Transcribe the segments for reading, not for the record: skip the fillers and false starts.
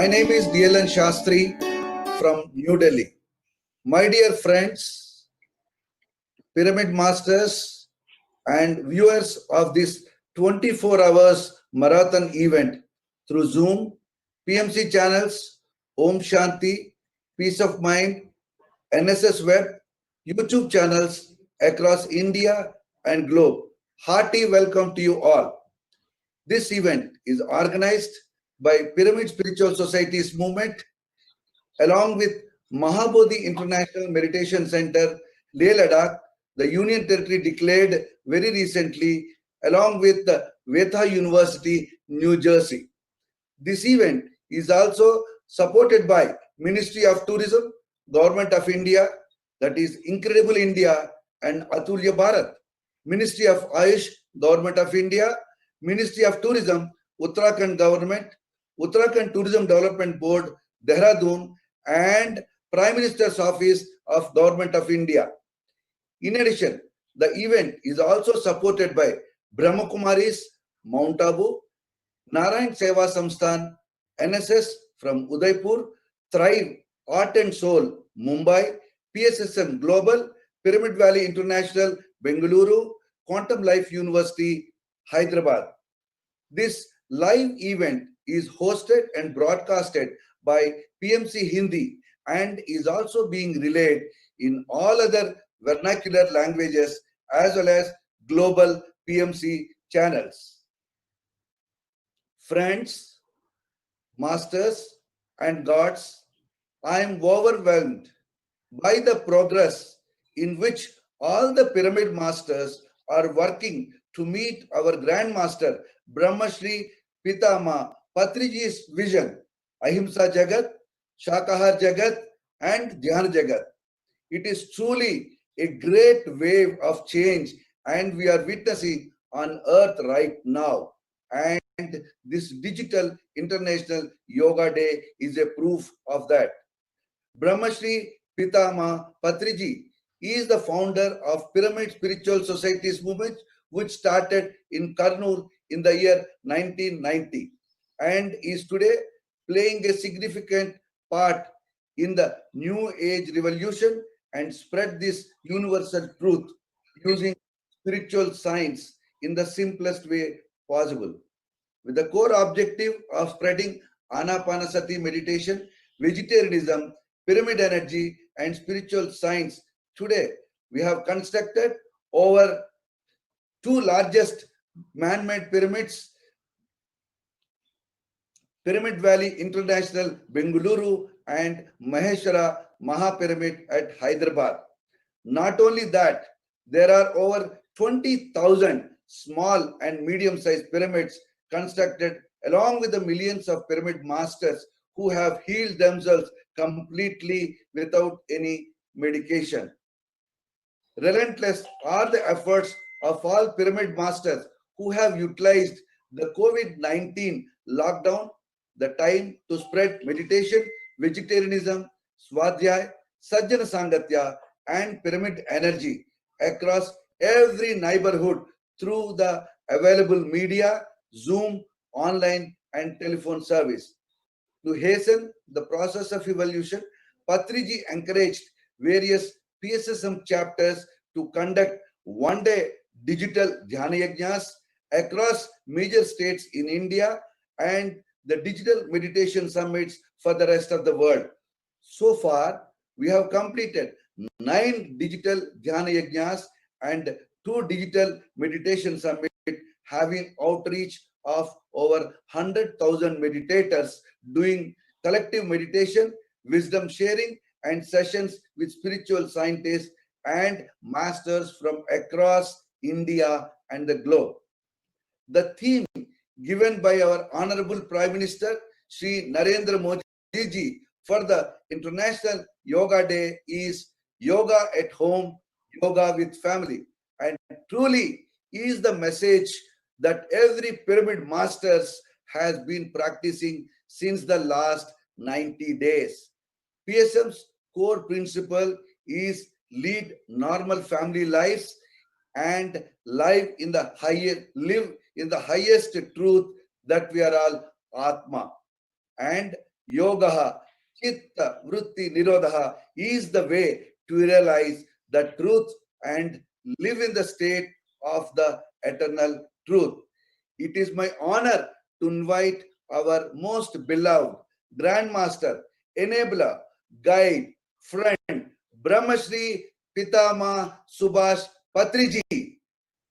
My name is DLN Shastri from New Delhi. My dear friends, Pyramid Masters and viewers of this 24 hours marathon event through Zoom, PMC channels, Om Shanti, Peace of Mind, NSS Web, YouTube channels across India and globe. Hearty welcome to you all. This event is organized by Pyramid Spiritual Society's movement along with Mahabodhi International Meditation Center, Leh Ladakh, the Union Territory declared very recently, along with the Vetha University, New Jersey. This event is also supported by Ministry of Tourism, Government of India, that is Incredible India, and Atulya Bharat, Ministry of Ayush, Government of India, Ministry of Tourism, Uttarakhand Government, Uttarakhand Tourism Development Board, Dehradun, and Prime Minister's Office of Government of India. In addition, the event is also supported by Brahmakumaris, Mount Abu, Narayan Seva Samsthan, NSS from Udaipur, Thrive Art and Soul, Mumbai, PSSM Global, Pyramid Valley International, Bengaluru, Quantum Life University, Hyderabad. This live event is hosted and broadcasted by PMC Hindi and is also being relayed in all other vernacular languages as well as global PMC channels. Friends, masters, and gods, I am overwhelmed by the progress in which all the pyramid masters are working to meet our Grandmaster Brahmashri Pitama Patriji's vision, Ahimsa Jagat, Shakahar Jagat, and Dhyana Jagat. It is truly a great wave of change, and we are witnessing on earth right now. And this digital International Yoga Day is a proof of that. Brahmashri Pitama Patriji is the founder of Pyramid Spiritual Societies movement, which started in Kurnool in the year 1990 and is today playing a significant part in the New Age revolution and spread this universal truth using spiritual science in the simplest way possible. With the core objective of spreading Anapanasati meditation, vegetarianism, pyramid energy, and spiritual science, today we have constructed over two largest man-made pyramids, Pyramid Valley International, Bengaluru, and Maheshwara Mahapyramid at Hyderabad. Not only that, there are over 20,000 small and medium-sized pyramids constructed along with the millions of pyramid masters who have healed themselves completely without any medication. Relentless are the efforts of all pyramid masters who have utilized the COVID-19 lockdown, the time to spread meditation, vegetarianism, swadhyay, sajjana sangatya, and pyramid energy across every neighborhood through the available media, Zoom, online, and telephone service. To hasten the process of evolution, Patriji encouraged various PSSM chapters to conduct one-day digital Dhyana Yajnas across major states in India and the digital meditation summits for the rest of the world. So far, we have completed 9 digital Dhyana Yajnas and 2 digital meditation summits, having outreach of over 100,000 meditators doing collective meditation, wisdom sharing, and sessions with spiritual scientists and masters from across India and the globe. The theme given by our Honorable Prime Minister, Shri Narendra Modi ji, for the International Yoga Day is Yoga at Home, Yoga with Family. And truly is the message that every pyramid masters has been practicing since the last 90 days. PSM's core principle is lead normal family lives and live in the highest truth that we are all Atma. And Yoga, Chitta, Vritti, Nirodha is the way to realize the truth and live in the state of the eternal truth. It is my honor to invite our most beloved Grandmaster, Enabler, Guide, Friend, Brahmashri Pitama Subhash Patriji.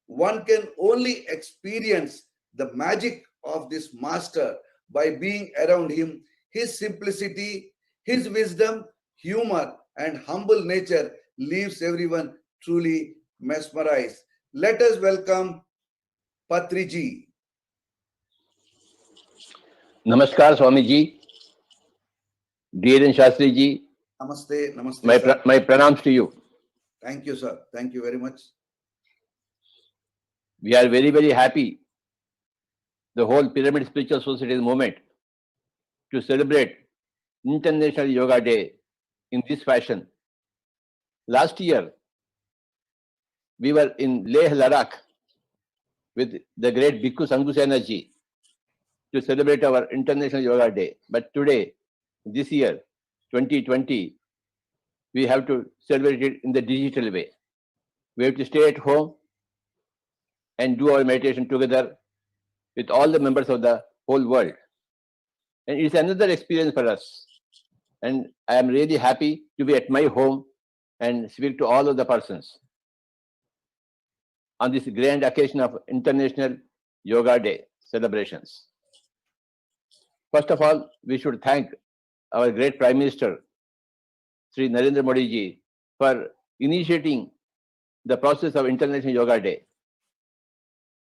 One can only experience the magic of this master by being around him. His simplicity, his wisdom, humor, and humble nature leaves everyone truly mesmerized. Let us welcome Patriji. Namaskar, Swami ji. Dear Shastri ji. Namaste, namaste. My pranams to you. Thank you, sir. Thank you very much. We are very, very happy, the whole Pyramid Spiritual Society movement, to celebrate International Yoga Day in this fashion. Last year, we were in Leh, Ladakh with the great Bhikkhu Sanghu Senaji to celebrate our International Yoga Day. But today, this year, 2020, we have to celebrate it in the digital way. We have to stay at home and do our meditation together with all the members of the whole world. And it's another experience for us. And I am really happy to be at my home and speak to all of the persons on this grand occasion of International Yoga Day celebrations. First of all, we should thank our great Prime Minister, Sri Narendra Modi ji, for initiating the process of International Yoga Day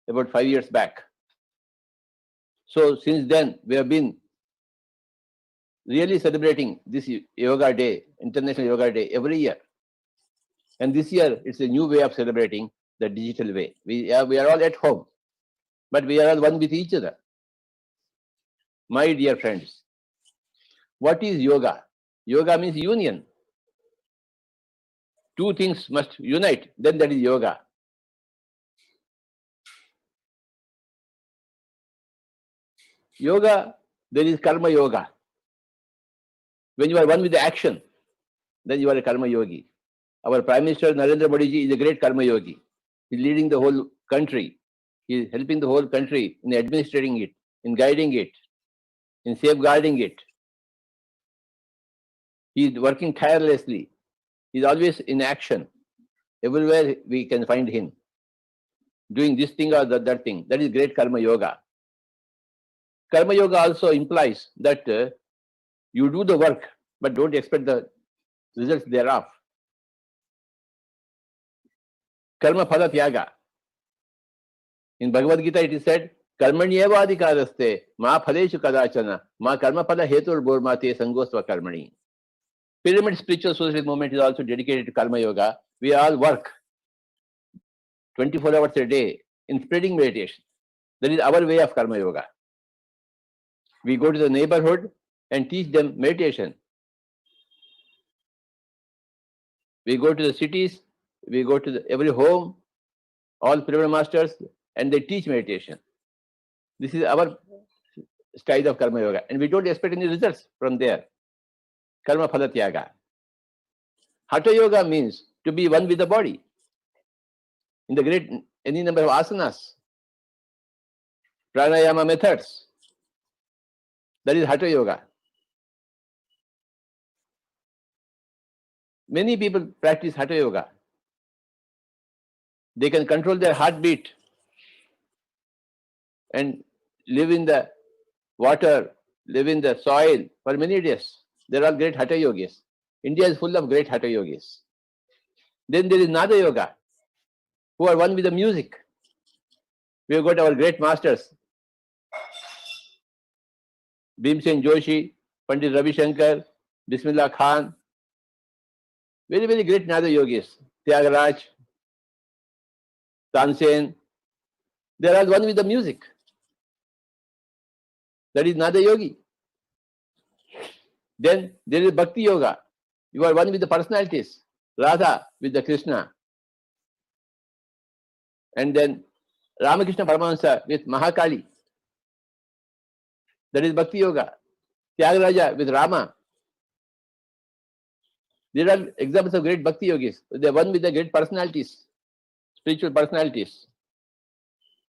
about 5 years back. So since then, we have been really celebrating this Yoga Day, International Yoga Day, every year. And this year, it's a new way of celebrating the digital way. We are all at home, but we are all one with each other. My dear friends, what is yoga? Yoga means union. Two things must unite, then that is yoga. Yoga, there is karma yoga. When you are one with the action, then you are a karma yogi. Our Prime Minister Narendra Modi ji is a great karma yogi. He is leading the whole country. He is helping the whole country in administrating it, in guiding it, in safeguarding it. He is working tirelessly. He is always in action. Everywhere we can find him doing this thing or that thing. That is great karma yoga. Karma yoga also implies that you do the work, but don't expect the results thereof. Karma phala tyaga. In Bhagavad Gita it is said, Karmanyeva adhikaraste ma phaleshu kadachana ma karma phala hetur bhurmate sangosva karmani. Pyramid Spiritual Society movement is also dedicated to karma yoga. We all work 24 hours a day in spreading meditation. That is our way of karma yoga. We go to the neighborhood and teach them meditation. We go to the cities, we go to every home, all pyramid masters, and they teach meditation. This is our style of karma yoga, and we don't expect any results from there. Karma phala tyaga. Hatha yoga means to be one with the body. In the any number of asanas, pranayama methods. That is Hatha yoga. Many people practice Hatha yoga. They can control their heartbeat and live in the water, live in the soil for many days. They are all great Hatha yogis. India is full of great Hatha yogis. Then there is Nada yoga, who are one with the music. We have got our great masters, Bhimsen Joshi, Pandit Ravi Shankar, Bismillah Khan, very, very great Nada yogis, Tyagaraj, Tansen. They are all one with the music. That is Nada yogi. Then there is Bhakti yoga. You are one with the personalities, Radha with the Krishna. And then Ramakrishna Paramahansa with Mahakali. That is Bhakti yoga. Tyagaraja with Rama. There are examples of great Bhakti yogis. They are one with the great personalities, spiritual personalities.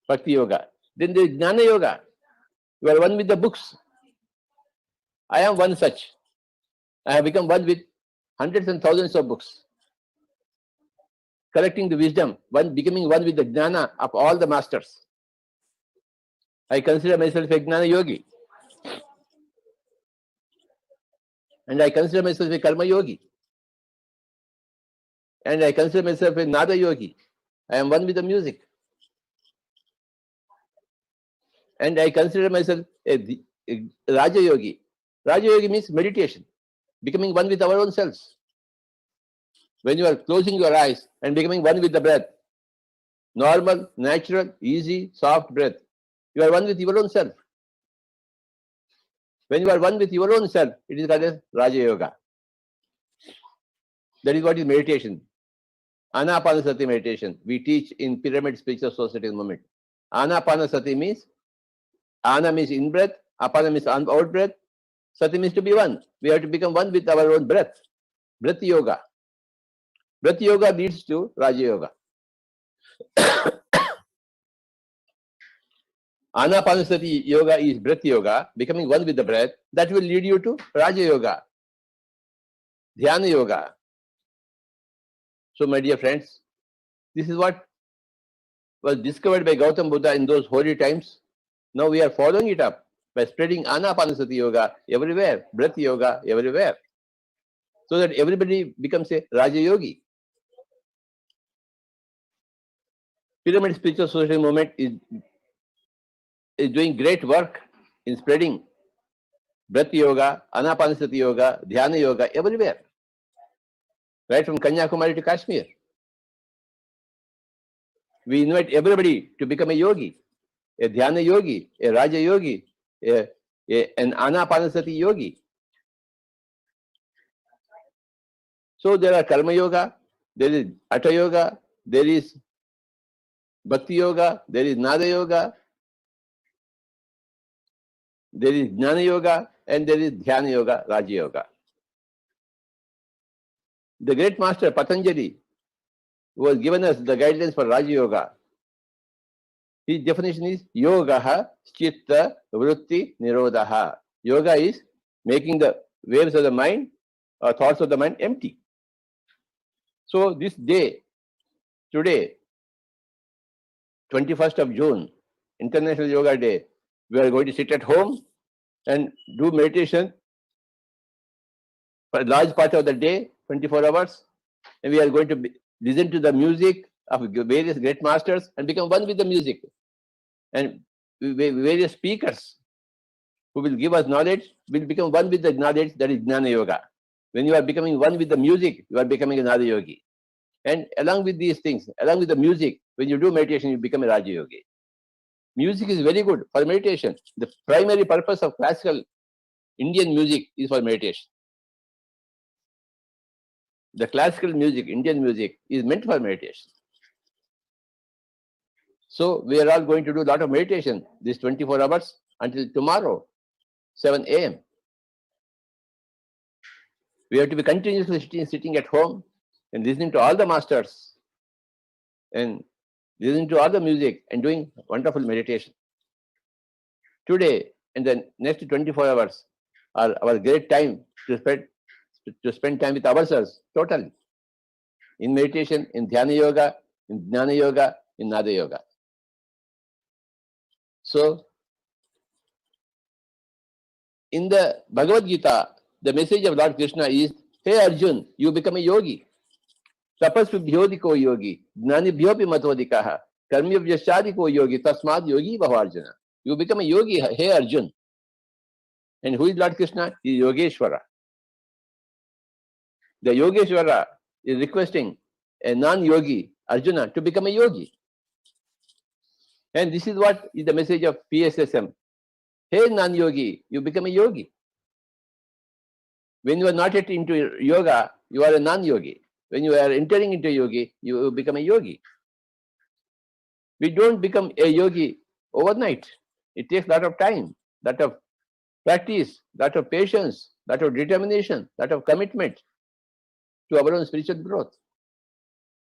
Bhakti yoga. Then there is Jnana yoga. You are one with the books. I am one such. I have become one with hundreds and thousands of books. Collecting the wisdom, becoming one with the jnana of all the masters. I consider myself a jnana yogi. And I consider myself a karma yogi. And I consider myself a nada yogi. I am one with the music. And I consider myself a Raja yogi. Raja yogi means meditation, becoming one with our own selves. when you are closing your eyes and becoming one with the breath. Normal, natural, easy, soft breath. You are one with your own self. When you are one with your own self, it is called as Raja Yoga. That is what is meditation. Anapanasati meditation. We teach in Pyramid Spiritual Society movement. Anapanasati means, Ana means in breath, Apana means out breath, Sati means to be one. We have to become one with our own breath. Breath yoga. Breath yoga leads to Raja Yoga. Anapanasati yoga is breath yoga, becoming one with the breath. That will lead you to Raja Yoga, Dhyana Yoga. So, my dear friends, this is what was discovered by Gautam Buddha in those holy times. Now we are following it up by spreading Anapanasati yoga everywhere, breath yoga everywhere, so that everybody becomes a Raja Yogi. Pyramid Spiritual Society movement is doing great work in spreading breath yoga, Anapanasati yoga, Dhyana yoga everywhere, right from Kanyakumari to Kashmir. We invite everybody to become a yogi, a Dhyana yogi, a Raja yogi, an Anapanasati yogi. So there are Karma yoga, there is Hatha yoga, there is Bhakti yoga, there is Nada yoga, there is Jnana yoga, and there is Dhyana yoga, Raja yoga. The great master Patanjali, who has given us the guidelines for Raja yoga, his definition is Yogaha Chitta Vritti Nirodha. Yoga is making the waves of the mind or thoughts of the mind empty. So this day, today, 21st of June, International Yoga Day, we are going to sit at home and do meditation for a large part of the day, 24 hours, and we are going to listen to the music of various great masters and become one with the music. And various speakers who will give us knowledge will become one with the knowledge, that is Jnana Yoga. When you are becoming one with the music, you are becoming another yogi. And along with these things, along with the music, when you do meditation, you become a Raja Yogi. Music is very good for meditation. The primary purpose of classical Indian music is for meditation. The classical music, Indian music, is meant for meditation. So we are all going to do a lot of meditation these 24 hours until tomorrow, 7 a.m. We have to be continuously sitting at home and listening to all the masters and listening to all the music and doing wonderful meditation. Today and the next 24 hours are our great time to spend time with ourselves totally. In meditation, in Dhyana Yoga, in Jnana Yoga, in Nada Yoga. So, in the Bhagavad Gita, the message of Lord Krishna is, hey Arjun, you become a yogi. Tapasvibhyodiko yogi, jnanibhyopi matodikaha, karmyavyasyadiko yogi, tasmad yogi bhavarjana. You become a yogi, hey Arjun. And who is Lord Krishna? He is Yogeshwara. The Yogeshwara is requesting a non-yogi, Arjuna, to become a yogi. And this is what is the message of PSSM. Hey non-yogi, you become a yogi. When you are not yet into yoga, you are a non-yogi. When you are entering into yogi, you become a yogi. We don't become a yogi overnight. It takes a lot of time, a lot of practice, a lot of patience, a lot of determination, a lot of commitment to our own spiritual growth.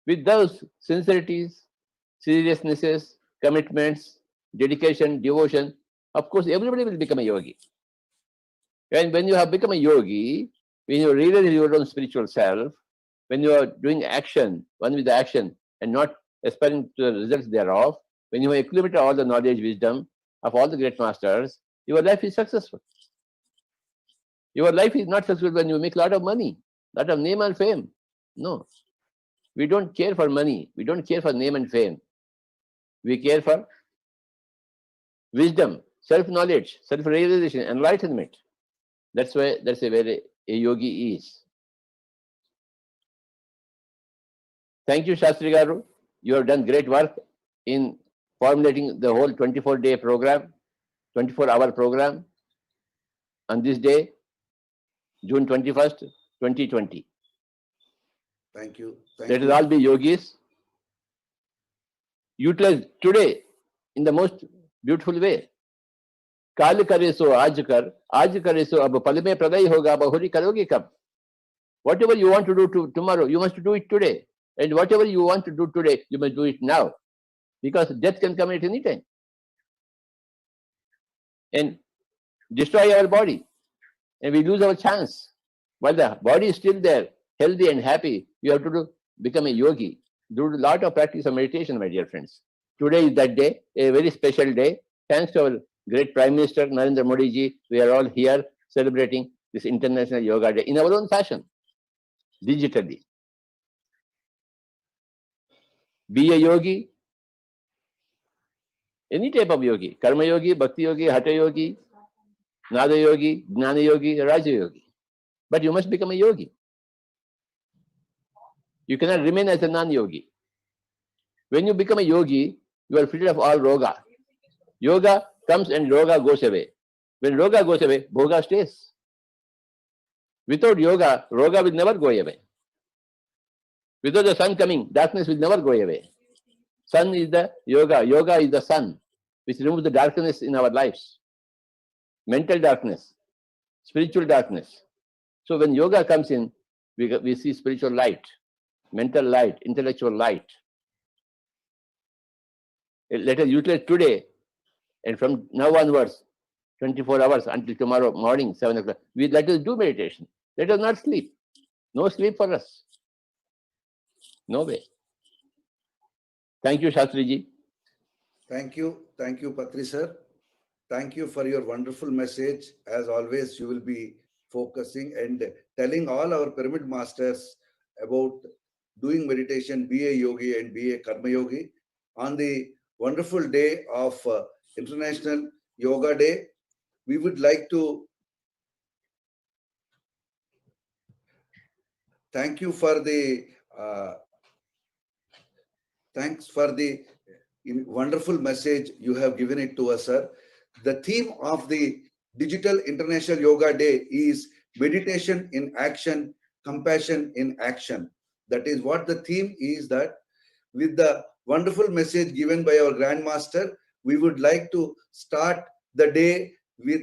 With those sincerities, seriousnesses, commitments, dedication, devotion, of course, everybody will become a yogi. And when you have become a yogi, when you realize your own spiritual self, when you are doing action, one with the action, and not aspiring to the results thereof, when you have accumulated all the knowledge, wisdom of all the great masters, your life is successful. Your life is not successful when you make a lot of money, a lot of name and fame. No. We don't care for money. We don't care for name and fame. We care for wisdom, self-knowledge, self-realization, enlightenment. That's where a yogi is. Thank you, Shastri Garu. You have done great work in formulating the whole 24-day program, 24-hour program on this day, June 21st, 2020. Thank you. Let us all be yogis. Utilize today in the most beautiful way. काल करे सो आज करे सो अब पल में प्रलय होगा, बहुरी करोगे कब? Whatever you want to do tomorrow, you must do it today. And whatever you want to do today, you must do it now. Because death can come at any time and destroy our body. And we lose our chance. While the body is still there, healthy and happy, you have to become a yogi. Do a lot of practice of meditation, my dear friends. Today is that day, a very special day. Thanks to our great Prime Minister Narendra Modi ji, we are all here celebrating this International Yoga Day in our own fashion, digitally. Be a yogi, any type of yogi, karma yogi, bhakti yogi, hatha yogi, nada yogi, jnana yogi, raja yogi. But you must become a yogi. You cannot remain as a non-yogi. When you become a yogi, you are free of all roga. Yoga comes and roga goes away. When roga goes away, bhoga stays. Without yoga, roga will never go away. Without the sun coming, darkness will never go away. Sun is the yoga. Yoga is the sun, which removes the darkness in our lives. Mental darkness, spiritual darkness. So when yoga comes in, we see spiritual light, mental light, intellectual light. Let us utilize today, and from now onwards, 24 hours until tomorrow morning, 7 o'clock, let us do meditation. Let us not sleep. No sleep for us. No way. Thank you, Shastri ji. Thank you, Patri sir. Thank you for your wonderful message. As always, you will be focusing and telling all our pyramid masters about doing meditation, be a yogi and be a karma yogi. On the wonderful day of International Yoga Day, we would like to thank you for the thanks for the wonderful message you have given it to us, sir. The theme of the Digital International Yoga Day is meditation in action, compassion in action. That is what the theme is. That with the wonderful message given by our Grandmaster, we would like to start the day with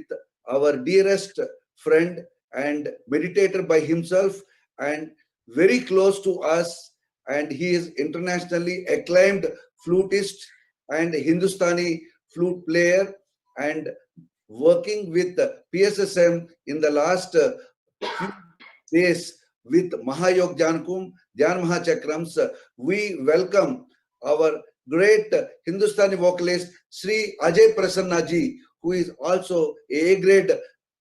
our dearest friend and meditator by himself and very close to us, and he is internationally acclaimed flutist and Hindustani flute player and working with PSSM in the last few days with Mahayog Jankum, Dhyan Mahachakrams. We welcome our great Hindustani vocalist Sri Ajay Prasanna ji, who is also a A-grade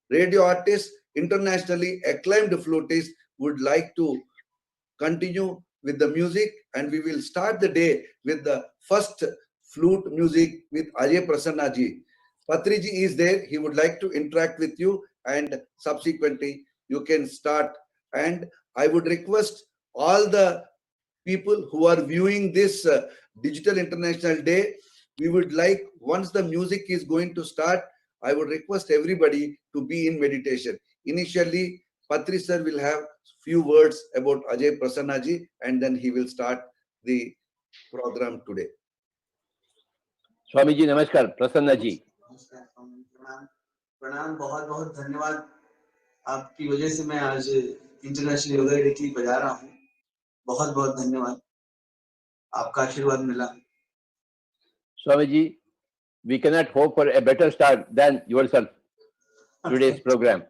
radio artist, internationally acclaimed flutist, would like to continue with the music, and we will start the day with the first flute music with Ajay Prasanna ji. Patri ji is there. He would like to interact with you, and subsequently you can start. And I would request all the people who are viewing this Digital International Day, we would like, once the music is going to start, I would request everybody to be in meditation. Initially, Patri sir will have few words about Ajay Prasanna ji, and then he will start the program today. Swami ji, namaskar. Prasanna ji. प्रणाम, बहुत बहुत धन्यवाद. आपकी वजह से मैं आज international yoga day के लिए बजा रहा हूँ. बहुत बहुत धन्यवाद. आपका आशीर्वाद मिला. Swami ji, we cannot hope for a better start than yourself. Today's program.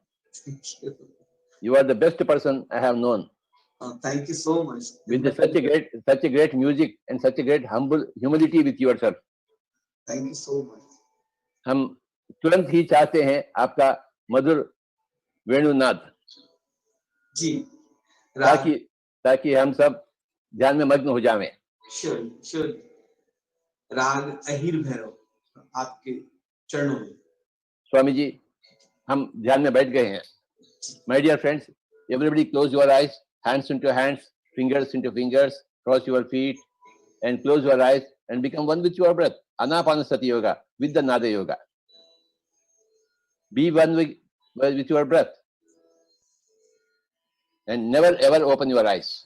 You are the best person I have known. Thank you so much. With such a great music and such a great humility with yourself. Thank you so much. हम तुरंत ही चाहते हैं आपका मधुर वेणुनाद जी, ताकि हम सब ध्यान में मग्न हो जाएं. श्योर. राग अहिर भैरव आपके चरणों में. स्वामी जी, हम ध्यान में बैठ गए हैं. My dear friends, everybody close your eyes, hands into hands, fingers into fingers, cross your feet, and close your eyes and become one with your breath. Anapanasati yoga with the Nada yoga. Be one with your breath and never ever open your eyes.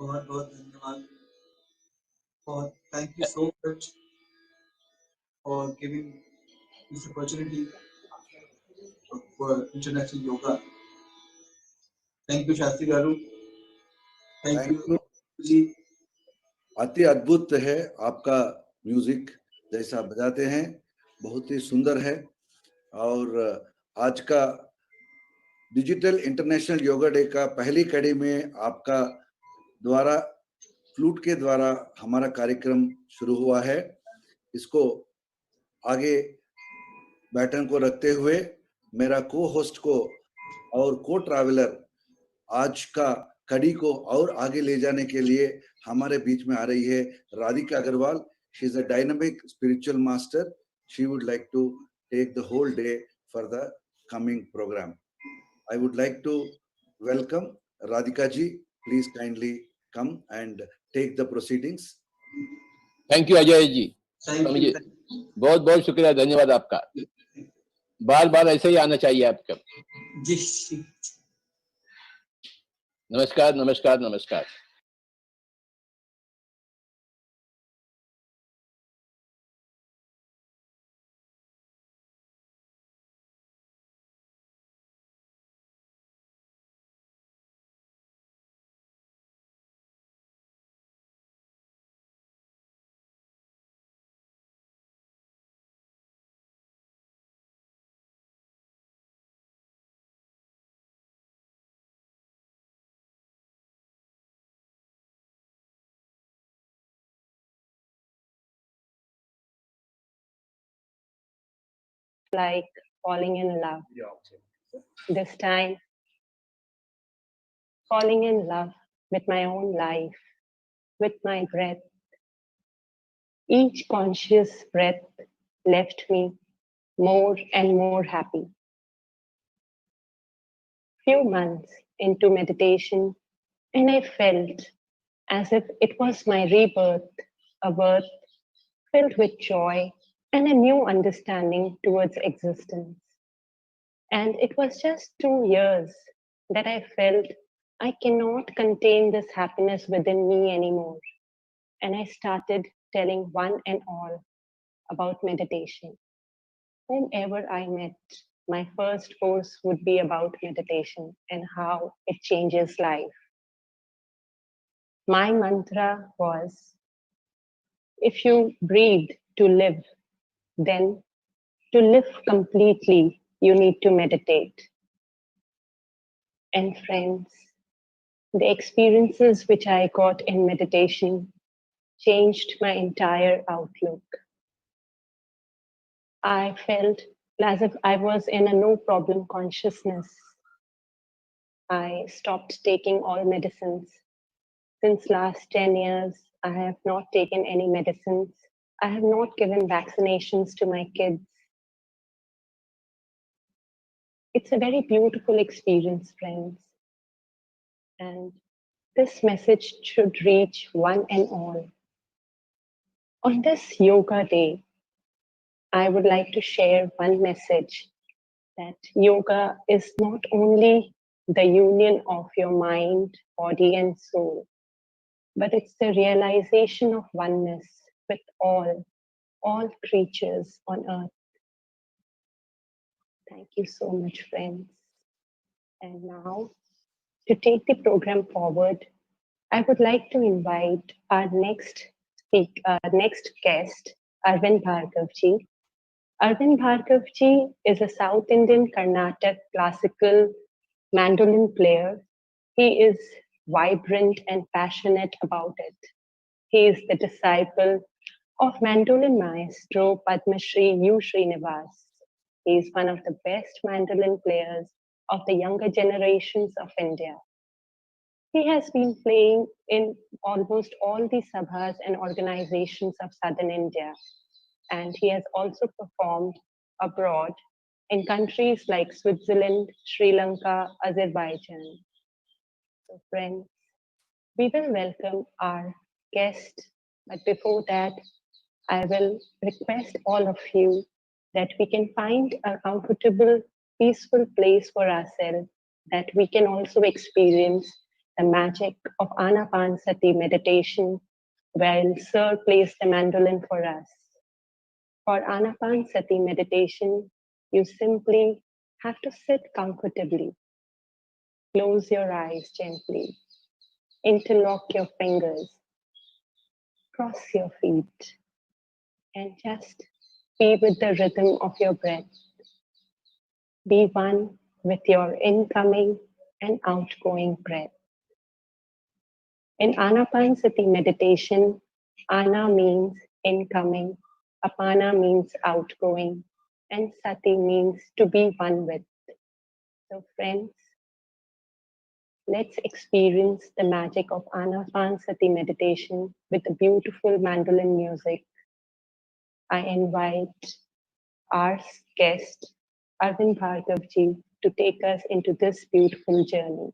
बहुत बहुत धन्यवाद और thank you so much for giving this opportunity for International Yoga. Thank you, Shastri Garu. Thank Thank you, you. जी. अति अद्भुत है आपका music, जैसा बजाते हैं बहुत ही सुंदर है। और आज का डिजिटल इंटरनेशनल योगा डे का पहली कड़ी में आपका द्वारा फ्लूट के द्वारा हमारा कार्यक्रम शुरू हुआ है। इसको आगे बैठन को रखते हुए मेरा को होस्ट को और को ट्रैवलर आज का कड़ी को और आगे ले जाने के लिए हमारे बीच में आ रही है Radhika Agarwal. She is a dynamic spiritual master. She would like to take the whole day for the coming programme. I would like to welcome Radhika ji. Please kindly come and take the proceedings. Thank you Ajay ji, Thank Swami you. जी, बहुत बहुत शुक्रिया, धन्यवाद आपका। बार बार ऐसे ही आना चाहिए आपका। जी. नमस्कार नमस्कार नमस्कार। like falling in love. This time, falling in love with my own life, with my breath. Each conscious breath left me more and more happy. Few months into meditation, and I felt as if it was my rebirth, a birth filled with joy and a new understanding towards existence. And it was just 2 years that I felt I cannot contain this happiness within me anymore. And I started telling one and all about meditation. Whomever I met, my first course would be about meditation and how it changes life. My mantra was, if you breathe to live, then to live completely, you need to meditate. And friends, the experiences which I got in meditation changed my entire outlook. I felt as if I was in a no problem consciousness. I stopped taking all medicines. Since last 10 years, I have not taken any medicines. I have not given vaccinations to my kids. It's a very beautiful experience, friends. And this message should reach one and all. On this yoga day, I would like to share one message that yoga is not only the union of your mind, body, and soul, but it's the realization of oneness with all creatures on earth. Thank you so much, friends. And now, to take the program forward, I would like to invite our next guest, Arvind Bhargavji. Arvind Bhargavji is a South Indian Carnatic classical mandolin player. He is vibrant and passionate about it. He is the disciple of mandolin maestro Padma Shri U. Srinivas. He is one of the best mandolin players of the younger generations of India. He has been playing in almost all the sabhas and organizations of Southern India. And he has also performed abroad in countries like Switzerland, Sri Lanka, Azerbaijan. So friends, we will welcome our guest. But before that, I will request all of you that we can find a comfortable, peaceful place for ourselves, that we can also experience the magic of Anapanasati meditation while Sir plays the mandolin for us. For Anapanasati meditation, you simply have to sit comfortably. Close your eyes gently. Interlock your fingers. Cross your feet. And just be with the rhythm of your breath. Be one with your incoming and outgoing breath. In Anapanasati meditation, Ana means incoming, Apana means outgoing, and Sati means to be one with. So friends, let's experience the magic of Anapanasati meditation with the beautiful mandolin music. I invite our guest, Arvind Bhargavji, to take us into this beautiful journey.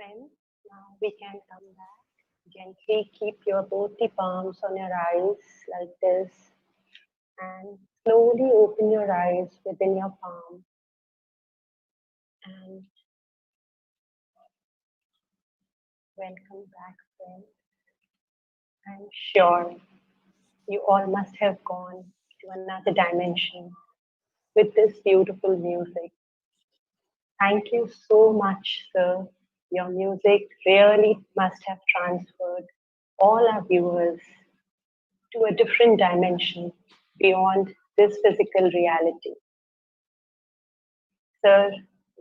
Friends, now we can come back. Gently keep your both the palms on your eyes like this and slowly open your eyes within your palm. And welcome back, friends. I'm sure you all must have gone to another dimension with this beautiful music. Thank you so much, sir. Your music really must have transferred all our viewers to a different dimension beyond this physical reality. Sir,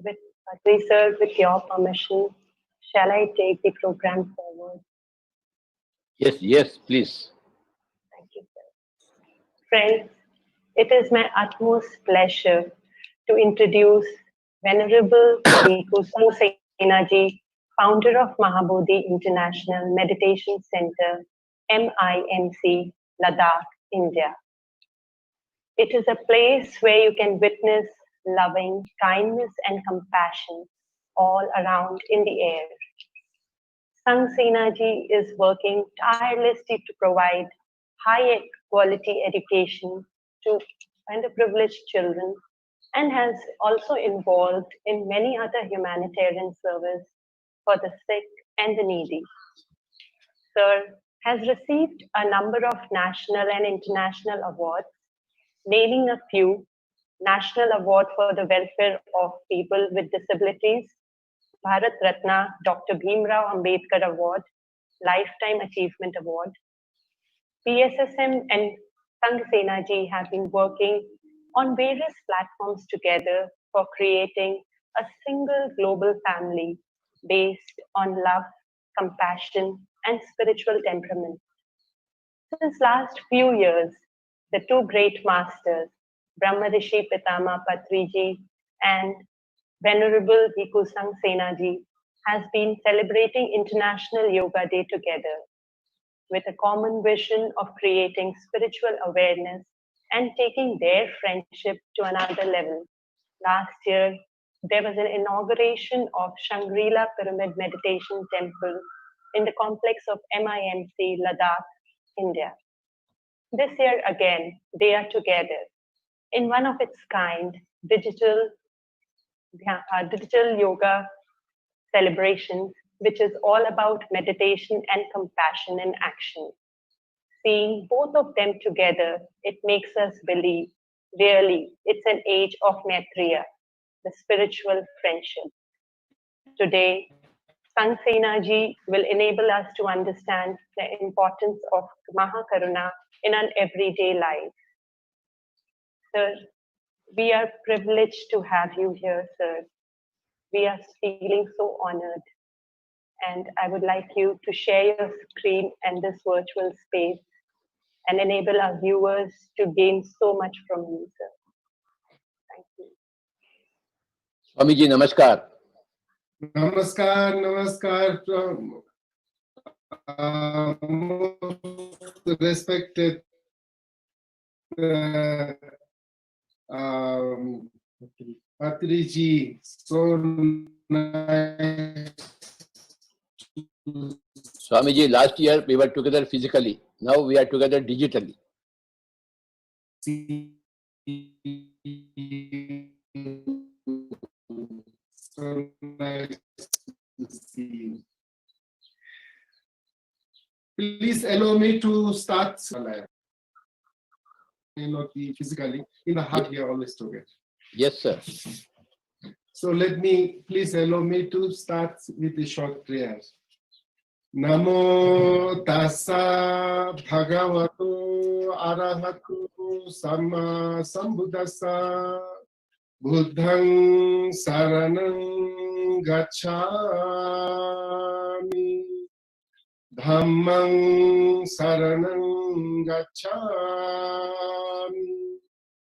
with Patri sir, with your permission, shall I take the program forward? Yes, yes, please. Thank you, sir. Friends, it is my utmost pleasure to introduce Venerable Bhikkhu Sangsena Ji, founder of Mahabodhi International Meditation Center, MIMC, Ladakh, India. It is a place where you can witness loving kindness and compassion all around in the air. Sangsena Ji is working tirelessly to provide high quality education to underprivileged children and has also involved in many other humanitarian service for the sick and the needy. Sir, has received a number of national and international awards, naming a few: National Award for the Welfare of People with Disabilities, Bharat Ratna Dr. Bhimrao Ambedkar Award, Lifetime Achievement Award. PSSM and Sangh Sena ji have been working on various platforms together for creating a single global family based on love, compassion, and spiritual temperament. Since last few years, the two great masters, Brahmarishi Pitama Patriji and Venerable Bhikkhu Sangh Sena ji, has been celebrating International Yoga Day together with a common vision of creating spiritual awareness and taking their friendship to another level. Last year, there was an inauguration of Shangri-La Pyramid Meditation Temple in the complex of MIMC, Ladakh, India. This year again, they are together in one of its kind digital yoga celebrations, which is all about meditation and compassion in action. Seeing both of them together, it makes us believe really it's an age of Maitriya, the spiritual friendship. Today, Sangh Sena ji will enable us to understand the importance of Mahakaruna in an everyday life. Sir, we are privileged to have you here, sir. We are feeling so honored. And I would like you to share your screen and this virtual space and enable our viewers to gain so much from you, sir. Thank you. Swamiji, namaskar. Namaskar, namaskar, most respected Patriji, so nice. Swamiji, last year we were together physically. Now we are together digitally. So nice to see you. Please allow me to start. May not be physically, in the heart we are always together. Yes, sir. So please allow me to start with a short prayer. Namo tassa bhagavato arahato samma sambuddhassa buddhang saranang gacchami dhammang saranang gacchami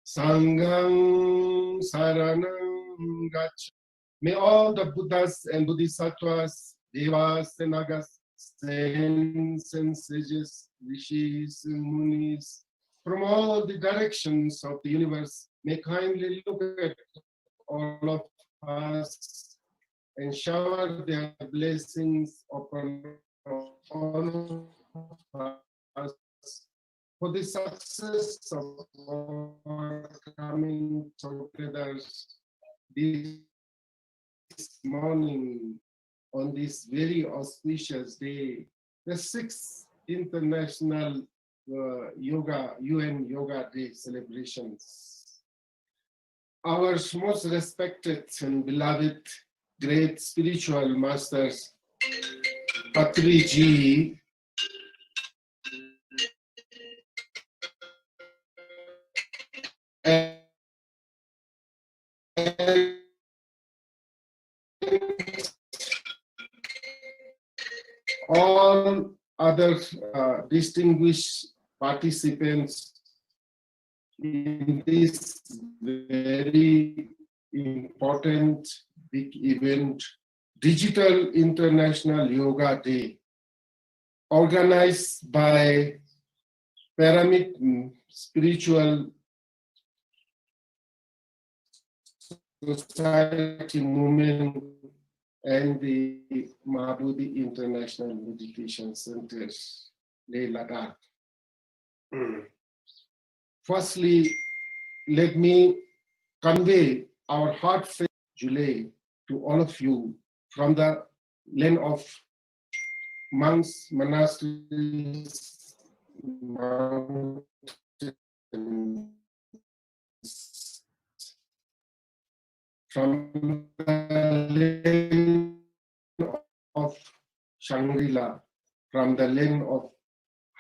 sanghang saranang gacchami. May all the Buddhas and Bodhisattvas, Devas and Nagas, saints and sages, rishis and munis, from all the directions of the universe, may kindly look at all of us and shower their blessings upon all of us for the success of our coming together this morning on this very auspicious day, the 6th International UN Yoga Day celebrations. Our most respected and beloved great spiritual masters, Patriji, and all other distinguished participants in this very important big event, Digital International Yoga Day, organized by Pyramid Spiritual Society Movement and the Mahabodhi International Meditation Center, Leh Ladakh. Firstly, let me convey our heartfelt July to all of you from the land of monks, monasteries, mountains, from the land of Shangri-La, from the land of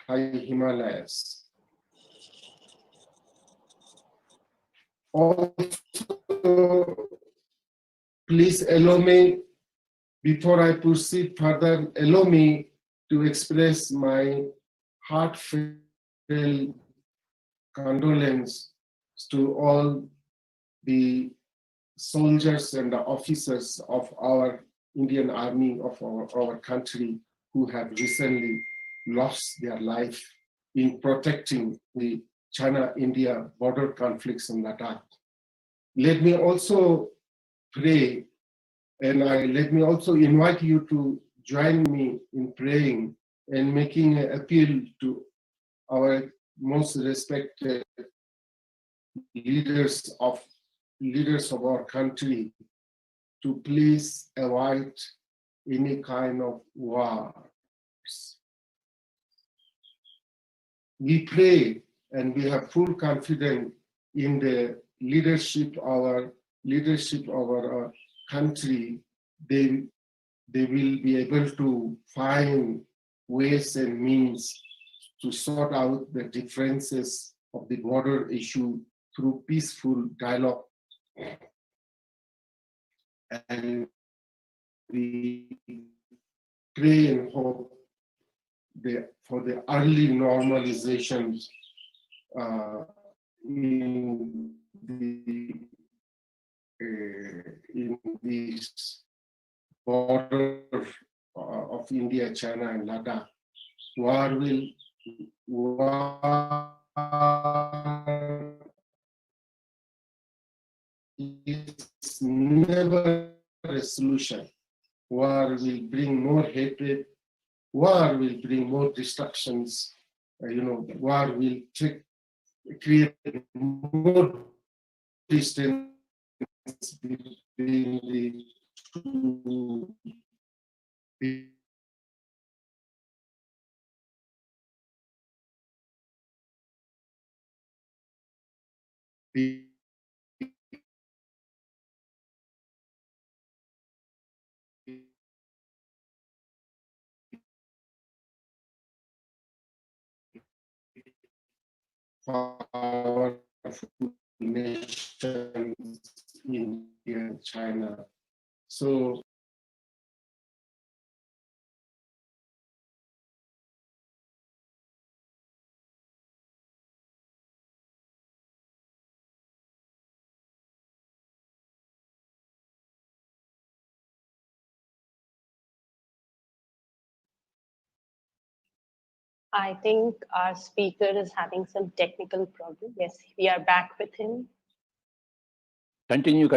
high Himalayas. Also, please allow me, before I proceed further, allow me to express my heartfelt condolence to all the soldiers and the officers of our Indian Army, of our country, who have recently lost their life in protecting the China-India border conflicts in Ladakh. Let me also pray, and let me also invite you to join me in praying and making an appeal to our most respected leaders of our country to please avoid any kind of wars. We pray and we have full confidence in the leadership of our country. They will be able to find ways and means to sort out the differences of the border issue through peaceful dialogue. And we pray and hope for the early normalization in this border of India, China, and Ladakh. War is never a solution. War will bring more hatred. War will bring more destructions. War will create more distance between the two powerful nations, India and China. So I think our speaker is having some technical problem. Yes, we are back with him. Continue.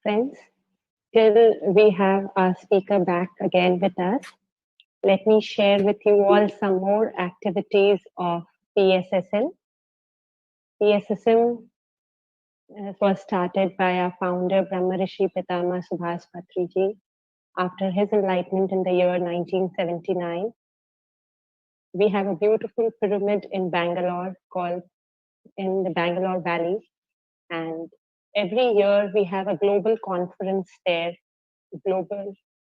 Friends, till we have our speaker back again with us, let me share with you all some more activities of PSSM. PSSM was started by our founder, Brahmarishi Pitama Subhas Patriji, after his enlightenment in the year 1979. We have a beautiful pyramid in Bangalore called in the Bangalore Valley. And every year we have a global conference there, Global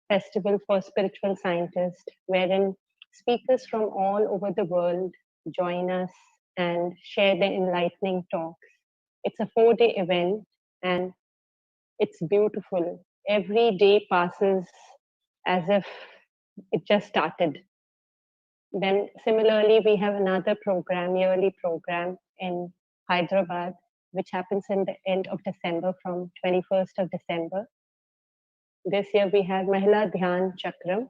Festival for Spiritual Scientists, wherein speakers from all over the world join us and share their enlightening talks. It's a 4-day event and it's beautiful. Every day passes as if it just started. Then similarly, we have another program, yearly program in Hyderabad, which happens in the end of December from 21st of December. This year we had Mahila Dhyan Chakram,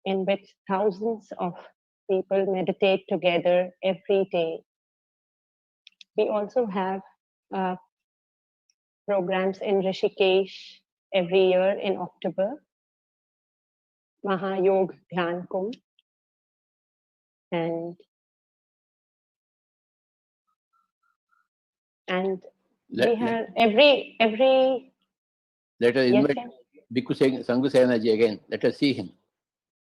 in which thousands of people meditate together every day. We also have programs in Rishikesh every year in October, Mahayog Dhyan Kumbh, and we Let, have every let us yes, invite sir. Bhikkhu Sanghu Sehanaji again. Let us see him.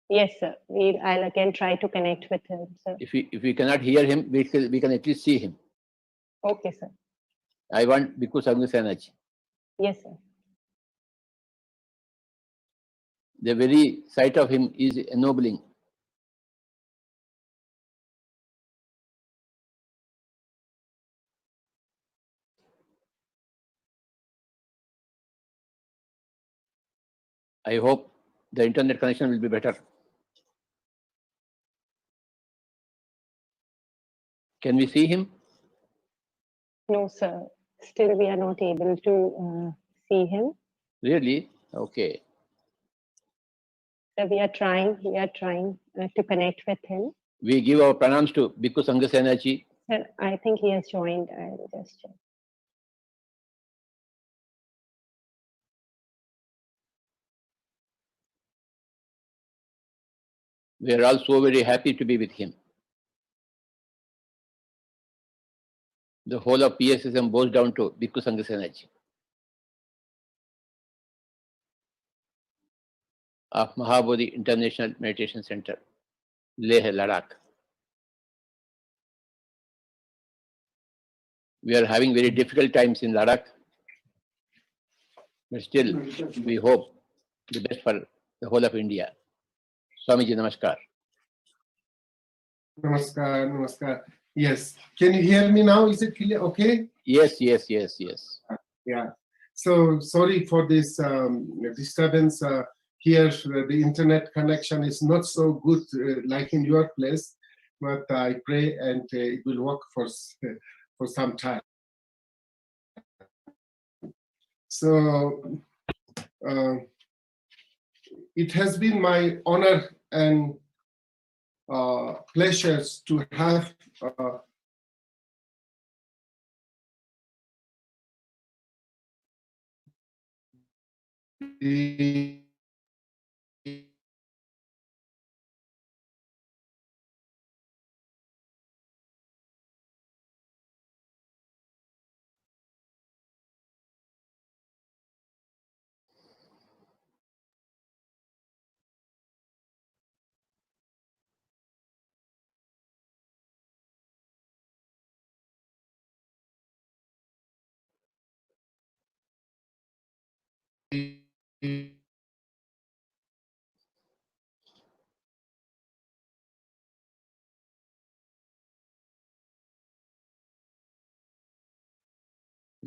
Yes, sir. I'll again try to connect with him, sir. If we cannot hear him, we can at least see him. Okay, sir. I want Bhikkhu Sanghu Sehanaji. Yes, sir. The very sight of him is ennobling. I hope the internet connection will be better. Can we see him? No, sir. Still, we are not able to see him. Really? Okay. So we are trying to connect with him. We give our pranams to Bhikkhu Sangha Sehanaji. Sir, I think he has joined. I'll just check. We are all so very happy to be with him. The whole of PSSM bows down to Bhikkhu Sangha Sehanaji of Mahabodhi International Meditation Center, Leh, Ladakh. We are having very difficult times in Ladakh, but still we hope the best for the whole of India. Swamiji, namaskar. Namaskar, namaskar. Yes. Can you hear me now? Is it clear? Okay. Yes. Yeah. So sorry for this disturbance. Here, the internet connection is not so good like in your place, but I pray and it will work for some time. So it has been my honor and pleasures to have the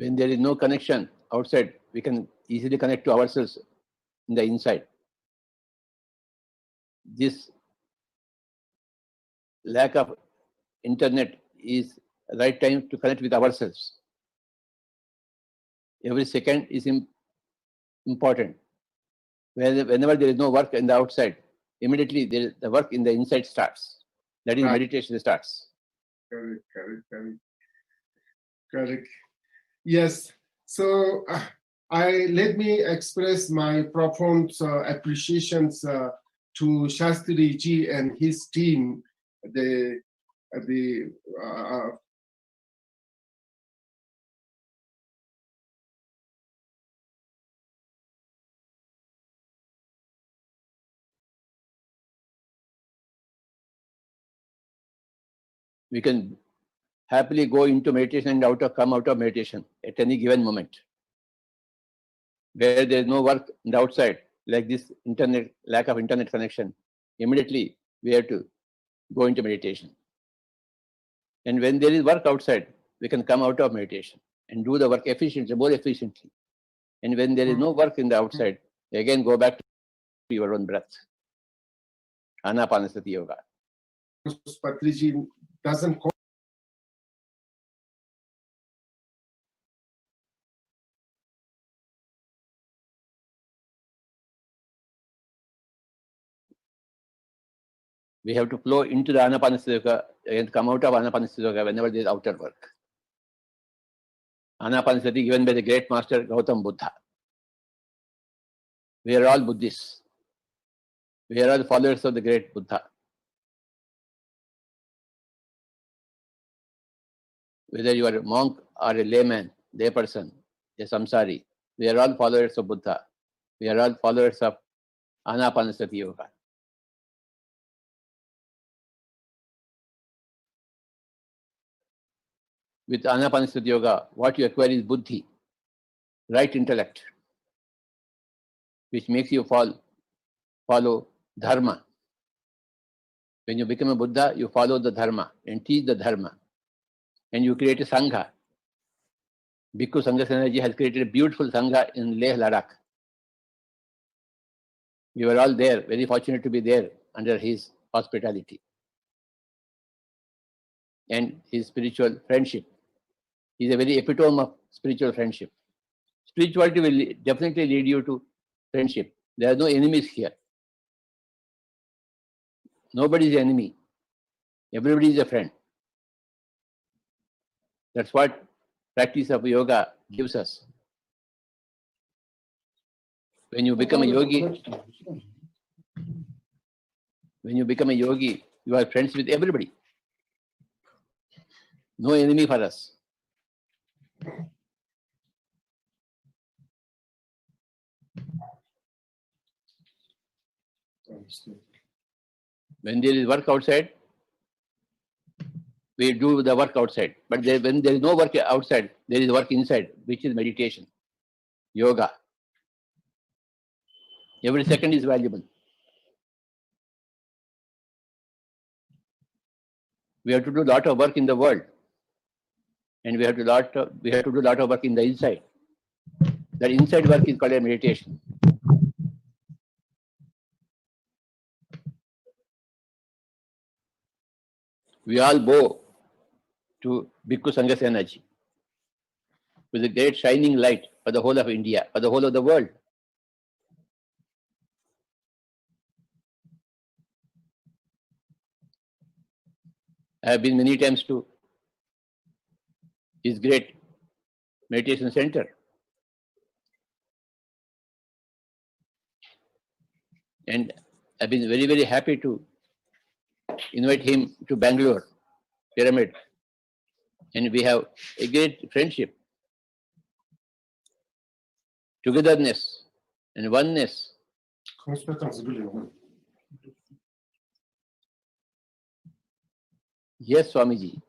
When there is no connection outside, we can easily connect to ourselves in the inside. This lack of internet is the right time to connect with ourselves. Every second is important. Whenever there is no work in the outside, immediately the work in the inside starts. That is, Right. meditation starts. Correct. Yes. So let me express my profound appreciations to Shastri ji and his team. We can happily go into meditation and come out of meditation at any given moment. Where there is no work in the outside, like this lack of internet connection, immediately we have to go into meditation. And when there is work outside, we can come out of meditation and do the work efficiently, more efficiently. And when there is no work in the outside, again go back to your own breath. Anapanasati yoga. Patriji doesn't We have to flow into the Anapanasati Yoga and come out of Anapanasati Yoga whenever there is outer work. Anapanasati given by the great master Gautam Buddha. We are all Buddhists. We are all followers of the great Buddha. Whether you are a monk or a layman, layperson, a samsari, we are all followers of Buddha. We are all followers of Anapanasati Yoga. With Anapanasati Yoga, what you acquire is buddhi, right intellect, which makes you follow dharma. When you become a Buddha, you follow the dharma and teach the dharma. And you create a sangha. Bhikkhu Sangha Senaji has created a beautiful sangha in Leh, Ladakh. We were all there, very fortunate to be there under his hospitality and his spiritual friendship. He is a very epitome of spiritual friendship. Spirituality will definitely lead you to friendship. There are no enemies here. Nobody is an enemy. Everybody is a friend. That's what practice of yoga gives us. When you become a yogi, you are friends with everybody. No enemy for us. When there is work outside, we do the work outside. But when there is no work outside, there is work inside, which is meditation, yoga. Every second is valuable. We have to do a lot of work in the world, and we have to do a lot of work in the inside. That inside work is called a meditation. We all bow to Bhikkhu Sangha Senaji with a great shining light for the whole of India, for the whole of the world. I have been many times to his great meditation center. And I've been very, very happy to invite him to Bangalore Pyramid. And we have a great friendship, togetherness, and oneness. Yes, Swamiji.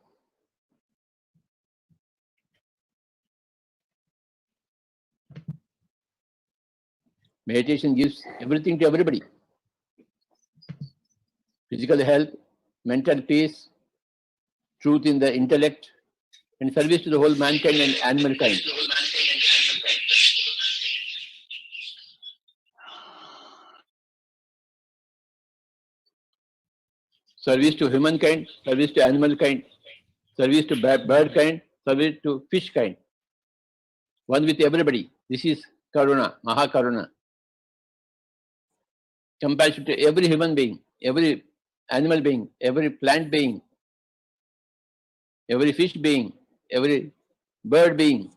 Meditation gives everything to everybody. Physical health, mental peace, truth in the intellect, and service to the whole mankind and animal kind. Service to humankind, service to animal kind, service to bird kind, service to fish kind. One with everybody. This is Karuna, Mahakaruna. Compassion to every human being, every animal being, every plant being, every fish being, every bird being.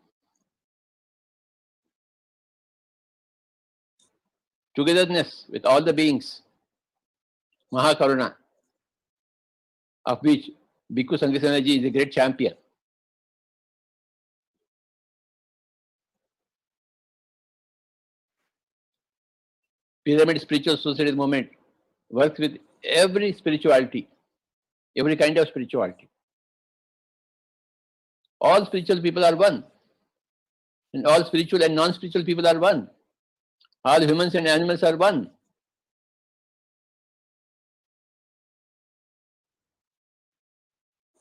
Togetherness with all the beings. Mahakaruna, of which Bhikkhu Sangha Senaji is a great champion. Pyramid Spiritual Society movement works with every spirituality, every kind of spirituality. All spiritual people are one. And all spiritual and non-spiritual people are one. All humans and animals are one.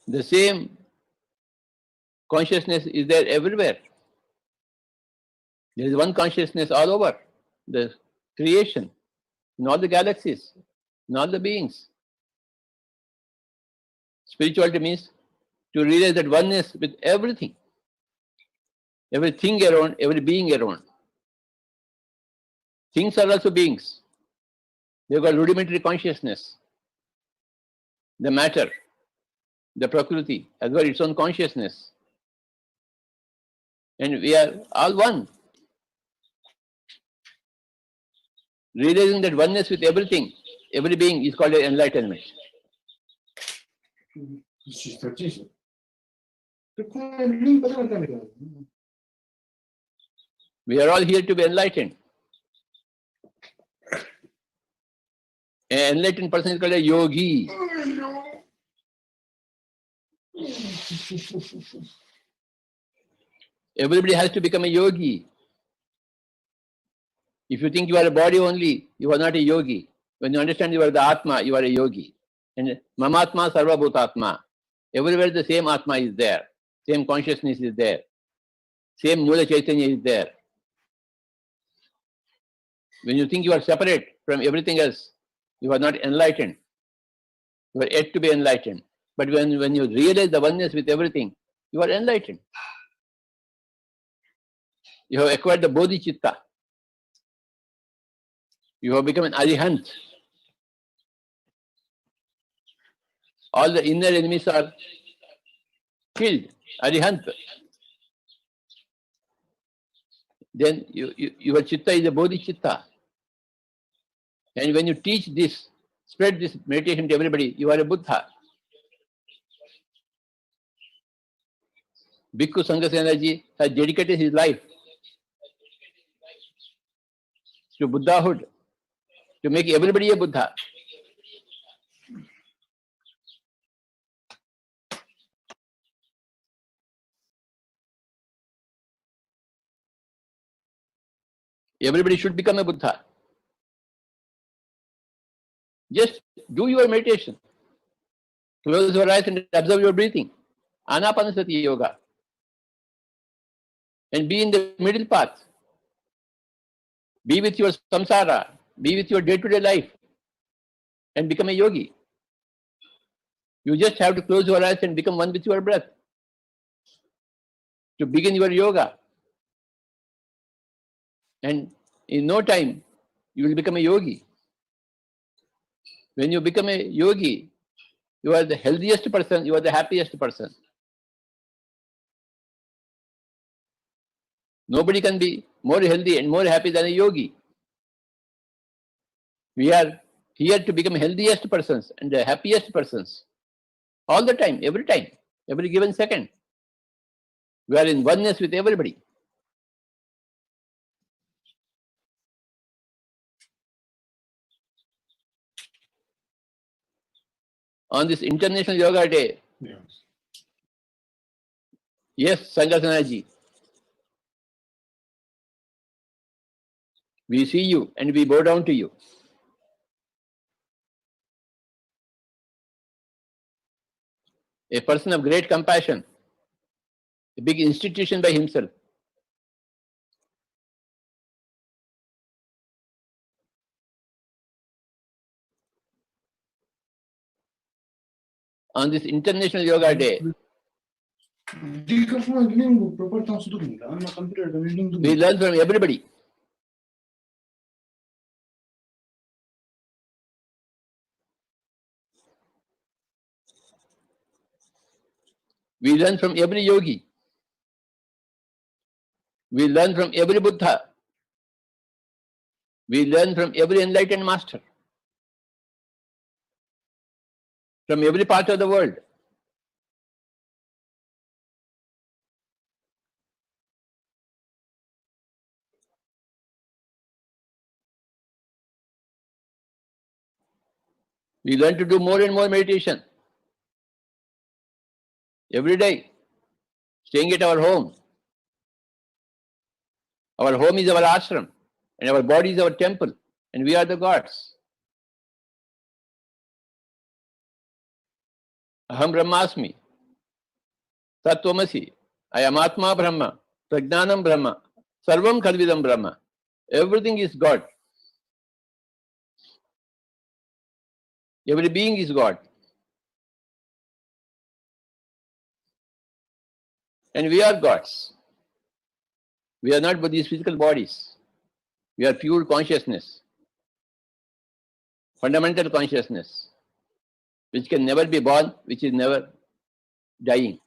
The same consciousness is there everywhere. There is one consciousness all over the creation, in all the galaxies, in all the beings. Spirituality means to realize that oneness with everything, everything around, every being around. Things are also beings. They've got rudimentary consciousness. the matter, the Prakriti, has got its own consciousness. And we are all one. Realizing that oneness with everything, every being is called enlightenment. Чистотища. Какой блин, потом там играет. We are all here to be enlightened. An enlightened person is called a yogi. Everybody has to become a yogi. If you think you are a body only, you are not a yogi. When you understand you are the Atma, you are a yogi. And Mamatma Sarva Bhutatma. Everywhere the same Atma is there. Same consciousness is there. Same Mula Chaitanya is there. When you think you are separate from everything else, you are not enlightened. You are yet to be enlightened. But when you realize the oneness with everything, you are enlightened. You have acquired the bodhicitta. You have become an arihant. All the inner enemies are killed. Arihant. Then your chitta is a bodhicitta. And when you teach this, spread this meditation to everybody, you are a Buddha. Bhikkhu Sangasenaji has dedicated his life to Buddhahood, to make everybody a Buddha. Everybody should become a Buddha. Just do your meditation. Close your eyes and observe your breathing. Anapanasati yoga. And be in the middle path. Be with your samsara. Be with your day-to-day life. And become a yogi. You just have to close your eyes and become one with your breath. To begin your yoga. And in no time, you will become a yogi. When you become a yogi, you are the healthiest person, you are the happiest person. Nobody can be more healthy and more happy than a yogi. We are here to become healthiest persons and the happiest persons. All the time, every given second. We are in oneness with everybody. On this International Yoga Day, yes, Sangasanaji, we see you and we bow down to you. A person of great compassion, a big institution by himself. On this International Yoga Day, we learn from everybody. We learn from every yogi. We learn from every Buddha. We learn from every enlightened master. From every part of the world. We learn to do more and more meditation. Every day, staying at our home. Our home is our ashram, and our body is our temple, and we are the gods. Aham Brahmasmi, Tattvamasi, I am Atma Brahma, Prajnanam Brahma, Sarvam Khalvidam Brahma. Everything is God. Every being is God. And we are gods. We are not but these physical bodies. We are pure consciousness, fundamental consciousness. which can never be born, which is never dying.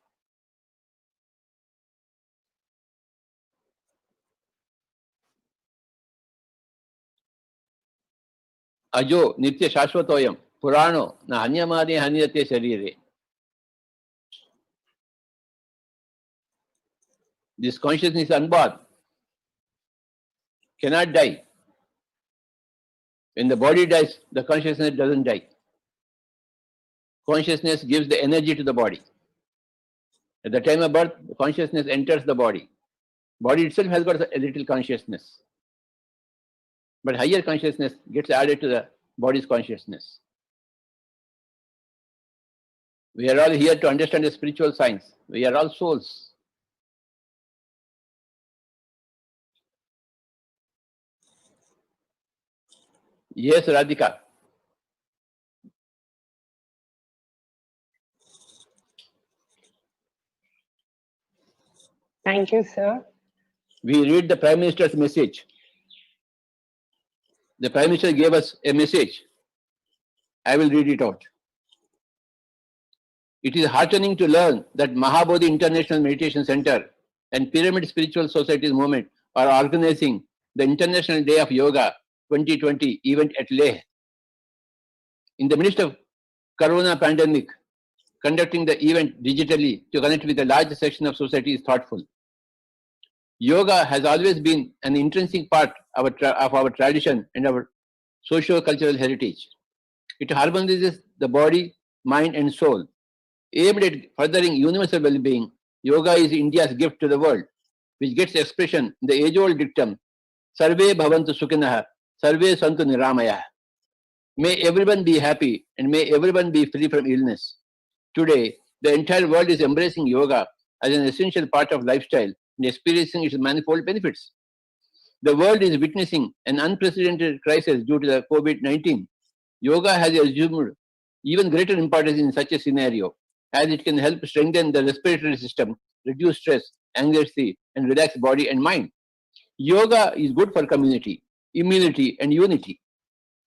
Ajo nitya shashvatoyam purano na hanyamani hanyate sharire. This consciousness is unborn, cannot die. When the body dies, the consciousness doesn't die. Consciousness gives the energy to the body. At the time of birth, the consciousness enters the body. Body itself has got a little consciousness. But higher consciousness gets added to the body's consciousness. We are all here to understand the spiritual science. We are all souls. Yes, Radhika. Thank you, sir. We read the Prime Minister's message. The Prime Minister gave us a message. I will read it out. It is heartening to learn that Mahabodhi International Meditation Center and Pyramid Spiritual Societies Movement are organizing the International Day of Yoga 2020 event at Leh. In the midst of Corona pandemic, conducting the event digitally to connect with a large section of society is thoughtful. Yoga has always been an intrinsic part of our tradition and our socio-cultural heritage. It harmonizes the body, mind and soul. Aimed at furthering universal well-being, yoga is India's gift to the world, which gets expression in the age-old dictum, Sarve bhavantu sukhinah, sarve santu niramayah. May everyone be happy and may everyone be free from illness. Today, the entire world is embracing yoga as an essential part of lifestyle and experiencing its manifold benefits. The world is witnessing an unprecedented crisis due to the COVID-19. Yoga has assumed even greater importance in such a scenario, as it can help strengthen the respiratory system, reduce stress, anxiety, and relax body and mind. Yoga is good for community, immunity, and unity.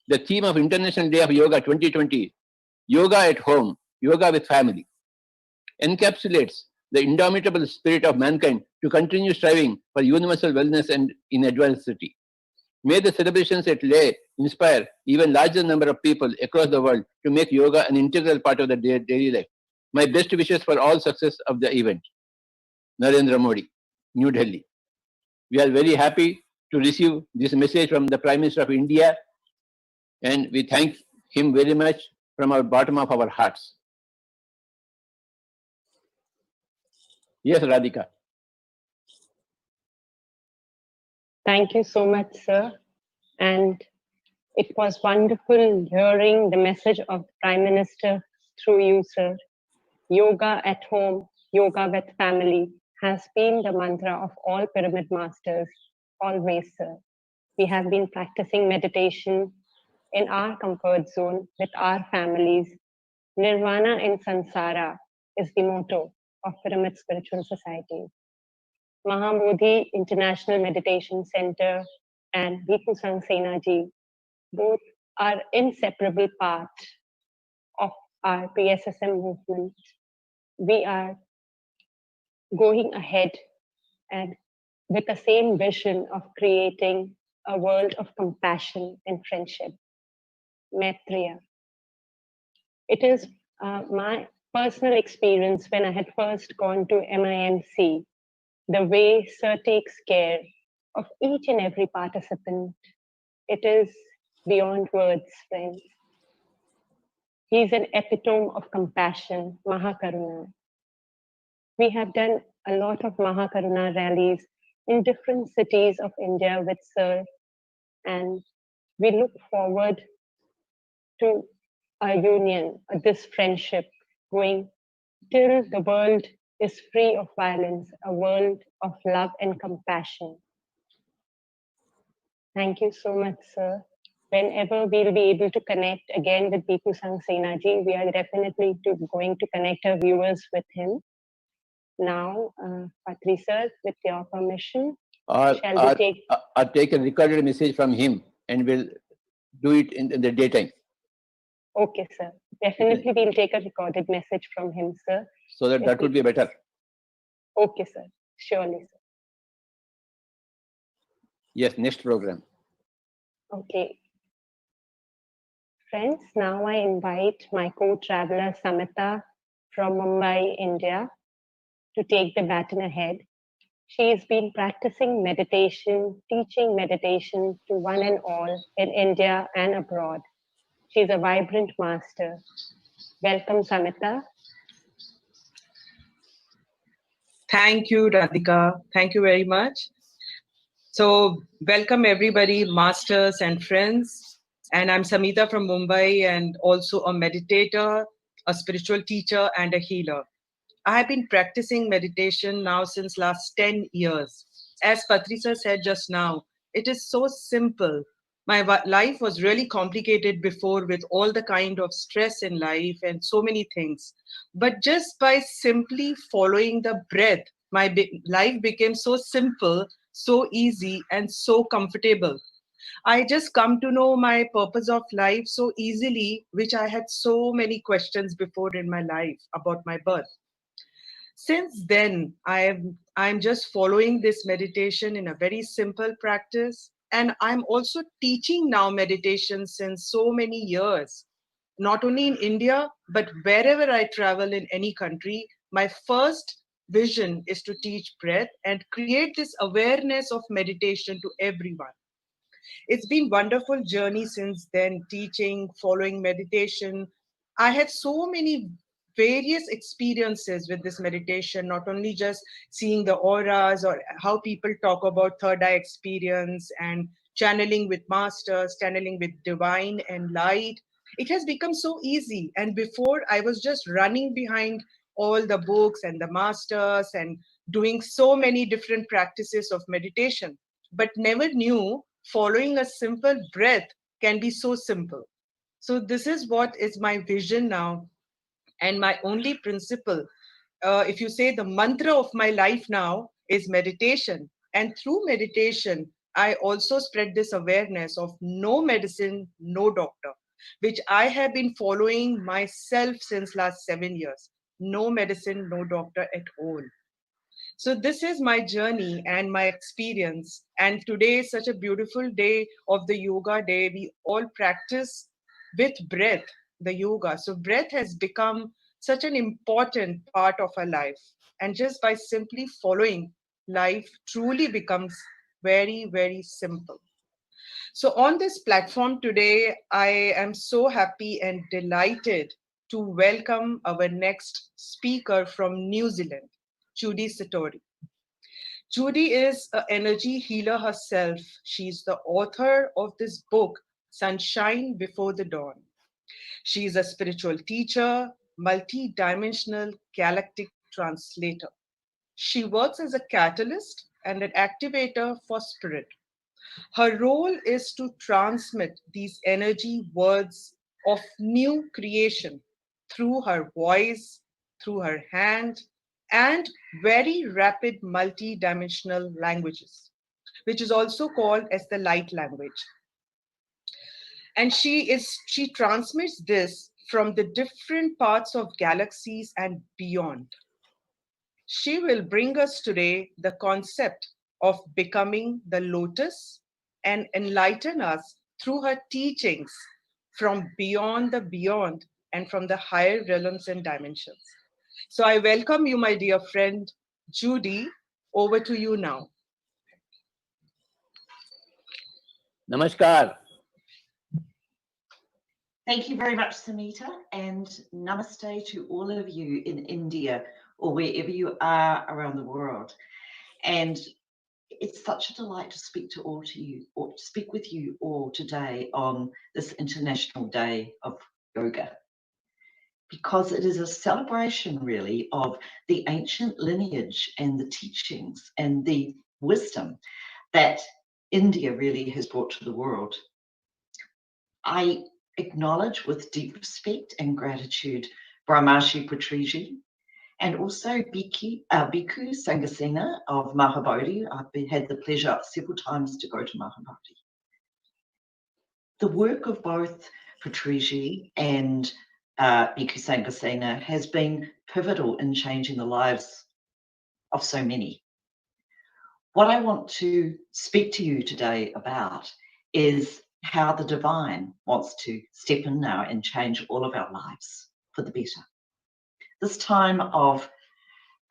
The theme of International Day of Yoga 2020, Yoga at Home, Yoga with Family, encapsulates the indomitable spirit of mankind to continue striving for universal wellness and in adversity. May the celebrations at Leh inspire even larger number of people across the world to make yoga an integral part of their daily life. My best wishes for all success of the event. Narendra Modi, New Delhi. We are very happy to receive this message from the Prime Minister of India, and we thank him very much from our bottom of our hearts. Yes, Radhika. Thank you so much, sir. And it was wonderful hearing the message of the Prime Minister through you, sir. Yoga at home, yoga with family has been the mantra of all pyramid masters, always, sir. We have been practicing meditation in our comfort zone with our families. Nirvana in Sansara is the motto of Pyramid Spiritual Society. Mahabodhi International Meditation Center and Bhikkhu Sangh Sena Ji both are inseparable part of our PSSM movement. We are going ahead and with the same vision of creating a world of compassion and friendship, Maitreya. It is my personal experience when I had first gone to MIMC, the way Sir takes care of each and every participant. It is beyond words, friends. He's an epitome of compassion, Mahakaruna. We have done a lot of Mahakaruna rallies in different cities of India with Sir, and we look forward to a union, this friendship going till the world is free of violence, a world of love and compassion. Thank you so much, sir. Whenever we'll be able to connect again with Bhikkhu Sangh Sena Ji, we are definitely going to connect our viewers with him. Now, Patri sir, with your permission, shall we take a recorded message from him and we'll do it in the daytime. Okay, sir. Definitely, we'll take a recorded message from him, sir. So that would be better. Okay, sir. Surely, sir. Yes, next program. Okay. Friends, now I invite my co-traveler Samita from Mumbai, India, to take the baton ahead. She has been practicing meditation, teaching meditation to one and all in India and abroad. She's a vibrant master. Welcome, Samita. Thank you, Radhika. Thank you very much. So, welcome everybody, masters and friends. And I'm Samita from Mumbai and also a meditator, a spiritual teacher, and a healer. I have been practicing meditation now since last 10 years. As Patricia said just now, it is so simple. My life was really complicated before with all the kind of stress in life and so many things. But just by simply following the breath, my life became so simple, so easy, and so comfortable. I just come to know my purpose of life so easily, which I had so many questions before in my life about my birth. Since then, I'm just following this meditation in a very simple practice. And I'm also teaching now meditation since so many years, not only in India, but wherever I travel in any country. My first vision is to teach breath and create this awareness of meditation to everyone. It's been wonderful journey since then, teaching, following meditation. I had so many various experiences with this meditation, not only just seeing the auras or how people talk about third eye experience and channeling with masters, channeling with divine and light. It has become so easy. And before, I was just running behind all the books and the masters and doing so many different practices of meditation, but never knew following a simple breath can be so simple. So this is what is my vision now, and my only principle. If you say the mantra of my life now is meditation, and through meditation, I also spread this awareness of no medicine, no doctor, which I have been following myself since last 7 years. No medicine, no doctor at all. So this is my journey and my experience. And today is such a beautiful day of the yoga day. We all practice with breath, the yoga. So breath has become such an important part of our life. And just by simply following, life truly becomes very, very simple. So on this platform today, I am so happy and delighted to welcome our next speaker from New Zealand, Judy Satori. Judy is an energy healer herself. She's the author of this book, Sunshine Before the Dawn. She's a spiritual teacher, multi-dimensional galactic translator. She works as a catalyst and an activator for spirit. Her role is to transmit these energy words of new creation through her voice, through her hand, and very rapid multi-dimensional languages, which is also called as the light language. And she transmits this from the different parts of galaxies and beyond. She will bring us today the concept of becoming the lotus and enlighten us through her teachings from beyond the beyond and from the higher realms and dimensions. So I welcome you, my dear friend, Judy. Over to you now. Namaskar. Thank you very much, Samita, and namaste to all of you in India or wherever you are around the world. And it's such a delight to speak with you all today on this International Day of Yoga, because it is a celebration really of the ancient lineage and the teachings and the wisdom that India really has brought to the world. I acknowledge with deep respect and gratitude Brahmarshi Patriji and also Bhikkhu Sangasena of Mahabodhi. I've had the pleasure several times to go to Mahabodhi. The work of both Patriji and Bhikkhu Sanghasena has been pivotal in changing the lives of so many. What I want to speak to you today about is how the divine wants to step in now and change all of our lives for the better. This time of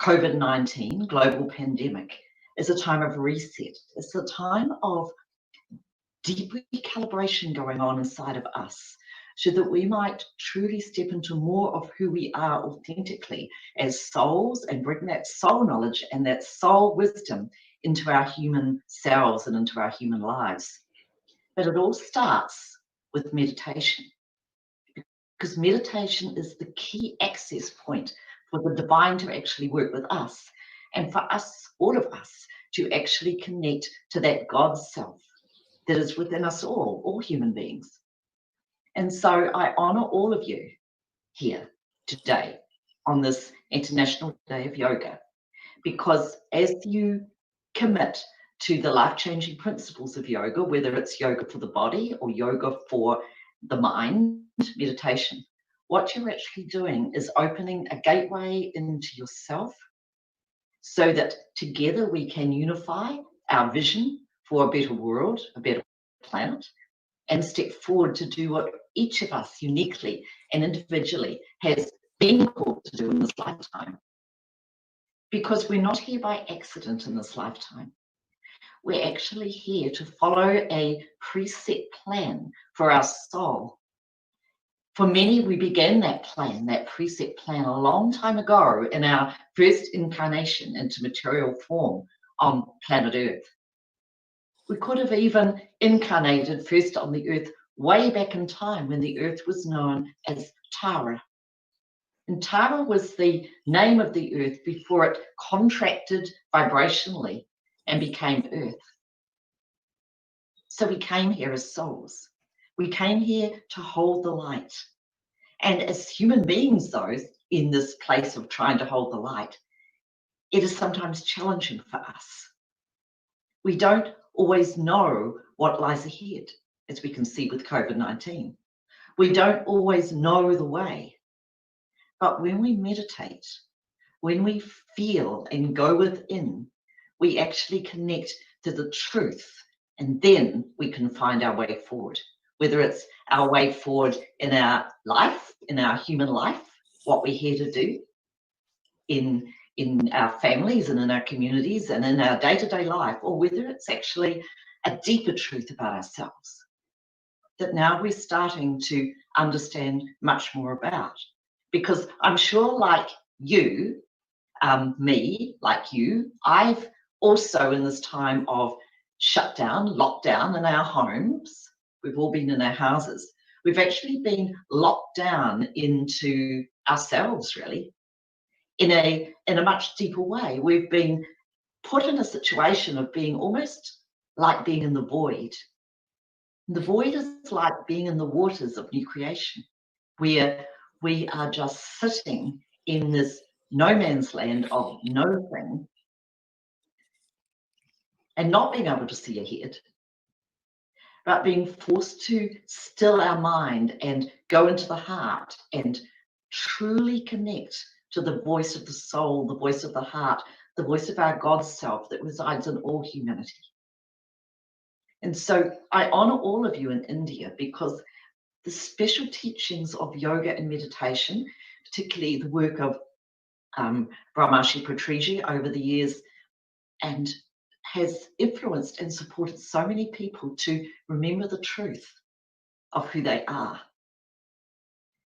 COVID-19, global pandemic, is a time of reset. It's a time of deep recalibration going on inside of us, so that we might truly step into more of who we are authentically as souls and bring that soul knowledge and that soul wisdom into our human selves and into our human lives. But it all starts with meditation, because meditation is the key access point for the divine to actually work with us, and for us, all of us, to actually connect to that God self that is within us all human beings. And so I honor all of you here today on this International Day of Yoga, because as you commit to the life-changing principles of yoga, whether it's yoga for the body or yoga for the mind, meditation, what you're actually doing is opening a gateway into yourself, so that together we can unify our vision for a better world, a better planet, and step forward to do what each of us uniquely and individually has been called to do in this lifetime. Because we're not here by accident in this lifetime. We're actually here to follow a preset plan for our soul. For many, we began that plan, that preset plan, a long time ago in our first incarnation into material form on planet Earth. We could have even incarnated first on the Earth way back in time when the Earth was known as Tara. And Tara was the name of the Earth before it contracted vibrationally and became Earth. So we came here as souls. We came here to hold the light. And as human beings, though, in this place of trying to hold the light, it is sometimes challenging for us. We don't always know what lies ahead, as we can see with COVID-19. We don't always know the way. But when we meditate, when we feel and go within, we actually connect to the truth, and then we can find our way forward. Whether it's our way forward in our life, in our human life, what we're here to do, in our families and in our communities and in our day-to-day life, or whether it's actually a deeper truth about ourselves that now we're starting to understand much more about. Because I'm sure, like you, me, like you, I've also, in this time of shutdown, lockdown in our homes, we've all been in our houses, we've actually been locked down into ourselves, really, in a much deeper way. We've been put in a situation of being almost like being in the void. The void is like being in the waters of new creation, where we are just sitting in this no man's land of nothing and not being able to see ahead, but being forced to still our mind and go into the heart and truly connect to the voice of the soul, the voice of the heart, the voice of our God self that resides in all humanity. And so I honor all of you in India, because the special teachings of yoga and meditation, particularly the work of Brahmarshi Patriji over the years, and has influenced and supported so many people to remember the truth of who they are.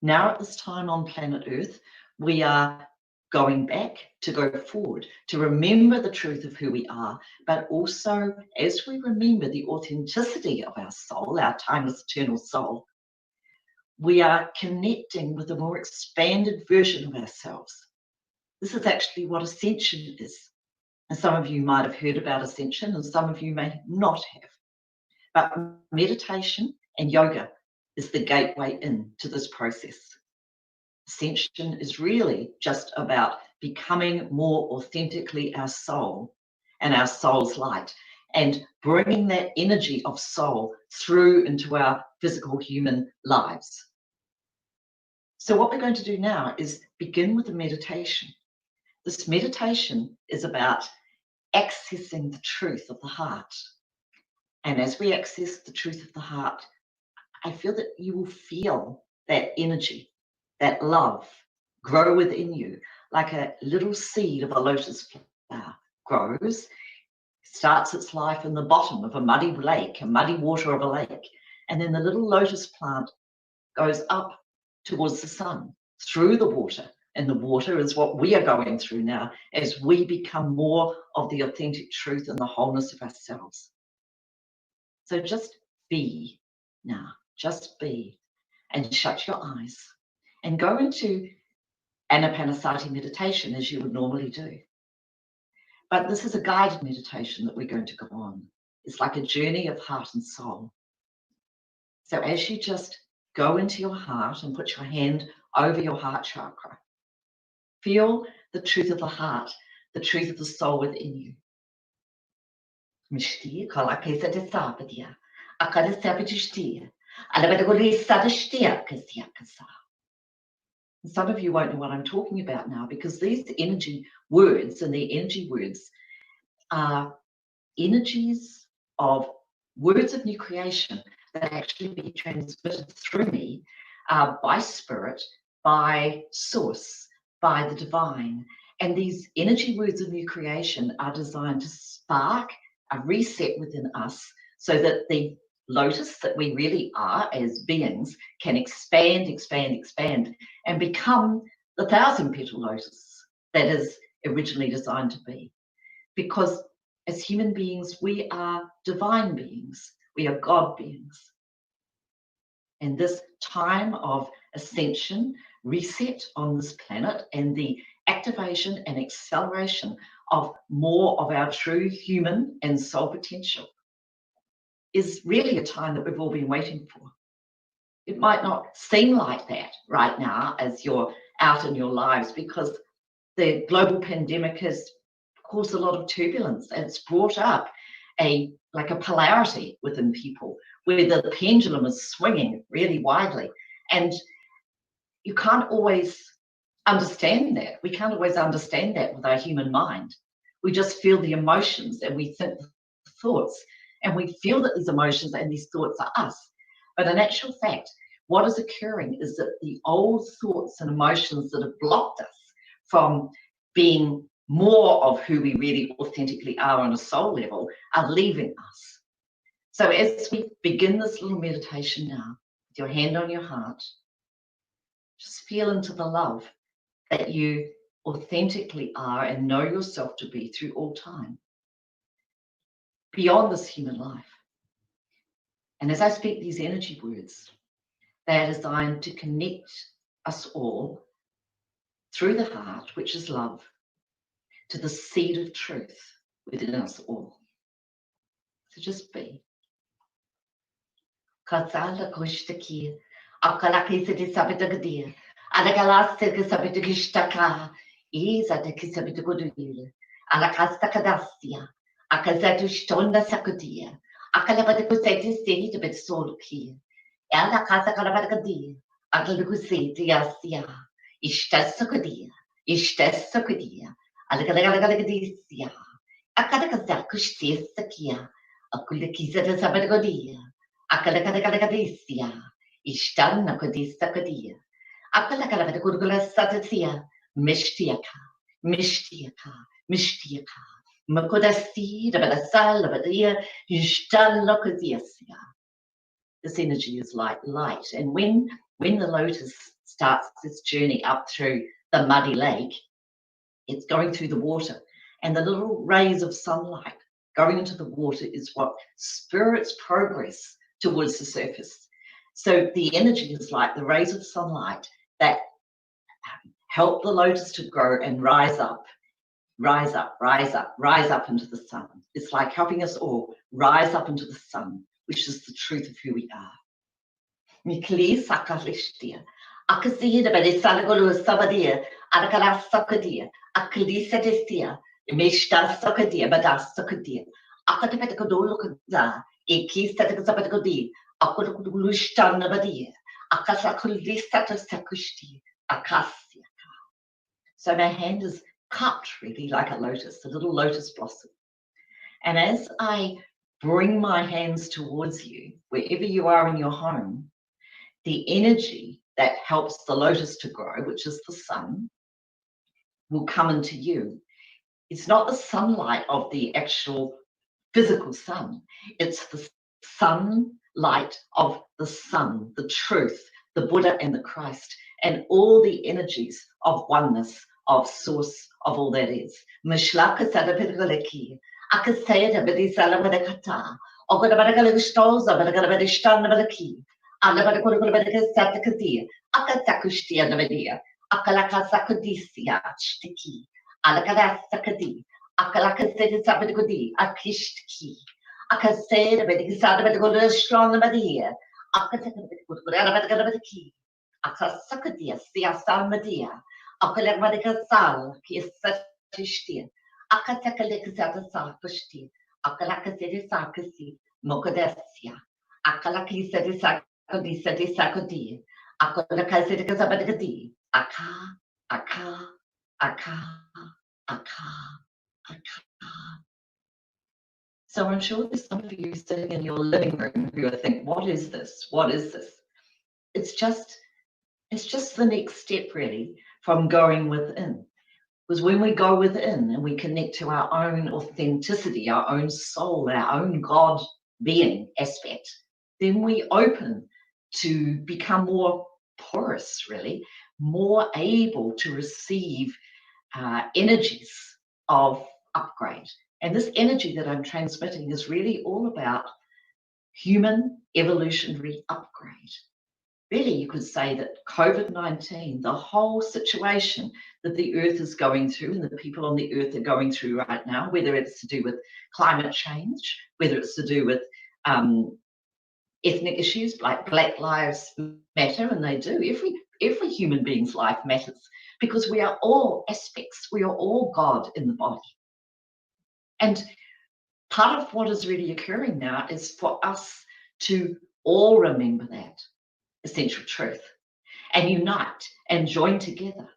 Now at this time on planet Earth, we are going back to go forward, to remember the truth of who we are, but also as we remember the authenticity of our soul, our timeless eternal soul, we are connecting with a more expanded version of ourselves. This is actually what ascension is. And some of you might have heard about ascension, and some of you may not have. But meditation and yoga is the gateway into this process. Ascension is really just about becoming more authentically our soul and our soul's light, and bringing that energy of soul through into our physical human lives. So what we're going to do now is begin with a meditation. This meditation is about accessing the truth of the heart. And as we access the truth of the heart, I feel that you will feel that energy, that love grow within you like a little seed of a lotus flower grows, starts its life in the bottom of a muddy lake, a muddy water of a lake. And then the little lotus plant goes up towards the sun, through the water. And the water is what we are going through now as we become more of the authentic truth and the wholeness of ourselves. So just be now, just be, and shut your eyes and go into Anapanasati meditation as you would normally do. But this is a guided meditation that we're going to go on. It's like a journey of heart and soul. So as you just go into your heart and put your hand over your heart chakra, feel the truth of the heart, the truth of the soul within you. Mishti, kalakesa de sabadia, akada sabadishtia, alabadagolisa de shtia kasiakasa. Some of you won't know what I'm talking about now because these energy words and the energy words are energies of words of new creation that actually be transmitted through me by spirit, by source, by the divine. And these energy words of new creation are designed to spark a reset within us so that the lotus that we really are as beings can expand, expand, expand, and become the 1,000-petal lotus that is originally designed to be. Because as human beings, we are divine beings. We are God beings. And this time of ascension, reset on this planet, and the activation and acceleration of more of our true human and soul potential is really a time that we've all been waiting for. It might not seem like that right now as you're out in your lives because the global pandemic has caused a lot of turbulence and it's brought up a polarity within people where the pendulum is swinging really widely, and you can't always understand that. We can't always understand that with our human mind. We just feel the emotions and we think the thoughts, and we feel that these emotions and these thoughts are us. But in actual fact, what is occurring is that the old thoughts and emotions that have blocked us from being more of who we really authentically are on a soul level are leaving us. So as we begin this little meditation now, with your hand on your heart, just feel into the love that you authentically are and know yourself to be through all time, beyond this human life. And as I speak these energy words, they are designed to connect us all through the heart, which is love, to the seed of truth within us all. So just be. Kazala kushtaki, akalaki sidi sabitagadir, alagalastik sabitakishtaka, izataki sabitagudir, alakastakadastia, akazatushtonda sakudir, akalabatakuseti seed bit solki, alakasakalabatagadir, akalakuseti astia, ishtasakudir, ishtasakudir, alakalagalagaladisia, akadakazakushtisakia, akulakisa sabatagodia. Akalakadakadakadisia, Ishtanna Kodisa Kodia, Akalakadakadakudgula Satatia, Mishtiaka, Mishtiaka, Mishtiaka, Makodasi, the Badasal, the Badia, Ishtanna Kodisia. This energy is like light, and when the lotus starts this journey up through the muddy lake, it's going through the water, and the little rays of sunlight going into the water is what spirits progress towards the surface. So the energy is like the rays of sunlight that help the lotus to grow and rise up, rise up, rise up, rise up into the sun. It's like helping us all rise up into the sun, which is the truth of who we are. Mikli sakalishtia, akasida bade salagolu sabadia, adakala sakadia, akli sadistia, mishta sakadia, badas sakadia, akatapetakadola. Ekis tatakasapatagodi, Akulushtan Nabadia, So my hand is cupped really like a lotus, a little lotus blossom. And as I bring my hands towards you, wherever you are in your home, the energy that helps the lotus to grow, which is the sun, will come into you. It's not the sunlight of the actual physical sun. It's the sunlight of the sun, the truth, the Buddha and the Christ, and all the energies of oneness, of source, of all that is. Akalakasedi sabedgudi, akishtki. Akased bedigsada bedgoda strong badia. Akatakadiki. Akasakadia, siasal madia. Akalakmadikasal, kiesatishti. Akatakalikasata sarpashti. Akalakasedi sarkasi, mokadesia. Akalakisedi sakodi, sedi sakodi. Akalakasedi kasabedgadi. Aka, aka, aka, aka. So I'm sure there's some of you sitting in your living room who are thinking, what is this? What is this? It's just the next step really from going within. Because when we go within and we connect to our own authenticity, our own soul, our own God being aspect, then we open to become more porous, really, more able to receive energies of upgrade. And this energy that I'm transmitting is really all about human evolutionary upgrade. Really, you could say that COVID-19, the whole situation that the earth is going through and the people on the earth are going through right now, whether it's to do with climate change, whether it's to do with ethnic issues like Black Lives Matter, and they do, every human being's life matters because we are all aspects, we are all God in the body. And part of what is really occurring now is for us to all remember that essential truth and unite and join together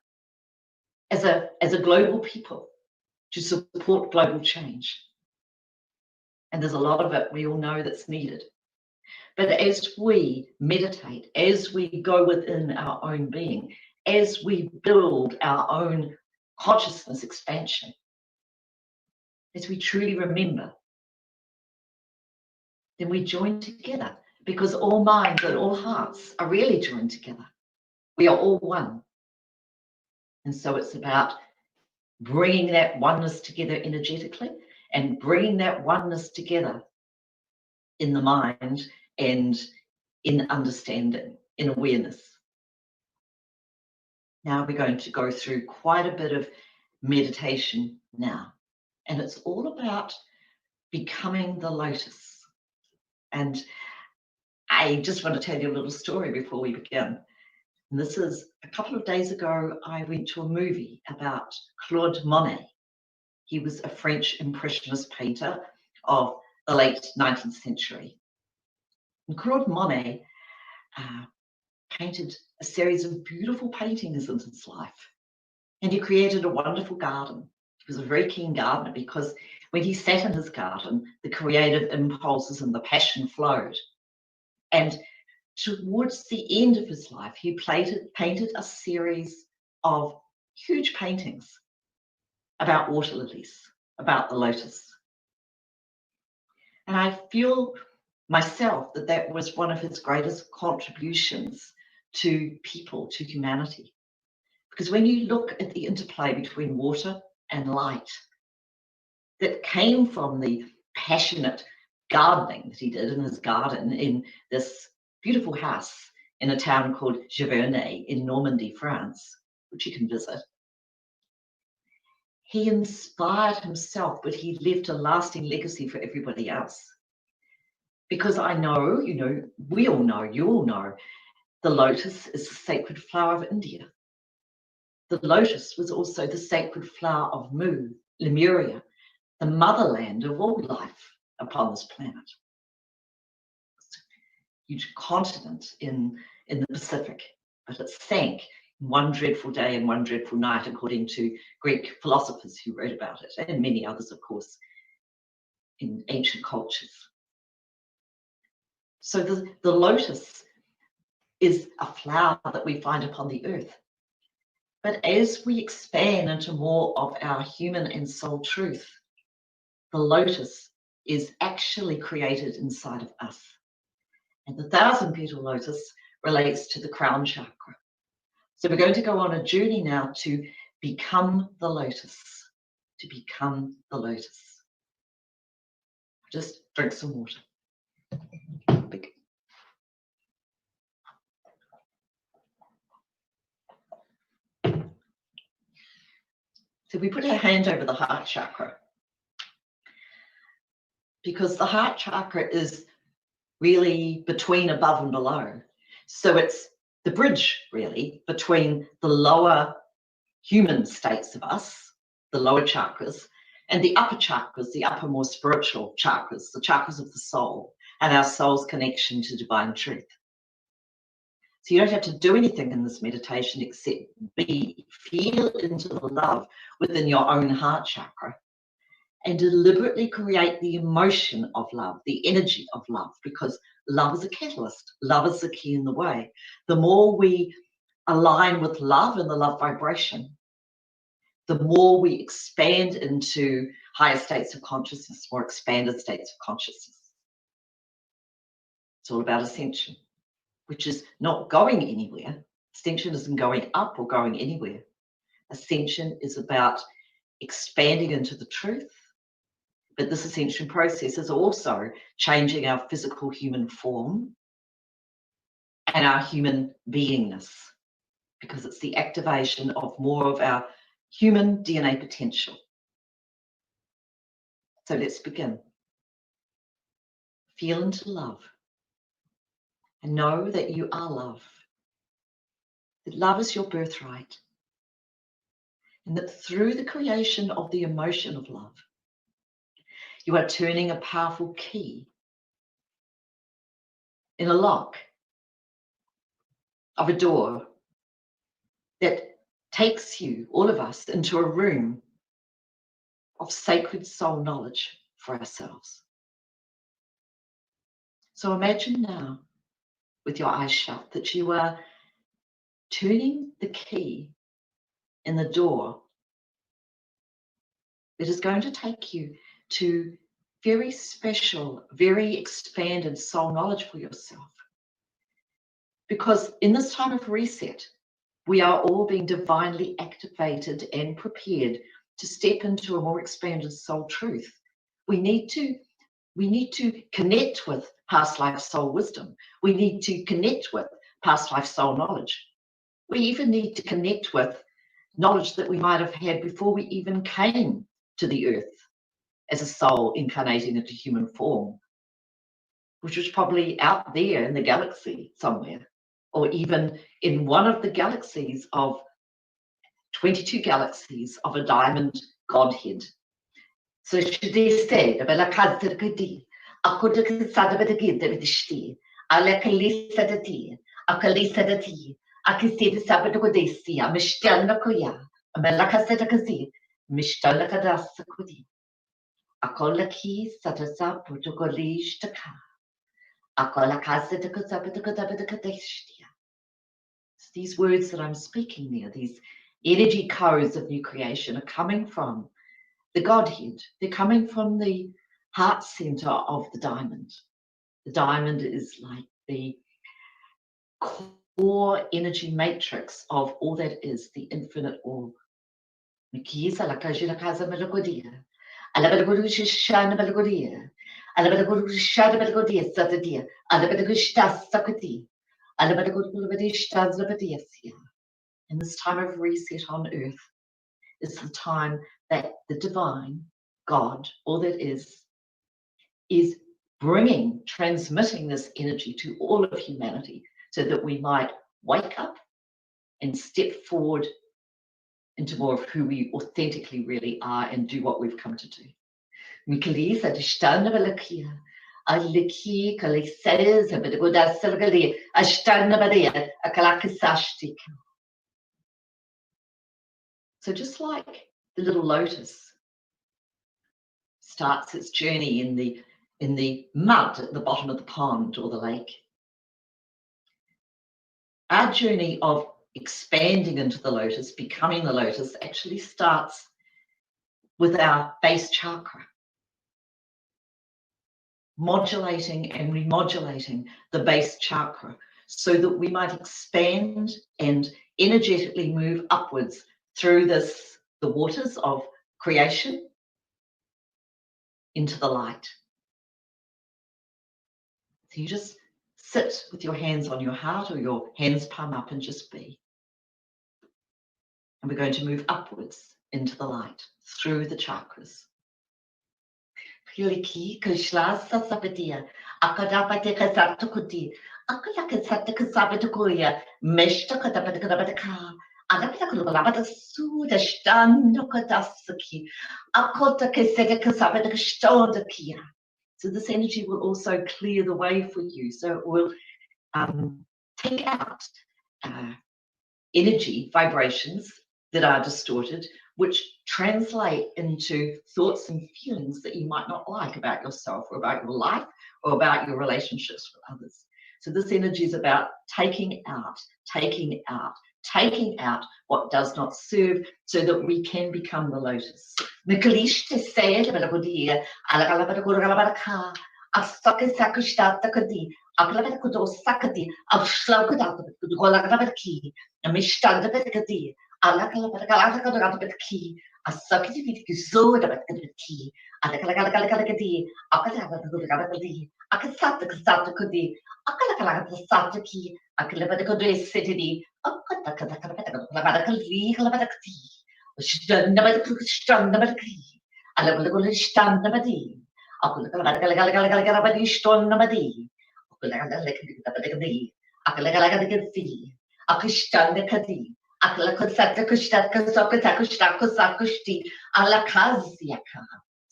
as a global people to support global change. And there's a lot of it we all know that's needed. But as we meditate, as we go within our own being, as we build our own consciousness expansion, as we truly remember, then we join together because all minds and all hearts are really joined together. We are all one. And so it's about bringing that oneness together energetically and bringing that oneness together in the mind and in understanding, in awareness. Now we're going to go through quite a bit of meditation now. And it's all about becoming the lotus. And I just want to tell you a little story before we begin. And this is a couple of days ago, I went to a movie about Claude Monet. He was a French Impressionist painter of the late 19th century. And Claude Monet painted a series of beautiful paintings in his life. And he created a wonderful garden. He was a very keen gardener because when he sat in his garden, the creative impulses and the passion flowed. And towards the end of his life, he painted a series of huge paintings about water lilies, about the lotus. And I feel myself that that was one of his greatest contributions to people, to humanity. Because when you look at the interplay between water and light that came from the passionate gardening that he did in his garden in this beautiful house in a town called Giverny in Normandy, France, which you can visit. He inspired himself, but he left a lasting legacy for everybody else. Because I know, you know, we all know, you all know, the lotus is the sacred flower of India. The lotus was also the sacred flower of Mu, Lemuria, the motherland of all life upon this planet. Huge continent in in the Pacific, but it sank in one dreadful day and one dreadful night, according to Greek philosophers who wrote about it, and many others, of course, in ancient cultures. So the lotus is a flower that we find upon the earth. But as we expand into more of our human and soul truth, the lotus is actually created inside of us. And the 1,000-petal lotus relates to the crown chakra. So we're going to go on a journey now to become the lotus, to become the lotus. Just drink some water. So we put our hand over the heart chakra, because the heart chakra is really between above and below. So it's the bridge, really, between the lower human states of us, the lower chakras, and the upper chakras, the upper, more spiritual chakras, the chakras of the soul, and our soul's connection to divine truth. So you don't have to do anything in this meditation except feel into the love within your own heart chakra and deliberately create the emotion of love, the energy of love, because love is a catalyst. Love is the key in the way. The more we align with love and the love vibration, the more we expand into higher states of consciousness, more expanded states of consciousness. It's all about ascension, which is not going anywhere. Ascension isn't going up or going anywhere. Ascension is about expanding into the truth. But this ascension process is also changing our physical human form and our human beingness, because it's the activation of more of our human DNA potential. So let's begin. Feel into love and know that you are love, that love is your birthright, and that through the creation of the emotion of love, you are turning a powerful key in a lock of a door that takes you, all of us, into a room of sacred soul knowledge for ourselves. So imagine now, with your eyes shut, that you are turning the key in the door that is going to take you to very special, very expanded soul knowledge for yourself. Because in this time of reset, we are all being divinely activated and prepared to step into a more expanded soul truth. We need to connect with past life soul wisdom. We need to connect with past life soul knowledge. We even need to connect with knowledge that we might have had before we even came to the earth as a soul incarnating into human form, which was probably out there in the galaxy somewhere, or even in one of the galaxies of 22 galaxies of a diamond Godhead. So she said, "Bella Kazir Gudi, Akudik Sadabadi, David Shti, Alakali Sadati, Akali Sadati, Akisidi Sabadodesi, Mishtelnakoya, Melakasadakazi, Mishtelakadasakudi, Akolaki Sadasa Protocolish Taka, Akolakasadakasabadakadabadakadeshtia." These words that I'm speaking there, these energy codes of new creation, are coming from the Godhead. They're coming from the heart center of the diamond. The diamond is like the core energy matrix of all that is, the infinite all. And this time of reset on earth is the time that the divine God, all that is bringing, transmitting this energy to all of humanity so that we might wake up and step forward into more of who we authentically really are and do what we've come to do. Aliki, Kalises, a bit of good as Silgali, a Stanabadi, a Kalakasashtik. So just like the little lotus starts its journey in the mud at the bottom of the pond or the lake, our journey of expanding into the lotus, becoming the lotus, actually starts with our base chakra, modulating and remodulating the base chakra so that we might expand and energetically move upwards through the waters of creation into the light. So you just sit with your hands on your heart or your hands palm up and just be. And we're going to move upwards into the light through the chakras. Piliki Krishlasa Sapatia, Akadapate Kasatukuti, Akalakasatakasabatakuya, Meshtakadabataka, Adapatakulabata Suda Standokadasaki, Akotakasatakasabatakastodakia. So this energy will also clear the way for you. So it will take out energy, vibrations that are distorted, which translate into thoughts and feelings that you might not like about yourself or about your life or about your relationships with others. So this energy is about taking out what does not serve so that we can become the lotus.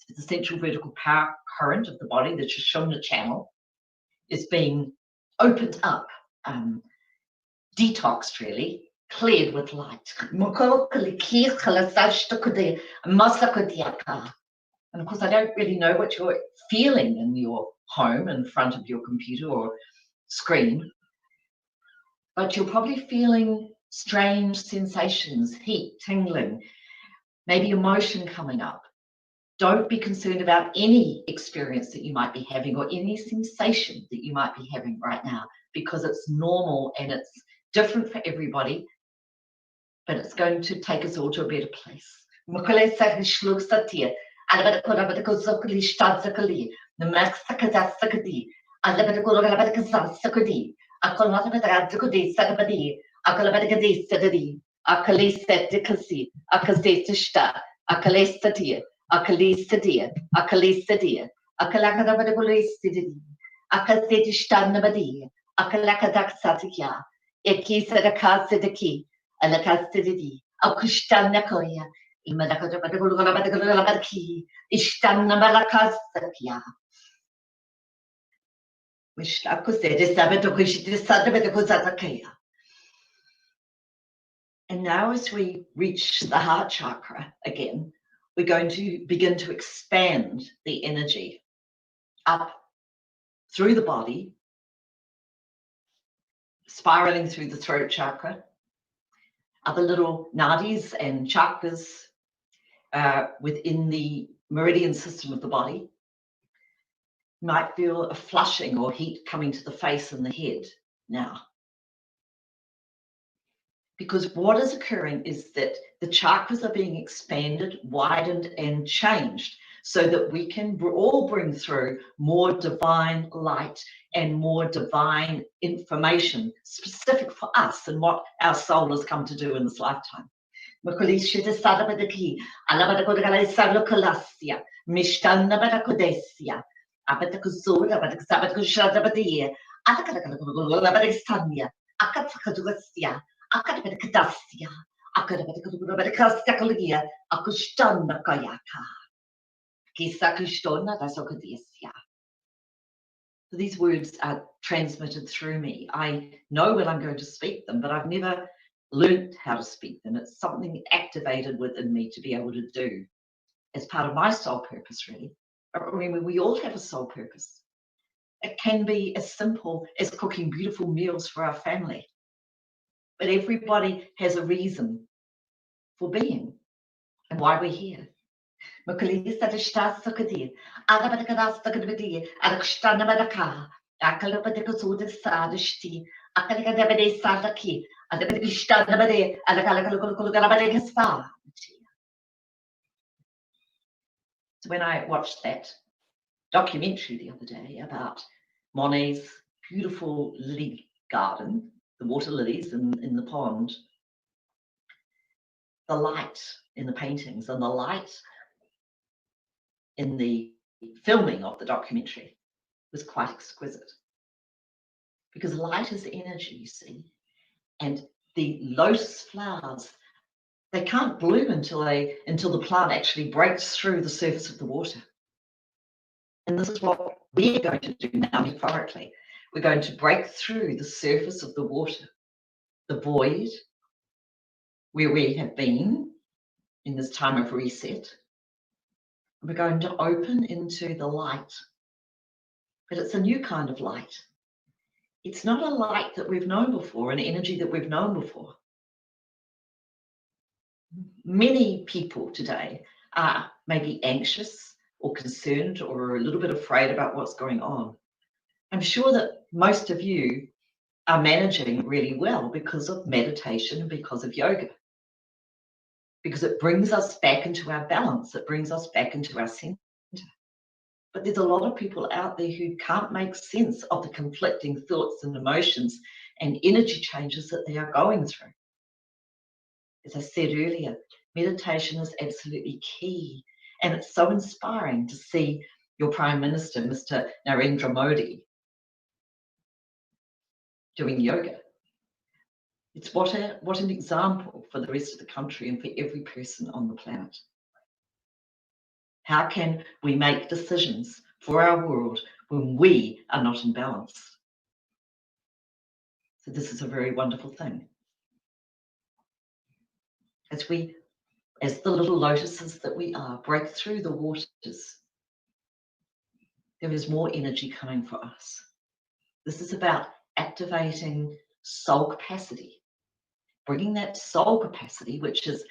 The central vertical power current of the body, the Shoshona channel, is being opened up, detoxed really, cleared with light. And of course, I don't really know what you're feeling in your home in front of your computer or screen, but you're probably feeling strange sensations, heat, tingling, maybe emotion coming up. Don't be concerned about any experience that you might be having or any sensation that you might be having right now, because it's normal and it's different for everybody, but it's going to take us all to a better place. Akalistadia, Akalakadabadulistidia, Akasetistanabadi, Akalakadaksatikia, Ekisadakasidaki, Alakastidi, Akushanakoya, Imadakadabadagulabadaki, Ishtanabalakasakia. And now as we reach the heart chakra again, we're going to begin to expand the energy up through the body, spiraling through the throat chakra, other little nadis and chakras within the meridian system of the body. You might feel a flushing or heat coming to the face and the head now. Because what is occurring is that the chakras are being expanded, widened, and changed so that we can all bring through more divine light and more divine information specific for us and what our soul has come to do in this lifetime. Akadabadakadasya, Akadabadakadabadakasya, Akushtana Kayaka, Kisakustona Dasokadesya. These words are transmitted through me. I know when I'm going to speak them, but I've never learned how to speak them. It's something activated within me to be able to do as part of my soul purpose, really. But remember, we all have a soul purpose. It can be as simple as cooking beautiful meals for our family. But everybody has a reason for being and why we're here. So when I watched that documentary the other day about Monet's beautiful lily garden, the water lilies in the pond, the light in the paintings and the light in the filming of the documentary was quite exquisite. Because light is energy, you see, and the lotus flowers, they can't bloom until the plant actually breaks through the surface of the water. And this is what we're going to do now, metaphorically. We're going to break through the surface of the water, the void where we have been in this time of reset. We're going to open into the light, but it's a new kind of light. It's not a light that we've known before, an energy that we've known before. Many people today are maybe anxious or concerned or a little bit afraid about what's going on. I'm sure that most of you are managing really well because of meditation and because of yoga. Because it brings us back into our balance, it brings us back into our center. But there's a lot of people out there who can't make sense of the conflicting thoughts and emotions and energy changes that they are going through. As I said earlier, meditation is absolutely key. And it's so inspiring to see your Prime Minister, Mr. Narendra Modi, doing yoga. It's what an example for the rest of the country and for every person on the planet. How can we make decisions for our world when we are not in balance? So this is a very wonderful thing. As the little lotuses that we are, break through the waters, there is more energy coming for us. This is about activating soul capacity, bringing that soul capacity, which is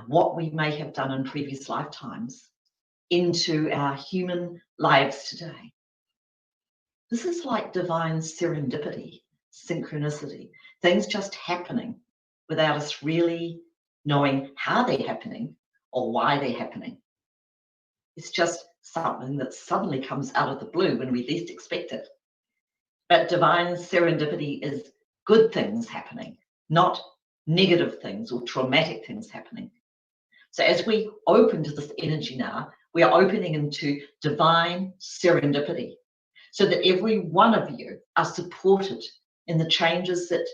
what we may have done in previous lifetimes, into our human lives today. This is like divine serendipity, synchronicity, things just happening without us really knowing how they're happening or why they're happening. It's just something that suddenly comes out of the blue when we least expect it. But divine serendipity is good things happening, not negative things or traumatic things happening. So as we open to this energy now, we are opening into divine serendipity so that every one of you are supported in the changes that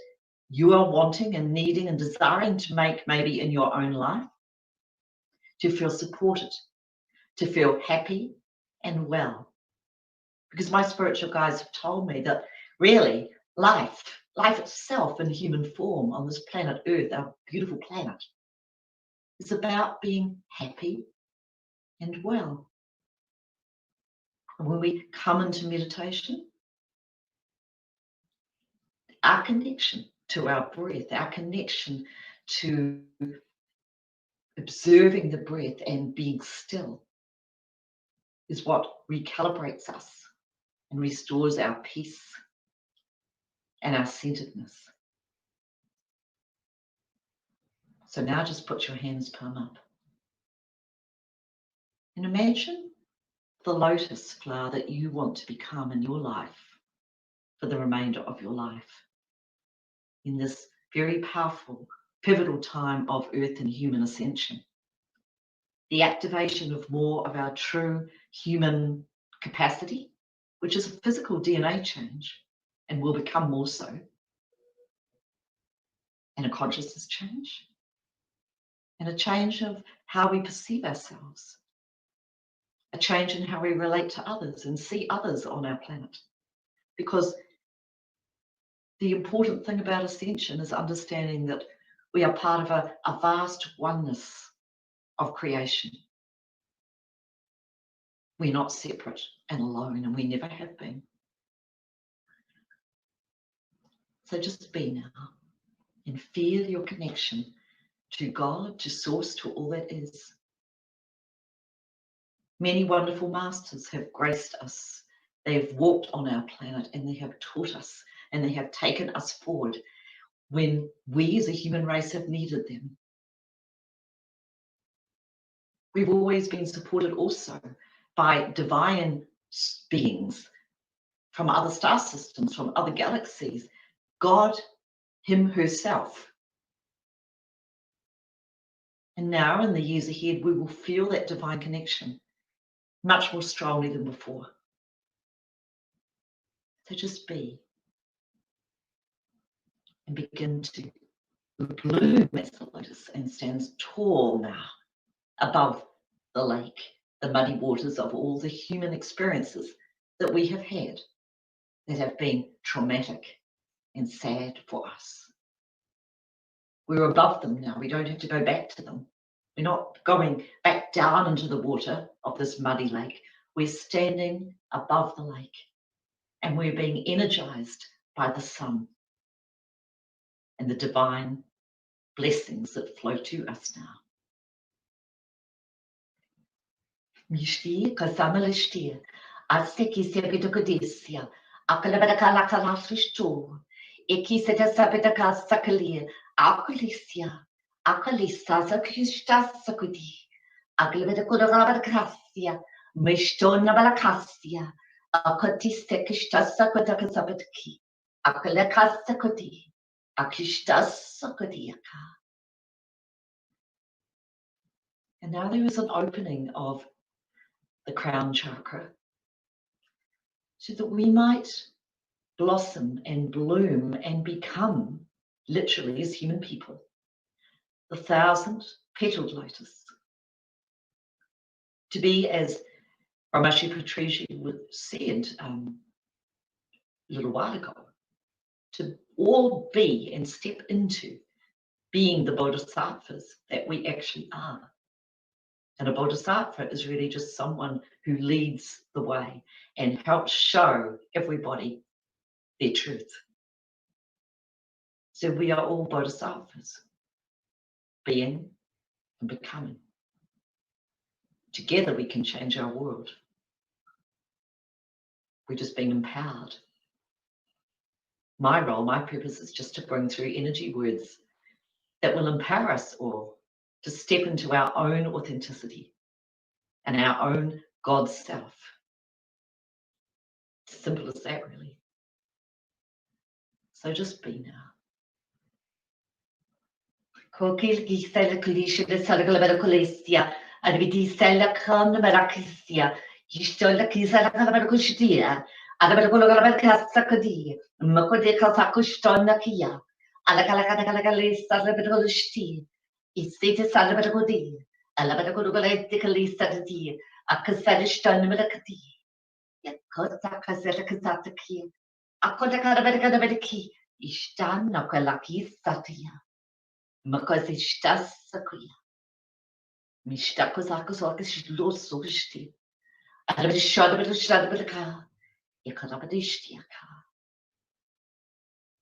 you are wanting and needing and desiring to make maybe in your own life, to feel supported, to feel happy and well. Because my spiritual guides have told me that really life itself in human form on this planet Earth, our beautiful planet, is about being happy and well. And when we come into meditation, our connection to our breath, our connection to observing the breath and being still is what recalibrates us and restores our peace and our centeredness. So now just put your hands palm up and imagine the lotus flower that you want to become in your life for the remainder of your life in this very powerful, pivotal time of earth and human ascension. The activation of more of our true human capacity, which is a physical DNA change and will become more so, and a consciousness change, and a change of how we perceive ourselves, a change in how we relate to others and see others on our planet. Because the important thing about ascension is understanding that we are part of a vast oneness of creation. We're not separate and alone, and we never have been. So just be now and feel your connection to God, to Source, to all that is. Many wonderful masters have graced us. They have walked on our planet and they have taught us and they have taken us forward when we as a human race have needed them. We've always been supported also by divine beings from other star systems, from other galaxies, God, Him herself. And now in the years ahead, we will feel that divine connection much more strongly than before. So just be and begin to bloom as the lotus and stands tall now above the lake, the muddy waters of all the human experiences that we have had that have been traumatic and sad for us. We're above them now. We don't have to go back to them. We're not going back down into the water of this muddy lake. We're standing above the lake and we're being energized by the sun and the divine blessings that flow to us now. Mishti kasamalishti, asteki sepitakodesia, akalabakalakalafisto, ekiseta sapitakassakalia, akulisia, akalisa sakista sakudi, akalabatakodarabakrasia, mishtona balakasia, akotistekista sakotakasabatki, akalakasakodi, akista sakodiaka. And now there is an opening of the crown chakra so that we might blossom and bloom and become, literally as human people, the 1,000-petaled lotus. To be, as Brahmarshi Patriji said a little while ago, to all be and step into being the bodhisattvas that we actually are. And a bodhisattva is really just someone who leads the way and helps show everybody their truth. So we are all bodhisattvas, being and becoming. Together we can change our world. We're just being empowered. My role, my purpose is just to bring through energy words that will empower us all to step into our own authenticity and our own God self. Simple as that, really. So just be now.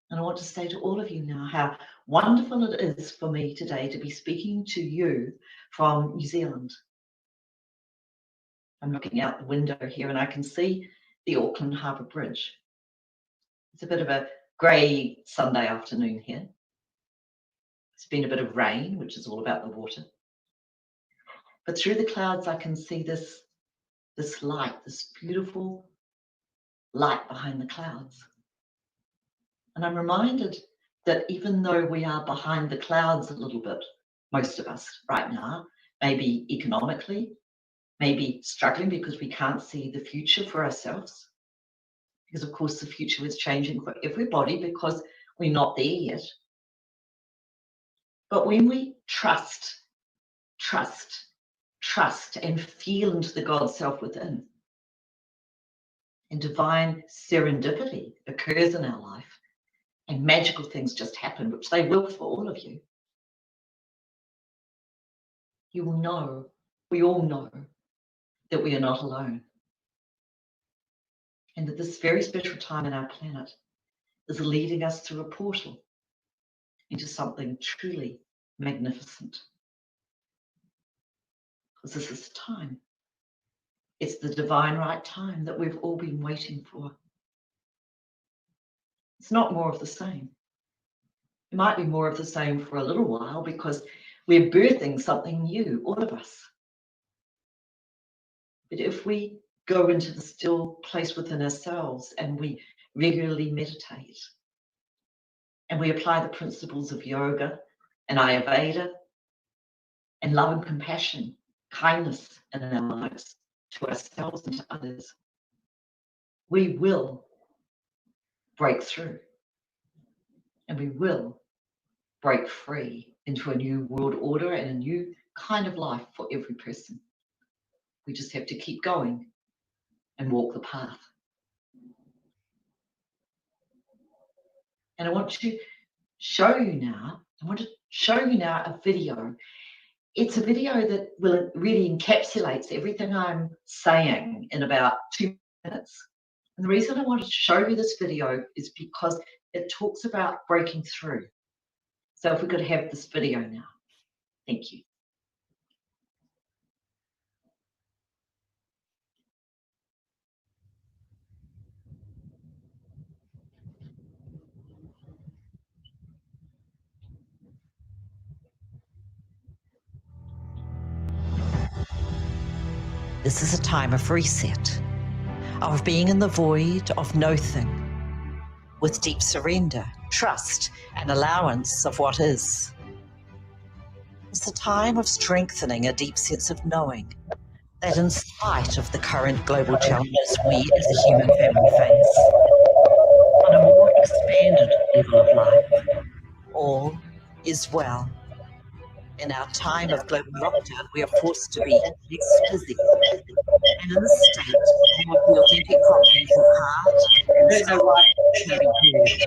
And I want to say to all of you now how wonderful it is for me today to be speaking to you from New Zealand. I'm looking out the window here and I can see the Auckland Harbour Bridge. It's a bit of a grey Sunday afternoon here. It's been a bit of rain, which is all about the water. But through the clouds, I can see this light, this beautiful light behind the clouds. And I'm reminded that even though we are behind the clouds a little bit, most of us right now, maybe economically, maybe struggling because we can't see the future for ourselves. Because of course the future is changing for everybody because we're not there yet. But when we trust and feel into the God self within, and divine serendipity occurs in our life, and magical things just happen, which they will for all of you, you will know, we all know, that we are not alone. And that this very special time in our planet is leading us through a portal into something truly magnificent. Because this is the time. It's the divine right time that we've all been waiting for. It's not more of the same. It might be more of the same for a little while because we're birthing something new, all of us. But if we go into the still place within ourselves and we regularly meditate and we apply the principles of yoga and Ayurveda and love and compassion, kindness in our lives to ourselves and to others, we will break through and we will break free into a new world order and a new kind of life for every person. We just have to keep going and walk the path. And I want to show you now a video. It's a video that will really encapsulates everything I'm saying in about 2 minutes. And the reason I wanted to show you this video is because it talks about breaking through. So if we could have this video now. Thank you. This is a time of reset, of being in the void of no thing, with deep surrender, trust, and allowance of what is. It's a time of strengthening a deep sense of knowing that in spite of the current global challenges we as a human family face, on a more expanded level of life, all is well. In our time of global lockdown, we are forced to be less busy and in a state of the authentic properties of heart and soul can be heard.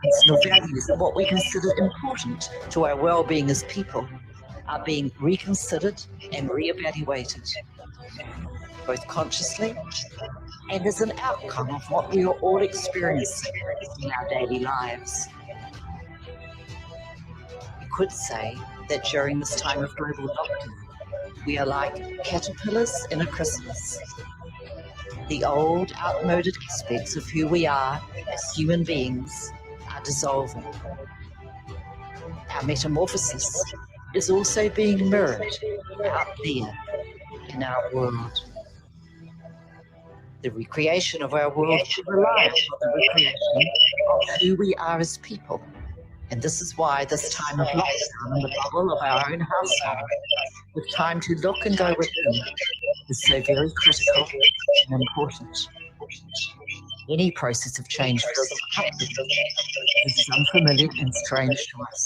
Personal values and what we consider important to our well-being as people are being reconsidered and reevaluated, both consciously and as an outcome of what we are all experiencing in our daily lives. We could say that during this time of global lockdown, we are like caterpillars in a chrysalis. The old, outmoded aspects of who we are as human beings are dissolving. Our metamorphosis is also being mirrored out there in our world. The recreation of our world should rely on the recreation of who we are as people. And this is why this time of lockdown in the bubble of our own household, with time to look and go within, is so very critical and important. Any process of change feels uncomfortable. This is unfamiliar and strange to us.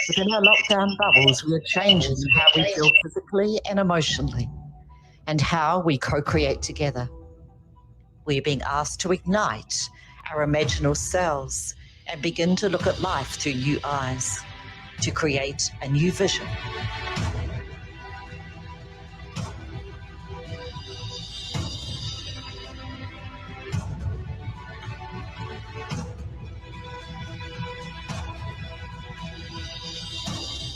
Within our lockdown bubbles, we are changing how we feel physically and emotionally, and how we co-create together. We are being asked to ignite our imaginal selves and begin to look at life through new eyes, to create a new vision.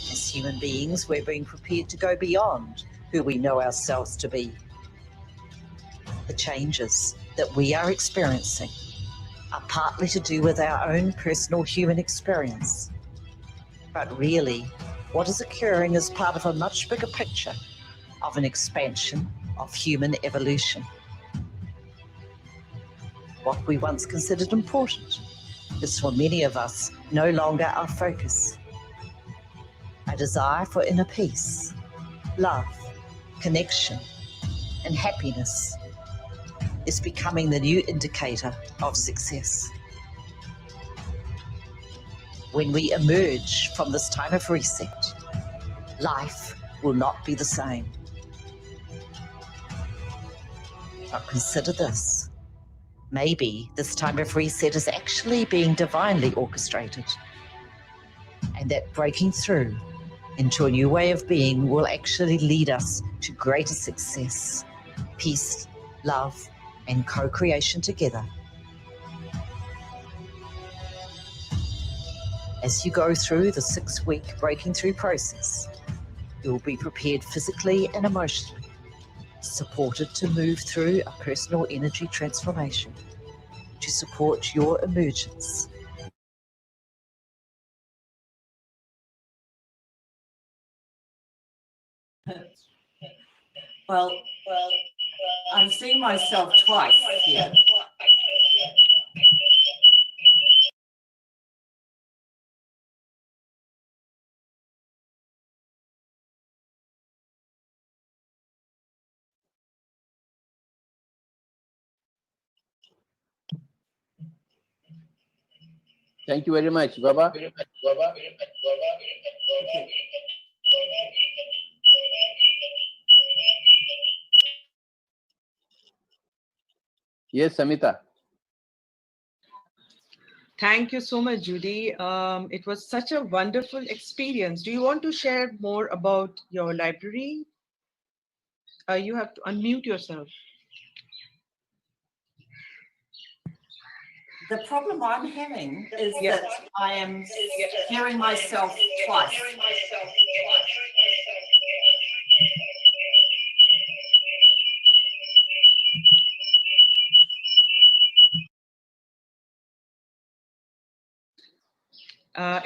As human beings, we're being prepared to go beyond who we know ourselves to be. The changes that we are experiencing are partly to do with our own personal human experience. But really, what is occurring is part of a much bigger picture of an expansion of human evolution. What we once considered important is for many of us no longer our focus. A desire for inner peace, love, connection, and happiness is becoming the new indicator of success. When we emerge from this time of reset, life will not be the same. Now consider this. Maybe this time of reset is actually being divinely orchestrated, and that breaking through into a new way of being will actually lead us to greater success, peace, love, and co-creation together. As you go through the 6-week breaking through process, you will be prepared physically and emotionally, supported to move through a personal energy transformation to support your emergence. Well, I'm seeing myself twice here. Thank you very much, Baba. Yes, Samita. Thank you so much, Judy. It was such a wonderful experience. Do you want to share more about your library? You have to unmute yourself. The problem I'm having is that I am hearing myself twice.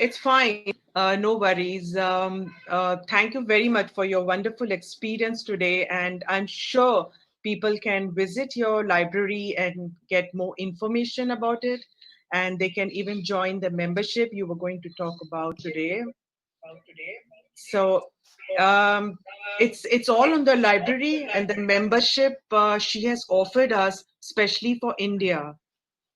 It's fine. No worries. Thank you very much for your wonderful experience today. And I'm sure people can visit your library and get more information about it. And they can even join the membership you were going to talk about today. So it's all on the library and the membership she has offered us, especially for India.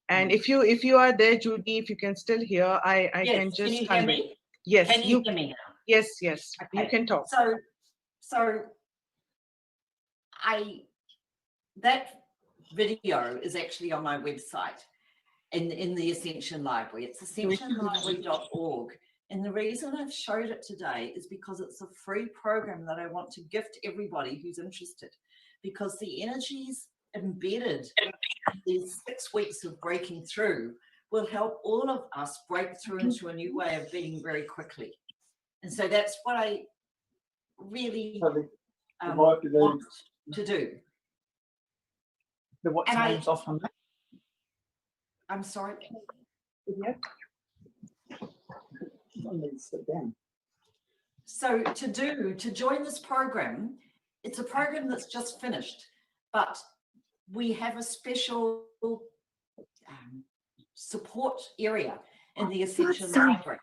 And if you are there, Judy, if you can still hear, I Yes, can just can you hear convey. me? Yes, Can you hear me now? Yes, you Okay. can talk. So that video is actually on my website in the Ascension Library. It's ascensionlibrary.org. And the reason I've showed it today is because it's a free program that I want to gift everybody who's interested, because the energies embedded in these 6 weeks of breaking through will help all of us break through into a new way of being very quickly. And so that's what I really want to do. What's the names off on that? I'm sorry. So to join this program, it's a program that's just finished, but we have a special support area in the Ascension Library.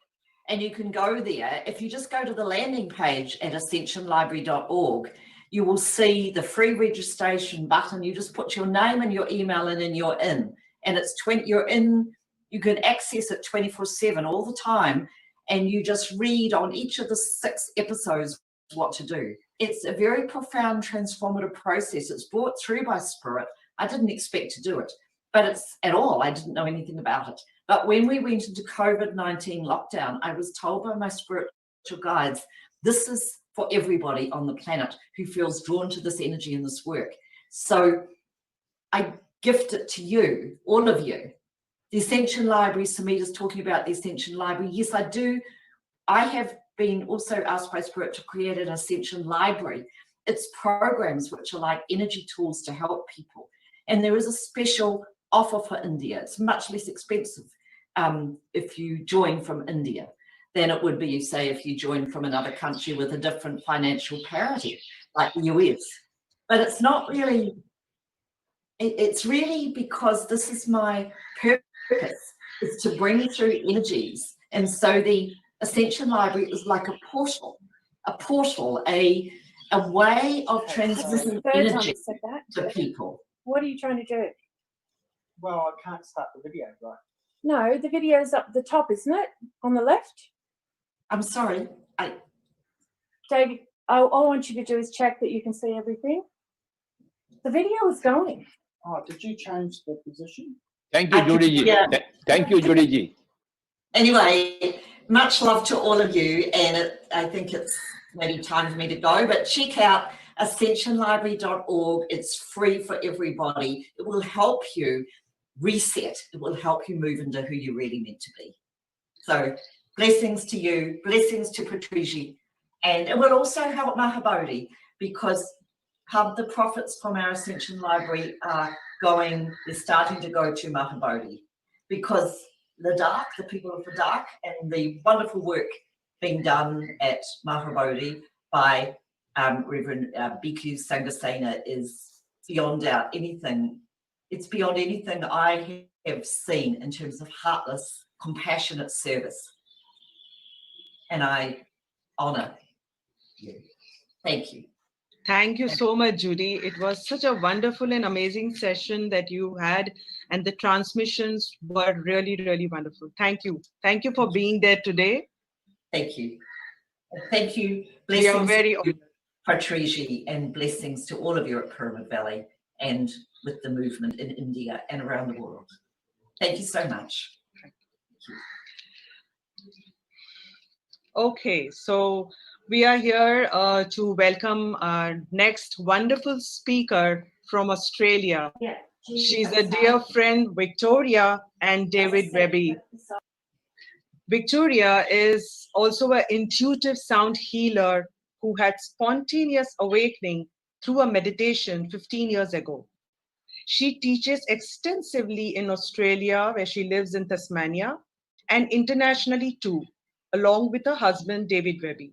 And you can go there. If you just go to the landing page at ascensionlibrary.org, you will see the free registration button. You just put your name and your email in and you're in. And it's you're in, you can access it 24/7 all the time. And you just read on each of the 6 episodes what to do. It's a very profound, transformative process. It's brought through by Spirit. I didn't expect to do it, but it's at all. I didn't know anything about it. But when we went into COVID-19 lockdown, I was told by my spiritual guides, this is for everybody on the planet who feels drawn to this energy and this work. So I gift it to you, all of you. The Ascension Library, Samita's talking about the Ascension Library. Yes, I do. I have been also asked by Spirit to create an Ascension Library. It's programs which are like energy tools to help people. And there is a special offer for India. It's much less expensive if you join from India than it would be, say, if you join from another country with a different financial parity, like the US. But it's not really, it's really because this is my purpose, is to bring through energies. And so the Ascension Library is like a portal, a way of transmitting energy to people. What are you trying to do? Well, I can't start the video, right? No, the video's up the top, isn't it? On the left? I'm sorry. David, all I want you to do is check that you can see everything. The video is going. Oh, did you change the position? Thank you, I could- Judy ji. yeah. Thank you, Judy ji. Anyway, much love to all of you, and I think it's maybe time for me to go, but check out ascensionlibrary.org. It's free for everybody. It will help you reset. It will help you move into who you're really meant to be. So blessings to you, blessings to Patrici, and it will also help Mahabodhi, because the profits from our Ascension Library are they're starting to go to Mahabodhi, because the people of the dark, and the wonderful work being done at Mahabodhi by Reverend Bhikkhu Sangasena is beyond anything. It's beyond anything I have seen in terms of heartless, compassionate service. And I honor you. Thank you. Thank you so much, Judy. It was such a wonderful and amazing session that you had, and the transmissions were really, really wonderful. Thank you. Thank you for being there today. Thank you. Thank you. We are Blessings very to Patrici, and blessings to all of you at Pyramid Valley and with the movement in India and around the world. Thank you so much. Okay, so we are here to welcome our next wonderful speaker from Australia. She's a dear friend, Victoria and David Webby. Victoria is also an intuitive sound healer who had spontaneous awakening through a meditation 15 years ago. She teaches extensively in Australia, where she lives in Tasmania, and internationally too, along with her husband, David Webby.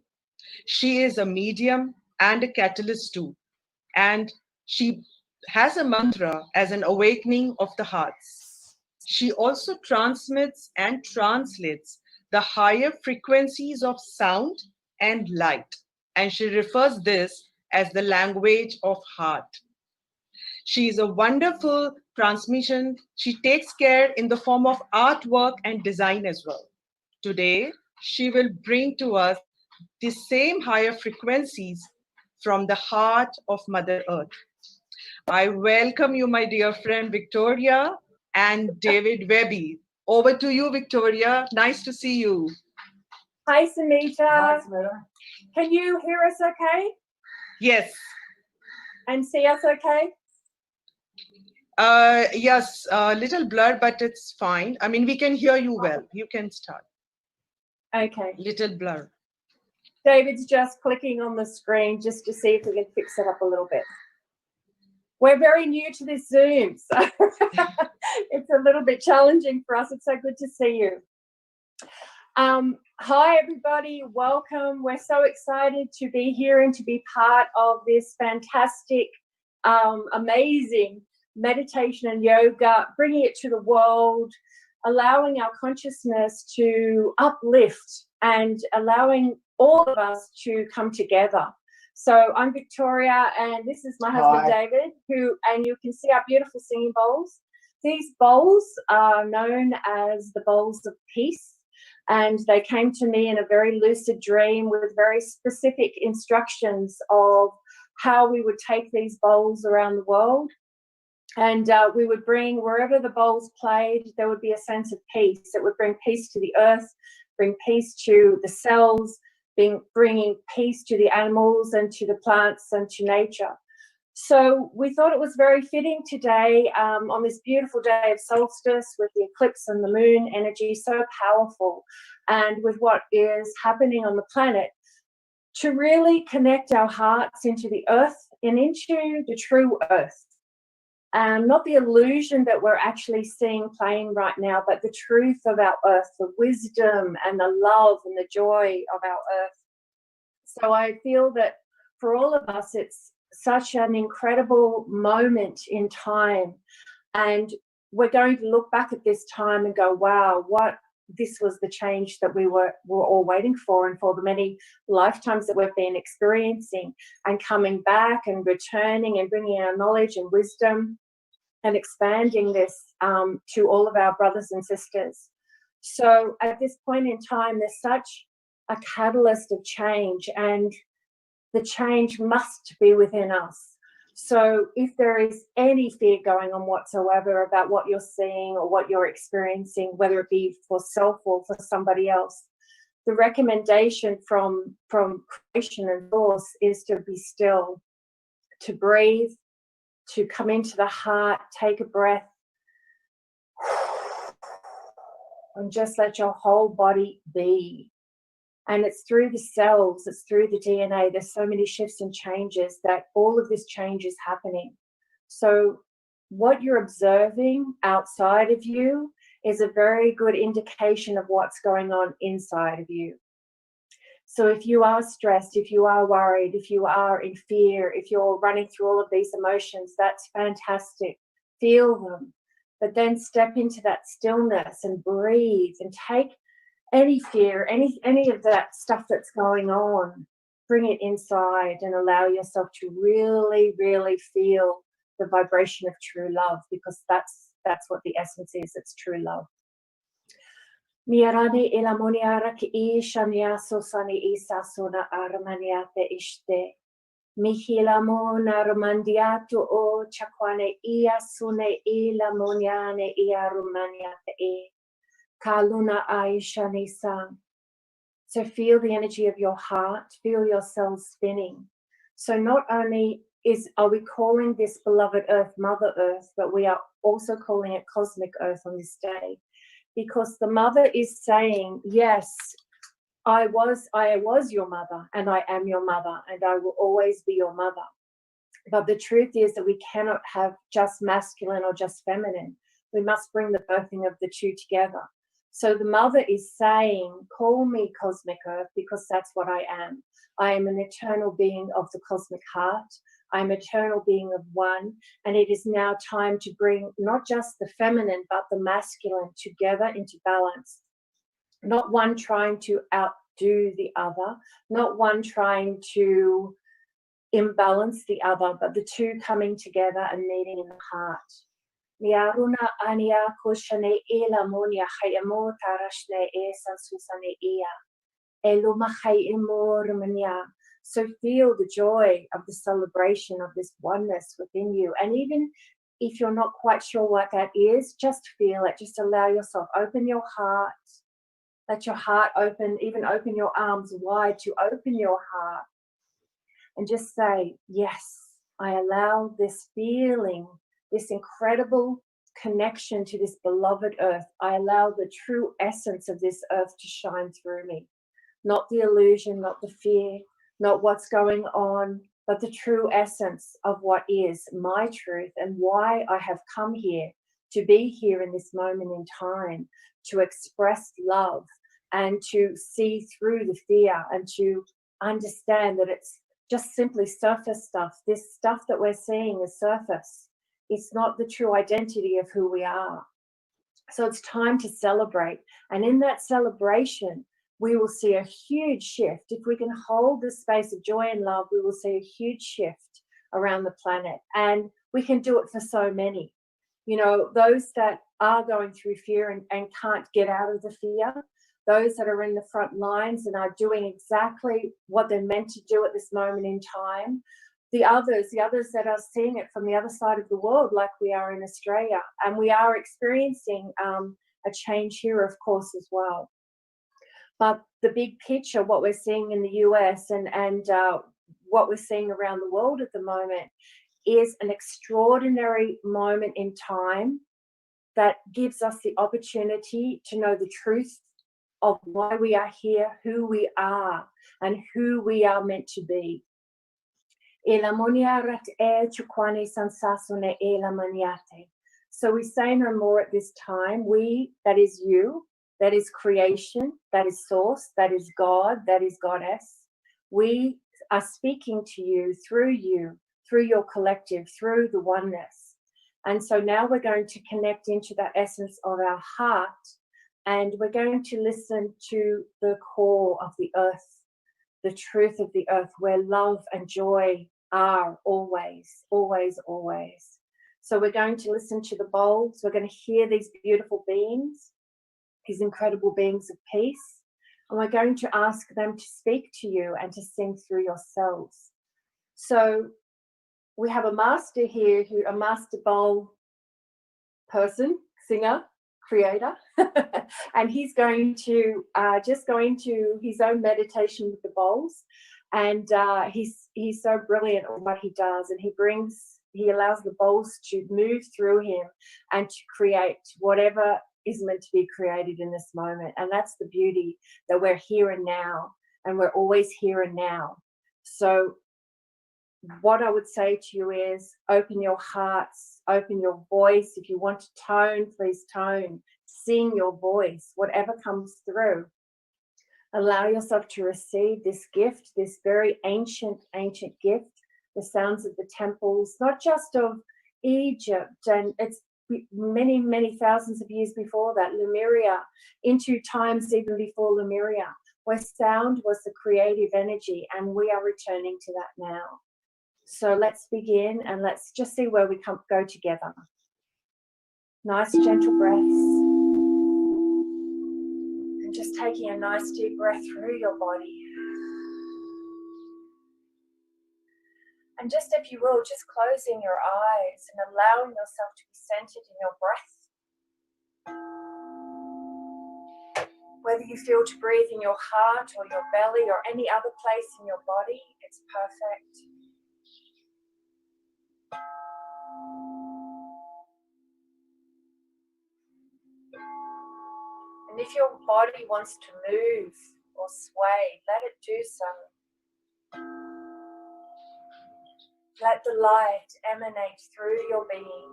She is a medium and a catalyst too, and she has a mantra as an awakening of the hearts. She also transmits and translates the higher frequencies of sound and light, and she refers this as the language of heart. She is a wonderful transmission. She takes care in the form of artwork and design as well. Today, she will bring to us the same higher frequencies from the heart of Mother Earth. I welcome you, my dear friend Victoria and David Webby. Over to you, Victoria. Nice to see you. Hi, Samita. Can you hear us okay? Yes. And see us okay? Yes, a little blurred, but it's fine. I mean, we can hear you well. You can start. Okay. Little blur. David's just clicking on the screen just to see if we can fix it up a little bit. We're very new to this Zoom, so it's a little bit challenging for us. It's so good to see you. Hi, everybody. Welcome. We're so excited to be here and to be part of this fantastic, amazing meditation and yoga, bringing it to the world, allowing our consciousness to uplift and allowing all of us to come together. So I'm Victoria, and this is my husband, David, and you can see our beautiful singing bowls. These bowls are known as the bowls of peace, and they came to me in a very lucid dream with very specific instructions of how we would take these bowls around the world. And we would bring, wherever the bowls played, there would be a sense of peace. It would bring peace to the earth, bring peace to the cells, bringing peace to the animals and to the plants and to nature. So we thought it was very fitting today, on this beautiful day of solstice, with the eclipse and the moon energy so powerful, and with what is happening on the planet, to really connect our hearts into the earth and into the true earth. Not the illusion that we're actually seeing playing right now, but the truth of our earth, the wisdom and the love and the joy of our earth. So I feel that for all of us, it's such an incredible moment in time. And we're going to look back at this time and go, wow, this was the change that we were all waiting for, and for the many lifetimes that we've been experiencing, and coming back and returning and bringing our knowledge and wisdom and expanding this to all of our brothers and sisters. So at this point in time, there's such a catalyst of change, and the change must be within us. So if there is any fear going on whatsoever about what you're seeing or what you're experiencing, whether it be for self or for somebody else, the recommendation from creation and source is to be still, to breathe, to come into the heart, take a breath, and just let your whole body be. And it's through the cells, it's through the DNA. There's so many shifts and changes that all of this change is happening. So what you're observing outside of you is a very good indication of what's going on inside of you. So if you are stressed, if you are worried, if you are in fear, if you're running through all of these emotions, that's fantastic. Feel them, but then step into that stillness and breathe and take any fear, any of that stuff that's going on, bring it inside and allow yourself to really, really feel the vibration of true love, because that's what the essence is. It's true love. Mirani ilamoniara ki ishania sosani isa sona armaniate ishte. Mihilamo narmandiato o chakwane ia sune ilamoniane ia rumaniate e. Kaluna Aisha Nisan. So feel the energy of your heart, feel your cells spinning. So not only are we calling this beloved earth Mother Earth, but we are also calling it Cosmic Earth on this day, because the mother is saying, yes, I was your mother, and I am your mother, and I will always be your mother. But the truth is that we cannot have just masculine or just feminine. We must bring the birthing of the two together. So the mother is saying, call me Cosmic Earth, because that's what I am. I am an eternal being of the cosmic heart. I'm an eternal being of one. And it is now time to bring not just the feminine, but the masculine together into balance. Not one trying to outdo the other, not one trying to imbalance the other, but the two coming together and meeting in the heart. Miaruna ania kushane ela monia hayamo tarashne e sansusane ia. Eluma hayimo rumania. So feel the joy of the celebration of this oneness within you. And even if you're not quite sure what that is, just feel it. Just allow yourself, open your heart. Let your heart open, even open your arms wide to open your heart. And just say, yes, I allow this feeling, this incredible connection to this beloved earth. I allow the true essence of this earth to shine through me. Not the illusion, not the fear, not what's going on, but the true essence of what is my truth and why I have come here to be here in this moment in time, to express love and to see through the fear and to understand that it's just simply surface stuff. This stuff that we're seeing is surface. It's not the true identity of who we are. So it's time to celebrate. And in that celebration, we will see a huge shift. If we can hold the space of joy and love, we will see a huge shift around the planet. And we can do it for so many. You know, those that are going through fear and can't get out of the fear, those that are in the front lines and are doing exactly what they're meant to do at this moment in time, the others that are seeing it from the other side of the world, like we are in Australia, and we are experiencing a change here, of course, as well. But the big picture, what we're seeing in the US and what we're seeing around the world at the moment is an extraordinary moment in time that gives us the opportunity to know the truth of why we are here, who we are, and who we are meant to be. So we say no more at this time. We, that is you, that is creation, that is source, that is God, that is goddess. We are speaking to you, through your collective, through the oneness. And so now we're going to connect into the essence of our heart, and we're going to listen to the core of the earth, the truth of the earth, where love and joy are always, always, always. So we're going to listen to the bowls. We're going to hear these beautiful beings, these incredible beings of peace, and we're going to ask them to speak to you and to sing through yourselves. So we have a master here, a master bowl person, singer, creator, and he's going to just go into his own meditation with the bowls, and he's so brilliant at what he does, and he allows the bowls to move through him and to create whatever is meant to be created in this moment. And that's the beauty, that we're here and now, and we're always here and now. So what I would say to you is open your hearts, open your voice. If you want to tone, please tone. Sing your voice, whatever comes through. Allow yourself to receive this gift, this very ancient gift, the sounds of the temples, not just of Egypt, and it's many, many thousands of years before that, Lemuria, into times even before Lemuria, where sound was the creative energy, and we are returning to that now. So let's begin, and let's just see where we go together. Nice gentle breaths. And just taking a nice deep breath through your body. And just, if you will, just closing your eyes and allowing yourself to be centered in your breath. Whether you feel to breathe in your heart or your belly or any other place in your body, it's perfect. And if your body wants to move or sway, let it do so. Let the light emanate through your being.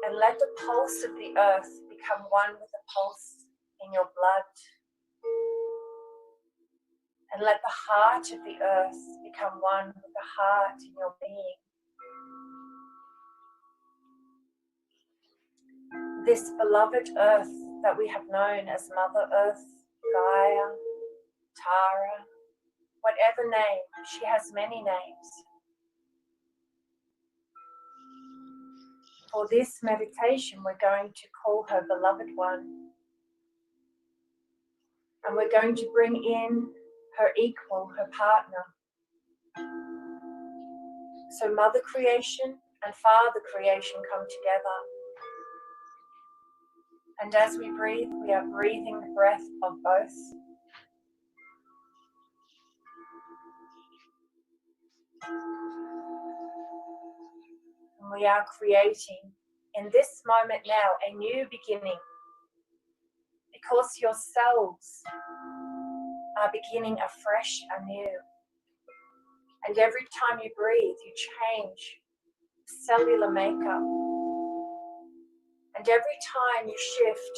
And let the pulse of the earth become one with the pulse in your blood. And let the heart of the earth become one with the heart in your being. This beloved earth that we have known as Mother Earth, Gaia, Tara, whatever name, she has many names. For this meditation, we're going to call her Beloved One. And we're going to bring in her equal, her partner. So Mother Creation and Father Creation come together. And as we breathe, we are breathing the breath of both. And we are creating in this moment now a new beginning, because your cells are beginning afresh, anew. And every time you breathe, you change cellular makeup. And every time you shift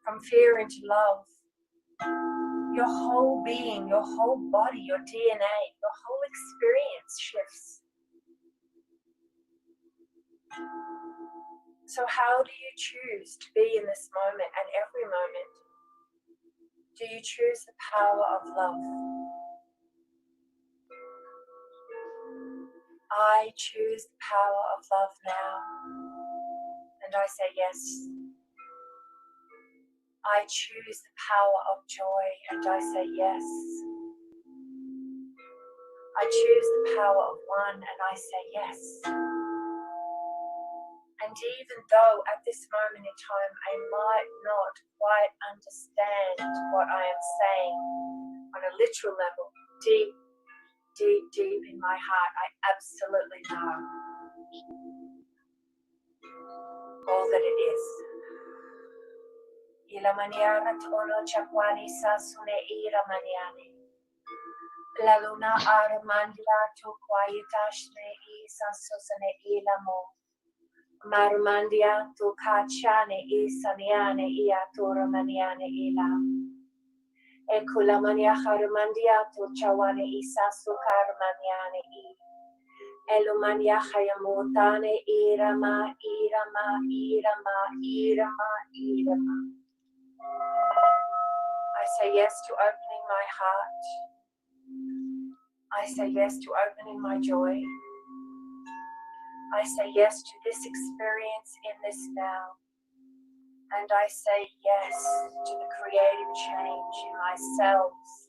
from fear into love, your whole being, your whole body, your DNA, your whole experience shifts. So how do you choose to be in this moment and every moment? Do you choose the power of love? I choose the power of love now. And I say yes. I choose the power of joy, and I say yes. I choose the power of one, and I say yes. And even though at this moment in time I might not quite understand what I am saying on a literal level, deep, deep, deep in my heart, I absolutely know all that it is. Ila maniana tono chakwani sasune ira maniani. La luna aramandia to quietashne isa sosane ilamo. Marumandia to kachane isaniane ia toramaniane ila. Ekulamania harumandia to chawane isa sukarmaniane i. Elumania hayamutane irama, irama, irama, irama, irama. I say yes to opening my heart. I say yes to opening my joy. I say yes to this experience in this now. And I say yes to the creative change in my cells,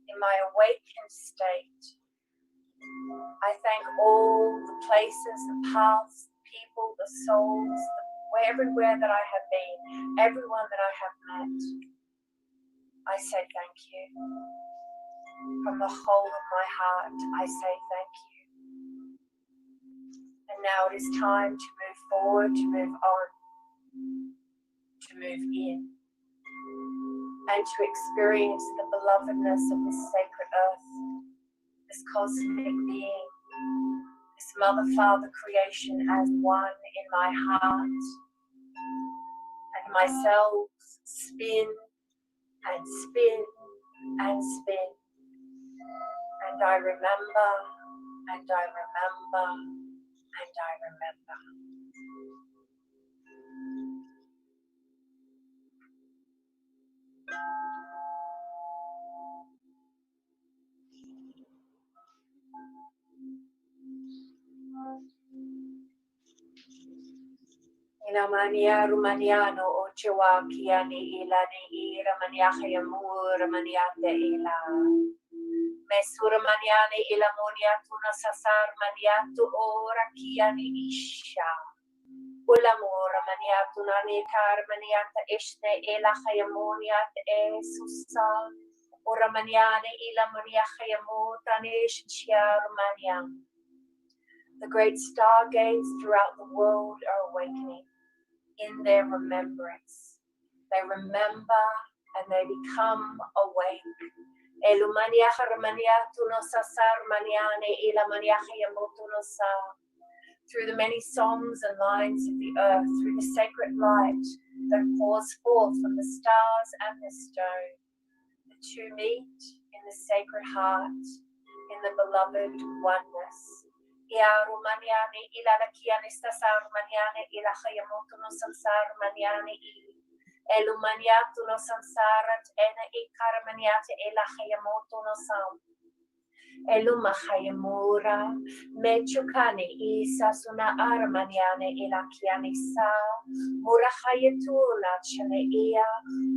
in my awakened state. I thank all the places, the paths, the people, the souls, everywhere that I have been, everyone that I have met. I say thank you. From the whole of my heart, I say thank you. And now it is time to move forward, to move on, to move in, and to experience the belovedness of this sacred earth, this cosmic being, this Mother Father creation as one in my heart. And my cells spin and spin and spin. And I remember, and I remember, and I remember. Inamania Rumaniano Ochewa Kiani Ilani Iramaniachiamur Maniate Ila Mesura Maniani Ilamonia Tuna Sasar Maniatu Ora Kiani Isha Ulamura Maniatunani Tar Maniata Ishne Ela Hayamoniat Esusa Ora Maniani Ilamoniachiamutanish Chiar Maniam. The great stargates throughout the world are awakening in their remembrance. They remember and they become awake. Through the many songs and lines of the earth, through the sacred light that pours forth from the stars and the stone, the two meet in the sacred heart, in the beloved oneness. Ya Rumaniani ila la kianista sar maniane ila hayamoto no sansar maniane elumaniatu no sansarat ena ikarmaniate ila hayamoto no sam eluma hayamura mechukani isa suna armaniane ila kianisa mura hayatula chane ia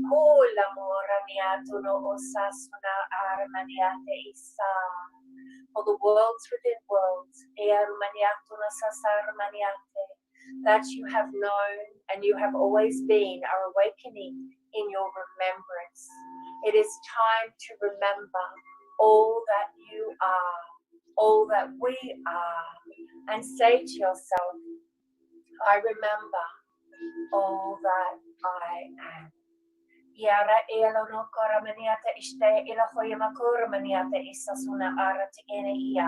hula moraniatu no osasuna armaniate isa. For the worlds within worlds, that you have known and you have always been are awakening in your remembrance. It is time to remember all that you are, all that we are, and say to yourself, I remember all that I am. Yara elo no koramaniata ishte ila hoyama koramaniata isasuna arat ene iya.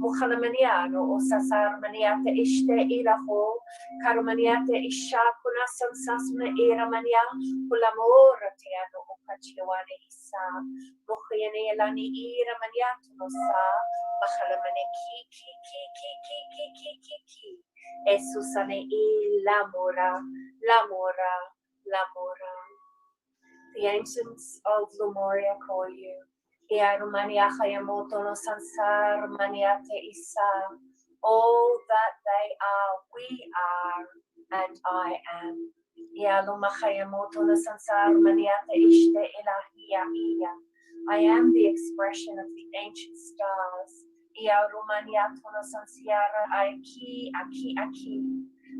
Mukhalamaniano o sasar maniata ishte ila ho karamaniata isha kuna sansasuna era mania kulamora teano o kachiwane isa. Mukhayane elani ira maniatu no sa makhalamane ki. Esusane ila mora, la mora, la mora. The ancients of Lemuria call you. All that they are, we are, and I am. I am the expression of the ancient stars.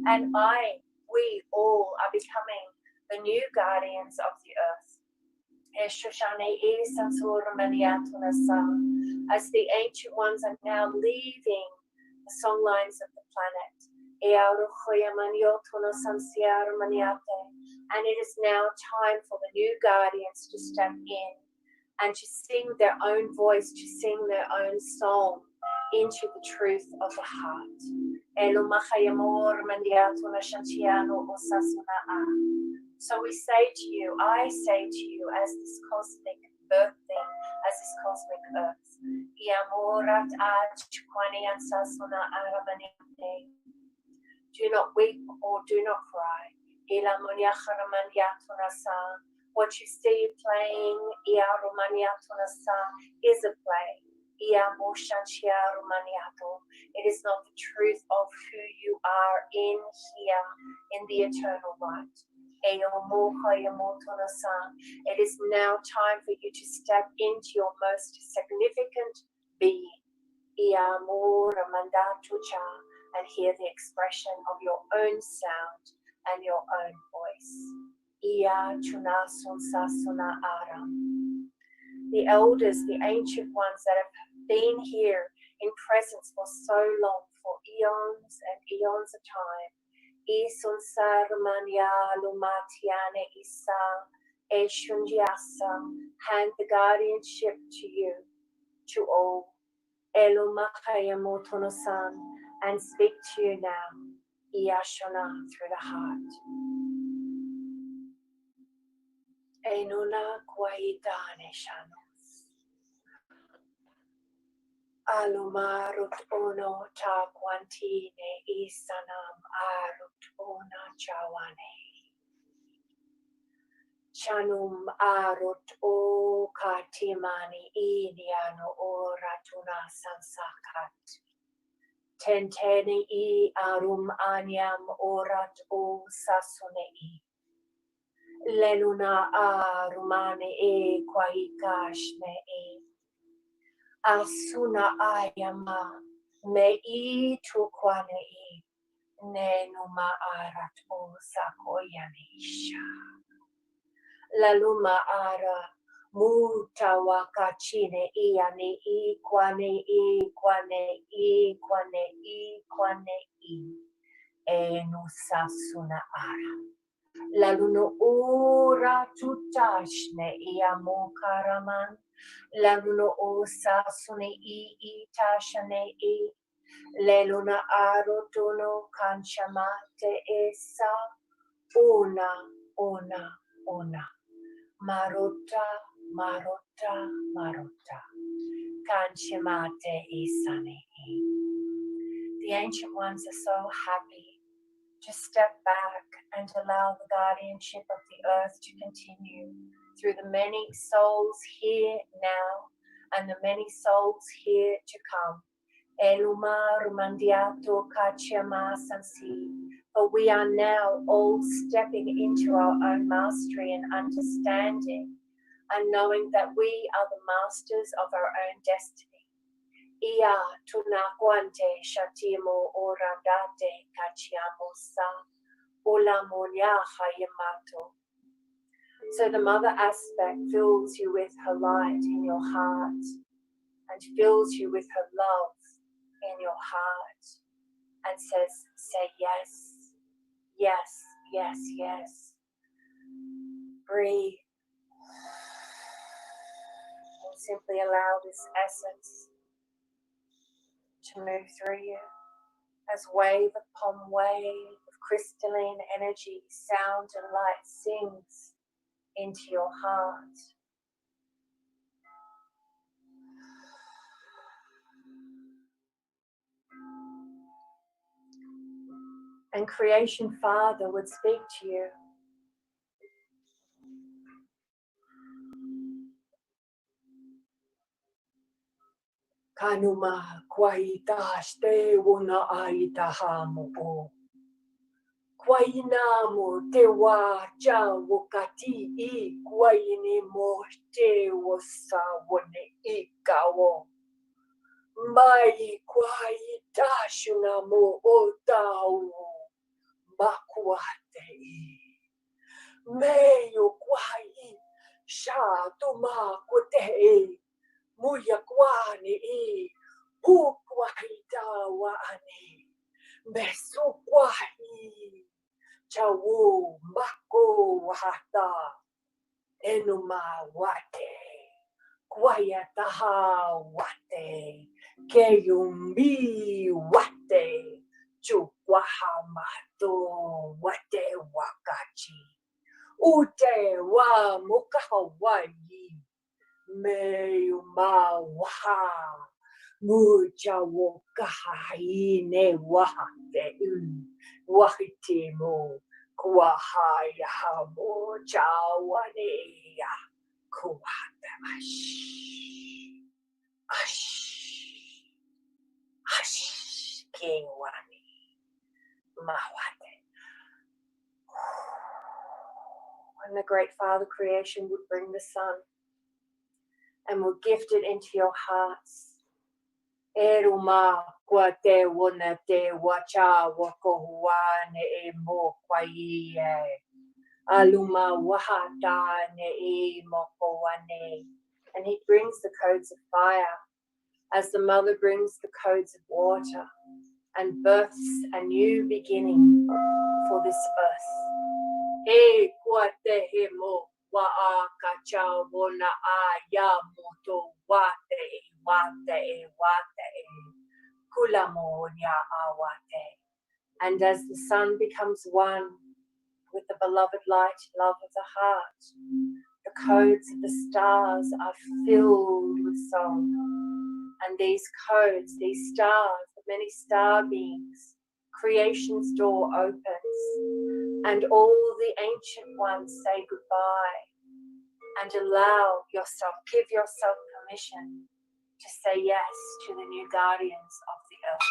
And we all are becoming the new guardians of the earth. As the ancient ones are now leaving the songlines of the planet. And it is now time for the new guardians to step in and to sing their own voice, to sing their own song into the truth of the heart. So we say to you, I say to you, as this cosmic birthing, as this cosmic earth, do not weep or do not cry. What you see playing is a play. It is not the truth of who you are in here, in the eternal light. It is now time for you to step into your most significant being. And hear the expression of your own sound and your own voice. The elders, the ancient ones that have been here in presence for so long, for eons and eons of time. Hand the guardianship to you, to all. And speak to you now, Iyashona, through the heart. Enuna kwaitane shanos. Alumarut ono ta quantine isanam arut ona chawane. Chanum arut o katimani iniano oratuna sansakat. Tenteni I arum anyam orat o sasune. Lenuna arumane e kwaikashne e. Asuna ayama me I tukwane e. Nenuma arat o sakoyanisha. Laluma ara mutawakachine iani ikwane ikwane ikwane ikwane I. Enusasuna ara. Laluno ura tutashne iamu karaman. Laluno osa sune I tashane I. Leluna arotono kanchamate esa. Ona. Marota. Kanchamate isane I. The ancient ones are so happy. Just step back and allow the guardianship of the earth to continue through the many souls here now and the many souls here to come. Eluma rumandiato kachama sansi. For we are now all stepping into our own mastery and understanding and knowing that we are the masters of our own destiny. Ia tunakwante shatimo oradate kachiamo sa olamonya hayamato. So the mother aspect fills you with her light in your heart and fills you with her love in your heart and says, say yes. Breathe. And simply allow this essence to move through you as wave upon wave of crystalline energy, sound and light sings into your heart. And Creation Father would speak to you. Kanuma kwaita ste wona aita hamu o. Kwainamu te wa cha wakati I kwaini mo te wasa wone ikawo. Mai kwaita shuna mo o tau makuate I. Meyo kwai sha tuma kote Muya kwani I ukwaita waani besu kwai chawu mako wahata enuma wate kwayataha wate keyumbi wate chukwahamato wate wakachi ute wa mukahawai Meuma waha mucha wokahaine wahate wahitimo kwahaya hamo chawaneya kuwatash ash kewani mawate when the Great Father creation would bring the sun and would gift it into your hearts. Eruma kwa te wana te wacha wakohuane e mo kwai aluma wahata ne e mokowane. And he brings the codes of fire as the mother brings the codes of water and births a new beginning for this earth. E kwa te he mo wa a kacha wona a ya moto wate e kulamo ya awate. And as the sun becomes one with the beloved light, love of the heart, the codes of the stars are filled with song. And these codes, these stars, the many star beings, creation's door opens, and all the ancient ones say goodbye and allow yourself, give yourself permission to say yes to the new guardians of the earth.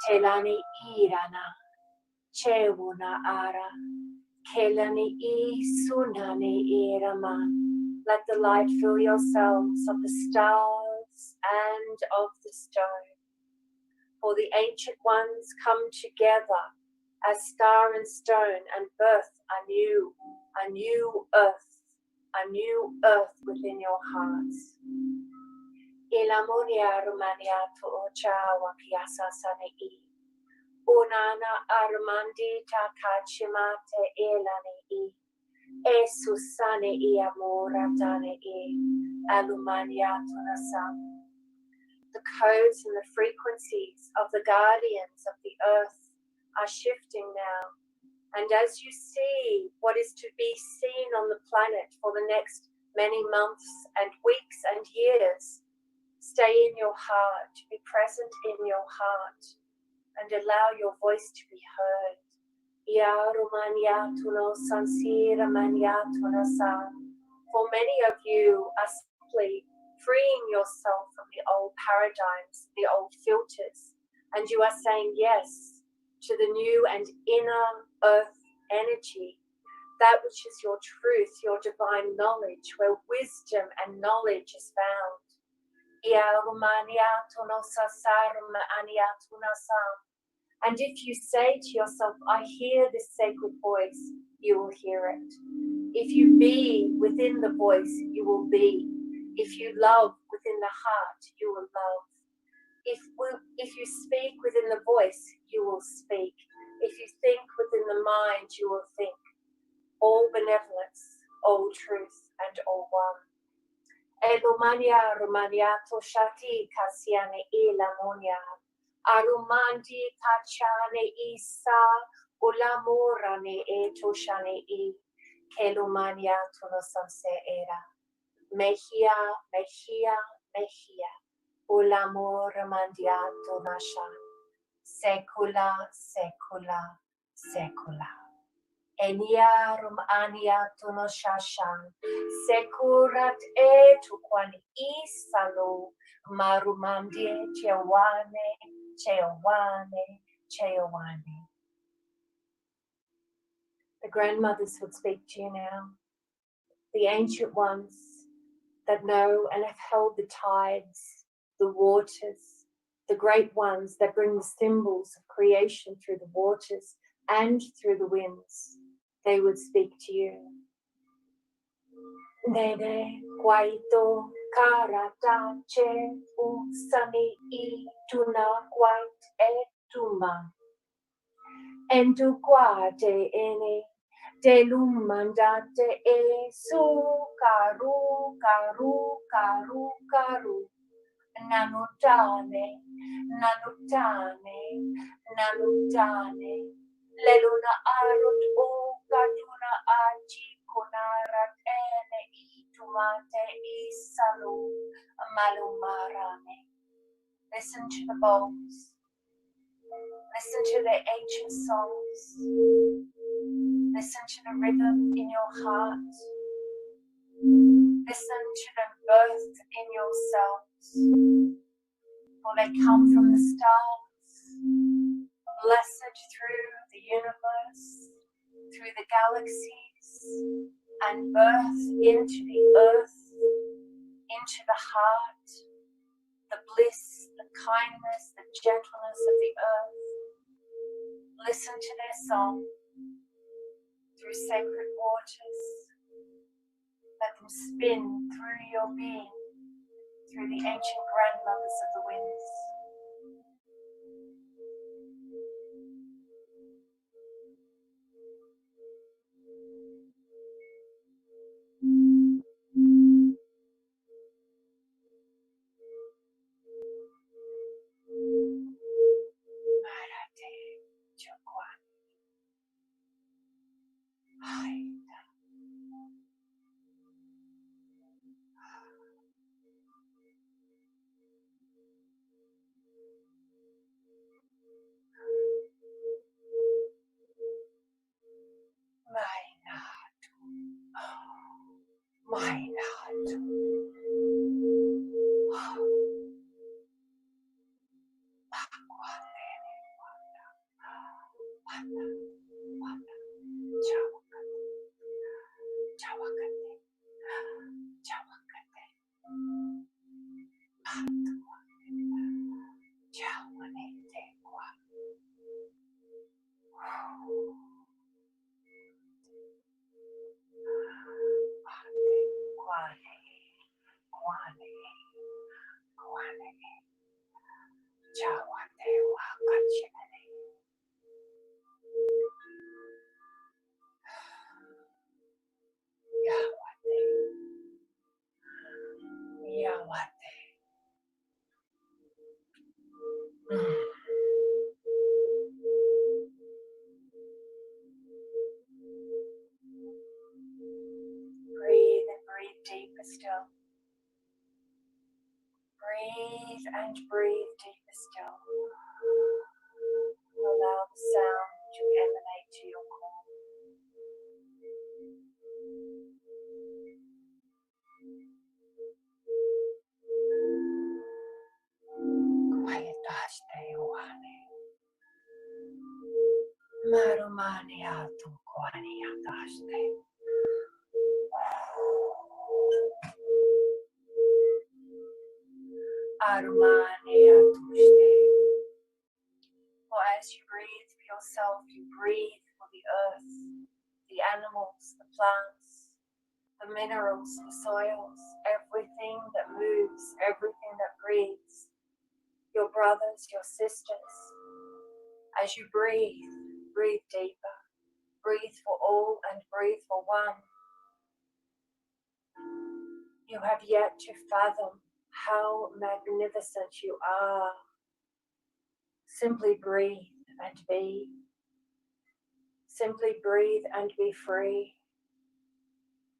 Telani irana, chewuna ara, kelani I sunani iraman. Let the light fill yourselves of the stars and of the stone. For the ancient ones come together as star and stone and birth a new earth within your hearts. Ilamonia Romania to Ochawa Piasa Sani. Unana Armandi Takachimate Elani. Esusane I Amoratane Alumania Tunasam. The codes and the frequencies of the guardians of the earth are shifting now. And as you see what is to be seen on the planet for the next many months and weeks and years, stay in your heart, be present in your heart, and allow your voice to be heard. For many of you are simply freeing yourself from the old paradigms, the old filters, and you are saying yes to the new and inner earth energy, that which is your truth, your divine knowledge, where wisdom and knowledge is found. And if you say to yourself, I hear this sacred voice, you will hear it. If you be within the voice, you will be. If you love within the heart, you will love. If you speak within the voice, you will speak. If you think within the mind, you will think. All benevolence, all truth, and all one. Elumania Romania Toshati Kasiane Elamonia. Arumandi Kachane Isa Ulamorane E Toshane E Kelumania Tunosanse Era. Mejia, Mejia, Mejia. Ulamor Mandiato Nashan. Secula, Secula, Secula. Eniarum aniato no shashan. Securat etuquani isalo. Marumandie chewane, chewane, chewane. The grandmothers would speak to you now. The ancient ones that know and have held the tides, the waters, the great ones that bring the symbols of creation through the waters and through the winds, they would speak to you. Nene kwaito karata che usani I tuna kwait etuma. Entu kwate ene te lumandate e su karu karu karu karu. Nanutane, nanutane, nanutane. Leluna arut o katuna aji kunarat ene itumate isalu malumarane. Listen to the bowls. Listen to the ancient songs. Listen to the rhythm in your heart. Listen to them birth in yourselves. For they come from the stars, blessed through the universe, through the galaxies, and birth into the earth, into the heart, the bliss, the kindness, the gentleness of the earth. Listen to their song through sacred waters. Let them spin through your being, through the ancient grandmothers of the winds. Marate Chokwan. Haida. Mainatu. Mainatu. Pakwalene wanda. Wanda. Wanda. Chawakate. Chawakate. Chawakate. Patuakate. Chawanete kwa. Kwane, kwane, kwane, chawate wakachene. Yawate, yawate. Breathe and breathe deeper still. Breathe and breathe deeper still. Allow the sound to emanate to your core. Quietaste wane. Marumani atu kwani ataste. Arumani atuste. For as you breathe for yourself, you breathe for the earth, the animals, the plants, the minerals, the soils, everything that moves, everything that breathes, your brothers, your sisters. As you breathe, breathe deeper, breathe for all and breathe for one. You have yet to fathom how magnificent you are. Simply breathe and be. Simply breathe and be free.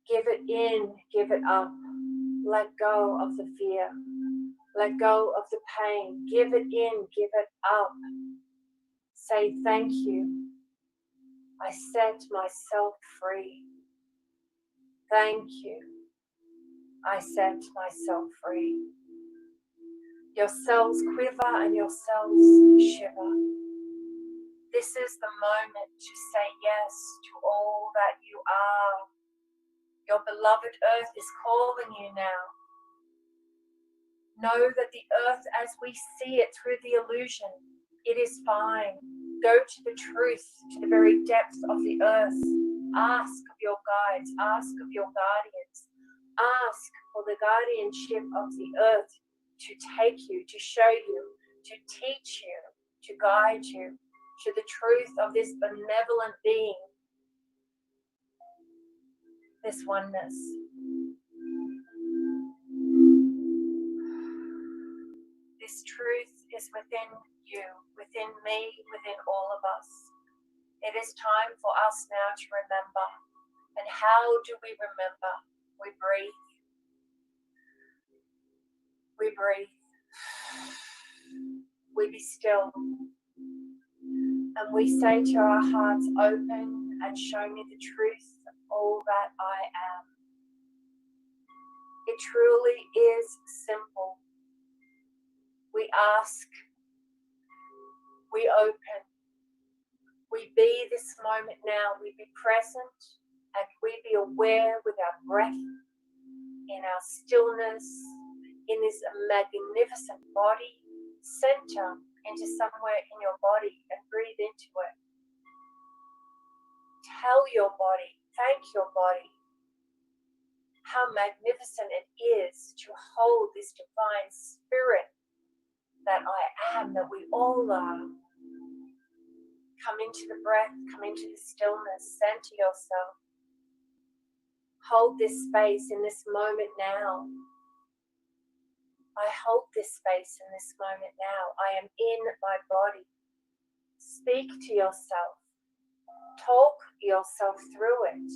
Give it in, give it up. Let go of the fear. Let go of the pain. Give it in, give it up. Say thank you. I set myself free. Thank you. I set myself free. Your cells quiver and your cells shiver. This is the moment to say yes to all that you are. Your beloved earth is calling you now. Know that the earth as we see it through the illusion, it is fine. Go to the truth, to the very depth of the earth. Ask of your guides, ask of your guardians. Ask for the guardianship of the earth to take you, to show you, to teach you, to guide you to the truth of this benevolent being, this oneness. This truth is within you, within me, within all of us. It is time for us now to remember. And how do we remember? We breathe. We breathe. We be still. And we say to our hearts, open and show me the truth of all that I am. It truly is simple. We ask, we open, we be this moment now, we be present and we be aware with our breath, in our stillness, in this magnificent body, center into somewhere in your body and breathe into it. Tell your body, thank your body, how magnificent it is to hold this divine spirit that I am, that we all are. Come into the breath, come into the stillness, center yourself. Hold this space in this moment now. I hold this space in this moment now. I am in my body. Speak to yourself. Talk yourself through it.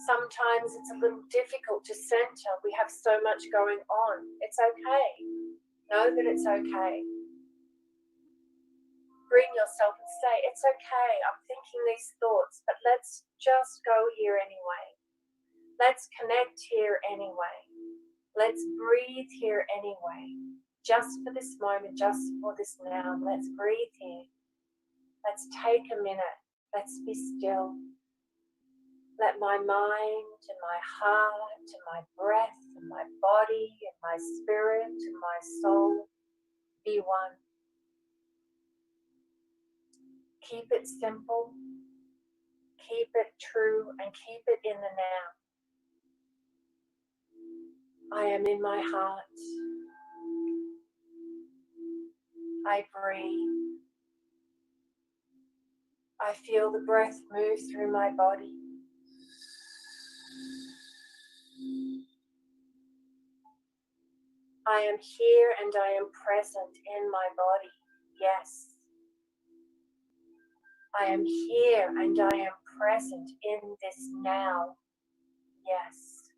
Sometimes it's a little difficult to center. We have so much going on. It's okay. Know that it's okay. Bring yourself and say, it's okay, I'm thinking these thoughts, but let's just go here anyway. Let's connect here anyway. Let's breathe here anyway. Just for this moment, just for this now, let's breathe here. Let's take a minute. Let's be still. Let my mind and my heart and my breath and my body and my spirit and my soul be one. Keep it simple, keep it true, and keep it in the now. I am in my heart. I breathe. I feel the breath move through my body. I am here and I am present in my body. Yes. I am here and I am present in this now. Yes.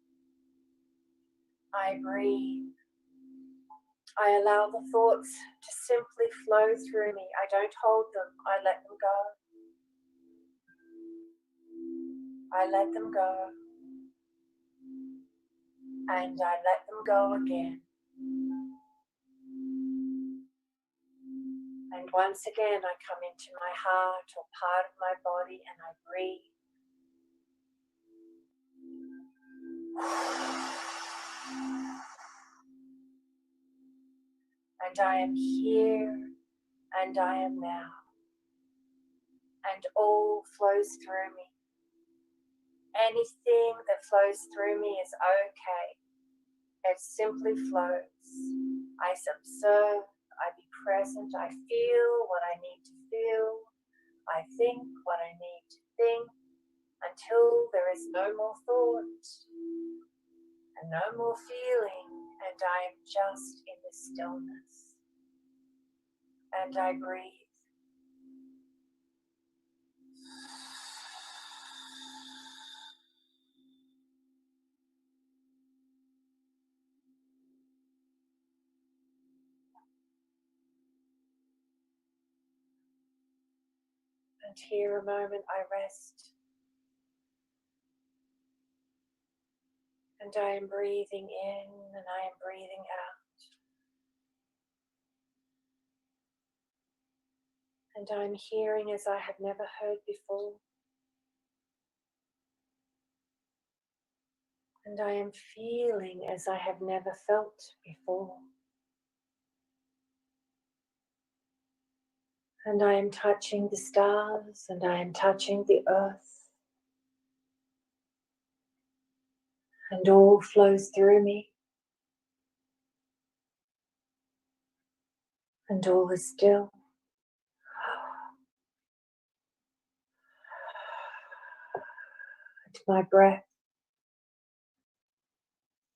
I breathe. I allow the thoughts to simply flow through me. I don't hold them. I let them go. I let them go. And I let them go again. And once again, I come into my heart or part of my body and I breathe. And I am here and I am now. And all flows through me. Anything that flows through me is okay. It simply flows. I observe, I be present, I feel what I need to feel. I think what I need to think until there is no more thought and no more feeling, and I am just in the stillness. And I breathe. And here a moment I rest. And I am breathing in and I am breathing out. And I'm hearing as I have never heard before. And I am feeling as I have never felt before. And I am touching the stars and I am touching the earth. And all flows through me. And all is still. And my breath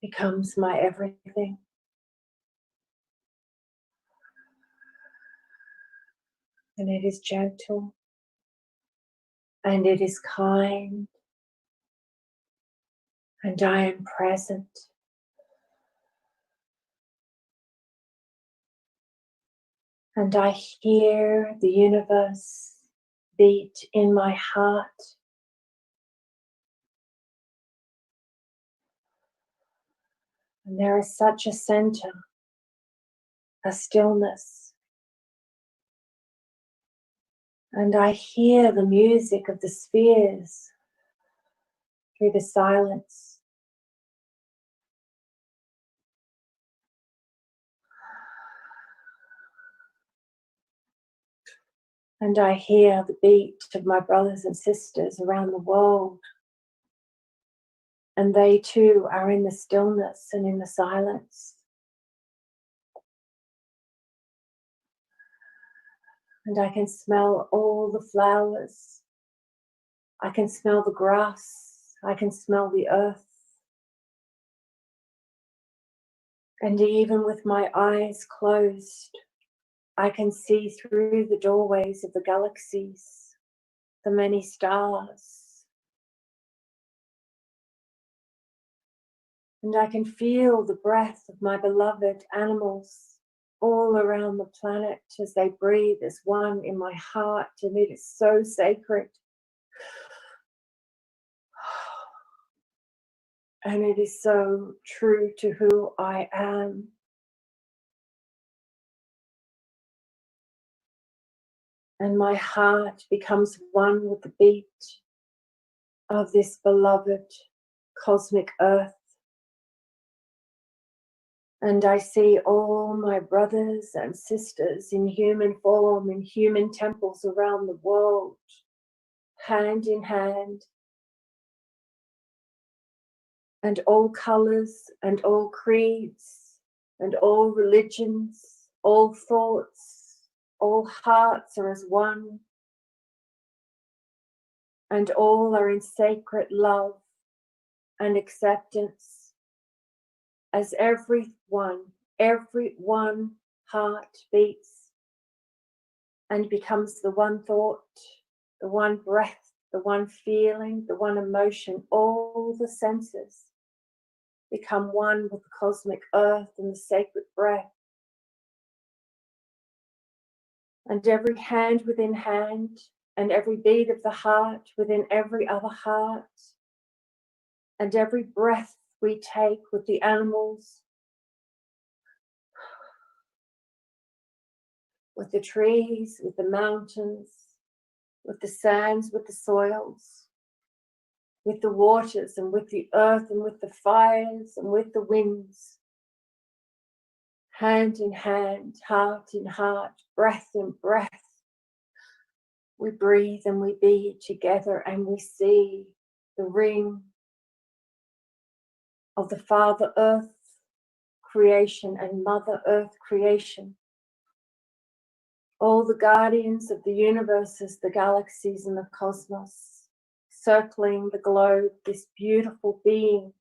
becomes my everything. And it is gentle. And it is kind. And I am present. And I hear the universe beat in my heart. And there is such a center, a stillness. And I hear the music of the spheres through the silence. And I hear the beat of my brothers and sisters around the world. And they too are in the stillness and in the silence. And I can smell all the flowers. I can smell the grass. I can smell the earth. And even with my eyes closed, I can see through the doorways of the galaxies, the many stars. And I can feel the breath of my beloved animals all around the planet as they breathe as one in my heart, and it is so sacred. And it is so true to who I am. And my heart becomes one with the beat of this beloved cosmic earth. And I see all my brothers and sisters in human form, in human temples around the world, hand in hand, and all colors and all creeds and all religions, all thoughts, all hearts are as one, and all are in sacred love and acceptance, as every one heart beats and becomes the one thought, the one breath, the one feeling, the one emotion. All the senses become one with the cosmic earth and the sacred breath. And every hand within hand, and every beat of the heart within every other heart, and every breath we take with the animals, with the trees, with the mountains, with the sands, with the soils, with the waters, and with the earth, and with the fires, and with the winds. Hand in hand, heart in heart, breath in breath. We breathe and we be together, and we see the ring of the Father Earth creation and Mother Earth creation. All the guardians of the universes, the galaxies and the cosmos, circling the globe, this beautiful being.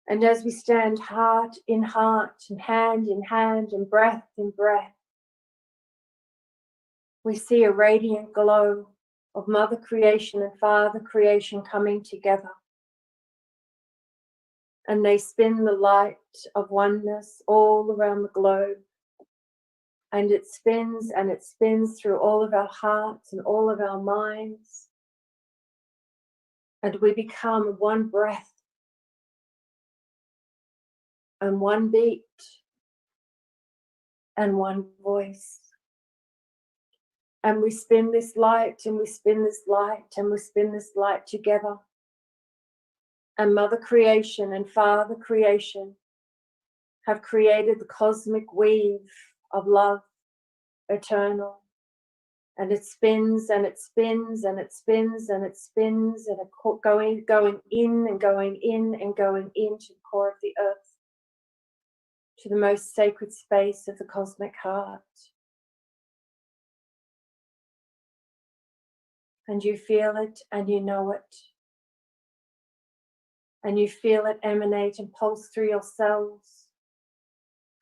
And as we stand heart in heart and hand in hand and breath in breath, we see a radiant glow of Mother Creation and Father Creation coming together. And they spin the light of oneness all around the globe. And it spins through all of our hearts and all of our minds. And we become one breath and one beat and one voice. And we spin this light, and we spin this light, and we spin this light together. And Mother Creation and Father Creation have created the cosmic weave of love, eternal. And it spins and it spins and it spins and it spins, and it going in and going in and going into the core of the earth, to the most sacred space of the cosmic heart. And you feel it and you know it. And you feel it emanate and pulse through your cells.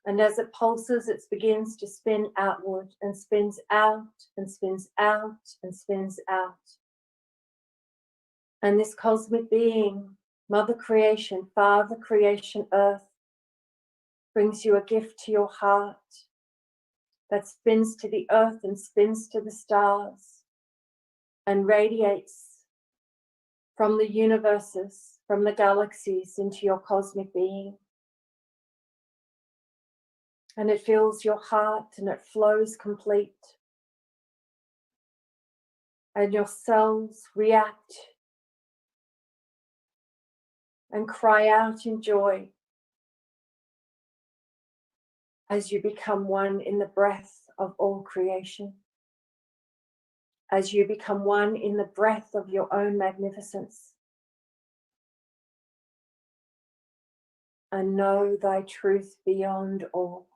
And as it pulses, it begins to spin outward and spins out and spins out and spins out. And this cosmic being, Mother Creation, Father Creation, Earth, brings you a gift to your heart that spins to the earth and spins to the stars and radiates from the universes, from the galaxies into your cosmic being. And it fills your heart and it flows complete. And your cells react and cry out in joy as you become one in the breath of all creation, as you become one in the breath of your own magnificence. And know thy truth beyond all.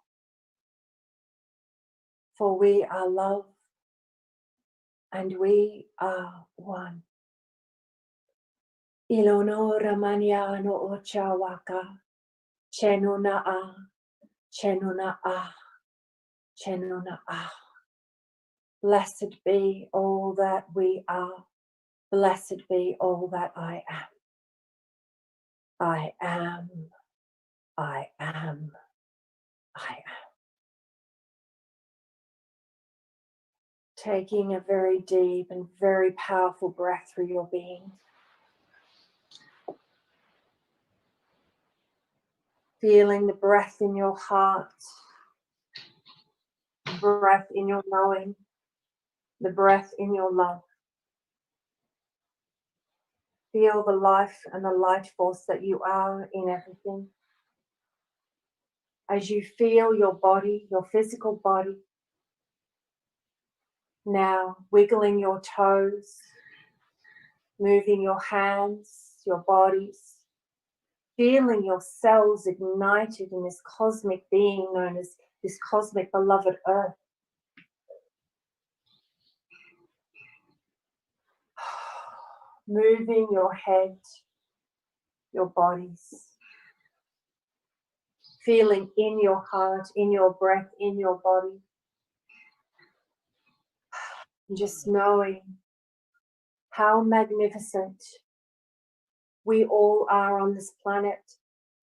For we are love and we are one. Ilono ramanya no ochawaka, chenuna a, chenuna a, chenuna a. Blessed be all that we are. Blessed be all that I am. I am. I am. I am. Taking a very deep and very powerful breath through your being. Feeling the breath in your heart, the breath in your knowing, the breath in your love. Feel the life and the light force that you are in everything. As you feel your body, your physical body, now wiggling your toes, moving your hands, your bodies, feeling your cells ignited in this cosmic being known as this cosmic beloved earth. Moving your head, your bodies, feeling in your heart, in your breath, in your body. And just knowing how magnificent we all are on this planet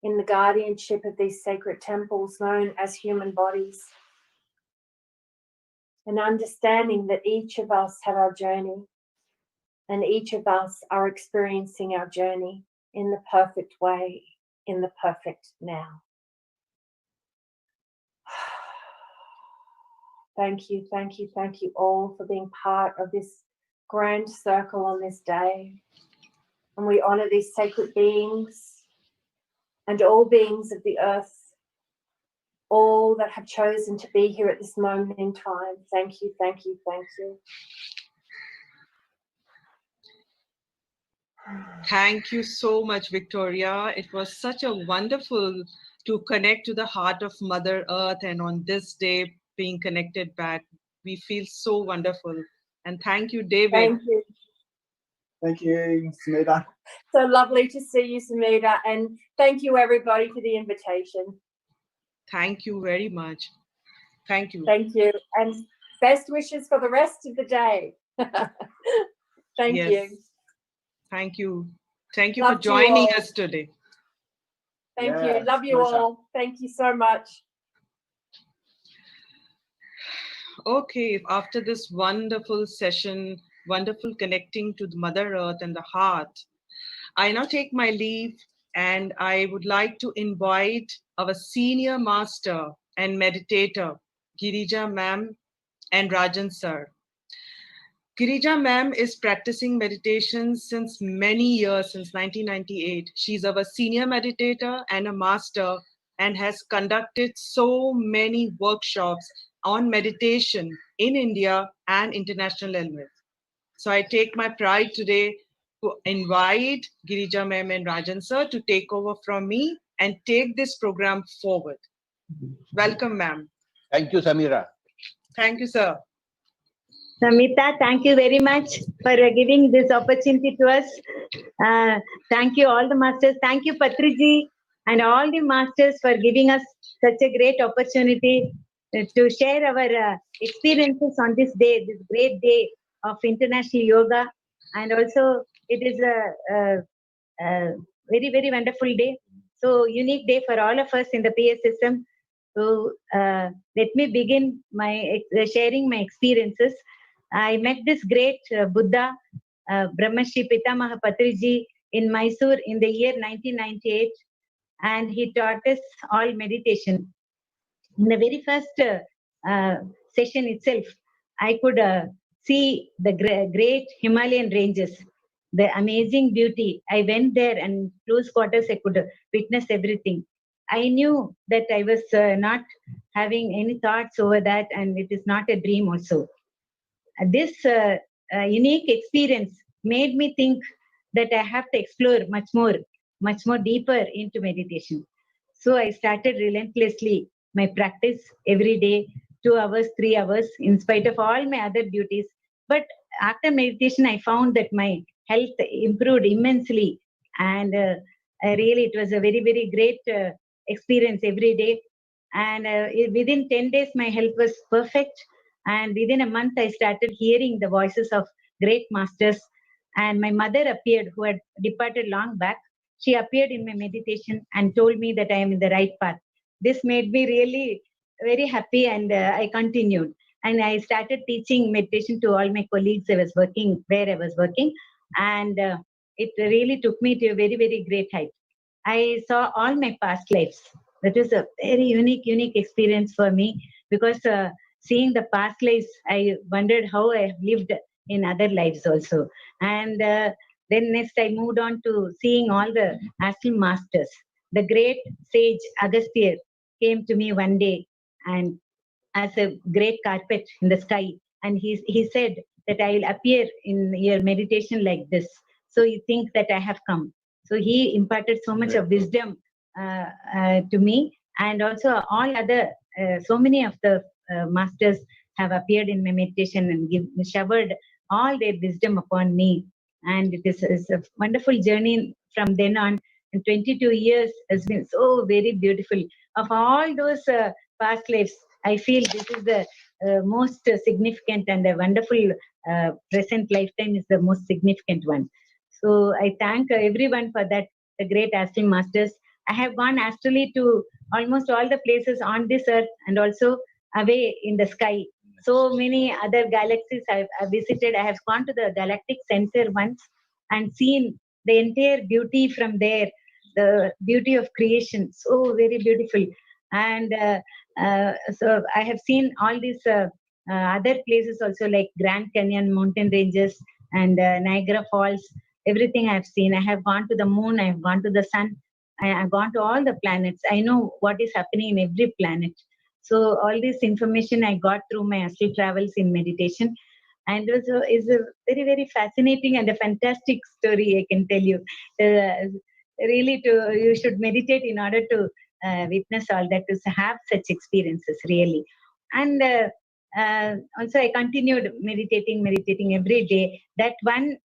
in the guardianship of these sacred temples known as human bodies. And understanding that each of us have our journey and each of us are experiencing our journey in the perfect way, in the perfect now. Thank you, thank you, thank you all for being part of this grand circle on this day. And we honor these sacred beings and all beings of the earth, all that have chosen to be here at this moment in time. Thank you, thank you, thank you. Thank you so much, Victoria. It was such a wonderful to connect to the heart of Mother Earth, and on this day being connected back. We feel so wonderful. And thank you, David. Thank you. Thank you, Samita. So lovely to see you, Samita, and thank you everybody for the invitation. Thank you very much. Thank you. Thank you, and best wishes for the rest of the day. Thank you. Thank you. Thank you Love for joining you all. us today. Thank Yeah, you. Love you pleasure. all. Thank you so much. Okay, after this wonderful session, wonderful connecting to the Mother Earth and the heart, I now take my leave, and I would like to invite our senior master and meditator, Girija ma'am and Rajan sir. Girija ma'am is practicing meditation since many years, since 1998. She's our senior meditator and a master, and has conducted so many workshops on meditation in India and international levels. So I take my pride today to invite Girija ma'am and Rajan sir to take over from me and take this program forward. Welcome, ma'am. Thank you, Samira. Thank you, sir. Samita, thank you very much for giving this opportunity to us. Thank you, all the masters. Thank you, Patriji, and all the masters for giving us such a great opportunity to share our experiences on this day, this great day of International Yoga. And also, it is a very, very wonderful day. So unique day for all of us in the PS system. So let me begin my sharing my experiences. I met this great Buddha, Brahmarshi Pitamaha Patriji, in Mysore in the year 1998, and he taught us all meditation. In the very first session itself, I could see the great Himalayan ranges. the amazing beauty. I went there and close quarters, I could witness everything. I knew that I was not having any thoughts over that, and it is not a dream also. This unique experience made me think that I have to explore much more deeper into meditation. So I started relentlessly my practice every day, 2 hours, 3 hours, in spite of all my other duties. But after meditation, I found that my health improved immensely. And really, it was a very, very great experience every day. And within 10 days, my health was perfect. And within a month, I started hearing the voices of great masters. And my mother appeared, who had departed long back. She appeared in my meditation and told me that I am in the right path. This made me really very happy, and I continued. And I started teaching meditation to all my colleagues I was working, where I was working. And it really took me to a very, very great height. I saw all my past lives. That was a very unique experience for me, because seeing the past lives, I wondered how I have lived in other lives also. And then next I moved on to seeing all the astral masters. The great sage Agastya came to me one day and as a great carpet in the sky, and he said that I will appear in your meditation like this. So you think that I have come. So he imparted so much of wisdom to me, and also all other so many of the masters have appeared in my meditation and showered all their wisdom upon me. And it is a wonderful journey from then on. And 22 years has been so very beautiful. Of all those past lives, I feel this is the most significant, and a wonderful present lifetime is the most significant one. So I thank everyone for that, the great astral masters. I have gone astrally to almost all the places on this earth and also away in the sky. So many other galaxies I've visited. I have gone to the galactic center once and seen the entire beauty from there, the beauty of creation, so very beautiful. And so I have seen all these other places also, like Grand Canyon, mountain ranges, and Niagara Falls. Everything I have seen. I have gone to the moon. I have gone to the sun. I have gone to all the planets. I know what is happening in every planet. So all this information I got through my astral travels in meditation, and it is a very, very fascinating and a fantastic story, I can tell you. Really, you should meditate in order to witness all that, to have such experiences, really. And also I continued meditating every day. That one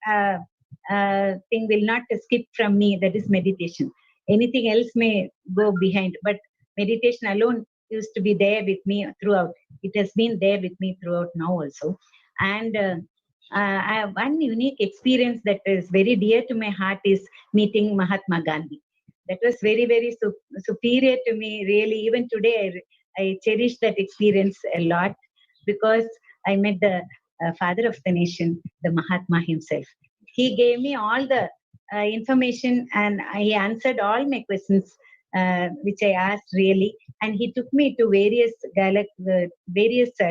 thing will not skip from me, that is meditation. Anything else may go behind, but meditation alone used to be there with me throughout. It has been there with me throughout now also. And I have one unique experience that is very dear to my heart is meeting Mahatma Gandhi. That was very, very superior to me, really. Even today, I cherish that experience a lot, because I met the father of the nation, the Mahatma himself. He gave me all the information, and he answered all my questions which I asked, really. And he took me to various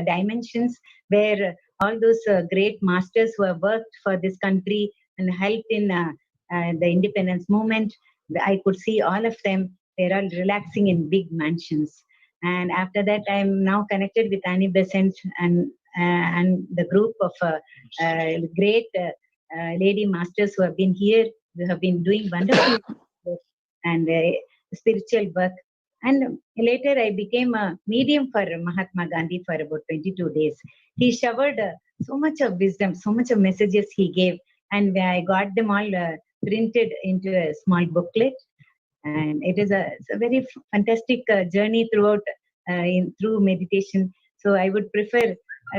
dimensions where all those great masters who have worked for this country and helped in the independence movement, I could see all of them. They're all relaxing in big mansions. And after that, I'm now connected with Annie Besant and the group of great lady masters who have been here, who have been doing wonderful work and spiritual work. And later I became a medium for Mahatma Gandhi for about 22 days. He showered so much of wisdom, so much of messages he gave. And I got them all printed into a small booklet. And it's a very fantastic journey throughout through meditation. So I would prefer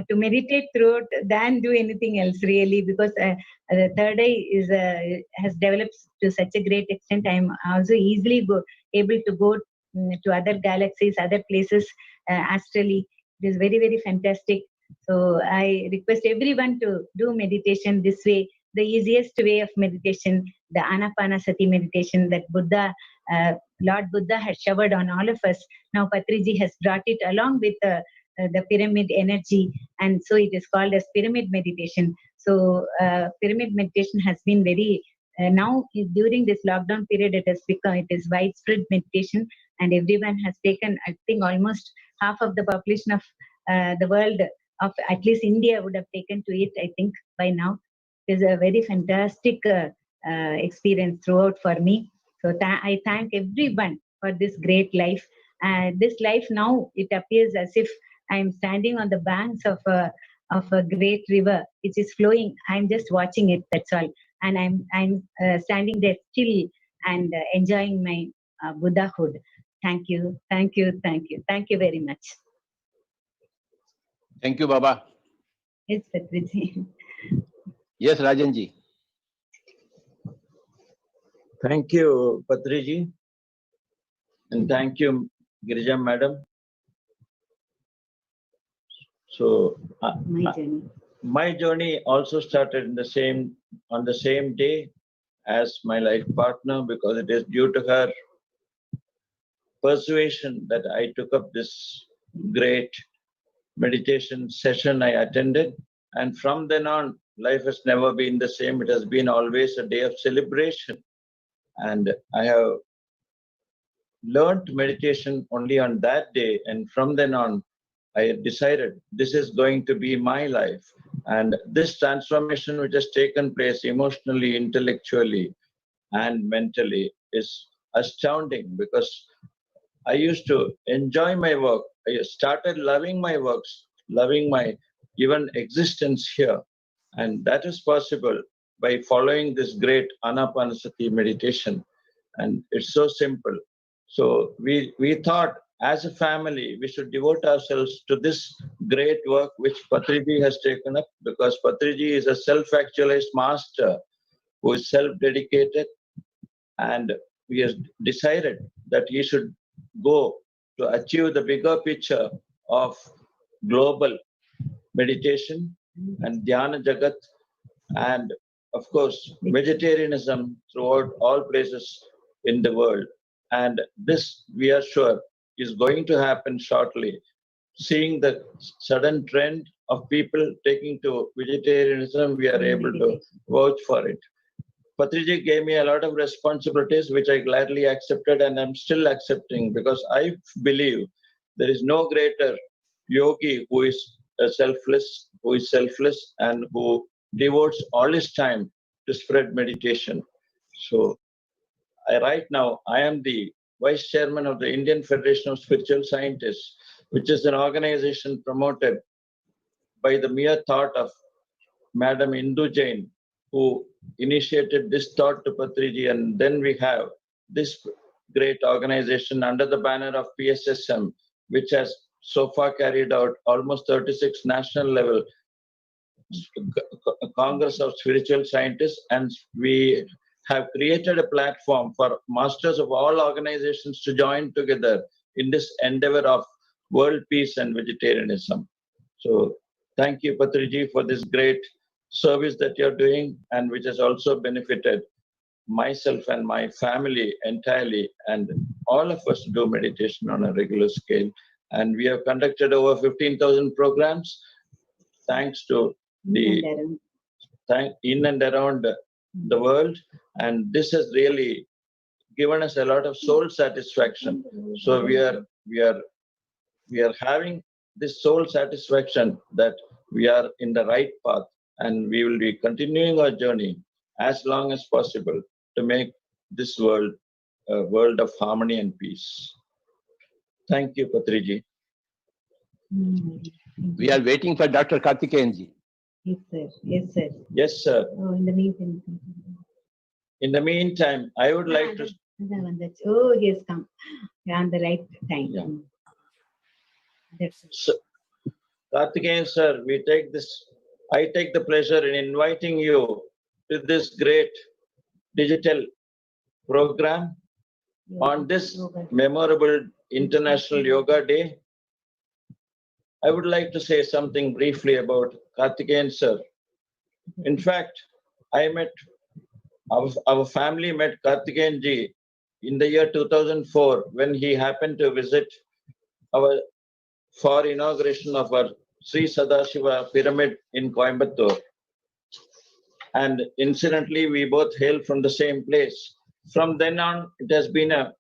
to meditate throughout than do anything else, really, because the third eye has developed to such a great extent. I'm also easily able to go to other galaxies, other places astrally. It is very, very fantastic. So I request everyone to do meditation this way. The easiest way of meditation, the Anapanasati meditation that Lord Buddha has showered on all of us. Now Patriji has brought it along with the pyramid energy, and so it is called as pyramid meditation. So pyramid meditation has been very now during this lockdown period it is widespread meditation, and everyone has taken, I think almost half of the population of the world, of at least India, would have taken to it, I think, by now. It is a very fantastic experience throughout for me. So I thank everyone for this great life. This life now, it appears as if I am standing on the banks of a great river which is flowing. I'm just watching it, that's all. And I'm standing there still and enjoying my Buddhahood. Thank you, thank you, thank you. Thank you very much. Thank you, Baba. Yes, Patriji. Yes, Rajanji. Thank you, Patriji. And thank you, Girija Madam. So, my journey also started on the same day as my life partner, because it is due to her persuasion that I took up this great meditation session I attended. And from then on, life has never been the same. It has been always a day of celebration. And I have learned meditation only on that day. And from then on, I decided this is going to be my life. And this transformation which has taken place emotionally, intellectually, and mentally is astounding, because I used to enjoy my work. I started loving my works, loving my even existence here. And that is possible by following this great Anapanasati meditation. And it's so simple. So we thought as a family, we should devote ourselves to this great work which Patriji has taken up, because Patriji is a self-actualized master who is self-dedicated, and he has decided that he should go to achieve the bigger picture of global meditation and Dhyana Jagat, and of course vegetarianism throughout all places in the world. And this, we are sure, is going to happen shortly. Seeing the sudden trend of people taking to vegetarianism, we are able to vouch for it. Patriji gave me a lot of responsibilities, which I gladly accepted, and I'm still accepting, because I believe there is no greater yogi who is selfless, and who devotes all his time to spread meditation. So right now, I am the Vice Chairman of the Indian Federation of Spiritual Scientists, which is an organization promoted by the mere thought of Madam Indu Jain, who initiated this thought to Patriji. And then we have this great organization under the banner of PSSM, which has so far carried out almost 36 national level Congress of Spiritual Scientists. And we have created a platform for masters of all organizations to join together in this endeavor of world peace and vegetarianism. So thank you, Patriji, for this great service that you're doing, and which has also benefited myself and my family entirely. And all of us do meditation on a regular scale. And we have conducted over 15,000 programs, thanks to in and around the world. And this has really given us a lot of soul satisfaction. So we are having this soul satisfaction that we are in the right path, and we will be continuing our journey as long as possible to make this world a world of harmony and peace. Thank you, Patriji. We are waiting for Dr. Karthikeyanji. Yes, sir. Yes, sir. Yes, sir. Oh, in the meantime. In the meantime, I would like to. Oh, he has come on the right time. Yeah. That's it. So, Karthikeyan sir, I take the pleasure in inviting you to this great digital program on this memorable International Yoga Day. I would like to say something briefly about Karthikeyan sir. In fact, our family met Karthikeyan ji in the year 2004 when he happened to visit for inauguration of our Sri Sadashiva pyramid in Coimbatore. And incidentally, we both hail from the same place. From then on, it has been a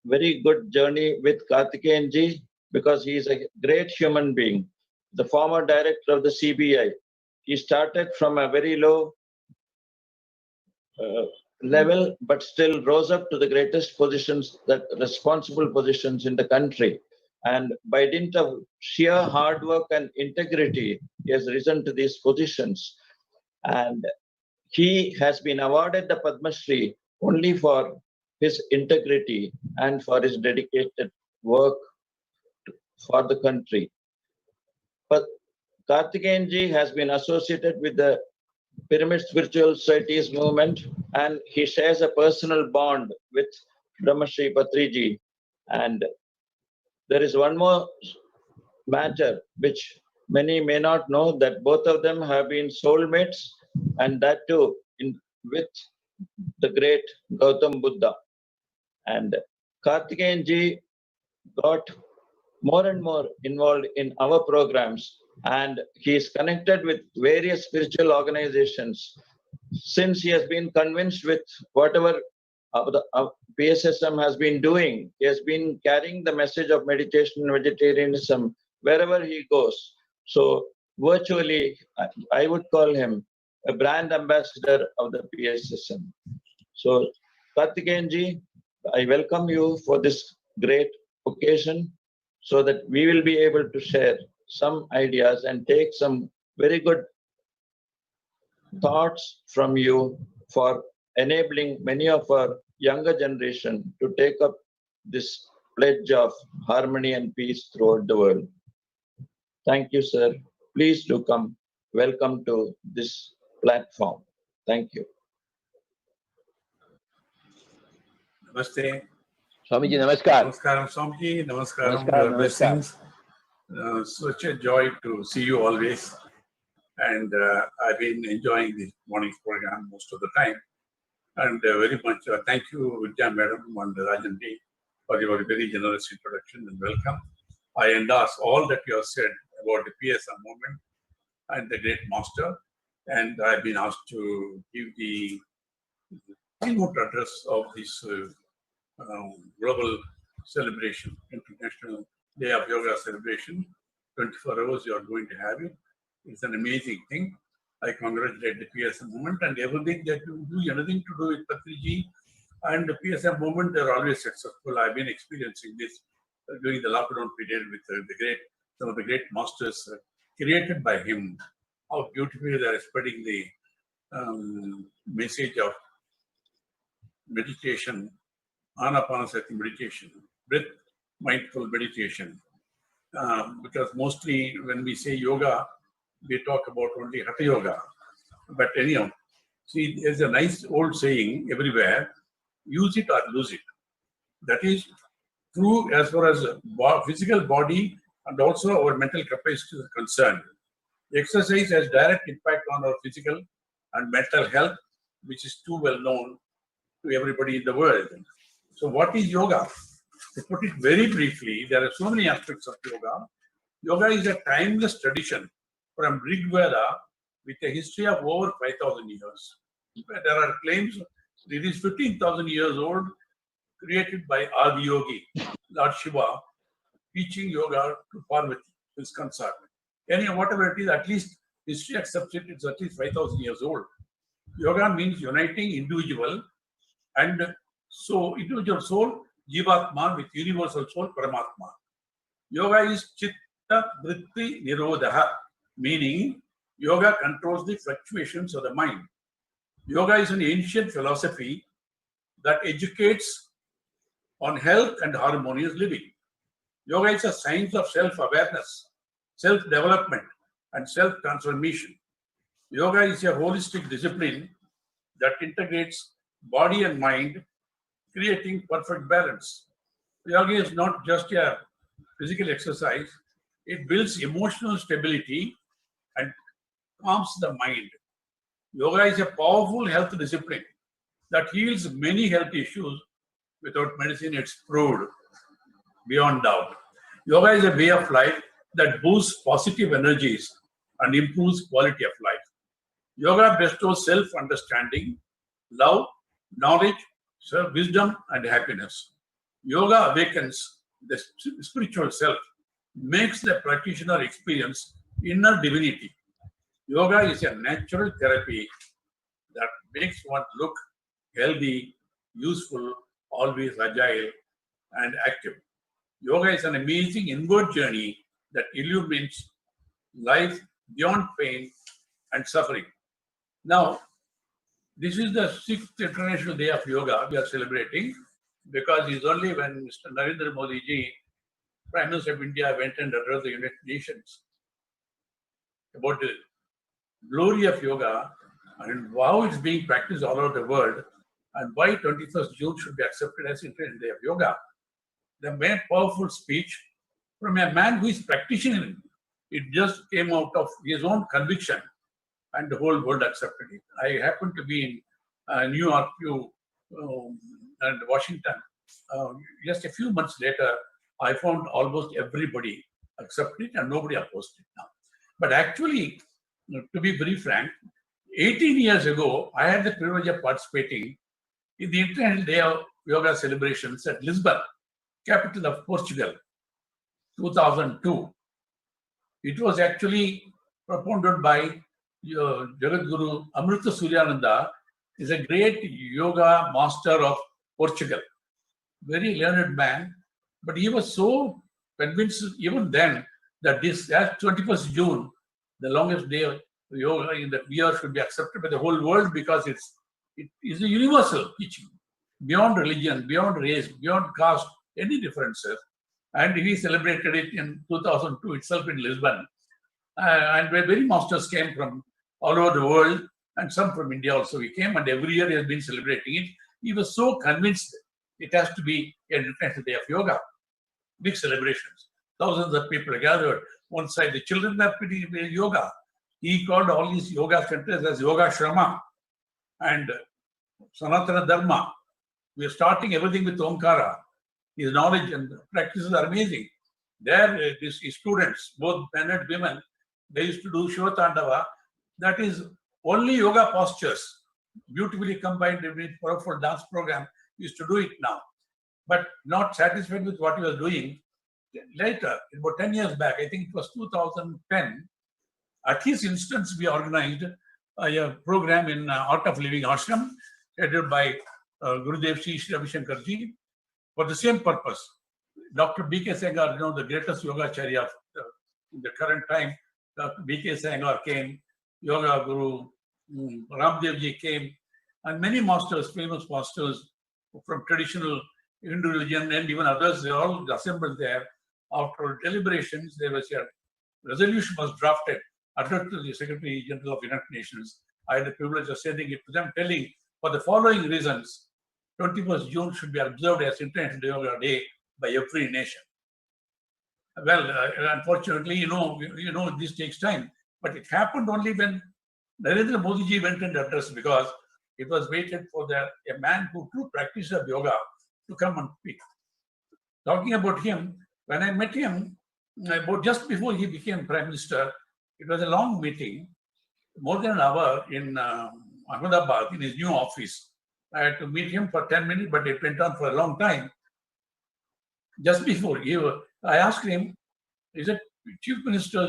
very good journey with Karthikeyanji because he is a great human being. The former director of the CBI, he started from a very low level, but still rose up to the greatest positions, that responsible positions in the country. And by dint of sheer hard work and integrity, he has risen to these positions. And he has been awarded the Padma Shri only for his integrity and for his dedicated work for the country. But Karthikeyanji has been associated with the Pyramid Spiritual Societies movement, and he shares a personal bond with Brahmashri Patriji. And there is one more matter which many may not know, that both of them have been soulmates, and that too with the great Gautam Buddha. And Karthikeyanji got more and more involved in our programs, and he is connected with various spiritual organizations. Since he has been convinced with whatever the PSSM has been doing, he has been carrying the message of meditation and vegetarianism wherever he goes. So virtually, I would call him a brand ambassador of the PSSM. So Karthikeyanji, I welcome you for this great occasion, so that we will be able to share some ideas and take some very good thoughts from you for enabling many of our younger generation to take up this pledge of harmony and peace throughout the world. Thank you, sir. Please do come. Welcome to this platform. Thank you. Namaste. Swamiji, namaskar. Namaskaram, Swamiji. Namaskaram. Namaskar, Blessings. Such a joy to see you always. And I've been enjoying the morning program most of the time. And very much thank you, Vidya Madam and Rajan Ji, for your very generous introduction and welcome. I endorse all that you have said about the PSM movement and the great master. And I've been asked to give the keynote address of this global celebration, International Day of Yoga celebration. 24 hours you are going to have it. It's an amazing thing. I congratulate the PSM movement and everything that you do, anything to do with Patriji and the PSM movement, they're always successful. I've been experiencing this during the lockdown period with some of the great masters created by him. How beautifully they are spreading the message of meditation, Anapanasati meditation, breath mindful meditation. Because mostly when we say yoga, we talk about only Hatha Yoga. But anyhow, see, there's a nice old saying everywhere, use it or lose it. That is true as far as physical body and also our mental capacity is concerned. Exercise has direct impact on our physical and mental health, which is too well known to everybody in the world. So what is yoga? To put it very briefly, there are so many aspects of yoga. Yoga is a timeless tradition from Rig Veda with a history of over 5,000 years. There are claims it is 15,000 years old, created by Adi Yogi, Lord Shiva, teaching yoga to Parvati, his consort. Anyhow, whatever it is, at least history accepts it, it's at least 5,000 years old. Yoga means uniting individual and so individual soul, Jivatma, with universal soul, Paramatma. Yoga is Chitta Vritti Nirodha, meaning yoga controls the fluctuations of the mind. Yoga is an ancient philosophy that educates on health and harmonious living. Yoga is a science of self-awareness, self-development, and self-transformation. Yoga is a holistic discipline that integrates body and mind, creating perfect balance. Yoga is not just a physical exercise, it builds emotional stability and calms the mind. Yoga is a powerful health discipline that heals many health issues without medicine. It's proved beyond doubt. Yoga is a way of life that boosts positive energies and improves quality of life. Yoga bestows self-understanding, love, knowledge, wisdom, and happiness. Yoga awakens the spiritual self, makes the practitioner experience inner divinity. Yoga is a natural therapy that makes one look healthy, useful, always agile, and active. Yoga is an amazing inward journey that illuminates life beyond pain and suffering. Now, this is the 6th International Day of Yoga we are celebrating, because it's only when Mr. Narendra Modi ji, Prime Minister of India, went and addressed the United Nations about the glory of yoga and how it's being practiced all over the world, and why 21st June should be accepted as International Day of Yoga. The very powerful speech from a man who is practicing it. It just came out of his own conviction, and the whole world accepted it. I happened to be in New York and Washington. Just a few months later, I found almost everybody accepted it and nobody opposed it now. But actually, to be very frank, 18 years ago, I had the privilege of participating in the International Day of Yoga celebrations at Lisbon, capital of Portugal, 2002. It was actually propounded by Jagadguru Amrita Suryananda, is a great yoga master of Portugal. Very learned man, but he was so convinced even then that this, as 21st June, the longest day of yoga in the year, should be accepted by the whole world, because it is a universal teaching, beyond religion, beyond race, beyond caste, any differences. And he celebrated it in 2002 itself in Lisbon. And where many masters came from all over the world, and some from India also. He came, and every year he has been celebrating it. He was so convinced it has to be an International Day of Yoga. Big celebrations. Thousands of people are gathered. One side, the children are pretty yoga. He called all these yoga centers as Yoga Shrama and Sanatana Dharma. We are starting everything with Omkara. His knowledge and practices are amazing. There, these students, both men and women, they used to do Shiva Tandava. That is only yoga postures, beautifully combined with powerful dance program. He used to do it now. But not satisfied with what he was doing, later, about 10 years back, I think it was 2010, at his instance, we organized a program in Art of Living Ashram, headed by Gurudev Sri Ravi Shankar ji, for the same purpose. Dr. B.K. Sengar, the greatest yogacharya of in the current time, Dr. B.K. Sengar came, Yoga Guru Ramdev ji came, and many masters, famous masters from traditional Hindu religion and even others, they all assembled there. After deliberations, there was a resolution was drafted, addressed to the Secretary General of United Nations. I had the privilege of sending it to them, telling for the following reasons, 21st June should be observed as International Yoga Day by every nation. Well, unfortunately, this takes time, but it happened only when Narendra Modi ji went and addressed, because it was waited for a man who true practice of yoga to come and speak. Talking about him, when I met him, about just before he became Prime Minister, it was a long meeting, more than an hour in Ahmedabad in his new office. I had to meet him for 10 minutes, but it went on for a long time. Just before, I asked him, is it Chief Minister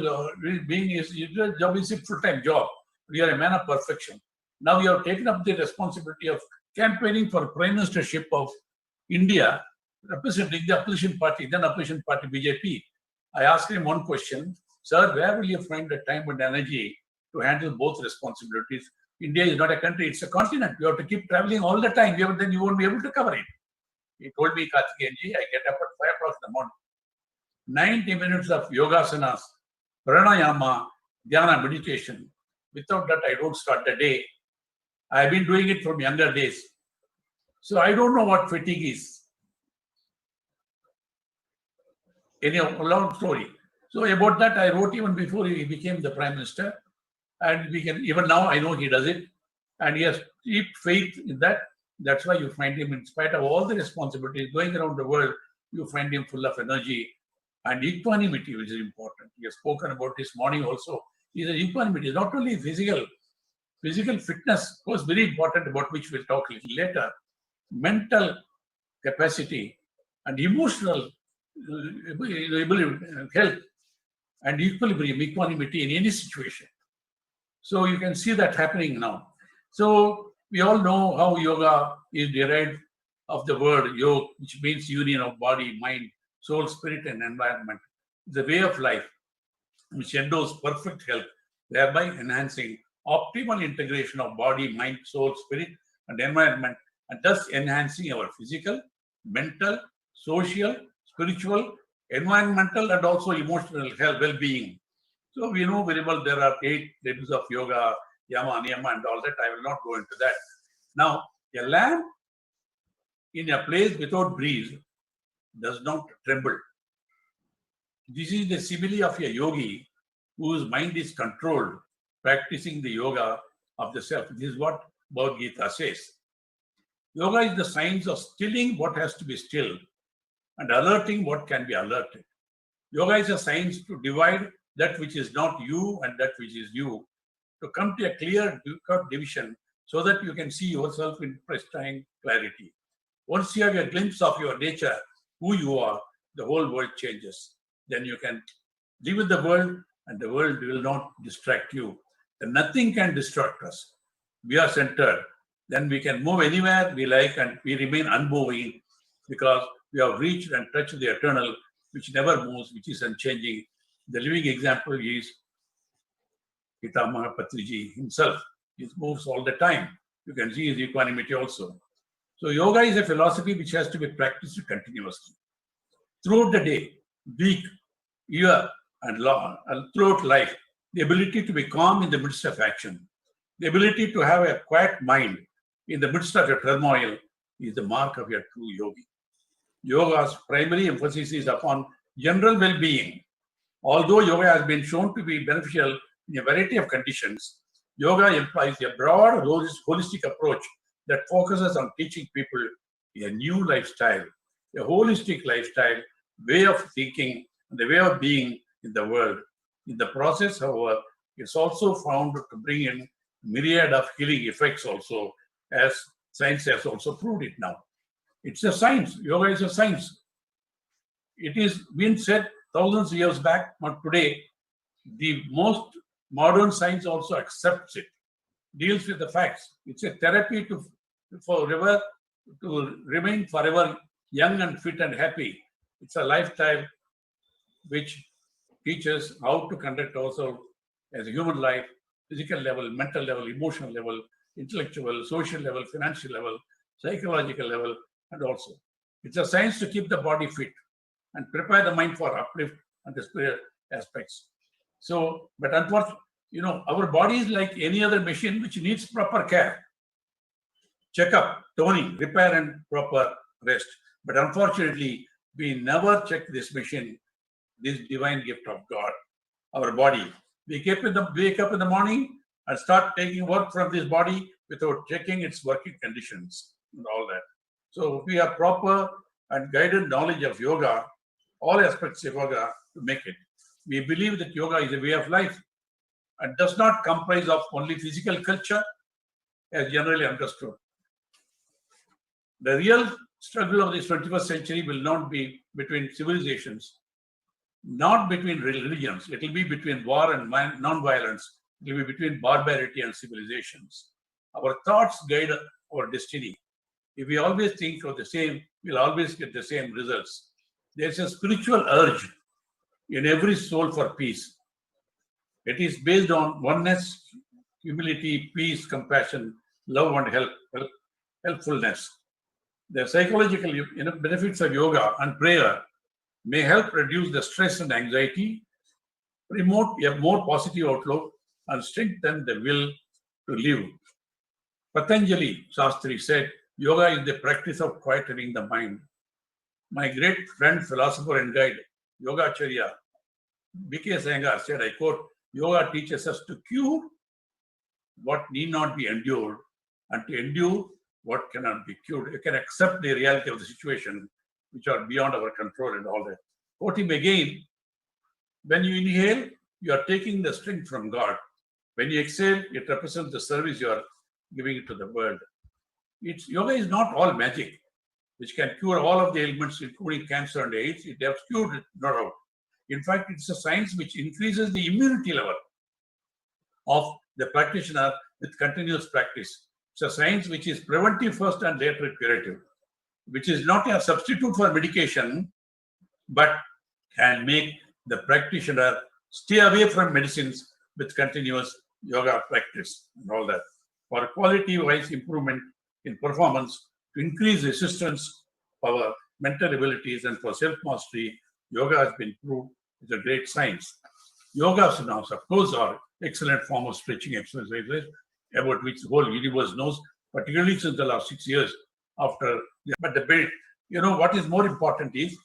being his job is a full-time job? You are a man of perfection. Now you have taken up the responsibility of campaigning for Prime Ministership of India, representing the opposition party, then opposition party BJP. I asked him one question, sir, where will you find the time and energy to handle both responsibilities? India is not a country, it's a continent. You have to keep traveling all the time, then you won't be able to cover it. He told me, Karthikeyanji, I get up at 5 o'clock in the morning. 90 minutes of yogasanas, pranayama, dhyana, meditation. Without that, I don't start the day. I've been doing it from younger days. So I don't know what fatigue is. Anyhow, a long story. So about that, I wrote even before he became the Prime Minister. And even now, I know he does it. And he has deep faith in that. That's why you find him, in spite of all the responsibilities going around the world, you find him full of energy and equanimity, which is important. He has spoken about this morning also. He has equanimity, not only physical, Physical fitness was very important, about which we'll talk a little later. Mental capacity and emotional health and equanimity in any situation. So you can see that happening now. So we all know how yoga is derived of the word yoga, which means union of body, mind, soul, spirit, and environment. It's a way of life which endows perfect health, thereby enhancing optimal integration of body, mind, soul, spirit, and environment, and thus enhancing our physical, mental, social, spiritual, environmental, and also emotional health, well-being. So we know very well there are 8 levels of yoga, yama, niyama, and all that. I will not go into that. Now, a lamp in a place without breeze does not tremble. This is the simile of a yogi whose mind is controlled, practicing the yoga of the self. This is what Bhagavad Gita says. Yoga is the science of stilling what has to be stilled and alerting what can be alerted. Yoga is a science to divide that which is not you and that which is you, to come to a clear division so that you can see yourself in pristine clarity. Once you have a glimpse of your nature, who you are, the whole world changes. Then you can live with the world and the world will not distract you. And nothing can distract us. We are centered. Then we can move anywhere we like and we remain unmoving because we have reached and touched the eternal, which never moves, which is unchanging. The living example is Pitamaha Patriji himself. He moves all the time. You can see his equanimity also. So yoga is a philosophy which has to be practiced continuously. Throughout the day, week, year, and throughout life, the ability to be calm in the midst of action, the ability to have a quiet mind in the midst of a turmoil is the mark of a true yogi. Yoga's primary emphasis is upon general well-being. Although yoga has been shown to be beneficial in a variety of conditions, yoga implies a broad, holistic approach that focuses on teaching people a new lifestyle, a holistic lifestyle, way of thinking, and the way of being in the world. In the process, however, it's also found to bring in myriad of healing effects also, as science has also proved it now. It's a science. Yoga is a science. It is been said thousands of years back, but today, the most modern science also accepts it, deals with the facts. It's a therapy to remain forever young and fit and happy. It's a lifestyle which teaches how to conduct ourselves as a human life, physical level, mental level, emotional level, intellectual, social level, financial level, psychological level, and also. It's a science to keep the body fit and prepare the mind for uplift and the spirit aspects. So, but unfortunately, our body is like any other machine which needs proper care. Checkup, toning, repair, and proper rest. But unfortunately, we never check this machine, this divine gift of God, our body. We wake up in the morning and start taking work from this body without checking its working conditions and all that. So we have proper and guided knowledge of yoga, all aspects of yoga to make it. We believe that yoga is a way of life and does not comprise of only physical culture as generally understood. The real struggle of this 21st century will not be between civilizations, not between religions. It will be between war and non-violence. It will be between barbarity and civilizations. Our thoughts guide our destiny. If we always think of the same, we'll always get the same results. There's a spiritual urge in every soul for peace. It is based on oneness, humility, peace, compassion, love, and helpfulness. The psychological benefits of yoga and prayer may help reduce the stress and anxiety, promote a more positive outlook, and strengthen the will to live. Patanjali Shastri said, yoga is the practice of quietening the mind. My great friend, philosopher, and guide, Yogacharya B.K. Iyengar said, I quote, yoga teaches us to cure what need not be endured and to endure what cannot be cured. You can accept the reality of the situation which are beyond our control and all that. Quote him again, when you inhale, you are taking the strength from God. When you exhale, it represents the service you are giving it to the world. Yoga is not all magic, which can cure all of the ailments, including cancer and AIDS. It has cured it, no doubt. In fact, it's a science which increases the immunity level of the practitioner with continuous practice. It's a science which is preventive first and later curative, which is not a substitute for medication, but can make the practitioner stay away from medicines with continuous yoga practice and all that. For quality-wise improvement in performance, to increase resistance, power, mental abilities, and for self-mastery, yoga has been proved is a great science. Yogasanas, of course, are excellent form of stretching exercises about which the whole universe knows, particularly since the last 6 years after. But the belt, what is more important is,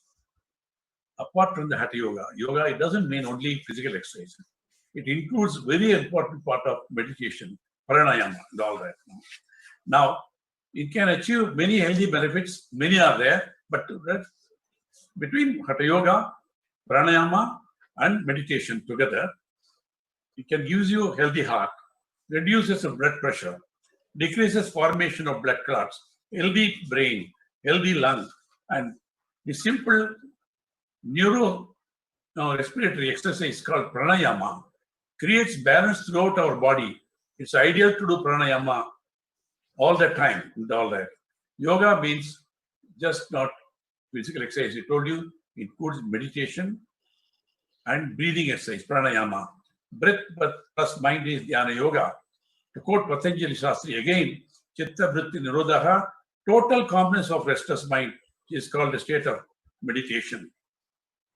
apart from the Hatha Yoga, it doesn't mean only physical exercise. It includes very important part of meditation, pranayama, and all that. Now, it can achieve many healthy benefits. Many are there, but between Hatha Yoga, pranayama, and meditation together, it can give you a healthy heart, reduces the blood pressure, decreases formation of blood clots, healthy brain, healthy lung, and the simple respiratory exercise called pranayama creates balance throughout our body. It's ideal to do pranayama all the time and all that. Yoga means just not physical exercise. I told you it includes meditation and breathing exercise, pranayama. Breath plus mind is dhyana yoga. To quote Patanjali Shastri again, chitta vritti nirodha, total calmness of restless mind is called a state of meditation.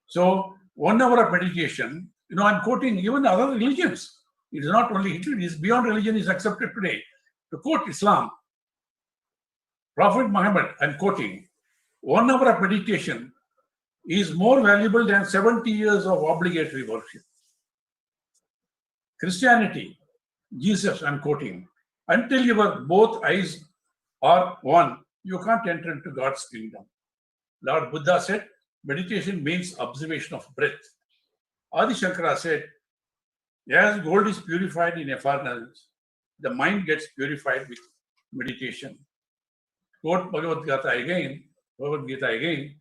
So 1 hour of meditation, I'm quoting even other religions. It is not only Hindu, it is beyond religion is accepted today. To quote Islam, Prophet Muhammad, I'm quoting, 1 hour of meditation is more valuable than 70 years of obligatory worship. Christianity, Jesus, I'm quoting, until your both eyes are one, you can't enter into God's kingdom. Lord Buddha said, meditation means observation of breath. Adi Shankara said, as gold is purified in a furnace, the mind gets purified with meditation. Quote Bhagavad Gita again,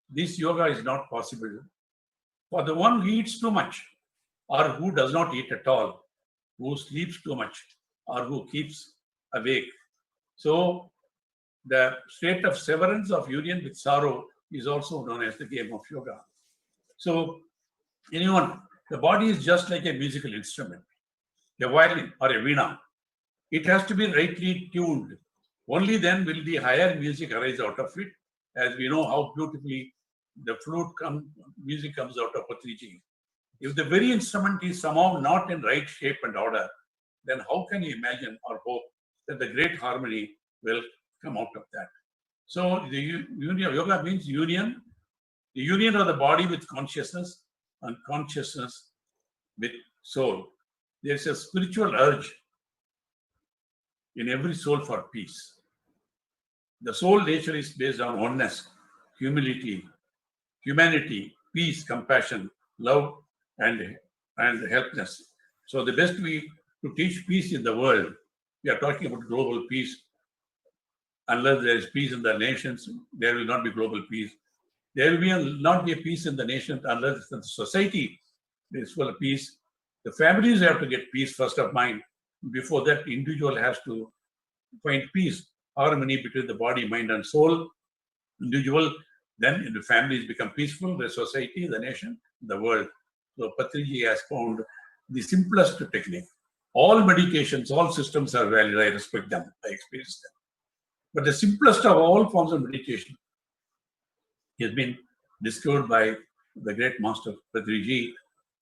this yoga is not possible for the one who eats too much, or who does not eat at all, who sleeps too much, or who keeps awake. So the state of severance of union with sorrow is also known as the game of yoga. So the body is just like a musical instrument, a violin or a veena. It has to be rightly tuned. Only then will the higher music arise out of it, as we know how beautifully the music comes out of Patriji. If the very instrument is somehow not in right shape and order, then how can you imagine or hope that the great harmony will come out of that? So the union, yoga means union, the union of the body with consciousness and consciousness with soul. There's a spiritual urge in every soul for peace. The soul nature is based on oneness, humility, humanity, peace, compassion, love, and helpness. So the best way to teach peace in the world, we are talking about global peace. Unless there is peace in the nations, there will not be global peace. There will not be a peace in the nation unless the society is full of peace. The families have to get peace first of mind. Before that, the individual has to find peace, harmony between the body, mind, and soul. Individual, then the families become peaceful, the society, the nation, the world. So Patriji has found the simplest technique. All medications, all systems are valid. I respect them. I experience them. But the simplest of all forms of meditation has been discovered by the great master Patriji.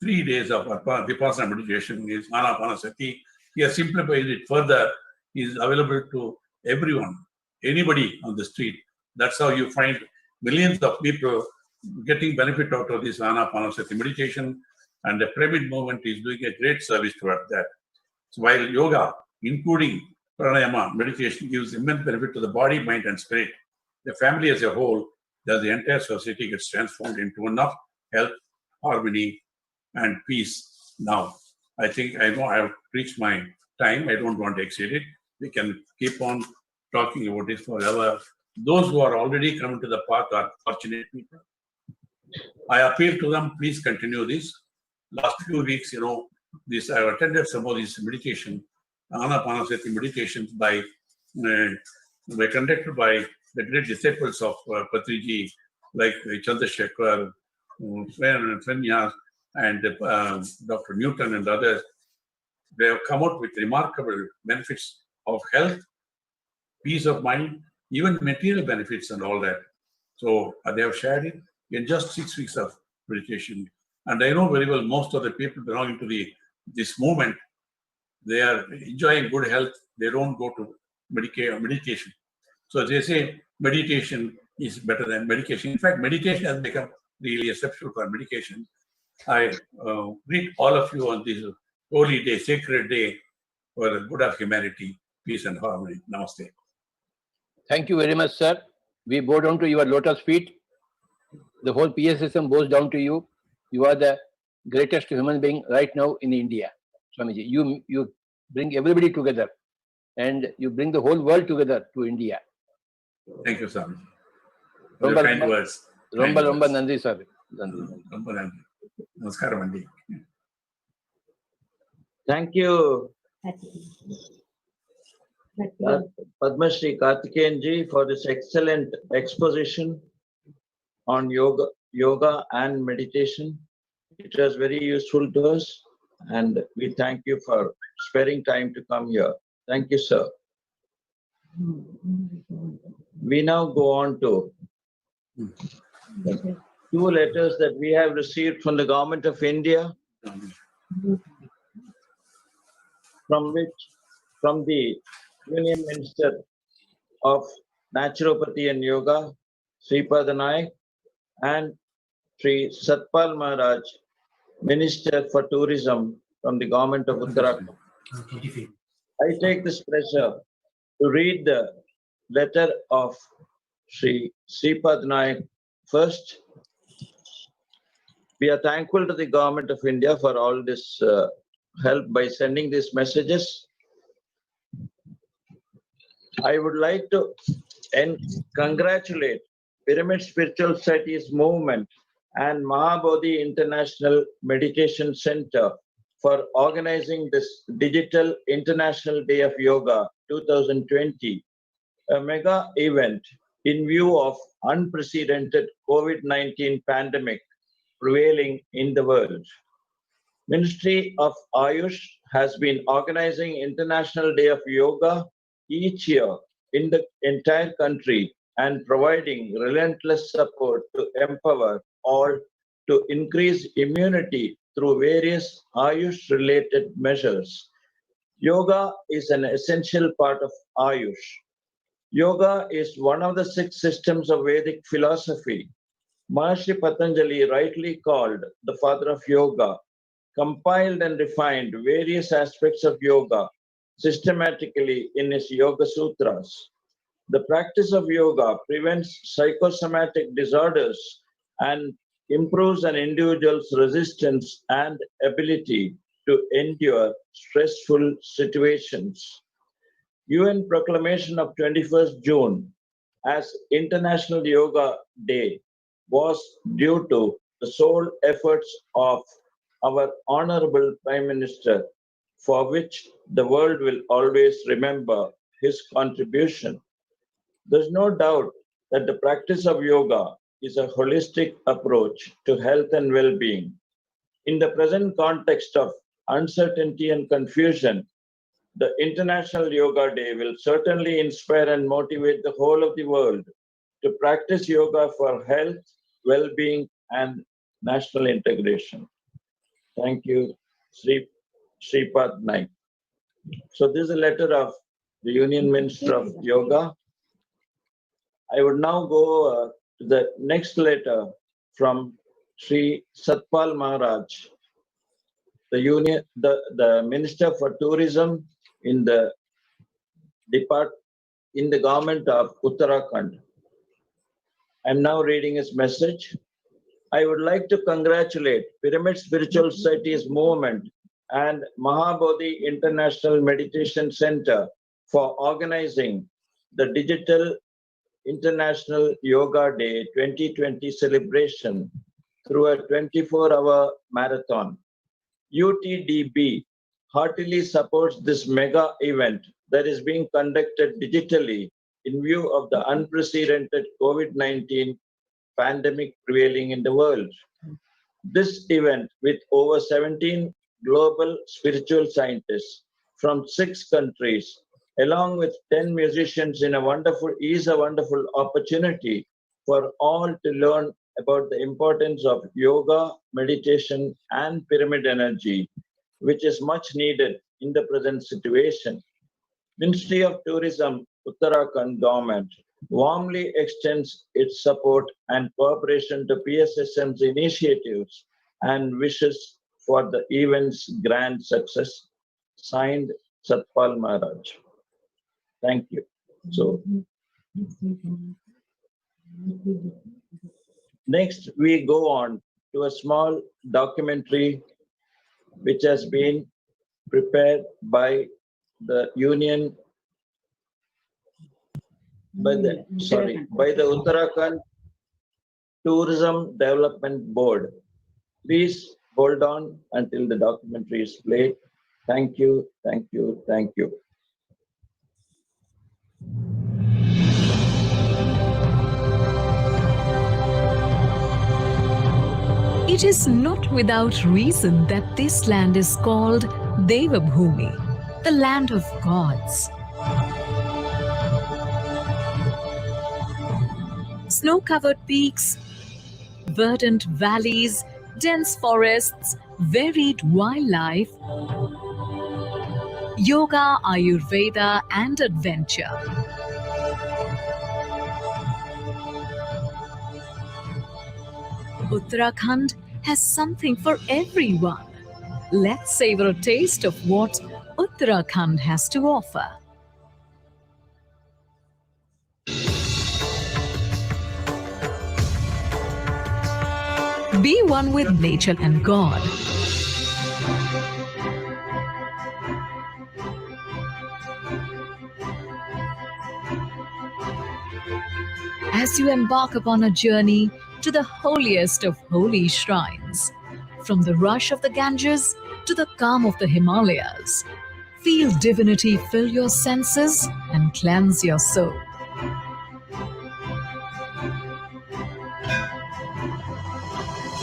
3 days of Vipassana meditation is Anapanasati. He has simplified it further. It is available to everyone, anybody on the street. That's how you find millions of people getting benefit out of this Anapanasati meditation. And the pyramid movement is doing a great service toward that. So while yoga, including pranayama, meditation, gives immense benefit to the body, mind, and spirit, the family as a whole, thus the entire society gets transformed into enough health, harmony, and peace. Now, I think I know I have reached my time. I don't want to exceed it. We can keep on talking about this forever. Those who are already coming to the path are fortunate people. I appeal to them, please continue this. Last few weeks, this I have attended some of these meditation, Anapanasati meditations conducted by the great disciples of Patriji, like Chandrasekhar, Sanyas, and Dr. Newton and others. They have come out with remarkable benefits of health, peace of mind, even material benefits and all that. So they have shared it in just 6 weeks of meditation. And I know very well most of the people belonging to this movement, they are enjoying good health. They don't go to medication. So they say meditation is better than medication. In fact, meditation has become really exceptional for medication. I greet all of you on this holy day, sacred day, for the good of humanity, peace and harmony. Namaste. Thank you very much, sir. We bow down to your lotus feet. The whole PS system bows down to you. You are the greatest human being right now in India, Swamiji. You bring everybody together, and you bring the whole world together to India. Thank you, Swami. Romba Kind words. Romba Nandi, sir. Romba Nandi. Namaskaram, Andi. Thank you, Padma Shri Karthikeyan ji, for this excellent exposition on yoga and meditation. It was very useful to us, and we thank you for sparing time to come here. Thank you, sir. We now go on to two letters that we have received from the Government of India, from the Union Minister of Naturopathy and Yoga, Sripada Naik, and Sri Satpal Maharaj, Minister for Tourism from the Government of Uttarakhand. I take this pleasure to read the letter of Sri Sripad Naik first. We are thankful to the Government of India for all this help by sending these messages. I would like to congratulate Pyramid Spiritual Society's movement and Mahabodhi International Meditation Center for organizing this Digital International Day of Yoga 2020, a mega event in view of unprecedented COVID-19 pandemic prevailing in the world. Ministry of Ayush has been organizing International Day of Yoga each year in the entire country and providing relentless support to empower all to increase immunity through various Ayush-related measures. Yoga is an essential part of Ayush. Yoga is one of the 6 systems of Vedic philosophy. Maharishi Patanjali, rightly called the father of yoga, compiled and refined various aspects of yoga systematically in his Yoga Sutras. The practice of yoga prevents psychosomatic disorders and improves an individual's resistance and ability to endure stressful situations. UN proclamation of 21st June as International Yoga Day was due to the sole efforts of our Honorable Prime Minister, for which the world will always remember his contribution. There's no doubt that the practice of yoga is a holistic approach to health and well-being. In the present context of uncertainty and confusion, the International Yoga Day will certainly inspire and motivate the whole of the world to practice yoga for health, well-being, and national integration. Thank you, Sripad Naik. So this is a letter of the Union Minister of Yoga. I would now go to the next letter from Sri Satpal Maharaj, the Minister for Tourism in the government of Uttarakhand. I'm now reading his message. I would like to congratulate Pyramid Spiritual Society's movement and Mahabodhi International Meditation Center for organizing the Digital International Yoga Day 2020 celebration through a 24-hour marathon. UTDB heartily supports this mega event that is being conducted digitally in view of the unprecedented COVID-19 pandemic prevailing in the world. This event, with over 17 global spiritual scientists from 6 countries, along with 10 musicians is a wonderful opportunity for all to learn about the importance of yoga, meditation, and pyramid energy, which is much needed in the present situation. Ministry of Tourism, Uttarakhand government warmly extends its support and cooperation to PSSM's initiatives and wishes for the event's grand success. Signed, Satpal Maharaj. Thank you. So, next we go on to a small documentary which has been prepared by the Union, by the Uttarakhand Tourism Development Board. Please hold on until the documentary is played. Thank you, thank you, thank you. It is not without reason that this land is called Devabhoomi, the land of gods. Snow-covered peaks, verdant valleys, dense forests, varied wildlife, yoga, Ayurveda, and adventure. Uttarakhand has something for everyone. Let's savor a taste of what Uttarakhand has to offer. Be one with nature and God. As you embark upon a journey to the holiest of holy shrines, from the rush of the Ganges to the calm of the Himalayas, feel divinity fill your senses and cleanse your soul.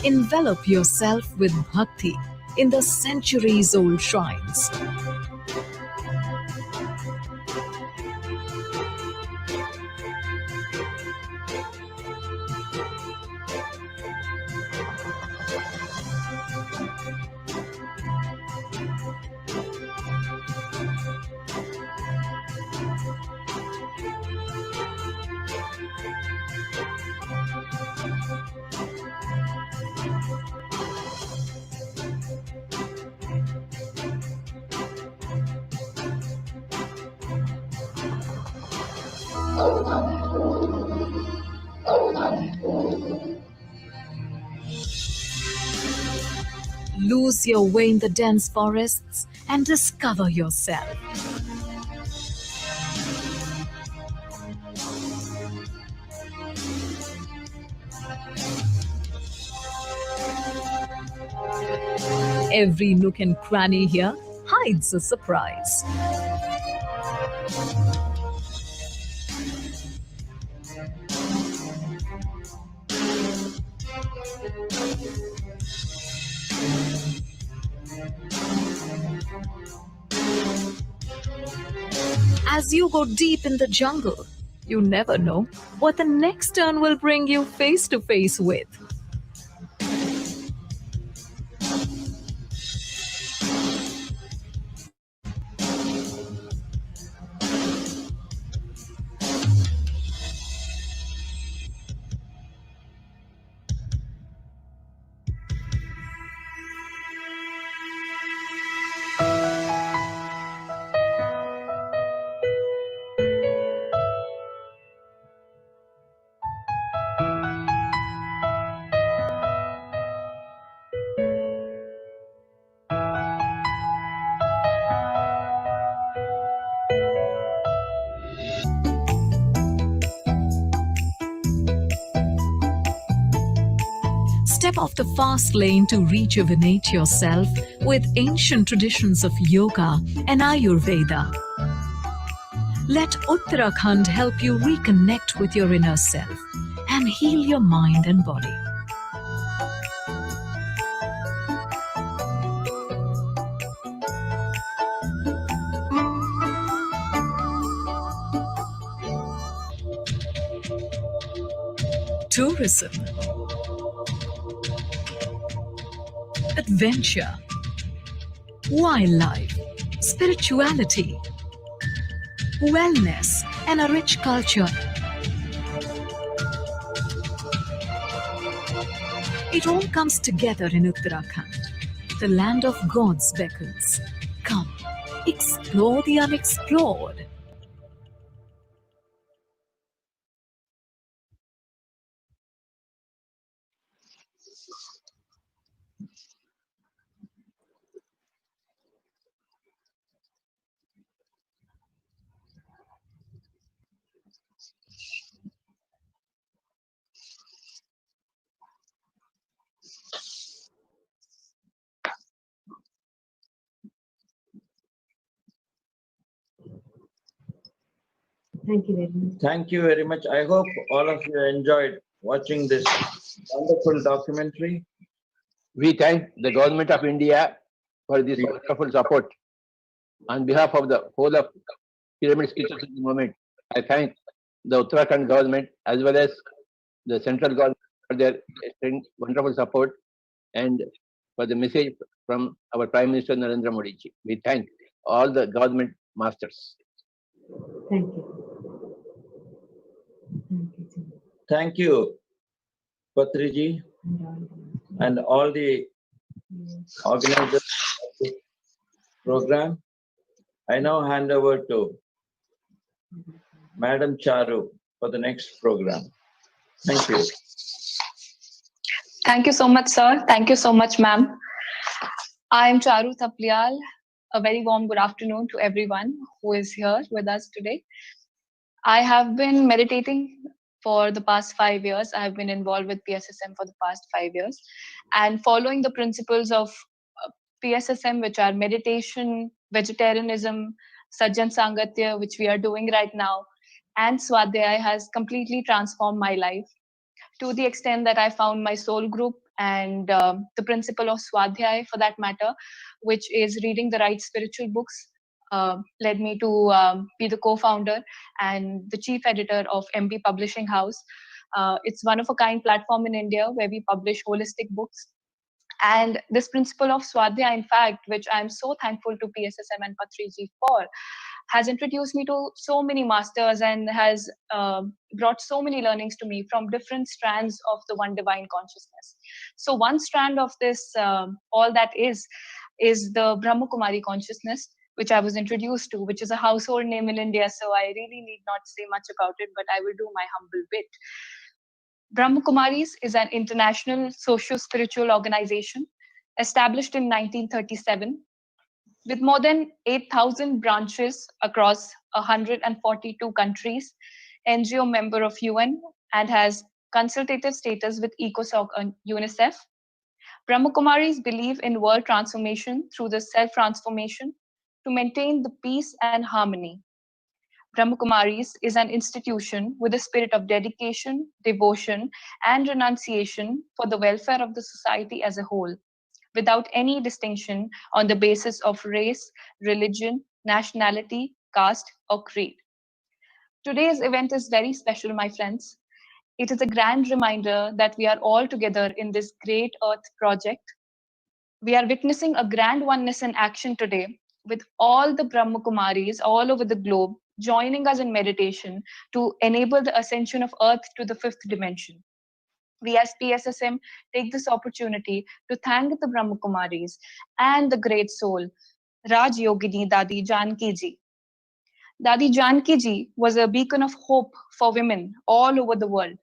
Envelop yourself with bhakti in the centuries-old shrines. Lose your way in the dense forests and discover yourself. Every nook and cranny here hides a surprise. As you go deep in the jungle, you never know what the next turn will bring you face to face with. Step off the fast lane to rejuvenate yourself with ancient traditions of yoga and Ayurveda. Let Uttarakhand help you reconnect with your inner self and heal your mind and body. Tourism, adventure, wildlife, spirituality, wellness, and a rich culture. It all comes together in Uttarakhand, the land of God's beckons. Come, explore the unexplored. Thank you very much. Thank you very much. I hope all of you enjoyed watching this wonderful documentary. We thank the Government of India for this wonderful support. On behalf of the whole of Pyramid Spiritual Society movement, I thank the Uttarakhand government as well as the central government for their wonderful support and for the message from our Prime Minister Narendra Modi ji. We thank all the government masters. Thank you. Thank you, Patriji, and all the organizers of this program. I now hand over to Madam Charu for the next program. Thank you. Thank you so much, sir. Thank you so much, ma'am. I am Charu Thapliyal. A very warm good afternoon to everyone who is here with us today. I have been meditating for the past 5 years. I have been involved with PSSM for the past 5 years. And following the principles of PSSM, which are meditation, vegetarianism, Sajjan Sangatya, which we are doing right now, and Swadhyaya has completely transformed my life to the extent that I found my soul group and the principle of Swadhyaya, for that matter, which is reading the right spiritual books, led me to be the co-founder and the chief editor of MP Publishing House. It's one of a kind platform in India where we publish holistic books. And this principle of Swadhyaya, in fact, which I'm so thankful to PSSM and Patriji for, has introduced me to so many masters and has brought so many learnings to me from different strands of the one divine consciousness. So one strand of this, all that is the Brahma Kumari consciousness, which I was introduced to, which is a household name in India. So I really need not say much about it, but I will do my humble bit. Brahma Kumaris is an international socio-spiritual organization established in 1937 with more than 8,000 branches across 142 countries, NGO member of UN, and has consultative status with ECOSOC and UNICEF. Brahma Kumaris believe in world transformation through the self-transformation to maintain the peace and harmony. Brahma Kumaris is an institution with a spirit of dedication, devotion, and renunciation for the welfare of the society as a whole, without any distinction on the basis of race, religion, nationality, caste, or creed. Today's event is very special, my friends. It is a grand reminder that we are all together in this great Earth project. We are witnessing a grand oneness in action today, with all the Brahma Kumaris all over the globe joining us in meditation to enable the ascension of Earth to the 5th dimension. We as PSSM take this opportunity to thank the Brahma Kumaris and the great soul, Raj Yogini Dadi Janki Ji. Dadi Janki Ji was a beacon of hope for women all over the world.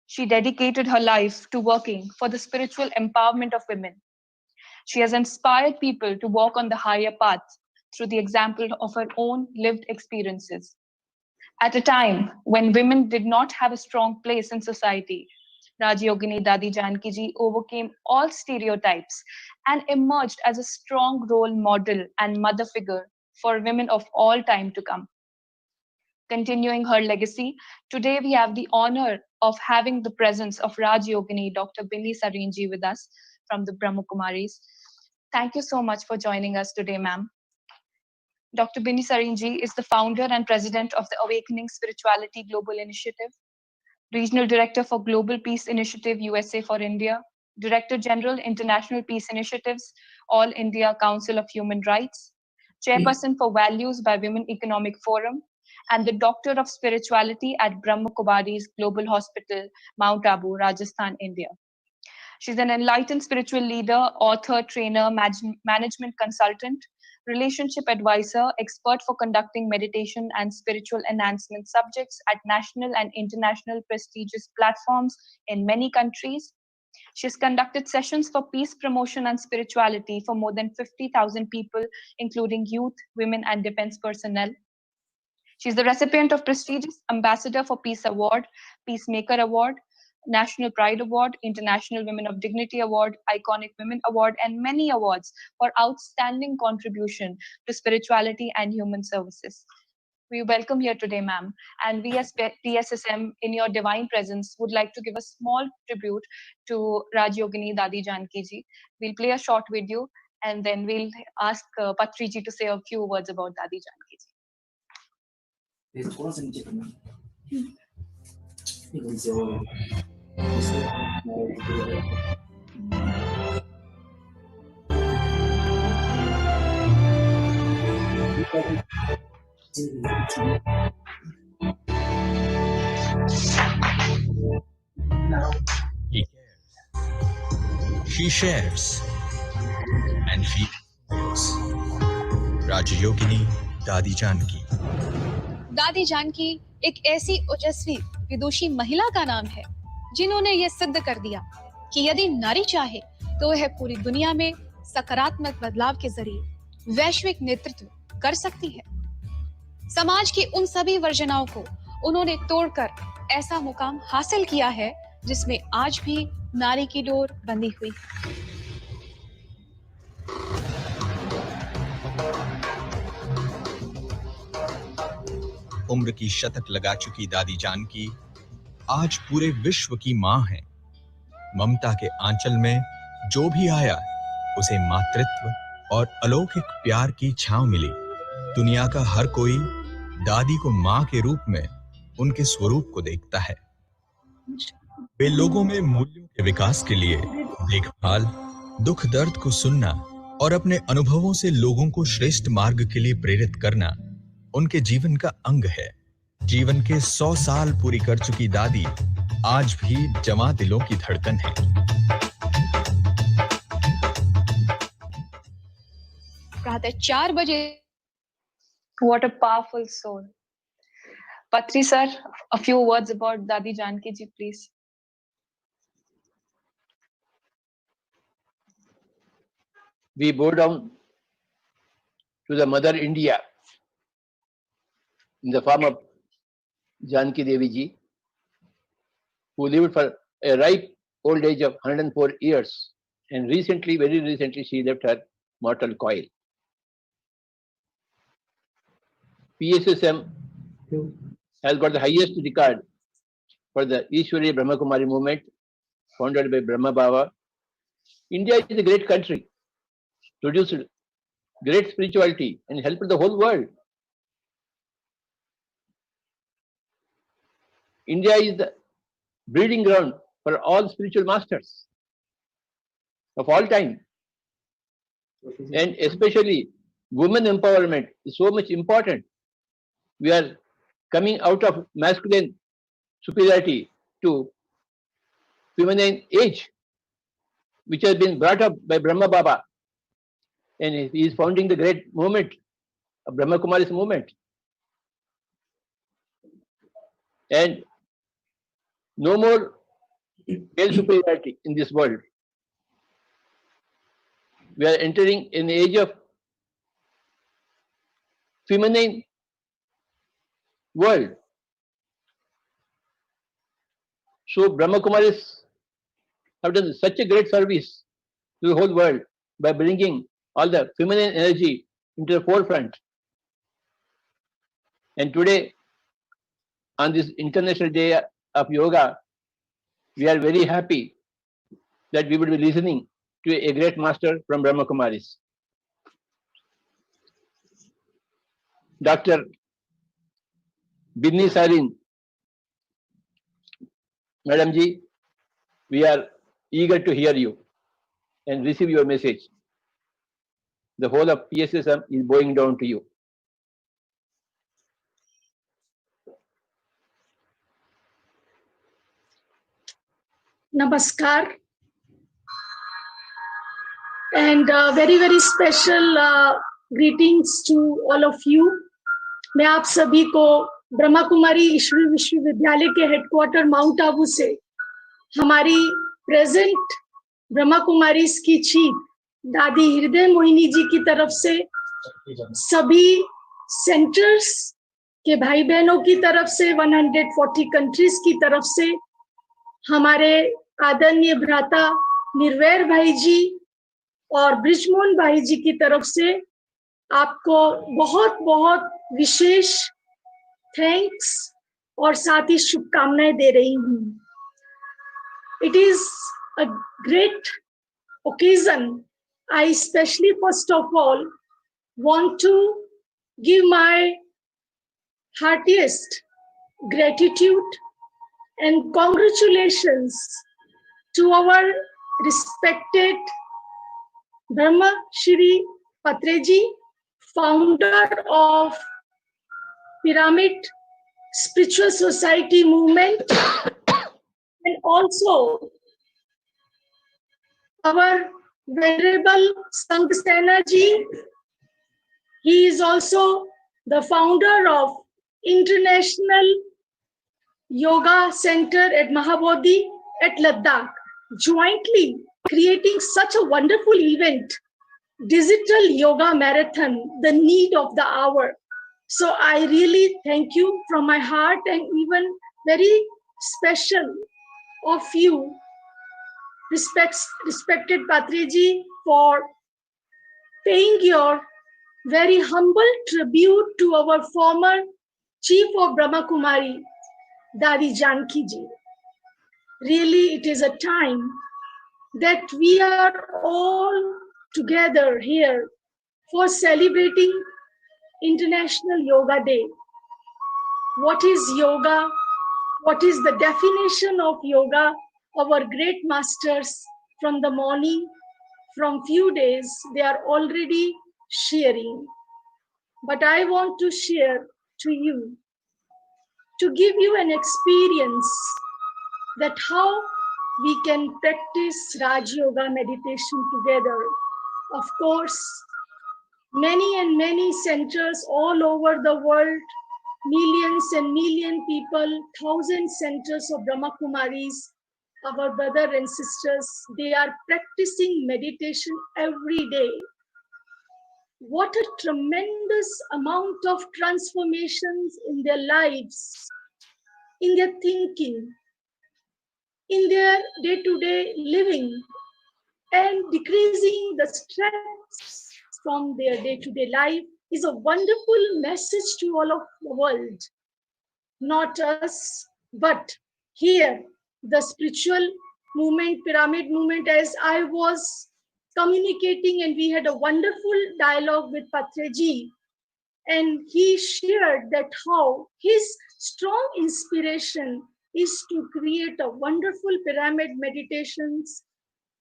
She dedicated her life to working for the spiritual empowerment of women. She has inspired people to walk on the higher path through the example of her own lived experiences. At a time when women did not have a strong place in society, Rajyogini Dadi Janki Ji overcame all stereotypes and emerged as a strong role model and mother figure for women of all time to come. Continuing her legacy, today we have the honor of having the presence of Rajyogini Dr. Binny Sarinji with us from the Brahma Kumaris. Thank you so much for joining us today, ma'am. Dr. Binny Sarinji is the founder and president of the Awakening Spirituality Global Initiative, Regional Director for Global Peace Initiative USA for India, Director General International Peace Initiatives, All India Council of Human Rights, Chairperson for Values by Women Economic Forum, and the Doctor of Spirituality at Brahma Kumaris Global Hospital, Mount Abu, Rajasthan, India. She's an enlightened spiritual leader, author, trainer, management consultant, relationship advisor, expert for conducting meditation and spiritual enhancement subjects at national and international prestigious platforms in many countries. She's conducted sessions for peace promotion and spirituality for more than 50,000 people, including youth, women, and defense personnel. She's the recipient of prestigious Ambassador for Peace Award, Peacemaker Award, National Pride Award, International Women of Dignity Award, Iconic Women Award, and many awards for outstanding contribution to spirituality and human services. We welcome here today, ma'am, and we as PSSM, in your divine presence, would like to give a small tribute to Rajyogini Dadi Janki Ji. We'll play a short video, and then we'll ask Patri Ji to say a few words about Dadi Janki Ji. She shares and she inspires. Rajyogini Dadi Janki. दादी जानकी एक ऐसी ओजस्वी विदुषी महिला का नाम है जिन्होंने ये सिद्ध कर दिया कि यदि नारी चाहे तो वह पूरी दुनिया में सकारात्मक बदलाव के जरिए वैश्विक नेतृत्व कर सकती है। समाज की उन सभी वर्जनाओं को उन्होंने तोड़कर ऐसा मुकाम हासिल किया है जिसमें आज भी नारी की डोर बंधी हुई है। उम्र की शतक लगा चुकी दादी जानकी आज पूरे विश्व की मां है। ममता के आंचल में जो भी आया उसे मातृत्व और अलौकिक प्यार की छांव मिली। दुनिया का हर कोई दादी को मां के रूप में उनके स्वरूप को देखता है। वे लोगों में मूल्यों के विकास के लिए देखभाल, दुख दर्द को सुनना और अपने अनुभवों से लोगों को श्रेष्ठ मार्ग के लिए प्रेरित करना उनके जीवन का अंग है। जीवन के 100 साल पूरी कर चुकी दादी आज भी जवां दिलों की धड़कन है। प्रातः 4 बजे। What a powerful soul. Patri sir, a few words about Dadi Janki Ji, please. We bow down to the Mother India in the form of Janki Devi Ji, who lived for a ripe old age of 104 years, and recently, very recently, she left her mortal coil. PSSM has got the highest record for the Ishwari Brahma Kumari movement, founded by Brahma Baba. India is a great country, produced great spirituality and helped the whole world. India is the breeding ground for all spiritual masters of all time. And especially women empowerment is so much important. We are coming out of masculine superiority to feminine age, which has been brought up by Brahma Baba. And he is founding the great movement of Brahma Kumaris movement. And no more male superiority in this world. We are entering an age of feminine world. So Brahma Kumaris have done such a great service to the whole world by bringing all the feminine energy into the forefront. And today, on this International Day of Yoga, we are very happy that we would be listening to a great master from Brahma Kumaris. Dr. Binni Sarin, Madam Ji, we are eager to hear you and receive your message. The whole of PSSM is bowing down to you. Namaskar. And very special greetings to all of you. मैं आप सभी को ब्रह्मा कुमारी ईश्वरी विश्वविद्यालय के headquarter mount Abu से हमारी present Brahma Kumaris की chief दादी हृदय मोहिनी जी की तरफ से सभी सेंटर्स के भाई बहनों की तरफ से 140 कंट्रीज की तरफ से हमारे आदरणीय भ्राता निर्वैर भाई जी और ब्रिजमोहन भाई जी की तरफ से आपको बहुत बहुत विशेष थैंक्स और साथ ही शुभकामनाएं दे रही हूँ. It is a great occasion. I especially first of all want to give my heartiest gratitude and congratulations to our respected Brahma Shri Patreji, founder of Pyramid Spiritual Society movement, and also our Venerable Sank Sena ji. He is also the founder of International Yoga Center at Mahabodhi at Ladakh, jointly creating such a wonderful event, Digital Yoga Marathon, the need of the hour. So I really thank you from my heart, and even very special of you, respected Patreji, for paying your very humble tribute to our former Chief of Brahma Kumari, Dadi Janki ji. Really, it is a time that we are all together here for celebrating International Yoga Day. What is yoga? What is the definition of yoga? Our great masters from the morning, from few days, they are already sharing. But I want to share to you, to give you an experience that how we can practice Raj Yoga meditation together. Of course, many centers all over the world, millions and million people, 1,000 centers of Brahma Kumaris, our brothers and sisters, they are practicing meditation every day. What a tremendous amount of transformations in their lives, in their thinking, in their day-to-day living, and decreasing the stress from their day-to-day life is a wonderful message to all of the world. Not us, but here, the spiritual movement, pyramid movement, as I was communicating, and we had a wonderful dialogue with Patreji, and he shared that how his strong inspiration is to create a wonderful pyramid meditations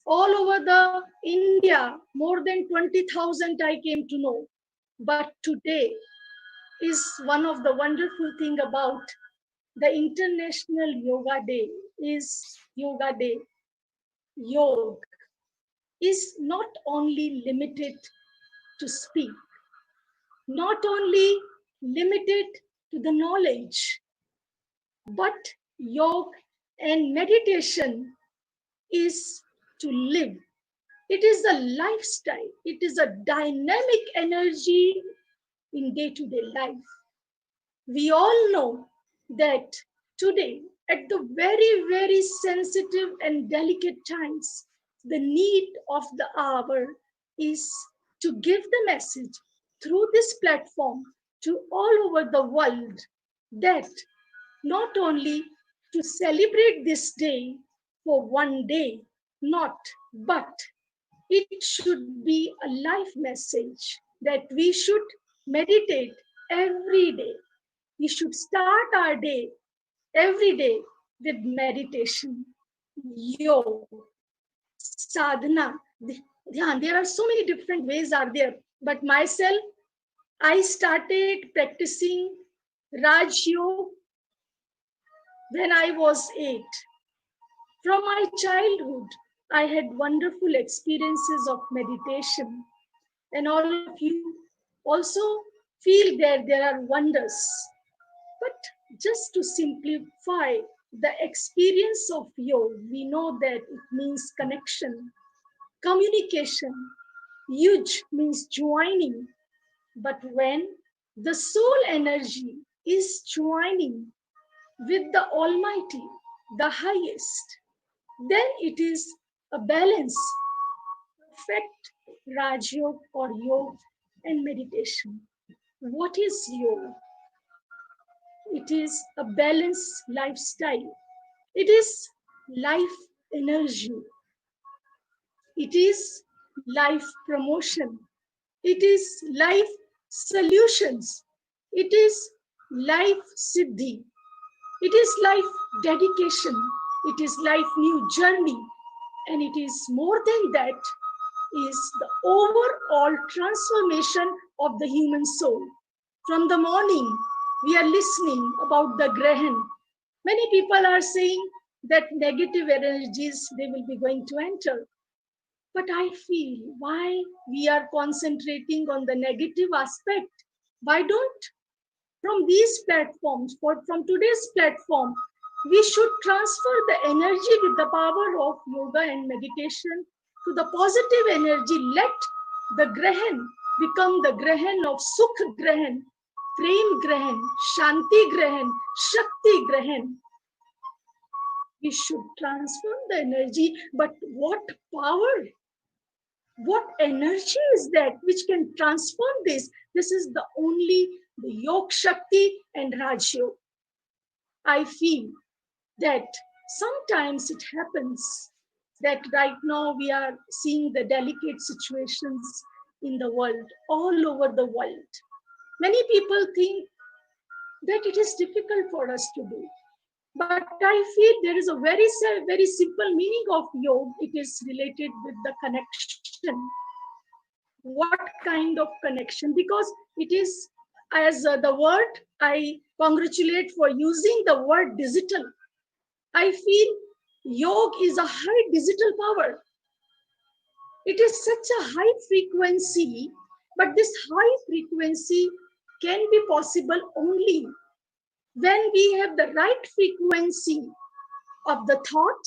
all over the India. More than 20,000 I came to know. But today is one of the wonderful thing about the International Yoga Day is Yoga Day. Yoga is not only limited to speak, not only limited to the knowledge, but yoga and meditation is to live. It is a lifestyle. It is a dynamic energy in day-to-day life. We all know that today at the very, very sensitive and delicate times, the need of the hour is to give the message through this platform to all over the world that not only to celebrate this day for one day, but it should be a life message that we should meditate every day. We should start our day every day with meditation, yoga, sadhana, dhyan. There are so many different ways are there. But myself, I started practicing Raj Yoga when I was 8. From my childhood, I had wonderful experiences of meditation. And all of you also feel that there are wonders. But just to simplify the experience of yoga, we know that it means connection, communication. Yuj means joining. But when the soul energy is joining with the Almighty, the highest, then it is a balance, perfect Raj Yoga or yoga and meditation. What is yoga? It is a balanced lifestyle. It is life energy. It is life promotion. It is life solutions. It is life siddhi. It is life dedication. It is life new journey. And it is more than that, is the overall transformation of the human soul. From the morning, we are listening about the Grahan. Many people are saying that negative energies, they will be going to enter. But I feel why we are concentrating on the negative aspect. Why don't, from these platforms, from today's platform, we should transfer the energy with the power of yoga and meditation to the positive energy. Let the Grahan become the Grahan of Sukh Grahan, Prem Grahan, Shanti Grahan, Shakti Grahan. We should transform the energy, but what power, what energy is that which can transform this? This is the only the Yoga Shakti and Raj Yoga. I feel that sometimes it happens that right now we are seeing the delicate situations in the world, all over the world. Many people think that it is difficult for us to do. But I feel there is a very simple meaning of yoga. It is related with the connection. What kind of connection? Because it is, as the word, I congratulate for using the word digital. I feel yoga is a high digital power. It is such a high frequency, but this high frequency can be possible only when we have the right frequency of the thought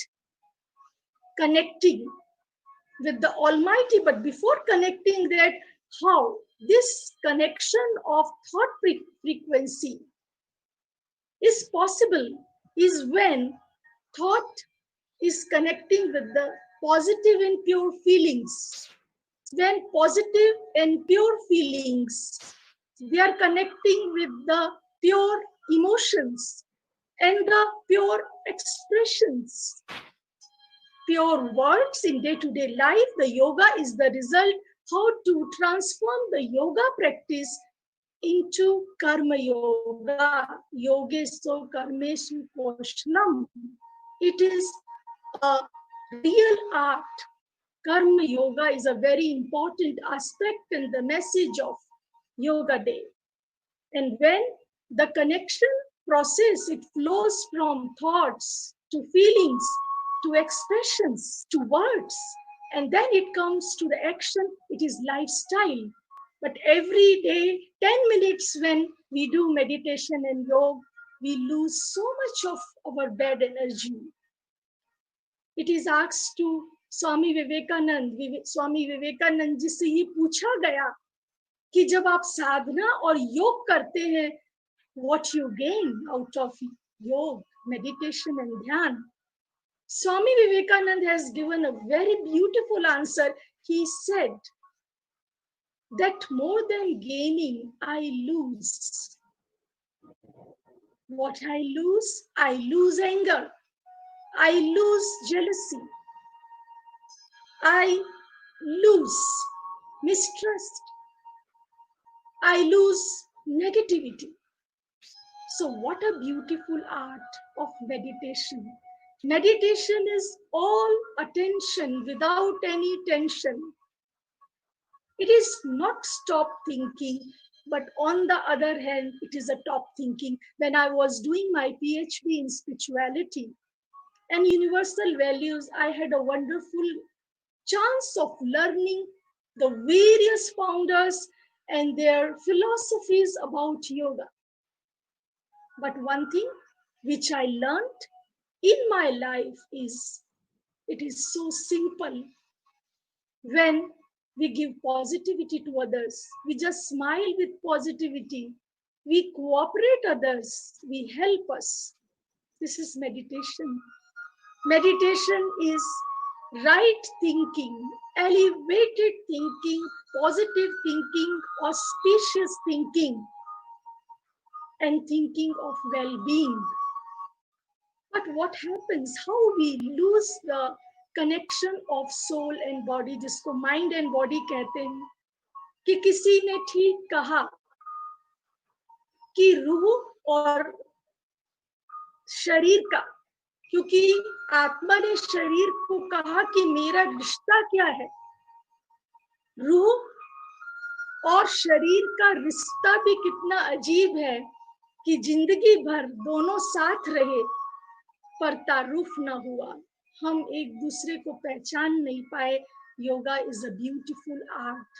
connecting with the Almighty. But before connecting that, how this connection of thought frequency is possible is when thought is connecting with the positive and pure feelings. When positive and pure feelings, they are connecting with the pure emotions and the pure expressions, pure words in day-to-day life. The yoga is the result, how to transform the yoga practice into karma yoga. Yogeso karmesu poshnam. It is a real art. Karma yoga is a very important aspect in the message of Yoga Day. And when the connection process, it flows from thoughts to feelings, to expressions, to words, and then it comes to the action. It is lifestyle. But every day, 10 minutes when we do meditation and yoga, we lose so much of our bad energy. It is asked to Swami Vivekanand जी से ही पूछा गया कि जब आप साधना और योग करते हैं, what you gain out of yoga meditation and dhyan. Swami Vivekananda has given a very beautiful answer. He said that more than gaining, I lose. What I lose? I lose anger. I lose jealousy. I lose mistrust. I lose negativity. So what a beautiful art of meditation. Meditation is all attention without any tension. It is not stop thinking, but on the other hand, it is a top thinking. When I was doing my PhD in spirituality and universal values, I had a wonderful chance of learning the various founders and their philosophies about yoga. But one thing which I learned in my life is it is so simple. When we give positivity to others, we just smile with positivity, we cooperate others, we help us. This is meditation. Meditation is right thinking, elevated thinking, positive thinking, auspicious thinking, and thinking of well-being. But what happens? How we lose the connection of soul and body, जिसको mind and body कहते हैं, कि किसी ने ठीक कहा कि रूह और शरीर का, क्योंकि आत्मा ने शरीर को कहा कि मेरा रिश्ता क्या है, रूह और शरीर का रिश्ता भी कितना अजीब है कि जिंदगी भर दोनों साथ रहे पर तारुफ ना हुआ, हम एक दूसरे को पहचान नहीं पाए. Yoga is a beautiful art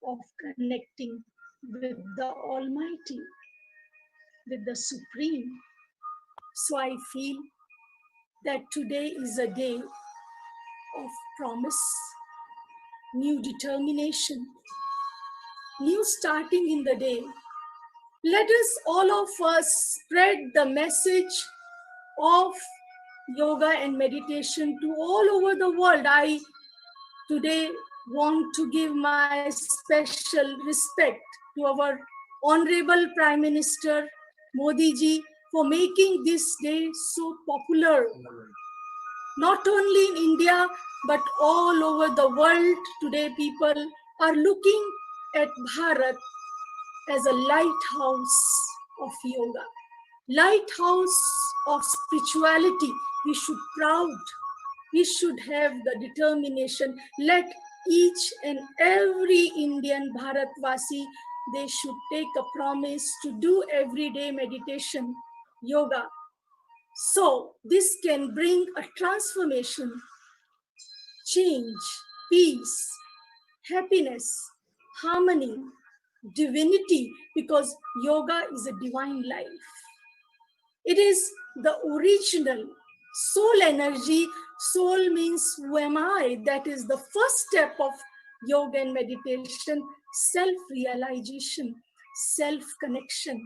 of connecting with the Almighty, with the Supreme. So I feel that today is a day of promise, new determination, new starting in the day. Let us, all of us, spread the message of yoga and meditation to all over the world. I today want to give my special respect to our Honorable Prime Minister Modi ji for making this day so popular. Not only in India, but all over the world. Today people are looking at Bharat as a lighthouse of yoga, lighthouse of spirituality. We should proud. We should have the determination. Let each and every Indian Bharatvasi, they should take a promise to do everyday meditation, yoga. So this can bring a transformation, change, peace, happiness, harmony, divinity, because yoga is a divine life. It is the original soul energy. Soul means who am I? That is the first step of yoga and meditation, self-realization, self-connection.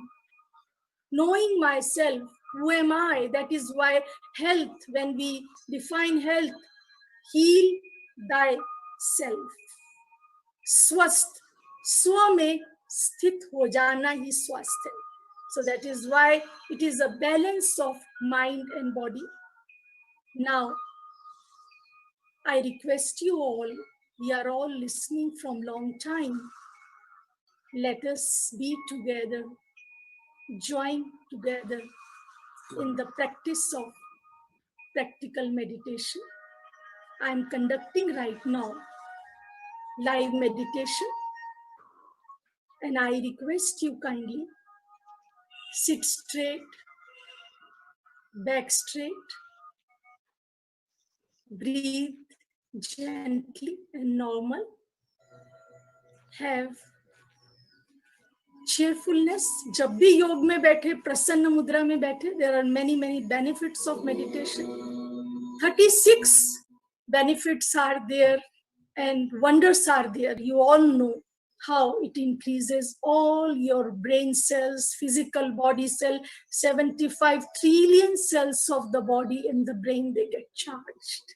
Knowing myself, who am I? That is why health, when we define health, heal thyself. Swasth, swa mein sthit ho jana hi swasth hai. So that is why it is a balance of mind and body. Now, I request you all, we are all listening from long time. Let us be together, join together in the practice of practical meditation. I am conducting right now live meditation, and I request you kindly sit straight, back straight, breathe gently and normal. Have cheerfulness. जब भी योग में बैठे, प्रसन्न मुद्रा में बैठे, there are many benefits of meditation. 36 benefits are there and wonders are there. You all know. how it increases all your brain cells, physical body cell, 75 trillion cells of the body in the brain, they get charged.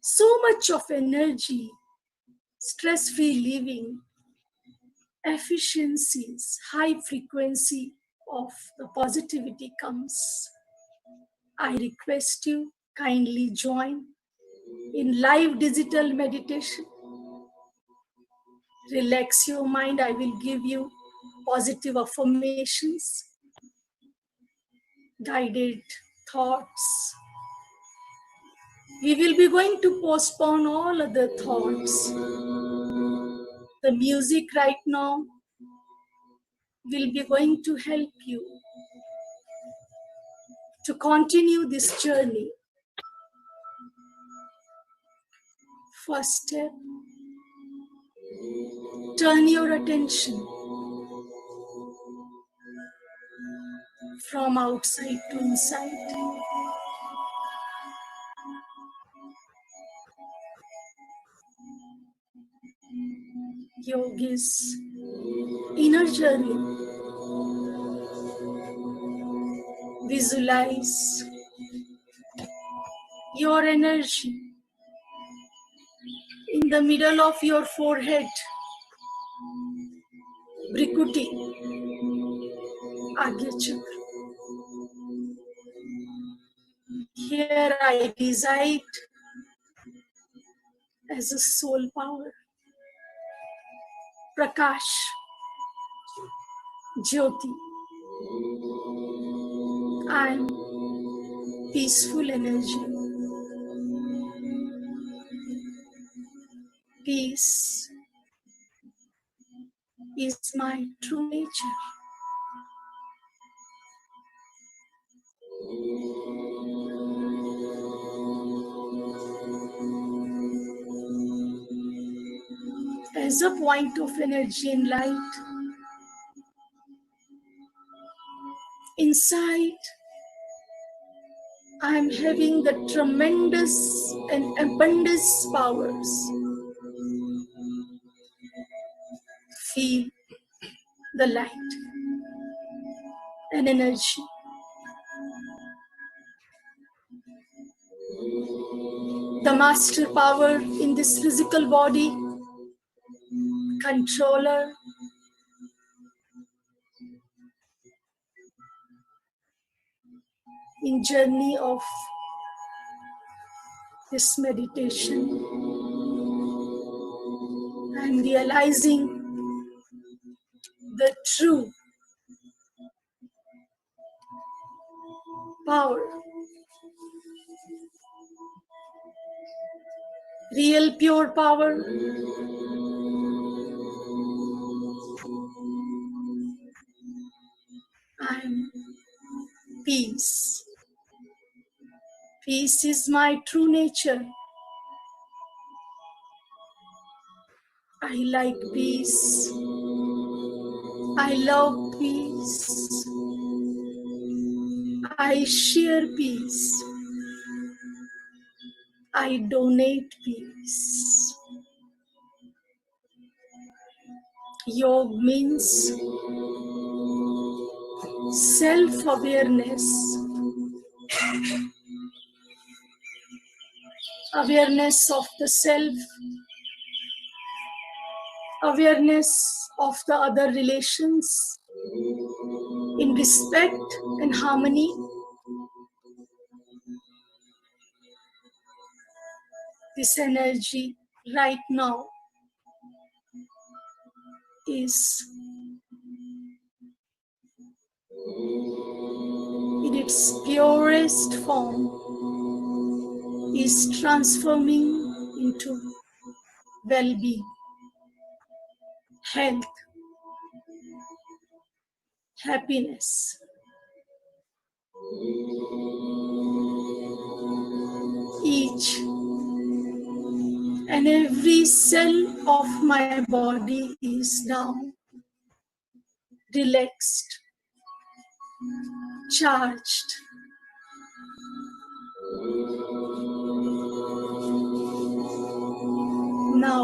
So much of energy, stress-free living, efficiencies, high frequency of the positivity comes. I request you kindly join in live digital meditation. Relax your mind. I will give you positive affirmations, guided thoughts. We will be going to postpone all other thoughts. The music right now will be going to help you to continue this journey. First step, turn your attention from outside to inside. Yogi's inner journey. Visualize your energy in the middle of your forehead, Brikuti, Agya Chakra. Here I reside as a soul power, Prakash, Jyoti. I am peaceful energy. Peace is my true nature. As a point of energy and light, inside I am having the tremendous and abundance powers. Feel the light and energy. The master power in this physical body, controller, in journey of this meditation. I'm realizing the true power, real pure power. I'm peace. Peace is my true nature. I like peace. I love peace. I share peace. I donate peace. Yoga means self-awareness. Awareness of the self, awareness of the other relations in respect and harmony. This energy right now is in its purest form, is transforming into well-being, health, happiness. Each and every cell of my body is now relaxed, charged. Now,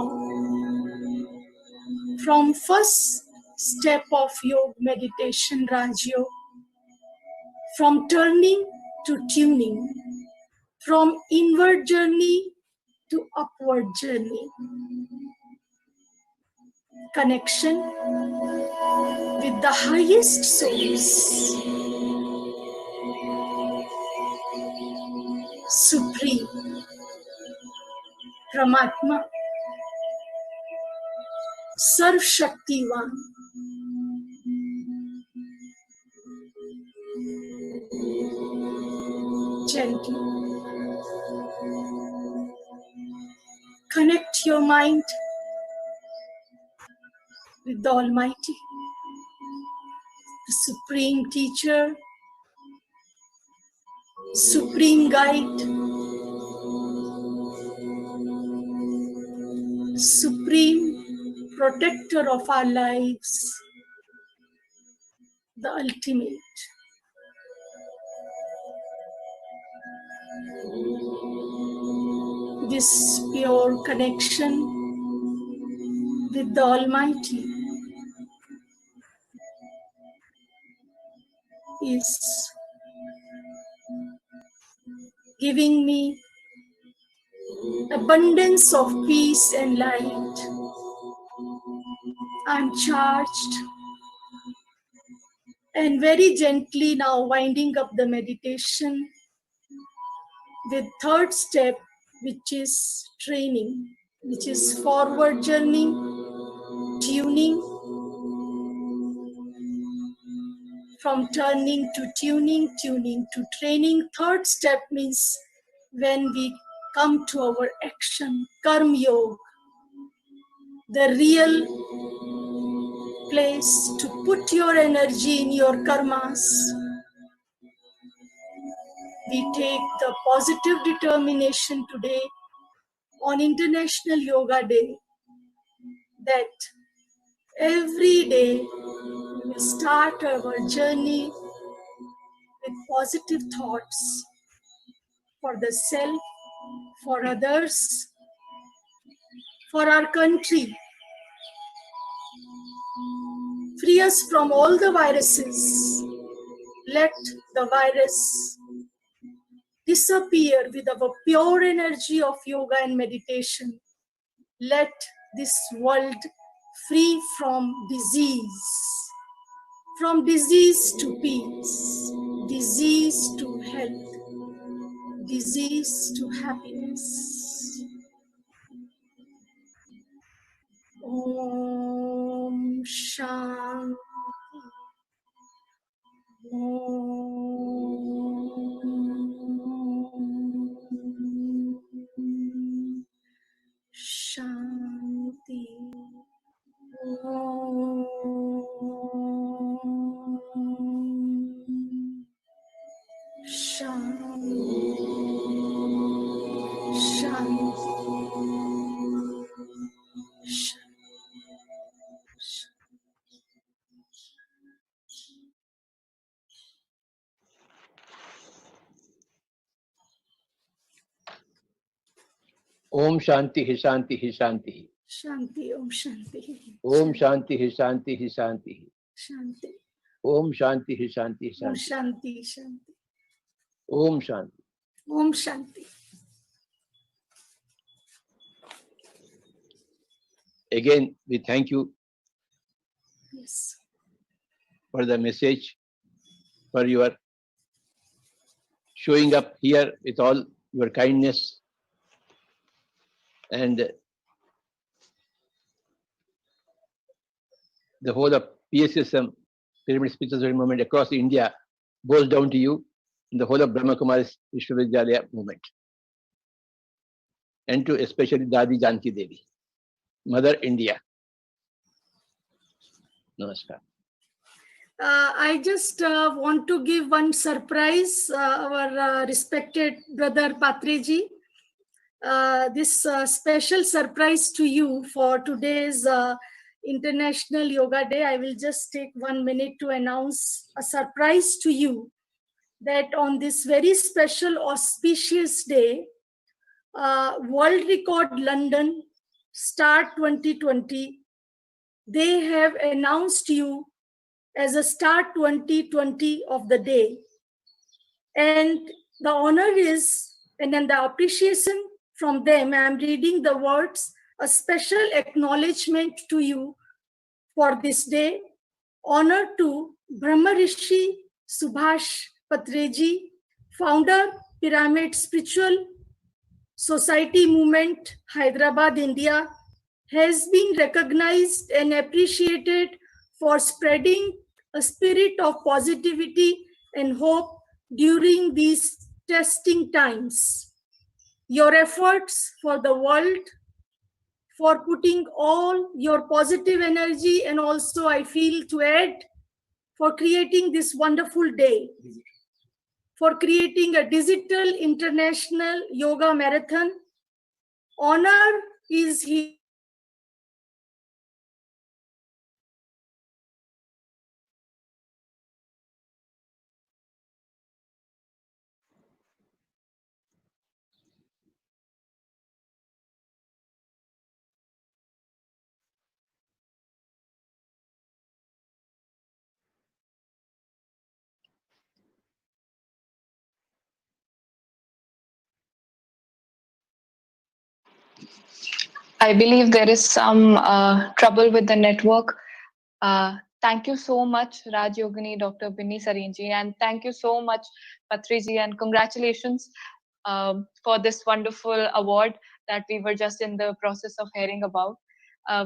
from first step of yoga meditation, Raj Yoga, from turning to tuning, from inward journey to upward journey. Connection with the highest source, Supreme, Paramatma, Sarv Shaktivan. Gently connect your mind with the Almighty, the Supreme Teacher, Supreme Guide, Supreme Protector of our lives, the Ultimate. This pure connection with the Almighty is giving me abundance of peace and light. I'm charged and very gently now winding up the meditation with third step, which is training, which is forward journey, tuning, from turning to tuning, tuning to training. Third step means when we come to our action, Karma Yoga, the real place to put your energy in your karmas. We take the positive determination today on International Yoga Day that every day we start our journey with positive thoughts for the self, for others, for our country. Free us from all the viruses. Let the virus disappear with our pure energy of yoga and meditation. Let this world free from disease to peace, disease to health, disease to happiness. Om Shanti. Om Shanti. Om Shanti. Shanti. Om Shanti Hi Shanti Hi Shanti. Shanti. Om Shanti. Om Shanti Hi Shanti Hi Shanti. Shanti. Om Shanti Hi Shanti Hi Om Shanti. Shanti. Shanti. Om Shanti. Om Shanti. Again, we thank you Yes. for the message, for your showing up here with all your kindness. And the whole of PSSM, Pyramid Spiritual Movement across India, goes down to you in the whole of Brahma Kumaris Vishwavidyalaya movement. And to especially Dadi Janki Devi, Mother India. Namaskar. I just want to give one surprise, our respected brother Patriji. This special surprise to you for today's International Yoga Day. I will just take 1 minute to announce a surprise to you that on this very special auspicious day, World Record London Start 2020 they have announced you as a star 2020 of the day. And the honor is, and then the appreciation from them, I'm reading the words, a special acknowledgement to you for this day. Honor to Brahma Rishi Subhash Patreji, founder, Pyramid Spiritual Society Movement, Hyderabad, India, has been recognized and appreciated for spreading a spirit of positivity and hope during these testing times. Your efforts for the world, for putting all your positive energy, and also I feel to add, for creating this wonderful day, for creating a digital international yoga marathon. Honor is here. I believe there is some trouble with the network. Thank you so much, Raj Yogini, Dr. Binni Sarinji, and thank you so much, Patriji, and congratulations for this wonderful award that we were just in the process of hearing about.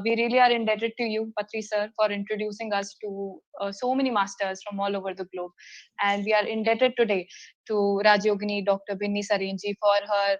We really are indebted to you, Patri sir, for introducing us to so many masters from all over the globe. And we are indebted today to Raj Yogini, Dr. Binni Sarinji, for her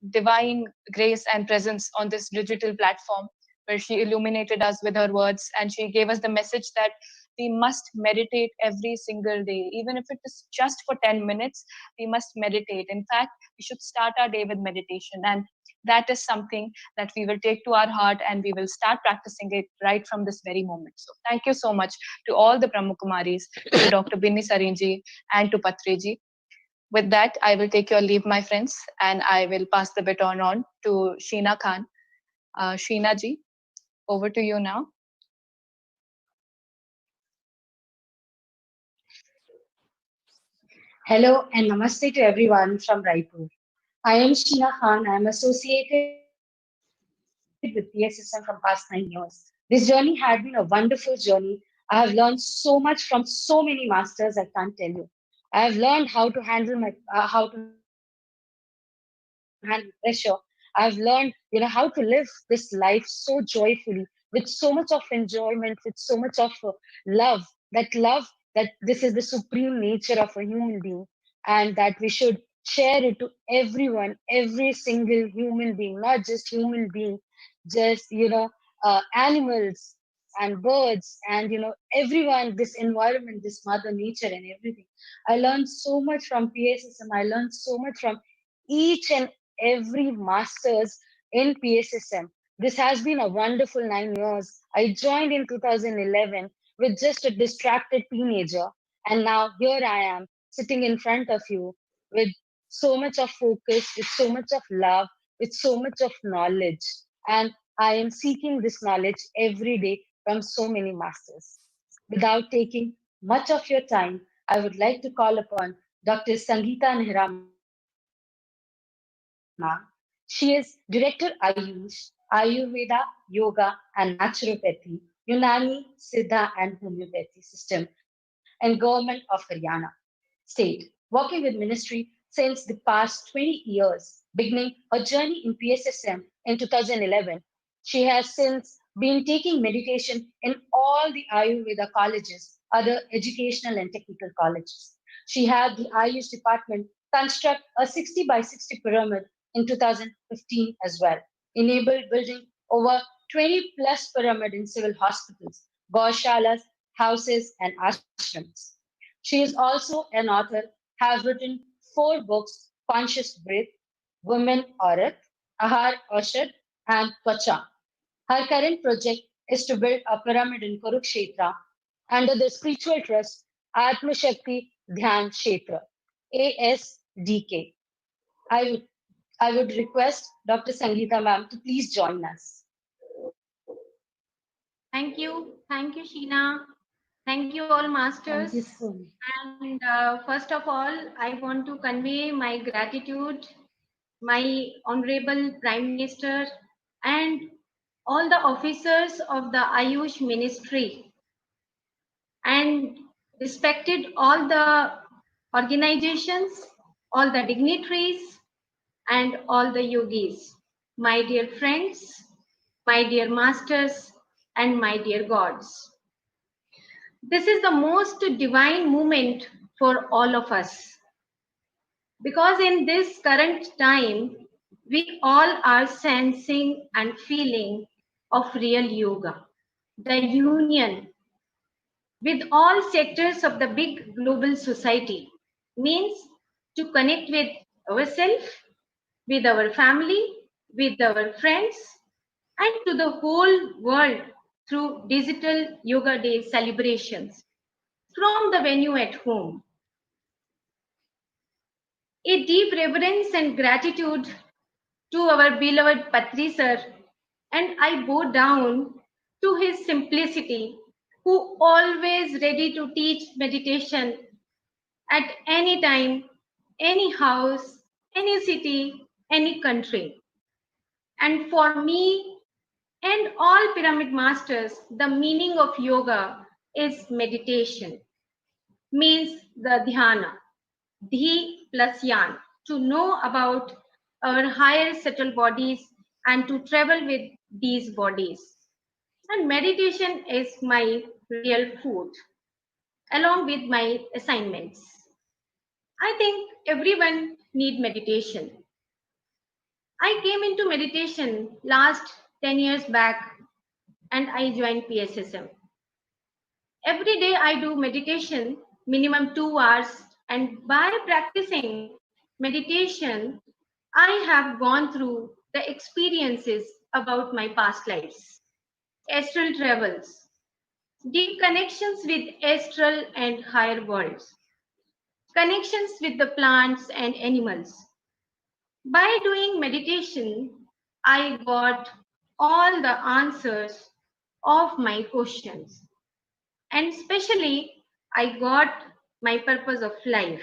divine grace and presence on this digital platform, where she illuminated us with her words, and she gave us the message that we must meditate every single day. Even if it is just for 10 minutes, we must meditate. In fact, we should start our day with meditation. And that is something that we will take to our heart, and we will start practicing it right from this very moment. So thank you so much to all the Brahma Kumaris, to Dr. Binni Sarinji and to Patriji. With that, I will take your leave, my friends, and I will pass the baton on to Sheena Khan. Sheena ji, over to you now. Hello and namaste to everyone from Raipur. I am Sheena Khan. I am associated with PSSM from past 9 years. This journey had been a wonderful journey. I have learned so much from so many masters, I can't tell you. I have learned how to handle pressure. I've learned, how to live this life so joyfully, with so much of enjoyment, with so much of love. That this is the supreme nature of a human being, and that we should share it to everyone, every single human being, not just human being, just animals and birds, and everyone, this environment, this mother nature and everything. I learned so much from PSSM. I learned so much from each and every masters in PSSM. This has been a wonderful 9 years. I joined in 2011 with just a distracted teenager, and now here I am sitting in front of you with so much of focus, with so much of love, with so much of knowledge. And I am seeking this knowledge every day from so many masters. Without taking much of your time, I would like to call upon Dr. Sangeeta Nehra. She is Director Ayush, Ayurveda, Yoga and Naturopathy, Unani, Siddha and Homeopathy System, and Government of Haryana State, working with ministry since the past 20 years, beginning her journey in PSSM in 2011. She has since been taking meditation in all the Ayurveda colleges, other educational and technical colleges. She had the Ayush department construct a 60 by 60 pyramid in 2015 as well, enabled building over 20 plus pyramid in civil hospitals, gaushalas, houses, and ashrams. She is also an author, has written 4 books, Conscious Breath, Women Aurat, Ahar Aushad, and Twacha. Her current project is to build a pyramid in Kurukshetra under the spiritual trust Atma Shakti Dhyan Kshetra, ASDK. I would request Dr. Sangeeta ma'am to please join us. Thank you. Thank you, Sheena. Thank you, all masters. Thank you so much. And first of all, I want to convey my gratitude, my Honorable Prime Minister, and all the officers of the Ayush Ministry, and respected all the organizations, all the dignitaries, and all the yogis, my dear friends, my dear masters, and my dear gods. This is the most divine moment for all of us, because in this current time, we all are sensing and feeling of real yoga, the union with all sectors of the big global society, means to connect with ourselves, with our family, with our friends, and to the whole world through digital Yoga Day celebrations from the venue at home. A deep reverence and gratitude to our beloved Patri sir, and I bow down to his simplicity, who always ready to teach meditation at any time, any house, any city, any country. And for me and all pyramid masters, the meaning of yoga is meditation, means the dhyana, dhi plus yan, to know about our higher subtle bodies and to travel with these bodies. And meditation is my real food, along with my assignments. I think everyone need meditation. I came into meditation last 10 years back and I joined PSSM. Every day I do meditation, minimum 2 hours, and by practicing meditation, I have gone through the experiences about my past lives, astral travels, deep connections with astral and higher worlds, connections with the plants and animals. By doing meditation, I got all the answers of my questions. And especially, I got my purpose of life.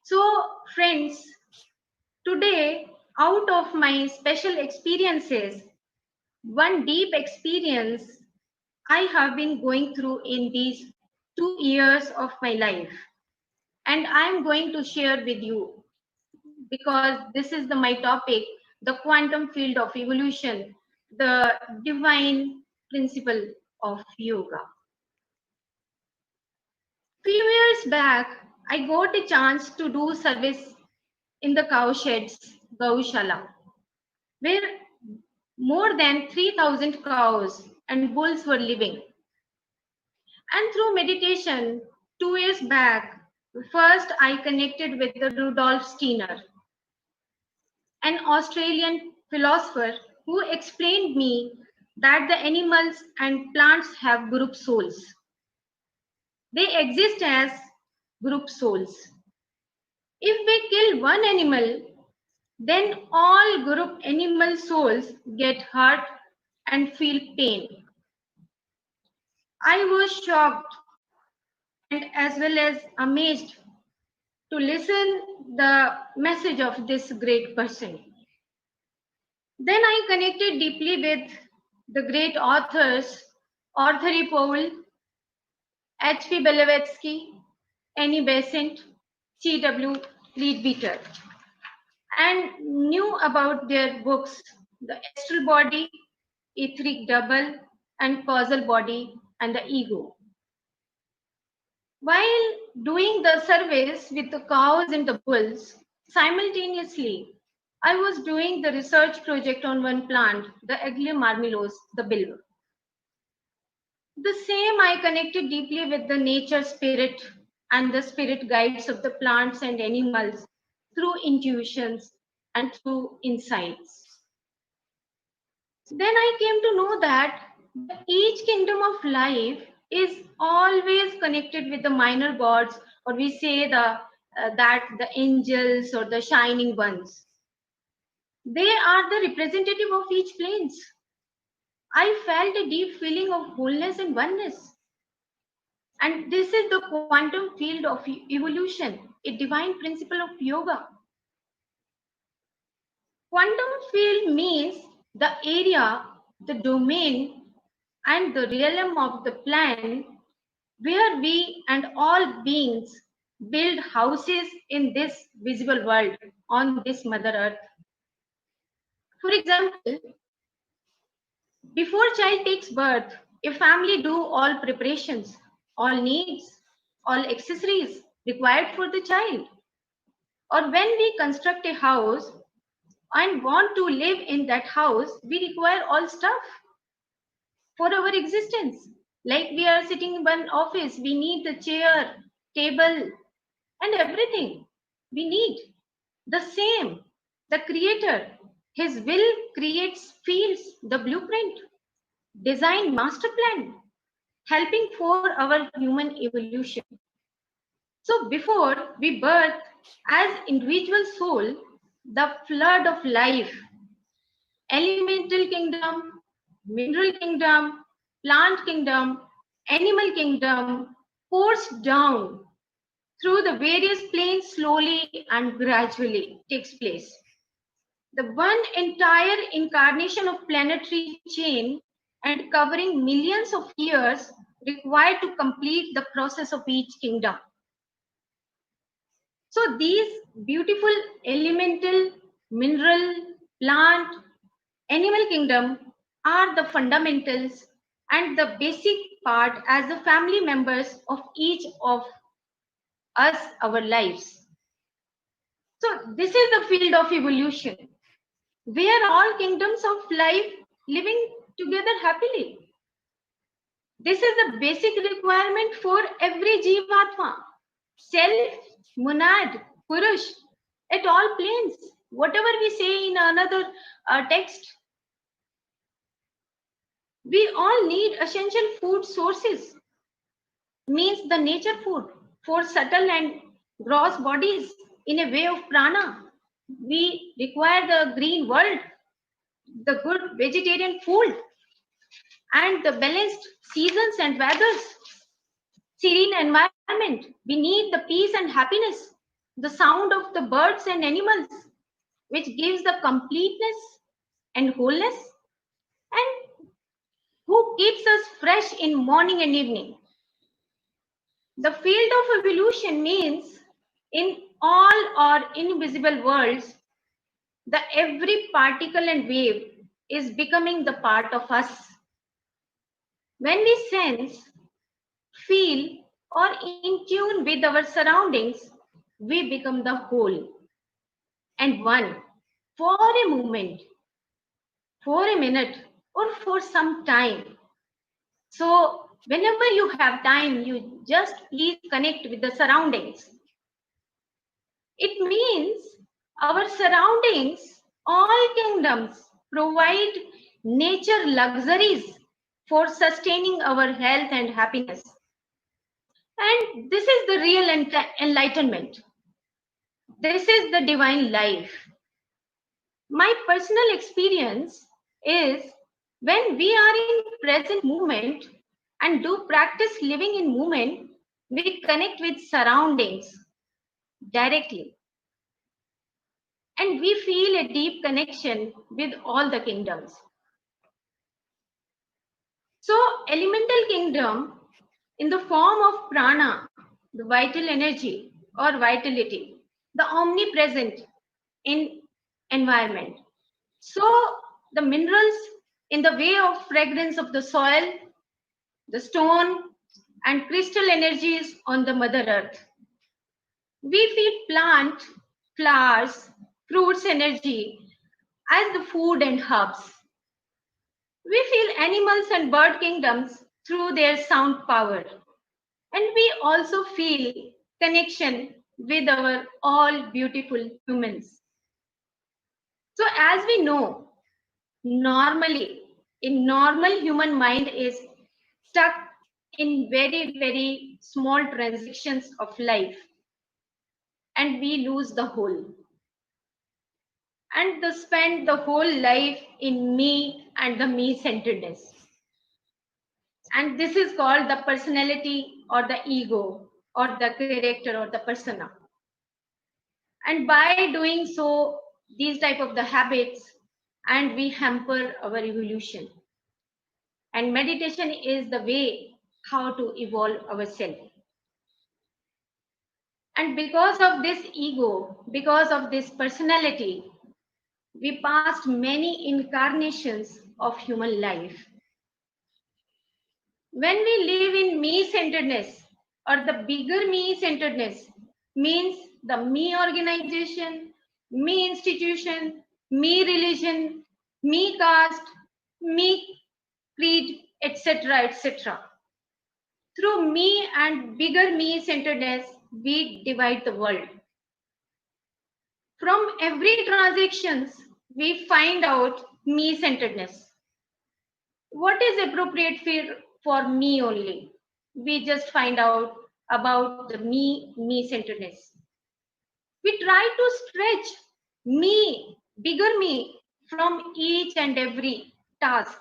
So, friends, today, out of my special experiences, one deep experience I have been going through in these 2 years of my life, and I'm going to share with you, because this is my topic, the quantum field of evolution, the divine principle of yoga. Few years back, I got a chance to do service in the cow sheds, Gaushala, where more than 3,000 cows and bulls were living. And through meditation, 2 years back, first I connected with the Rudolf Steiner, an Australian philosopher who explained me that the animals and plants have group souls. They exist as group souls. If we kill one animal, then all group animal souls get hurt and feel pain. I was shocked and as well as amazed to listen the message of this great person. Then I connected deeply with the great authors, Arthur E. Powell, H.P. Blavatsky, Annie Besant, C.W. Leadbeater, and knew about their books, The Astral Body, Etheric Double, and Causal Body and the Ego. While doing the service with the cows and the bulls, simultaneously, I was doing the research project on one plant, the Aglaia marmelos, the bilva. The same I connected deeply with the nature spirit and the spirit guides of the plants and animals through intuitions and through insights. Then I came to know that each kingdom of life is always connected with the minor gods, or we say that the angels or the shining ones. They are the representative of each planes. I felt a deep feeling of wholeness and oneness. And this is the quantum field of evolution, a divine principle of yoga. Quantum field means the area, the domain, and the realm of the plan where we and all beings build houses in this visible world on this Mother Earth. For example, before child takes birth, a family do all preparations, all needs, all accessories required for the child. Or when we construct a house and want to live in that house, we require all stuff for our existence. Like we are sitting in one office, we need the chair, table, and everything we need. The same, the creator, his will creates fields, the blueprint, design, master plan, helping for our human evolution. So before we birth as individual soul, the flood of life, elemental kingdom, mineral kingdom, plant kingdom, animal kingdom pours down through the various planes slowly and gradually takes place. The one entire incarnation of planetary chain and covering millions of years required to complete the process of each kingdom. So these beautiful elemental, mineral, plant, animal kingdom are the fundamentals and the basic part as the family members of each of us, our lives. So this is the field of evolution, where all kingdoms of life living together happily. This is the basic requirement for every Jivatma, self, monad, purush, at all planes. Whatever we say in another text, we all need essential food sources, means the nature food for subtle and gross bodies in a way of prana. We require the green world, the good vegetarian food, and the balanced seasons and weathers, serene environment. We need the peace and happiness, the sound of the birds and animals, which gives the completeness and wholeness, and who keeps us fresh in morning and evening. The field of evolution means in all our invisible worlds, the every particle and wave is becoming the part of us. When we sense, feel, or in tune with our surroundings, we become the whole and one for a moment, for a minute, or for some time. So whenever you have time, you just please connect with the surroundings. It means our surroundings, all kingdoms provide nature luxuries for sustaining our health and happiness. And this is the real enlightenment. This is the divine life. My personal experience is when we are in present moment and do practice living in moment, we connect with surroundings directly. And we feel a deep connection with all the kingdoms. So elemental kingdom in the form of prana, the vital energy or vitality, the omnipresent in environment. So the minerals in the way of fragrance of the soil, the stone, and crystal energies on the Mother Earth. We feed plant, flowers, fruits energy as the food and herbs. We feel animals and bird kingdoms through their sound power. And we also feel connection with our all beautiful humans. So as we know, normally, a normal human mind is stuck in very, very small transactions of life. And we lose the whole. and they spend the whole life in me and the me-centeredness. And this is called the personality or the ego or the character or the persona. And by doing so, these type of the habits, and we hamper our evolution. And meditation is the way how to evolve ourselves. And because of this ego, because of this personality, we passed many incarnations of human life. When we live in me-centeredness or the bigger me-centeredness, means the me organization, me institution, me religion, me caste, me creed, etc., etc. Through me and bigger me-centeredness, we divide the world. From every transactions, we find out me-centeredness. What is appropriate for me only? We just find out about the me-centeredness. We try to stretch me, bigger me, from each and every task,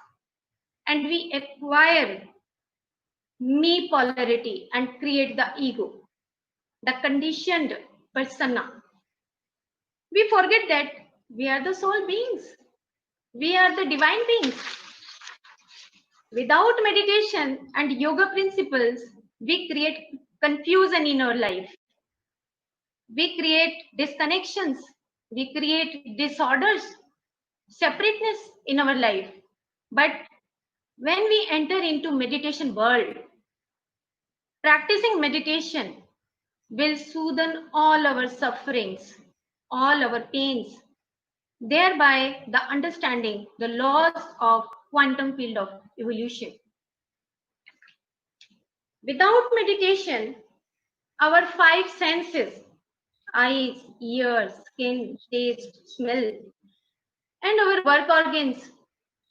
and we acquire me polarity and create the ego, the conditioned persona. We forget that we are the soul beings. We are the divine beings. Without meditation and yoga principles, we create confusion in our life. We create disconnections. We create disorders, separateness in our life. But when we enter into meditation world, practicing meditation will soothe all our sufferings, all our pains, thereby the understanding the laws of quantum field of evolution. Without meditation, our five senses, eyes, ears, skin, taste, smell, and our work organs,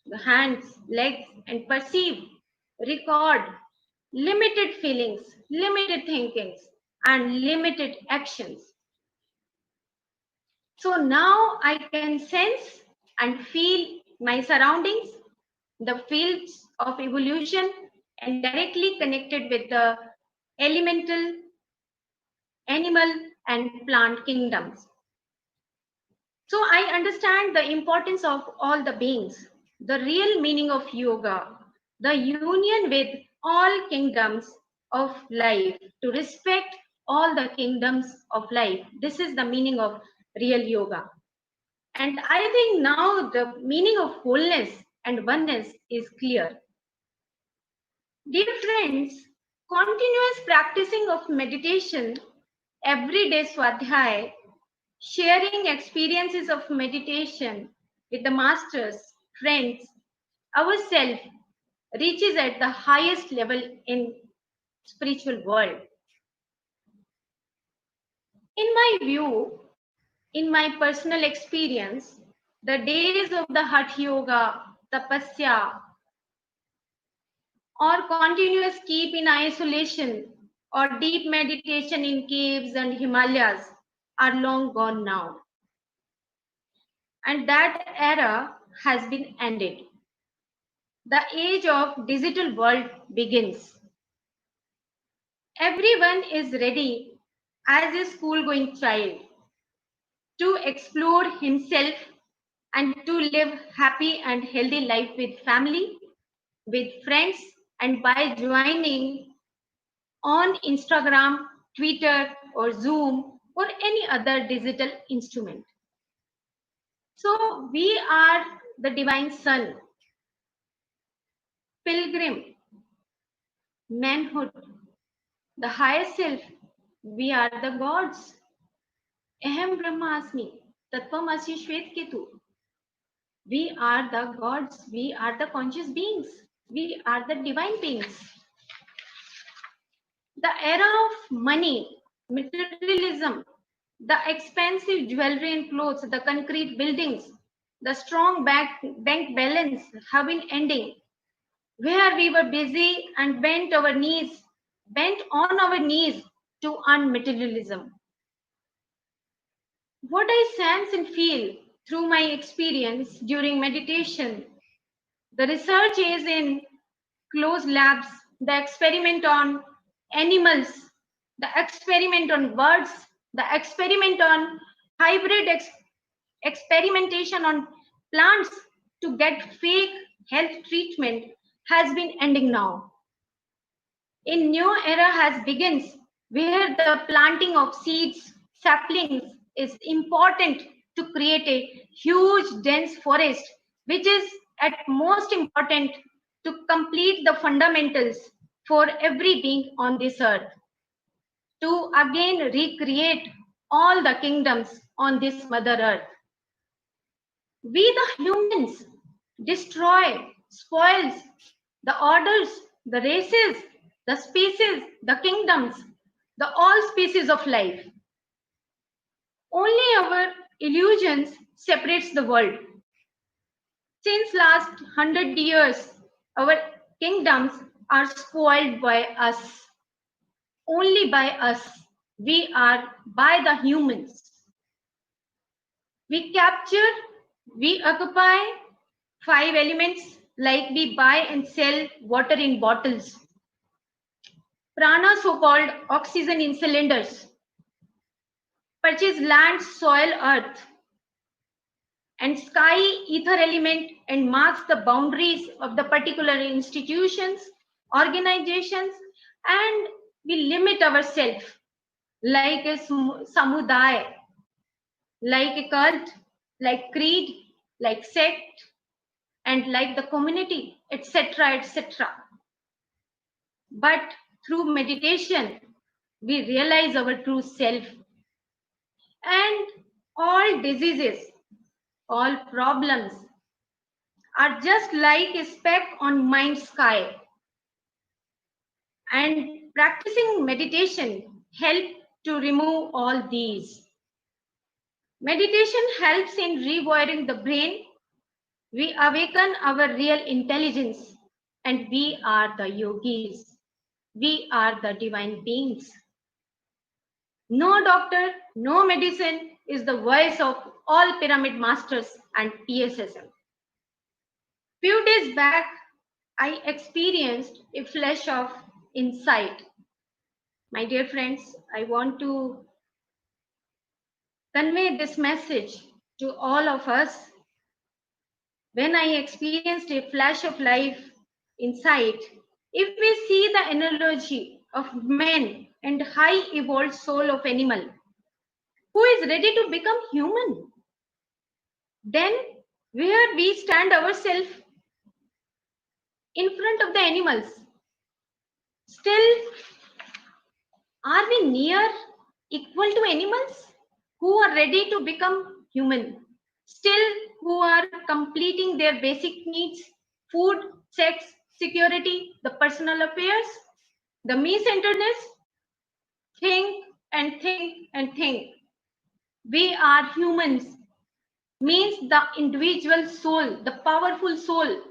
the hands, legs, and perceive, record limited feelings, limited thinkings, and limited actions. So now I can sense and feel my surroundings, the fields of evolution, and directly connected with the elemental, animal, and plant kingdoms. So I understand the importance of all the beings, the real meaning of yoga, the union with all kingdoms of life, to respect all the kingdoms of life. This is the meaning of real yoga. And I think now the meaning of wholeness and oneness is clear. Dear friends, continuous practicing of meditation, everyday swadhyay, sharing experiences of meditation with the masters, friends, ourselves reaches at the highest level in spiritual world. In my view, in my personal experience, the days of the Hatha Yoga, Tapasya, or continuous keep in isolation or deep meditation in caves and Himalayas are long gone now. And that era has been ended. The age of digital world begins. Everyone is ready as a school-going child to explore himself and to live happy and healthy life with family, with friends, and by joining on Instagram, Twitter, or Zoom, or any other digital instrument. So we are the divine son, pilgrim, manhood, the higher self. We are the gods. Aham Brahmasmi, Tattvamasi Shvetketu. We are the gods. We are the conscious beings. We are the divine beings. The era of money, materialism, the expensive jewelry and clothes, the concrete buildings, the strong bank balance have been ending, where we were busy and bent on our knees to earn materialism. What I sense and feel through my experience during meditation. The research is in closed labs, the experiment on animals, the experiment on birds, the experiment on hybrid experimentation on plants to get fake health treatment has been ending now. A new era has begun where the planting of seeds, saplings is important to create a huge dense forest, which is at most important to complete the fundamentals for every being on this earth. To again recreate all the kingdoms on this mother earth. We the humans destroy, spoils the orders, the races, the species, the kingdoms, the all species of life. Only our illusions separates the world. Since last 100 years, our kingdoms are spoiled by us. Only by us. We are by the humans. We capture, we occupy 5 elements like we buy and sell water in bottles. Prana, so-called oxygen in cylinders. Purchase land, soil, earth. And sky, ether element, and marks the boundaries of the particular institutions, organizations, and we limit ourselves like a samudaya, like a cult, like creed, like sect, and like the community, etc., etc. But through meditation, we realize our true self. And all diseases, all problems are just like a speck on mind sky. And practicing meditation helps to remove all these. Meditation helps in rewiring the brain. We awaken our real intelligence, and we are the yogis. We are the divine beings. No doctor, no medicine is the voice of all pyramid masters and PSSM. Few days back, I experienced a flash of insight. My dear friends, I want to convey this message to all of us. When I experienced a flash of life insight, if we see the analogy of man and high evolved soul of animal who is ready to become human, then where we stand ourselves in front of the animals, still are we near equal to animals who are ready to become human, still who are completing their basic needs, food, sex, security, the personal affairs, the me-centeredness? Think and think and think. We are humans means the individual soul, the powerful soul,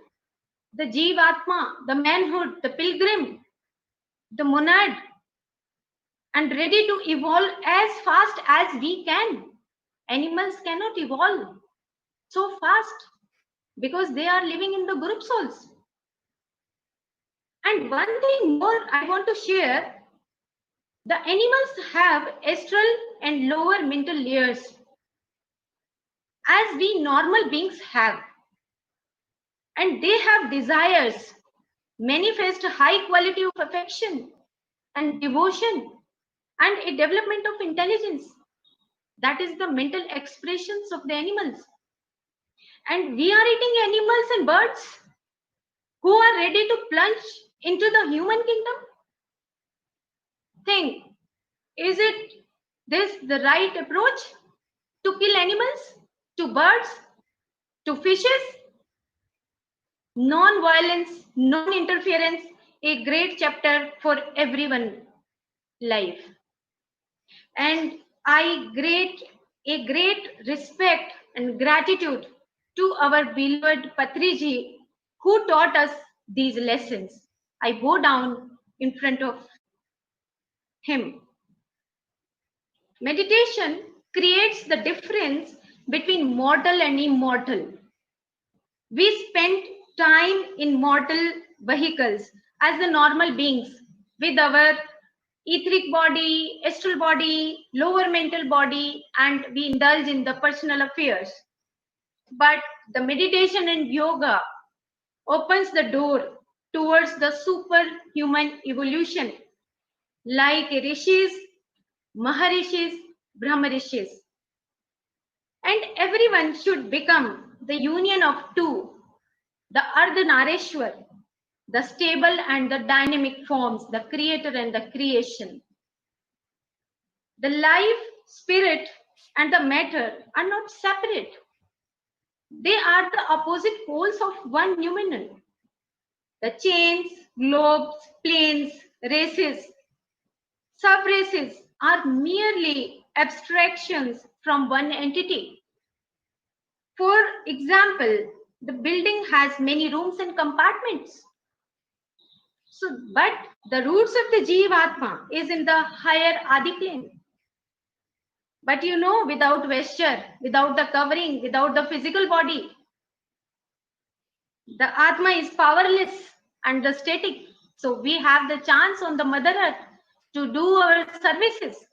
the Jivatma, the manhood, the pilgrim, the monad, and ready to evolve as fast as we can. Animals cannot evolve so fast because they are living in the group souls. And one thing more I want to share, the animals have astral and lower mental layers as we normal beings have. And they have desires, manifest high quality of affection and devotion and a development of intelligence. That is the mental expressions of the animals. And we are eating animals and birds who are ready to plunge into the human kingdom. Think, is it this the right approach to kill animals, to birds, to fishes? Non-violence, non-interference, a great chapter for everyone life. And I a great respect and gratitude to our beloved Patriji who taught us these lessons. I bow down in front of him. Meditation creates the difference between mortal and immortal. We spend time in mortal vehicles as the normal beings with our etheric body, astral body, lower mental body, and we indulge in the personal affairs. But the meditation and yoga opens the door towards the superhuman evolution, like rishis, maharishis, brahmarishis. And everyone should become the union of two, the Ardhanareshwar, the stable and the dynamic forms, the creator and the creation. The life, spirit, and the matter are not separate. They are the opposite poles of one numeral. The chains, globes, planes, races, sub-races are merely abstractions from one entity. For example, the building has many rooms and compartments. But the roots of the Jivatma is in the higher Adi plane. But you know, without vesture, without the covering, without the physical body, the Atma is powerless and the static. So we have the chance on the Mother Earth to do our services.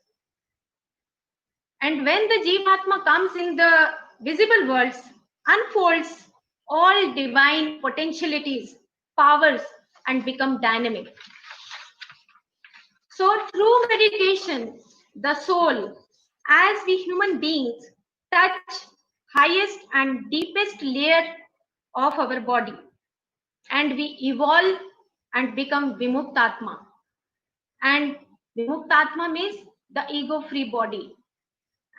And when the Jivatma comes in the visible worlds, unfolds all divine potentialities, powers, and become dynamic. So through meditation, the soul, as we human beings, touch highest and deepest layer of our body, and we evolve and become Vimuktatma. And Vimuktatma means the ego-free body.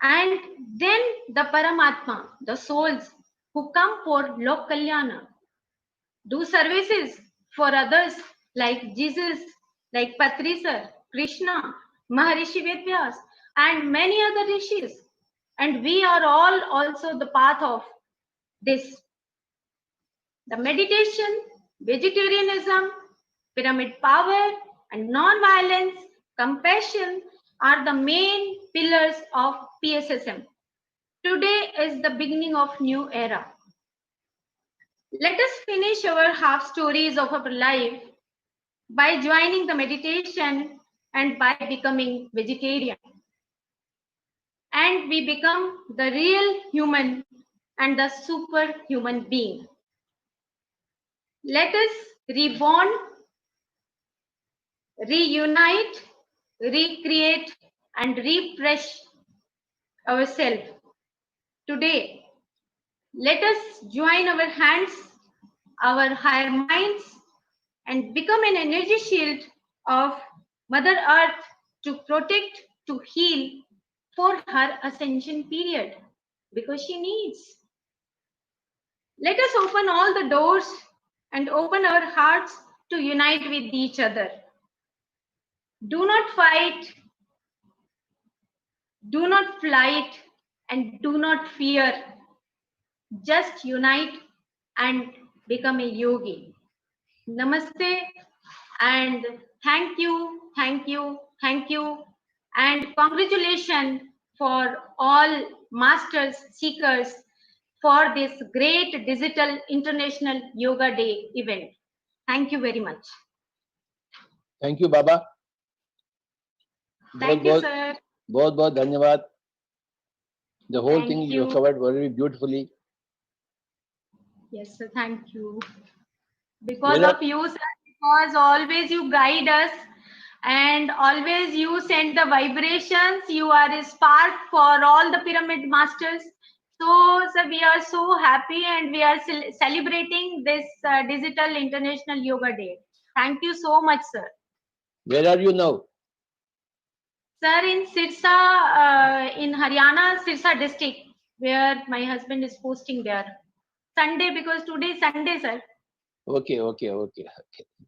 And then the Paramatma, the souls who come for Lok Kalyana, do services for others like Jesus, like Patri Sir, Krishna, Maharishi Vedyas, and many other rishis. And we are all also the path of this. The meditation, vegetarianism, pyramid power, and non-violence, compassion are the main pillars of PSSM. Today is the beginning of new era. Let us finish our half stories of our life by joining the meditation and by becoming vegetarian. And we become the real human and the superhuman being. Let us reborn, reunite, recreate, and refresh ourselves. Today, let us join our hands, our higher minds, and become an energy shield of Mother Earth to protect, to heal for her ascension period, because she needs. Let us open all the doors and open our hearts to unite with each other. Do not fight, do not flight, and do not fear. Just unite and become a yogi. Namaste and thank you, thank you, thank you, and congratulations for all masters, seekers for this great digital International Yoga Day event. Thank you very much. Thank you, Baba. Thank you, sir. बहुत धन्यवाद. The whole Thank thing you. you covered very beautifully. Yes, sir. Thank you. Because of you, sir, because always you guide us and always you send the vibrations. You are a spark for all the pyramid masters. So, sir, we are so happy and we are celebrating this Digital International Yoga Day. Thank you so much, sir. Where are you now? Sir, in Sirsa, in Haryana, Sirsa district, where my husband is posting there. Sunday, because today is Sunday, sir. Okay.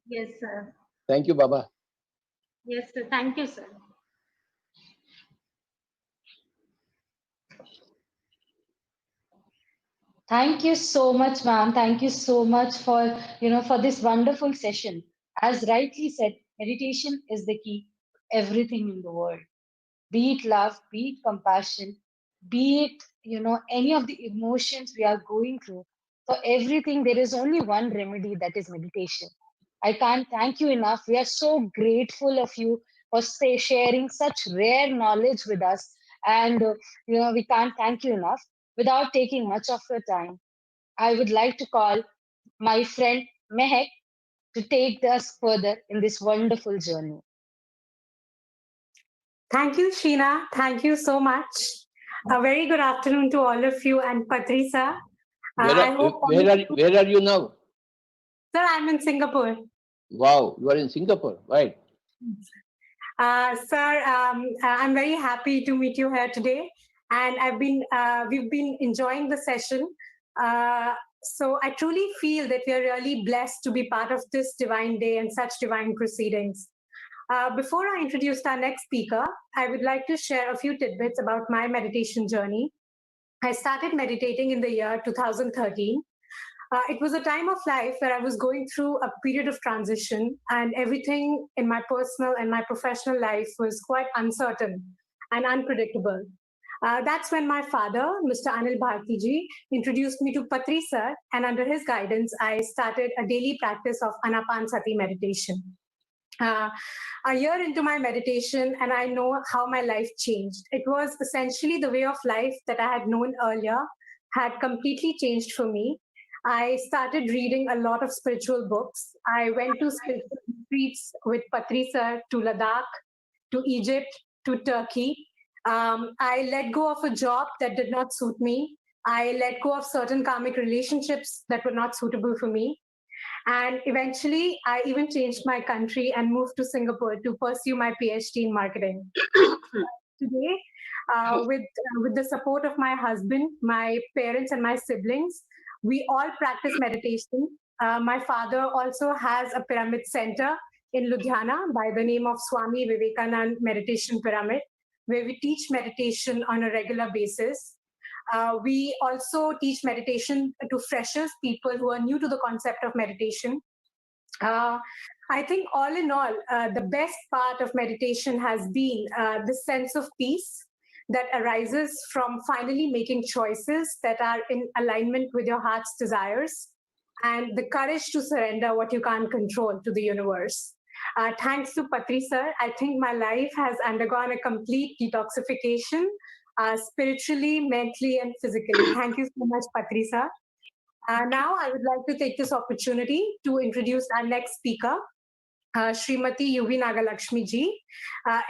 Yes, sir. Thank you, Baba. Yes, sir. Thank you, sir. Thank you so much, ma'am. Thank you so much for, for this wonderful session. As rightly said, meditation is the key to everything in the world. Be it love, be it compassion, be it any of the emotions we are going through, for everything, there is only one remedy, that is meditation. I can't thank you enough. We are so grateful of you for sharing such rare knowledge with us. And, we can't thank you enough. Without taking much of your time, I would like to call my friend Mehak to take us further in this wonderful journey. Thank you, Sheena. Thank you so much. A very good afternoon to all of you and Patrisa. Where are you now? Sir, I'm in Singapore. Wow, you are in Singapore, right? Sir, I'm very happy to meet you here today, and we've been enjoying the session. So I truly feel that we are really blessed to be part of this divine day and such divine proceedings. Before I introduce our next speaker, I would like to share a few tidbits about my meditation journey. I started meditating in the year 2013. It was a time of life where I was going through a period of transition, and everything in my personal and my professional life was quite uncertain and unpredictable. That's when my father, Mr. Anil Bhartiji, introduced me to Patri sir, and under his guidance, I started a daily practice of Anapanasati meditation. A year into my meditation, and I know how my life changed. It was essentially the way of life that I had known earlier had completely changed for me. I started reading a lot of spiritual books. I went to spiritual retreats with Patri sir to Ladakh, to Egypt, to Turkey. I let go of a job that did not suit me. I let go of certain karmic relationships that were not suitable for me. And eventually, I even changed my country and moved to Singapore to pursue my PhD in marketing. Today, with the support of my husband, my parents, and my siblings, we all practice meditation. My father also has a pyramid center in Ludhiana by the name of Swami Vivekanand Meditation Pyramid, where we teach meditation on a regular basis. We also teach meditation to freshers, people who are new to the concept of meditation. I think all in all, the best part of meditation has been the sense of peace that arises from finally making choices that are in alignment with your heart's desires, and the courage to surrender what you can't control to the universe. Thanks to Patri sir, I think my life has undergone a complete detoxification, spiritually, mentally, and physically. Thank you so much, Patri sir. Now I would like to take this opportunity to introduce our next speaker, Srimati UV Nagalakshmi ji.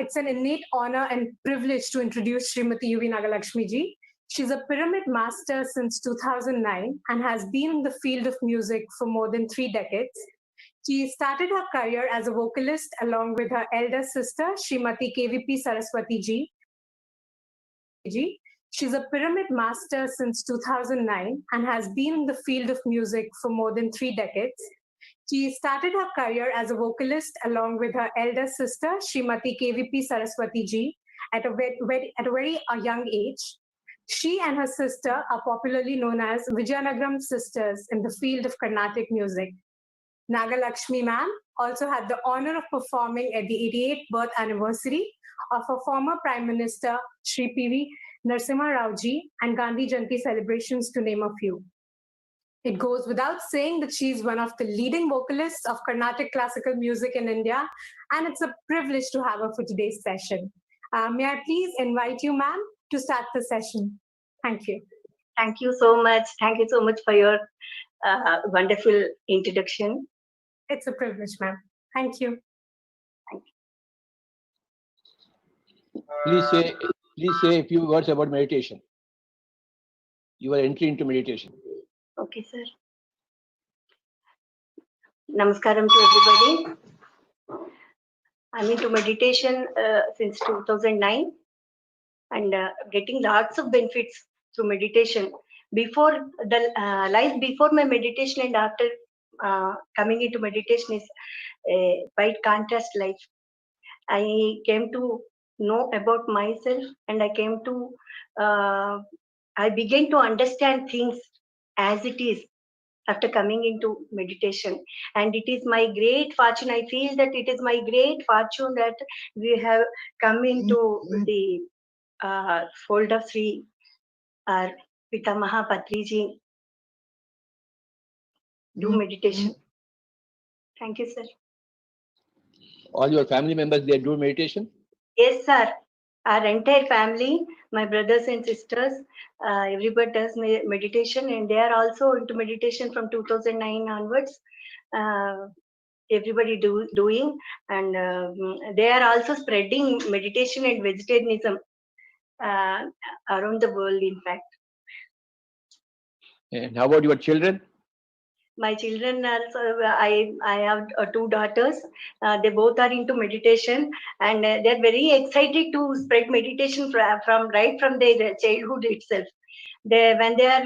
It's an innate honor and privilege to introduce Srimati UV Nagalakshmi ji. She's a pyramid master since 2009 and has been in the field of music for more than 3 decades. She started her career as a vocalist along with her elder sister, Srimati KVP Saraswati ji. She's a pyramid master since 2009 and has been in the field of music for more than 3 decades. She started her career as a vocalist along with her elder sister, Srimati KVP Saraswati ji, at a very young age. She and her sister are popularly known as Vijayanagaram sisters in the field of Carnatic music. Nagalakshmi ma'am also had the honor of performing at the 88th birth anniversary of her former Prime Minister, Shri P.V. Narasimha Rao ji, and Gandhi Jayanti celebrations, to name a few. It goes without saying that she is one of the leading vocalists of Carnatic classical music in India, and it's a privilege to have her for today's session. May I please invite you, ma'am, to start the session. Thank you. Thank you so much. Thank you so much for your wonderful introduction. It's a privilege, ma'am. Thank you. Thank you. Please say a few words about meditation. Your entry into meditation. Okay, sir. Namaskaram to everybody. I'm into meditation since 2009 and getting lots of benefits through meditation. Before the life before my meditation and after coming into meditation is a quite contrast life. I came to know about myself, and I began to understand things as it is after coming into meditation. And it is my great fortune, I feel that it is my great fortune that we have come into the fold of Sri our Pitamaha Patriji do meditation. Thank you, sir. All your family members, they do meditation? Yes, sir. Our entire family, my brothers and sisters, everybody does meditation, and they are also into meditation from 2009 onwards. Everybody doing, and they are also spreading meditation and vegetarianism around the world, in fact. And how about your children? My children also, I have two daughters. They both are into meditation, and they're very excited to spread meditation from right from their childhood itself. When they are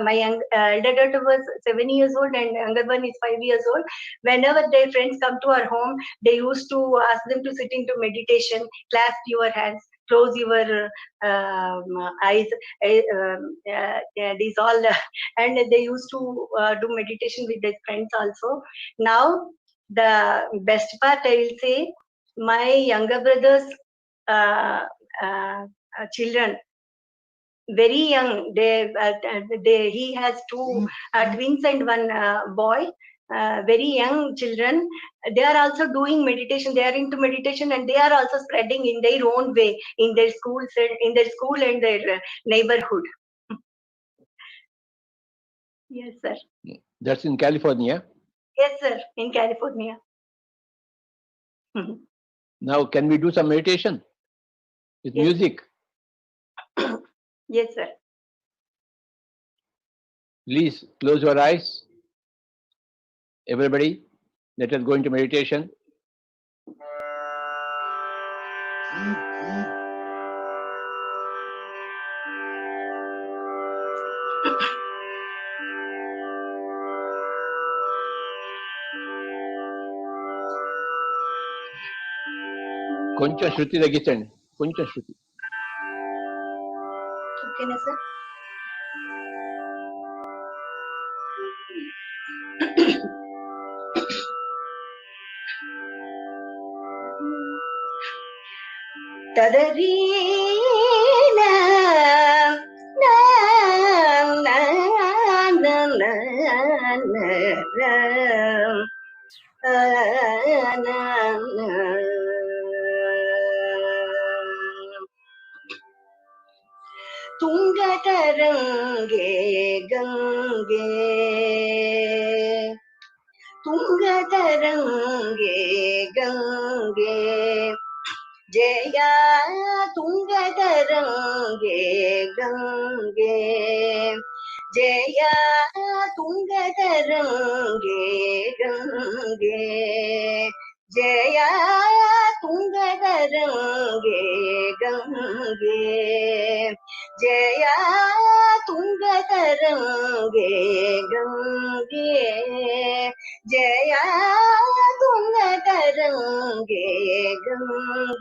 my elder daughter was 7 years old and younger one is 5 years old. Whenever their friends come to our home, they used to ask them to sit into meditation, clasp your hands, close your eyes, these all, and they used to do meditation with their friends also. Now, the best part I will say, my younger brother's children, very young, he has two twins and one boy, very young children. They are also doing meditation. They are into meditation, and they are also spreading in their own way in their schools and in their school and their neighborhood. Yes, sir. That's in California. Yes, sir, in California. Now, can we do some meditation with music? Yes, sir. Please close your eyes. Everybody, let us go into meditation. Koncha Shruti Registered. Koncha Shruti. Okay, na, sir. Tadarina, na na na na na na. Tunga tarange gange, tunga tarange gange, Jaya tunga tarange gange, Jaya tunga tarange gange, Jaya tunga tarange gange, Jaya tunga tarange gange, Jaya tunga tarange gange,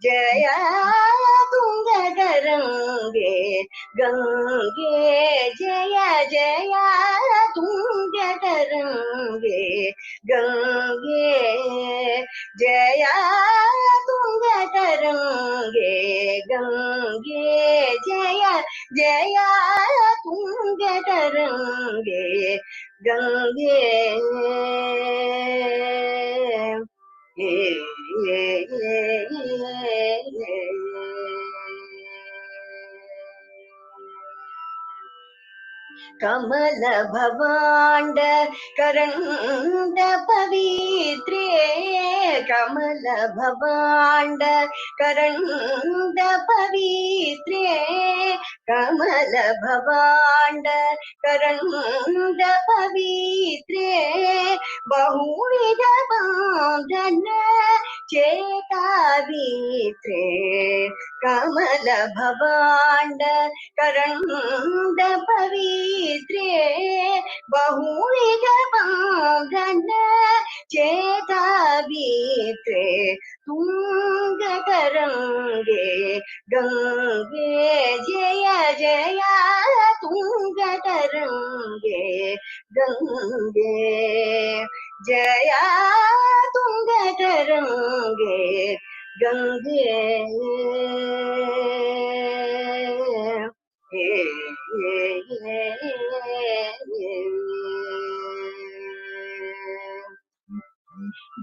Jaya tunga tarange gange, Jaya Jaya tunga tarange gange, Jaya tunga tarange gange, Jaya Jaya tunga tarange gange. Kamala Bhavanda Karanda Pavitre, Kamala Bhavanda Karanda Pavitre, Kamala Bhavanda Karanda Pavitre, Bahuvida Bandhana Chetavitre, Kamala Bhavanda Karanda Pavitre, Bahuvida Bandhana Chetavitre, Tunga tarange gange, Jaya Jaya tunga tarange gange, Jaya tunga tarange gange.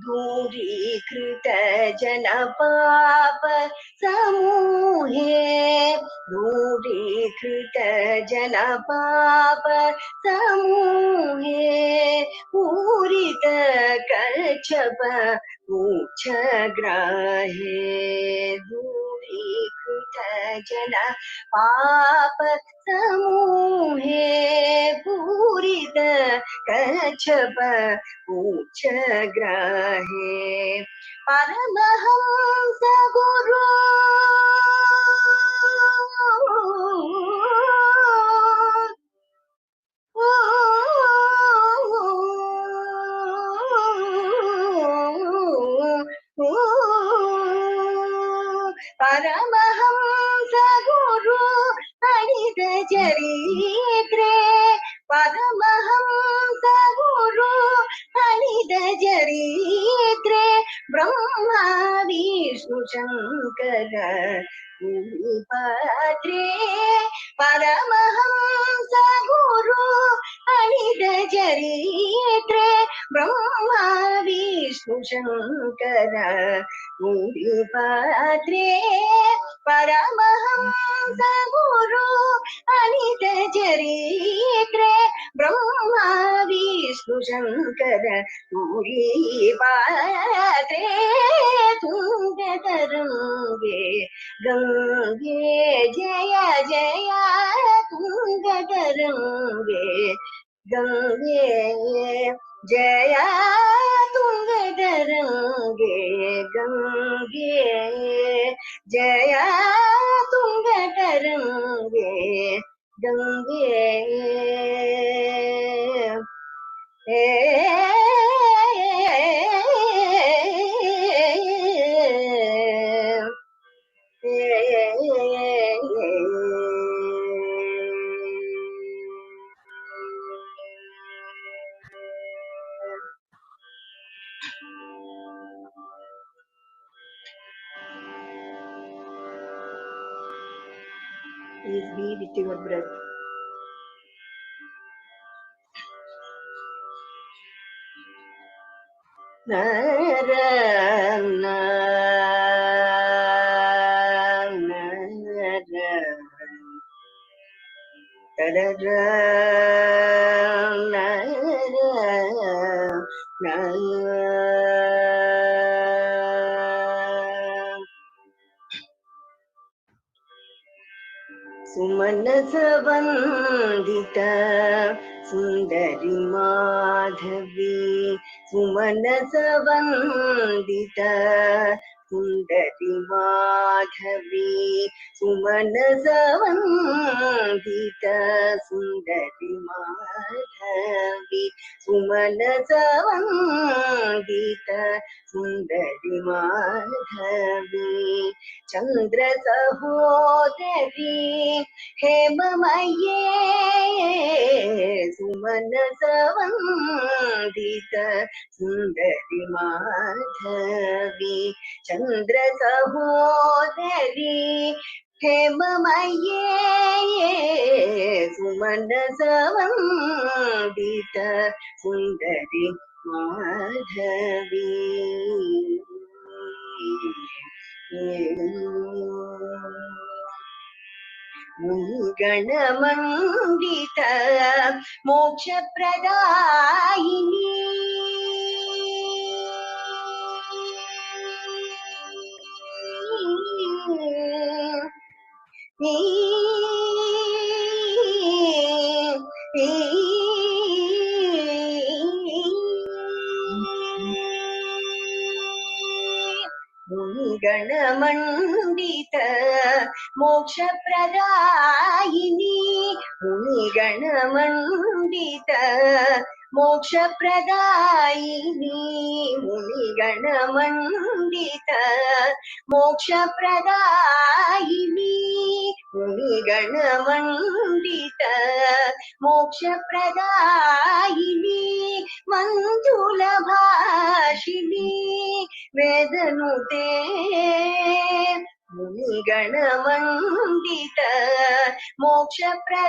दूरीकृत जन पाप समूहे दूरीकृत जन पाप समूहे पूरित कच्छप पूछ ग्राहे दूरीकृत जन पाप समूहे पूरित कच्छप पूछ ग्राहे परमहंस गुरु परमहंस गुरु अनित चरित्रे परमहंस गुरु अनित चरित्रे ब्रह्मा विष्णु शंकर पात्रे परमहंस गुरु अनित चरित्रे ब्रह्मा विष्णु शंकर पात्रे परमहंस गुरु अनित चरित्रे ब्रह्मा विष्णु शंकर पात्रे तुंग तरंगे गंगे जय जय तुंग तरंगे गंगे जय तुंग तरंगे गंगे जय तुंग तरंगे Gange Please be with your breath. Na na na na na सुमनस Vandita सुंदरी माधवी सुमनस वंदिता सुंदरी माधवी सुमनस वंदिता सुंदरी माधवी सुमनस वंदिता सुंदरी माधवी चंद्र सहोदरी हेममये सुमनस वंदिता सुंदरी माधवी चंद्र सहोदरी हेममये सुमनस वंदिता सुंदरी माधवी गणमंडित मोक्ष प्रदायिनी गणमंडित मोक्ष प्रदायिनी मुनिगणमंडित मोक्ष प्रदायिनी मुनिगणमंडित मोक्ष प्रदायिनी मुनिगणमंडित मोक्ष प्रदायिनी मंजुल भाषिणी वेदनुते मुनिगणवन्दित मोक्षप्रदायिनी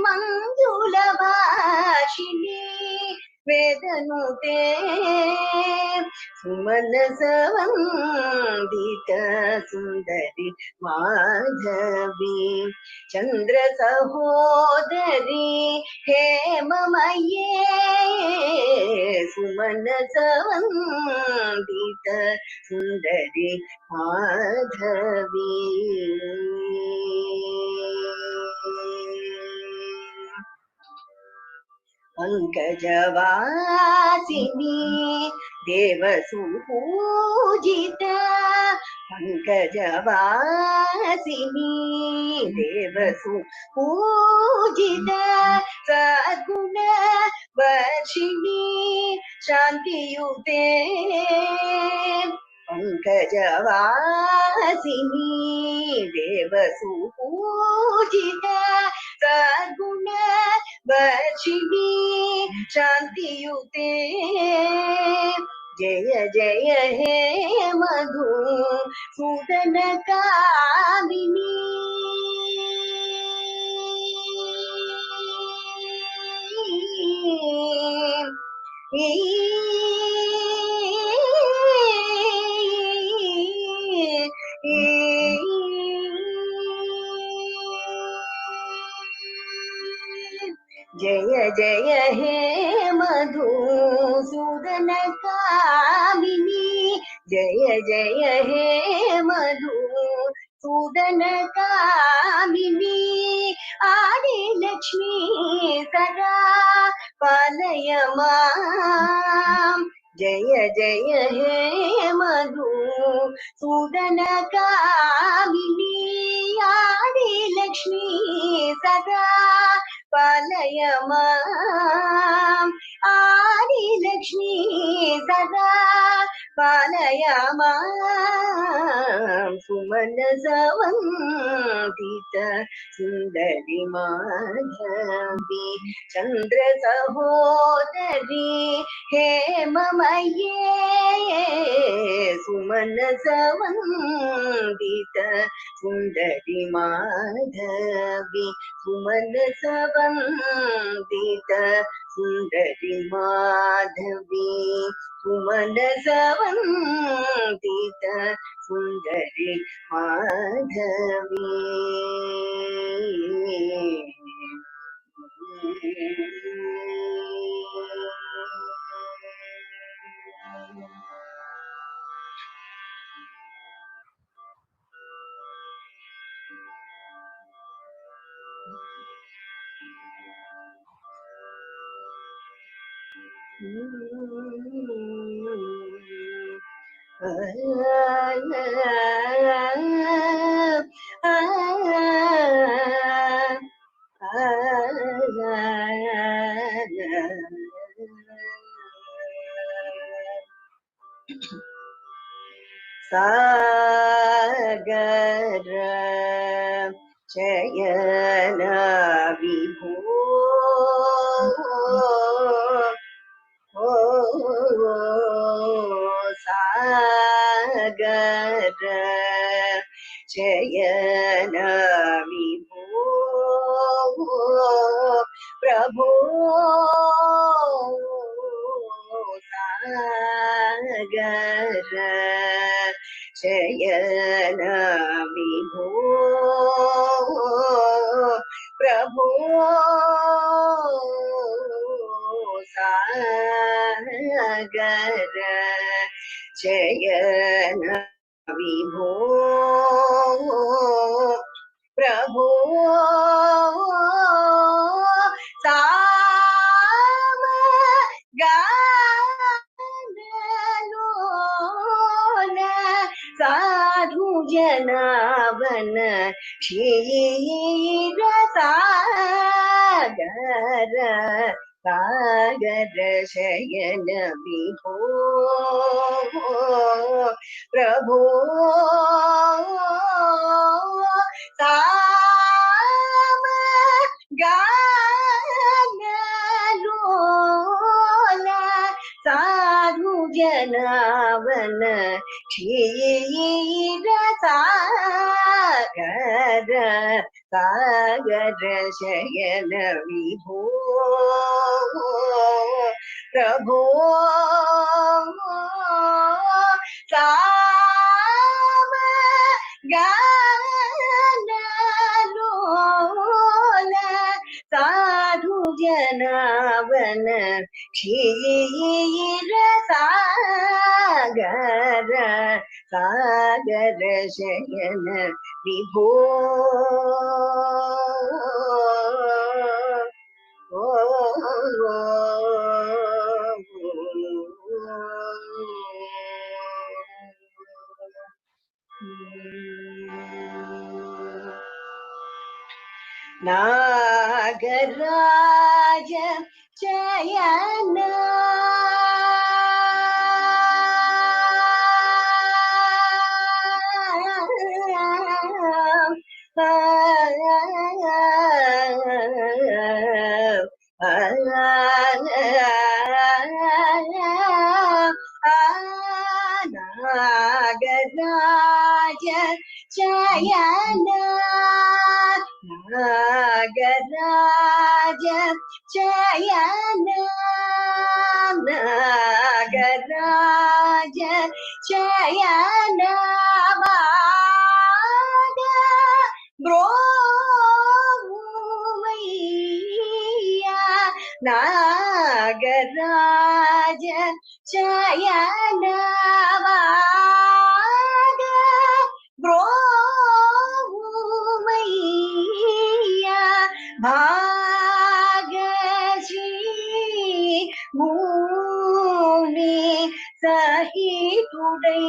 मञ्जुलभाषिणी वेदनुते सुमनसवन्दित सुन्दरि माधवी चन्द्र सहोदरी हेममये सुमनसवन्दित सुन्दरि माधवी पंकजवासिनी देवसुपूजित पंकजवासिनी देवसुपूजित सद्गुण वर्षिणी शान्तियुते पंकजवासिनी देवसुपूजित सद्गुण वर्षिणी शान्तियुते जय जय हे मधु सूदन कामिनी जय जय हे मधुसूदन कामिनी जय जय हे मधुसूदन कामिनी आदि लक्ष्मी सदा पालय मां जय जय हे मधुसूदन कामिनी आदि लक्ष्मी सदा पालय मां आदिलक्ष्मी सदा पालय मां सुमनसवन्दित सुन्दरि माधवी चन्द्र सहोदरी हेममये सुमनसवन्दित सुन्दरि माधवी सुमनसवन्दित सुन्दरि माधवी सुमनसवन्दित सुन्दरि माधवी सागर शयन विभो सागर शयन विभो प्रभो सागर शयन विभो प्रभो सागर शयन विभो प्रभो साधु जनावन क्षीर सागर सागर शयन विभो प्रभो साम गान लोला साधु जनावन क्षीर सागर शयन विभो प्रभो साम गान लोल साधु जनावन क्षीर सागर सागर शयन विभो नागराज चयन नागराज चयन नागराज चयन नागराज चयन वाग ब्रोमैया नागराज चयन वाग ब्रोमैया भागश्री मुनि सहितुडै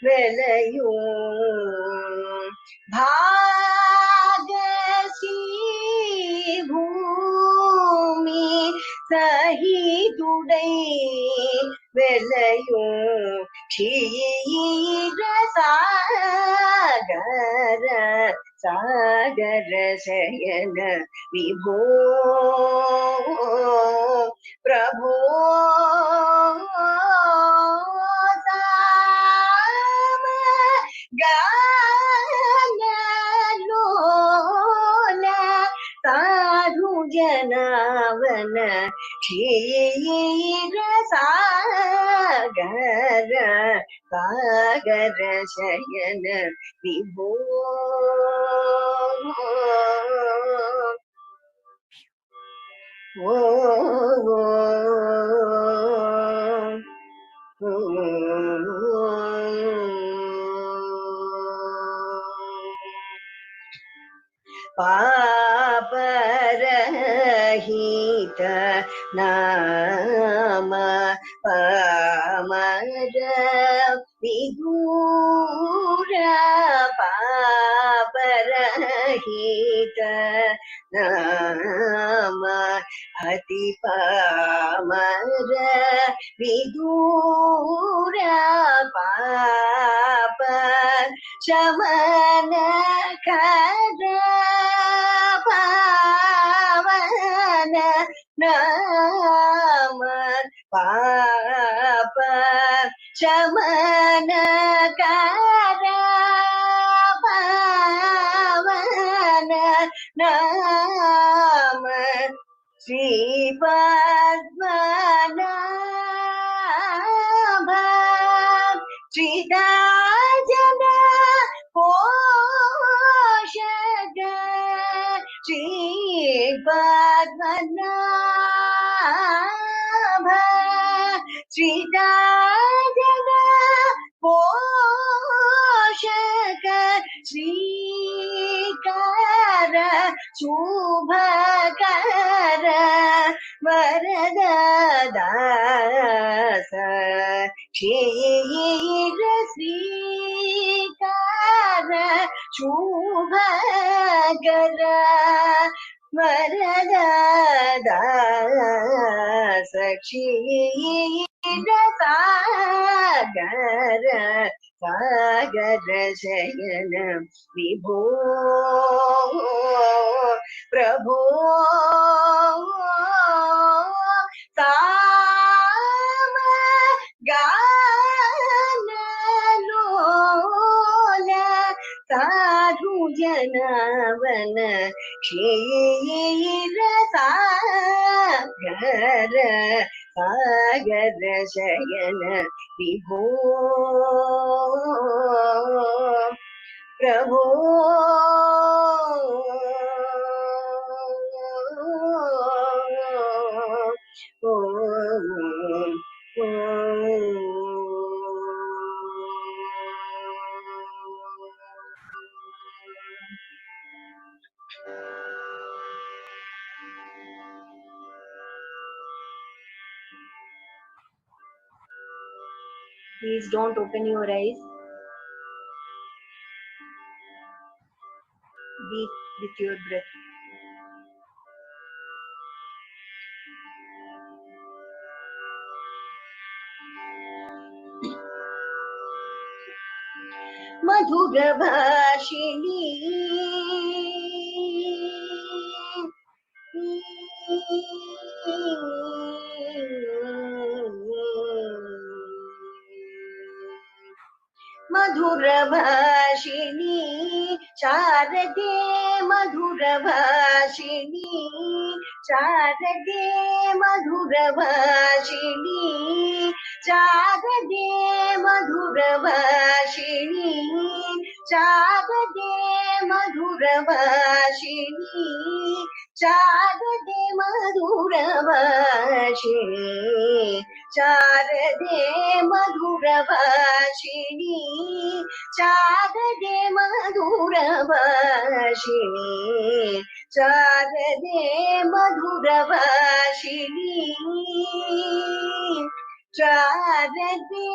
वेलयो भागश्री भूमि सहितुडै वेलयो क्षीर सागर सागर शयन विभो प्रभो साम गान लोल साधु जनावन क्षीर सागर सागर शयन विभो पापरहित नाम पामर विदूर पापरहित नाम अति पामर विदूर पाप शमन कर पावन नाम पाप शमन कर पावन नाम श्री पद्मनाभ श्रीदाजन पोषक श्री पद्मनाभ श्रीदाजन पोषक श्रीकर शुभकर वरद दास क्षीर श्रीकर शुभकर वरद दास क्षीर सागर सागर शयन विभो प्रभो साम गान लोल साधु जन क्षीरसागर सागर शयन विभो प्रभो Please don't open your eyes. Be with your breath. मधुर भाषिणी मधुर भाषिणी शारदे मधुर भाषिणी शारदे मधुर भाषिणी शारदे मधुर भाषिणी शारदे मधुर भाषिणी शारदे मधुर भाषिणी शारदे मधुर भाषिणी शारदे मधुर भाषिणी शारदे मधुर भाषिणी शारदे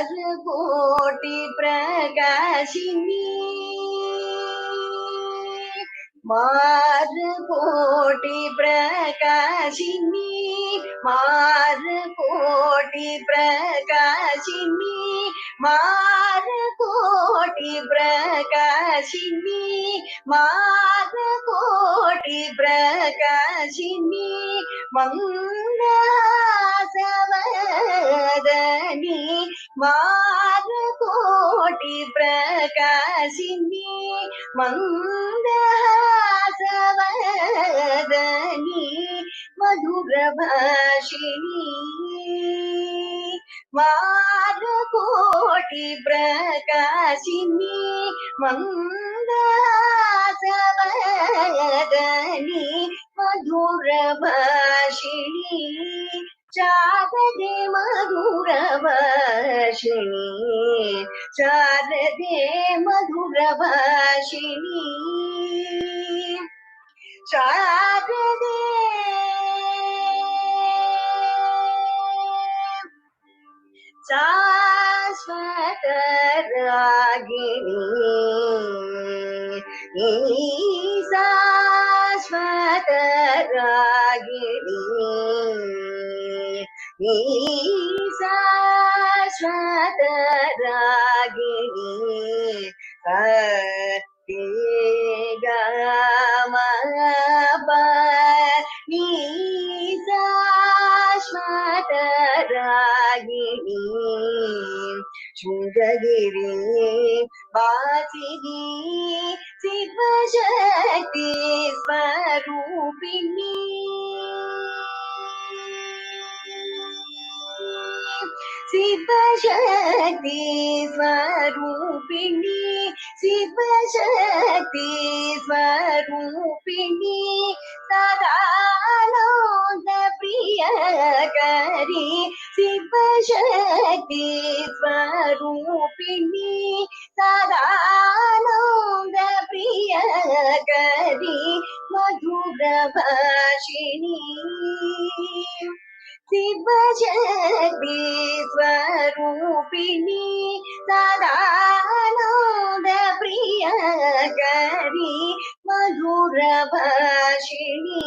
मार्गोटि प्रकाशिनी मार्गोटि प्रकाशिनी मार्गोटि प्रकाशिनी मार्गोटि प्रकाशिनी मार्गोटि प्रकाशिनी मंगलासवदनी मार्गोटि प्रकाशिनी मंगलासवदनी मधुर भाषिणी मार्गोटि प्रकाशिनी मंगलासवदनी मधुर भाषिणी शारदे मधुर भाषिणी शारदे मधुर भाषिणी शारदे शाश्वत रागिणी शाश्वत रागिणी शाश्वत रागिणी नी शाश्वत रागिणी शृंगगिरी वासिनी शिवशक्ति स्वरूपिणी शिवशक्ति स्वरूपिणी शिवशक्ति स्वरूपिणी सदानंद प्रियकरी शिवशक्ति स्वरूपिणी सदानंद प्रियकरी मधुर भाषिणी शिवशक्ति स्वरूपिणी सदानंद प्रियकरी मधुर भाषिणी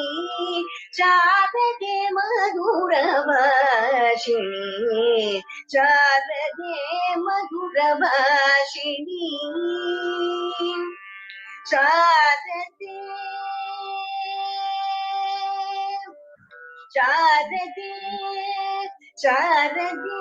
शारदे मधुर भाषिणी शारदे मधुर भाषिणी शारदे शारदे शारदे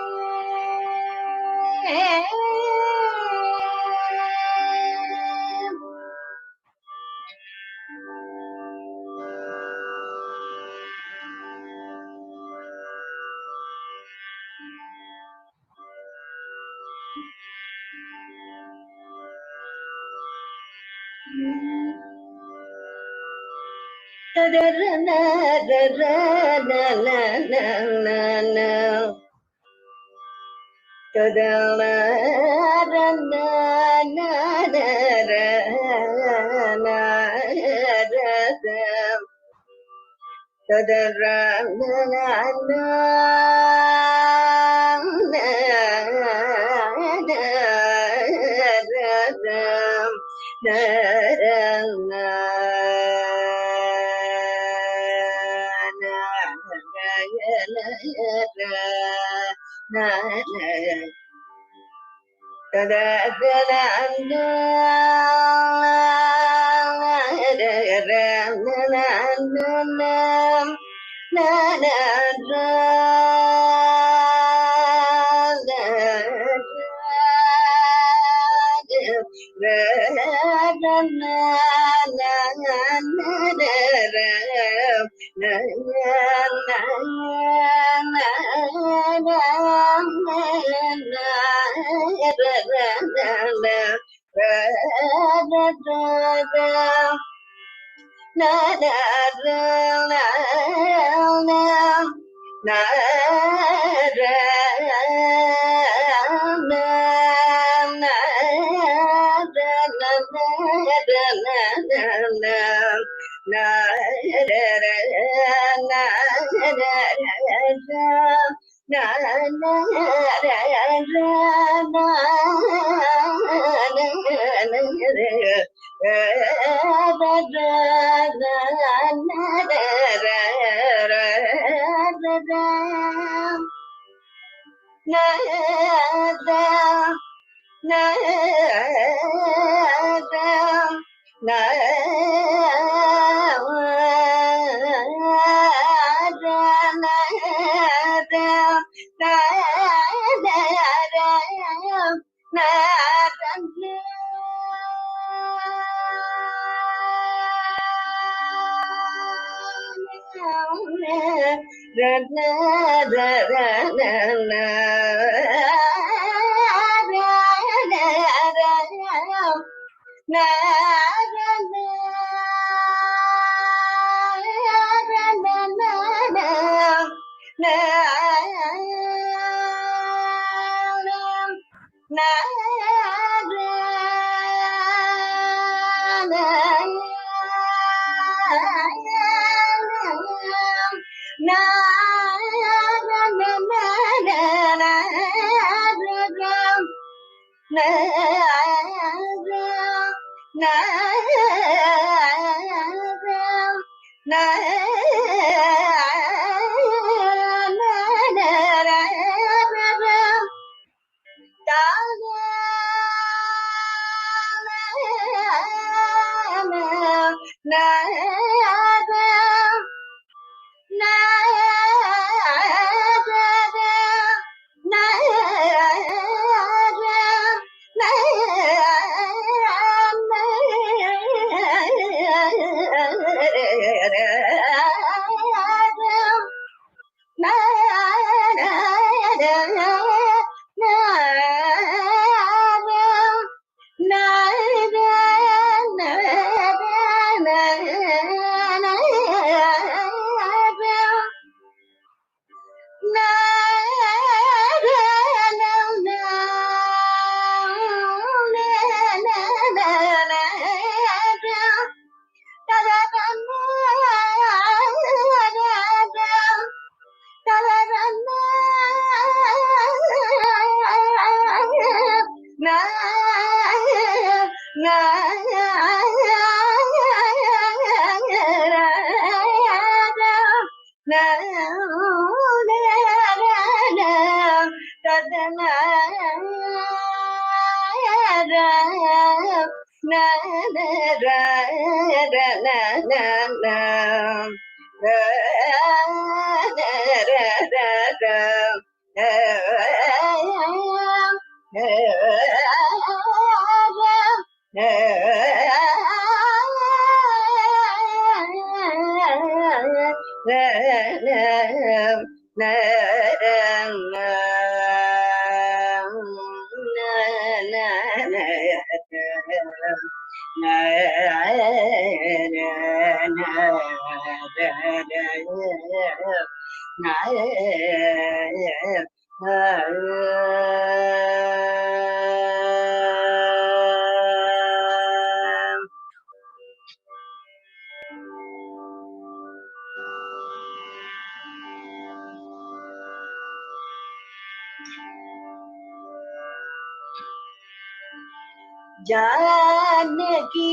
जानकी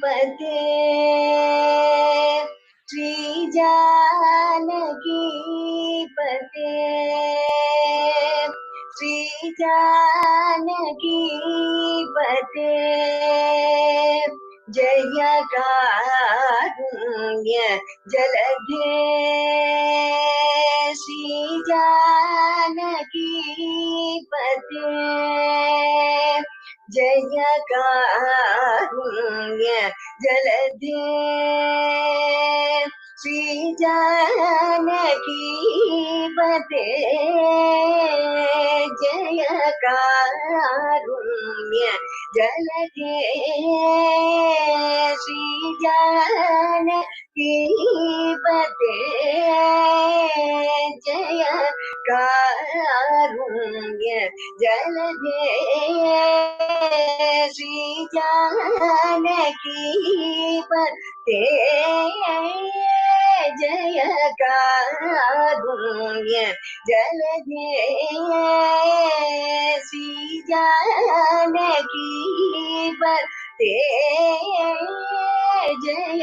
पते श्री जानकी पते श्री जानकी पते जय कारुण्य जलधे श्री जानकी पते जय कारुण्य जलधे श्री जानकी पते जय कारुण्य जलधे श्री जानकी पते जय कारुण्य जलधे श्री जानकी पते जय कारुण्य जलधे श्री जानकी पते जय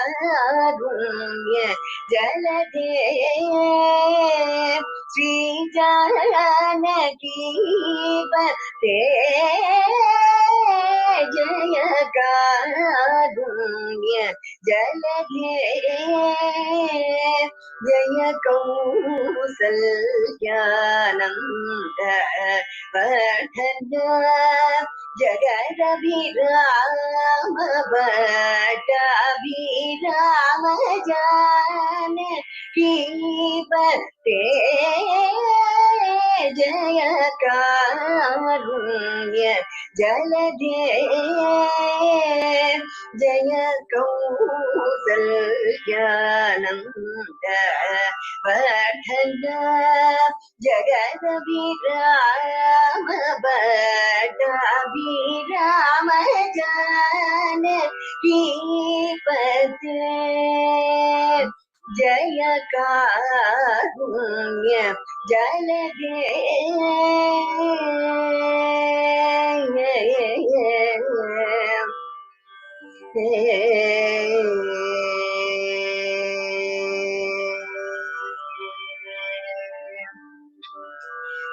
कारुण्य जलधे श्री जानकी पते जय कारुण्य जलधे जय कौसल्यानन्द वर्धन जगदभिराम भट्टाभिराम जानकी पते जय कारुण्य जलधे जय कौसल्यानन्द वर्धन जगदभिराम भट्टाभिराम जानकी पते जय कारुण्य जलधे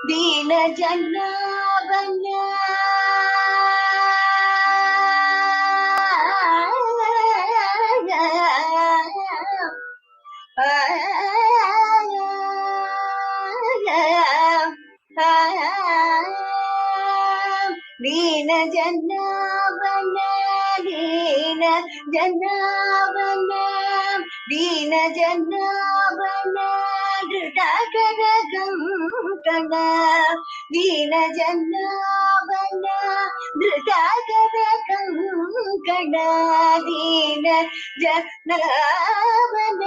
दीन जनार्दन दीन जनार्दन दीन जनार्दन दीन जनार्दन धृतकर कंकण दीन जनार्दन धृतकर कंकण दीन जनार्दन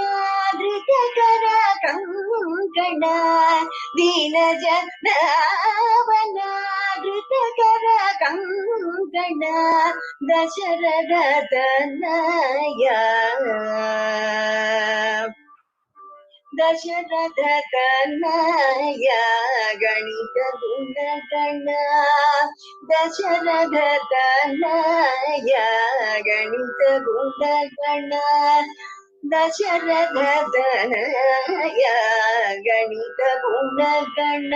धृतकर कंकण दीन जनार्दन धृतकर कंकण दशरथ तनया दशरथ तनया गणित गुणगण दशरथ तनया गणित गुणगण दशरथ तनया गणित गुणगण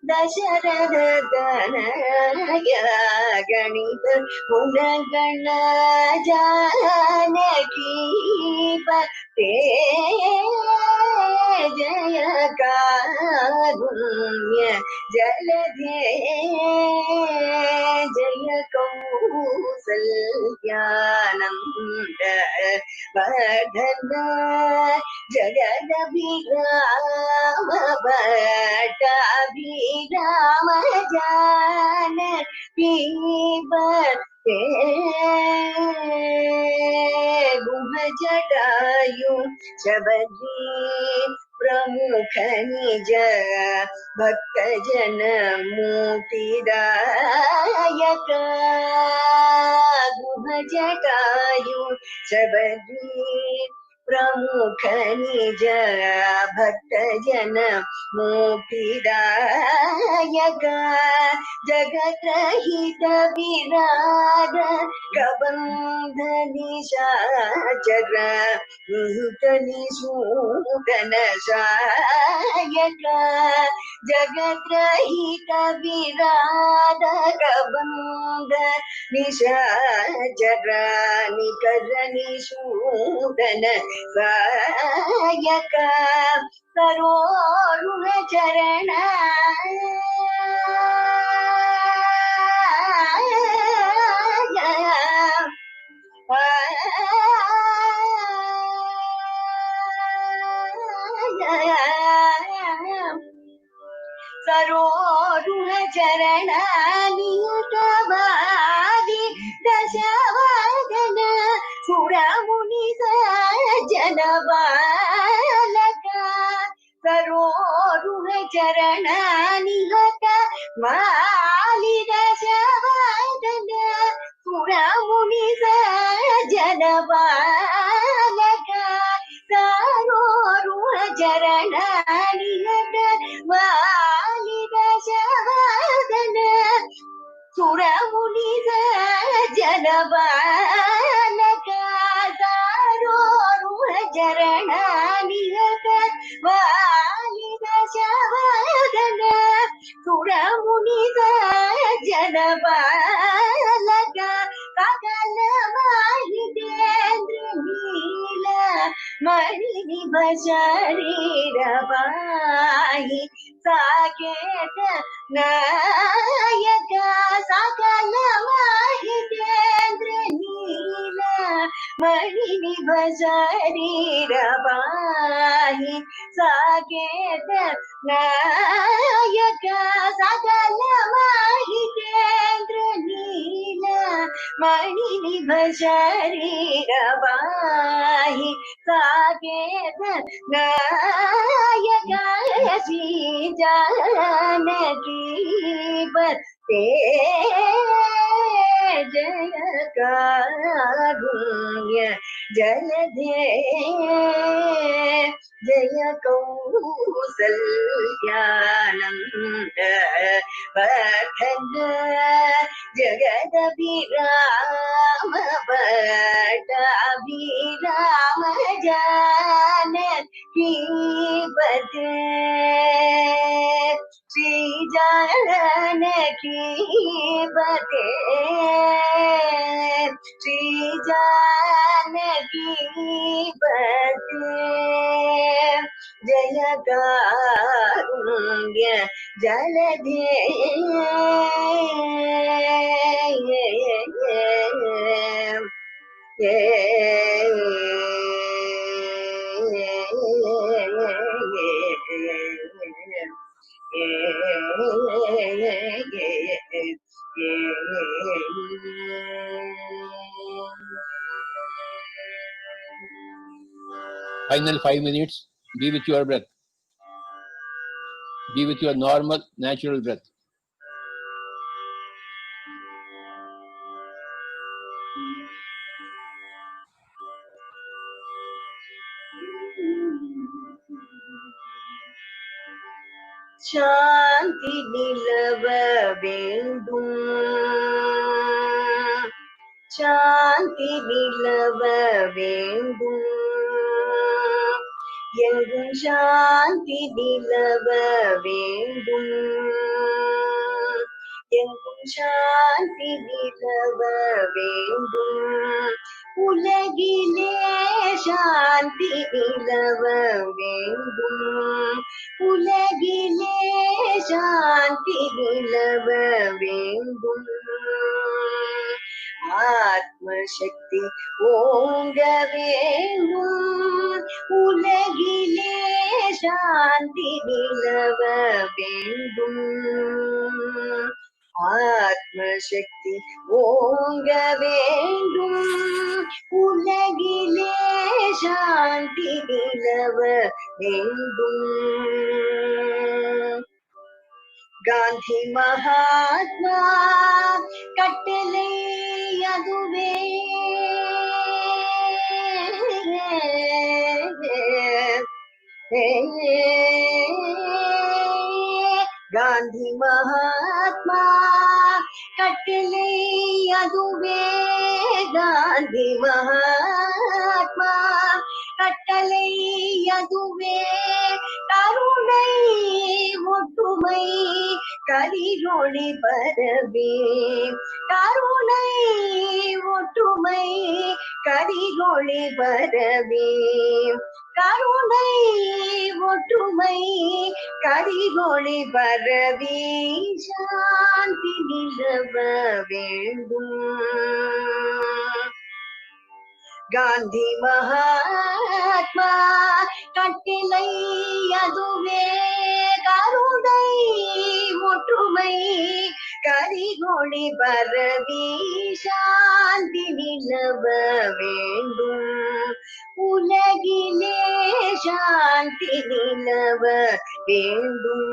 दशरथ तनया गणित गुणगण जानकी पते जय कारुण्य जलधे जय कौसल्यानन्द वर्धन जगदभिराम भट्टाभिराम जानकी बते गुह जटायु शबरी प्रमुख निज भक्त जन मोक्षदायक गुह जटायु शबरी प्रमुख निज भक्त जन मोक्षदायक जगत हित विराट कबंध निशाचर निहित निषूदन शायक जगत हित विराट कबंध निशाचर निकर निषूदन सायक करोरुह चरण सरोरुह चरण नियुत बादी दशवादन सुरमुनि सज्जन बालक सरोरुह चरण निहत माली दशवादन सुरमुनि सज्जन बालक सरोरुह चरण निहत माली दशवादन सुरमुनि सज्जन बालक सरोरुह चरण निहत माली दशवादन सुरमुनि सज्जन बालक सकल माहितेन्द्र नील मणि शरीर पाहि साकेत नायक सकल माहितेन्द्र नील मणि शरीर पाहि साकेत नायक सकल माहितेन्द्र नील मणि शरीर पाहि साकेत नायक श्री जानकी बते जय कारुण्य जलधे जय कौसल्यानन्द वर्धन जगदभिराम भट्टाभिराम जानकी बते श्री जानकी बते श्री जानकी बते जय कारुण्य जलधे Final 5 minutes. Be with your breath. Be with your normal, natural breath. शांति निलव वेंदुम शांति निलव वेंदुम எங்கும் சாந்தி நிலவ வேண்டும் எங்கும் சாந்தி நிலவ வேண்டும் உலகிலே சாந்தி நிலவ வேண்டும் உலகிலே சாந்தி நிலவ வேண்டும் ஆத்ம சக்தி ஓங்க வேண்டும் உலகிலே சாந்தி நிலவ வேண்டும் ஆத்ம சக்தி ஓங்க வேண்டும் உலகிலே சாந்தி நிலவ வேண்டும் காந்தி மகாத்மா கட்டளை அதுவே காந்தி மகாத்மா கட்டளை அதுவே காந்தி மகாத்மா கட்டளை அதுவே கருணை ஒற்றுமை கரிரொளி பரவே கருணை ஒற்றுமை கரிரொளி பரவே கருணை ஒற்றுமை கரிரொளி பரவே சாந்தி நிலவ வேண்டும் காந்தி மகாத்மா கட்டளை அதுவே கருணை ஒற்றுமை கரிரொளி பரவி சாந்தி நிலவ வேண்டும் உலகிலே சாந்தி நிலவ வேண்டும்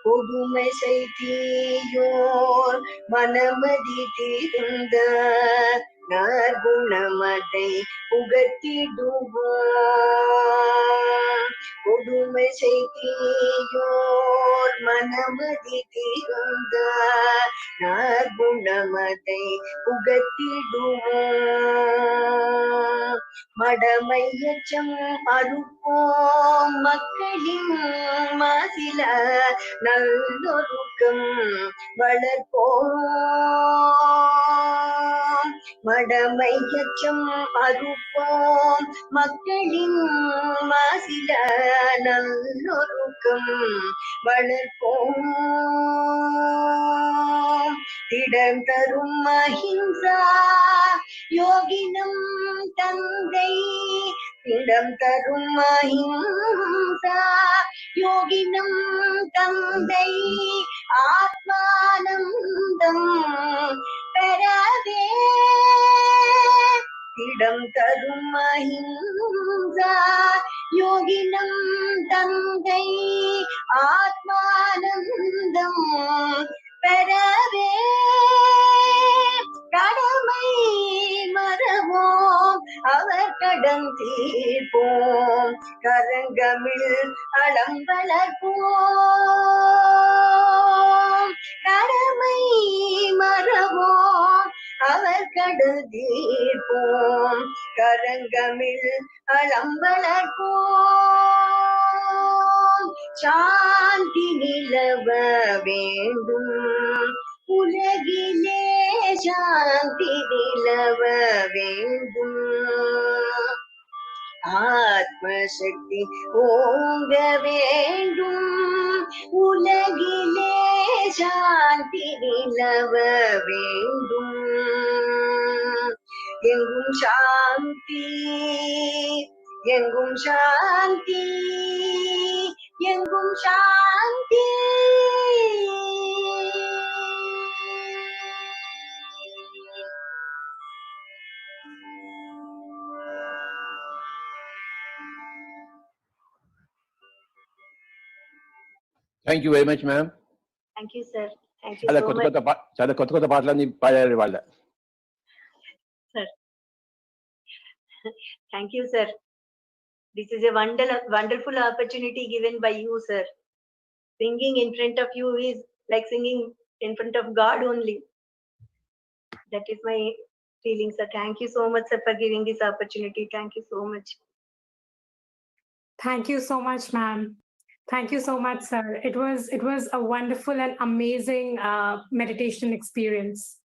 கொடுமை செய்தியோர் மனமதி தீர்ந்த நற்குணமதை புகத்திடுவோம் கொடுமை செய்தியோர் மனமதி தீர்ந்த நற்குணமதை புகத்திடுவோம் மடமையச்சம் அறுப்போம் மக்களின் மாசில நல்லொருக்கம் வளர்ப்போம் மடமையச்சம் அறுப்போம் மக்களின் மாசில நல்லொருக்கம் வளர்ப்போம் திடம் தரும் அஹிம்சா யோகினம் தந்தை திடம் தரும் அஹிம்சா யோகினம் தந்தை ஆத்மானந்தம் பெறவே திடம் தரும் அஹிம்சா யோகினம் தந்தை ஆத்மானந்தம் பெறவே கடமை மறவோம் அவர் கடன் தீர்ப்போம் கரங்கமிழ் அளம் வளர்ப்போம் கடமை மறவோம் அவர் கடல் தீர்ப்போம் கரங்கமிழ் அளம் வளர்ப்போம் சாந்தி நிலவ வேண்டும் உலகிலே சாந்தி நிலவ வேண்டும் ஆத்ம சக்தி ஓங்க வேண்டும் உலகிலே சாந்தி நிலவ வேண்டும் எங்கும் சாந்தி எங்கும் சாந்தி எங்கும் சாந்தி Thank you very much, ma'am. Thank you, sir. Thank you చాలా so కొత్త much, కొత్త పాటలన్నీ పాడారు వాళ్ళ. sir. Thank you, sir. This is a wonderful opportunity given by you, sir. Singing in front of you is like singing in front of God only. That is my feeling, sir. Thank you so much, sir, for giving this opportunity. Thank you so much. Thank you so much, ma'am. Thank you so much, sir. It was a wonderful and amazing meditation experience.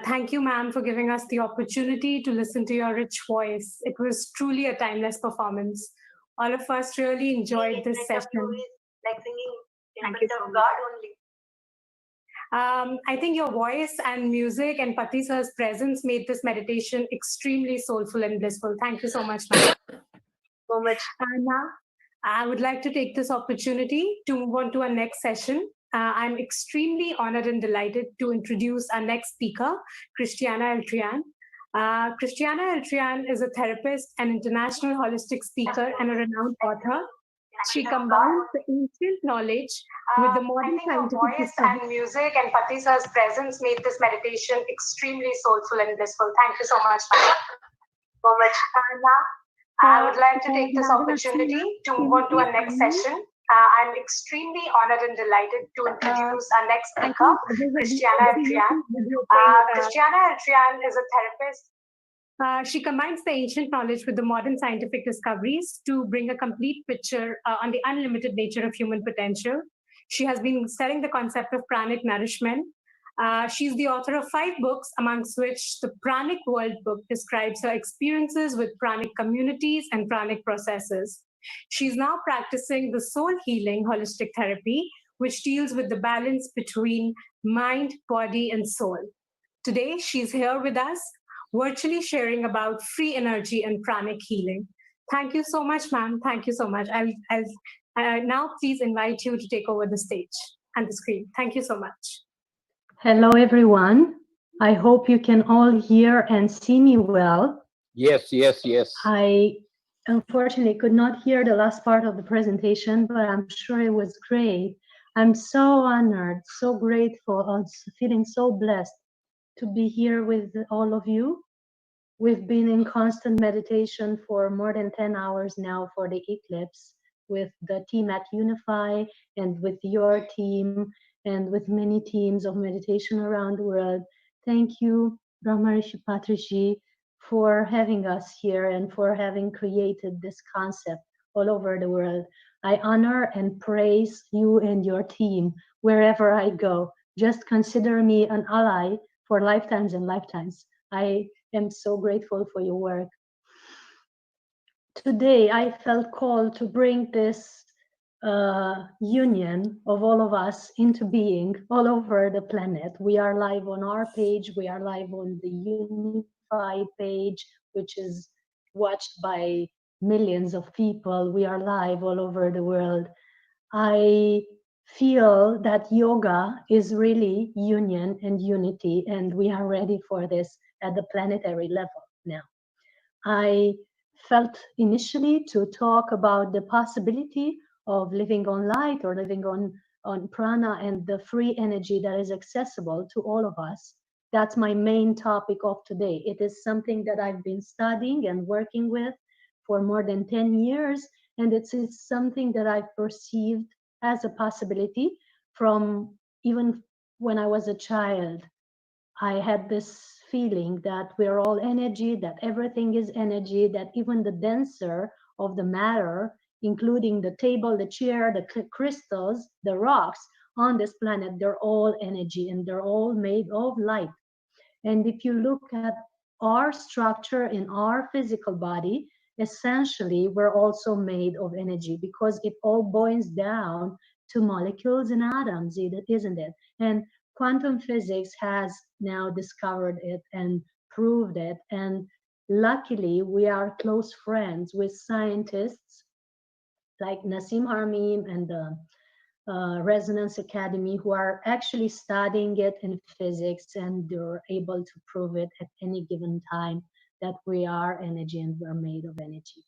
Thank you, ma'am, for giving us the opportunity to listen to your rich voice. It was truly a timeless performance. All of us really enjoyed this session. Like singing in Thank you front so of much. God only. I think your voice and music and Pati sir's presence made this meditation extremely soulful and blissful. Thank you so much, ma'am. So much. Now, I would like to take this opportunity to move on to our next session. I'm extremely honored and delighted to introduce our next speaker, Christiana Eltrian. Christiana Eltrian is a therapist, an international holistic speaker, and a renowned author. She combines the ancient knowledge with the modern scientific voice and music, and Pati sir's presence made this meditation extremely soulful and blissful. Thank you so much, ma'am. So much. Now, I would like to take this opportunity to move on to our next session. I'm extremely honored and delighted to introduce our next speaker, Christiana Eltrian. Christiana Eltrian is a therapist. She combines the ancient knowledge with the modern scientific discoveries to bring a complete picture on the unlimited nature of human potential. She has been studying the concept of pranic nourishment. She's the author of 5 books, amongst which the Pranic World book describes her experiences with pranic communities and pranic processes. She's now practicing the soul healing holistic therapy, which deals with the balance between mind, body, and soul. Today, she's here with us, virtually sharing about free energy and pranic healing. Thank you so much, ma'am. Thank you so much. I'll now please invite you to take over the stage and the screen. Thank you so much. Hello, everyone. I hope you can all hear and see me well. Yes, yes, yes. I unfortunately could not hear the last part of the presentation, but I'm sure it was great. I'm so honored, so grateful, and feeling so blessed to be here with all of you. We've been in constant meditation for more than 10 hours now for the eclipse with the team at Unify and with your team and with many teams of meditation around the world. Thank you, Brahmarishi Patriji, for having us here and for having created this concept all over the world. I honor and praise you and your team wherever I go. Just consider me an ally for lifetimes and lifetimes. I am so grateful for your work. Today, I felt called to bring this union of all of us into being all over the planet. We are live on our page. We are live on the Unify page, which is watched by millions of people. We are live all over the world. I feel that yoga is really union and unity, and we are ready for this at the planetary level now. I felt initially to talk about the possibility of living on light or living on prana and the free energy that is accessible to all of us. That's my main topic of today. It is something that I've been studying and working with for more than 10 years, and it's something that I've perceived as a possibility from even when I was a child. I had this feeling that we're all energy, that everything is energy, that even the denser of the matter, including the table, the chair, the crystals, the rocks on this planet, they're all energy and they're all made of light. And if you look at our structure in our physical body, essentially we're also made of energy because it all boils down to molecules and atoms, isn't it? And quantum physics has now discovered it and proved it. And luckily, we are close friends with scientists like Nassim Harmeem and the Resonance Academy, who are actually studying it in physics, and they're able to prove it at any given time that we are energy and we're made of energy.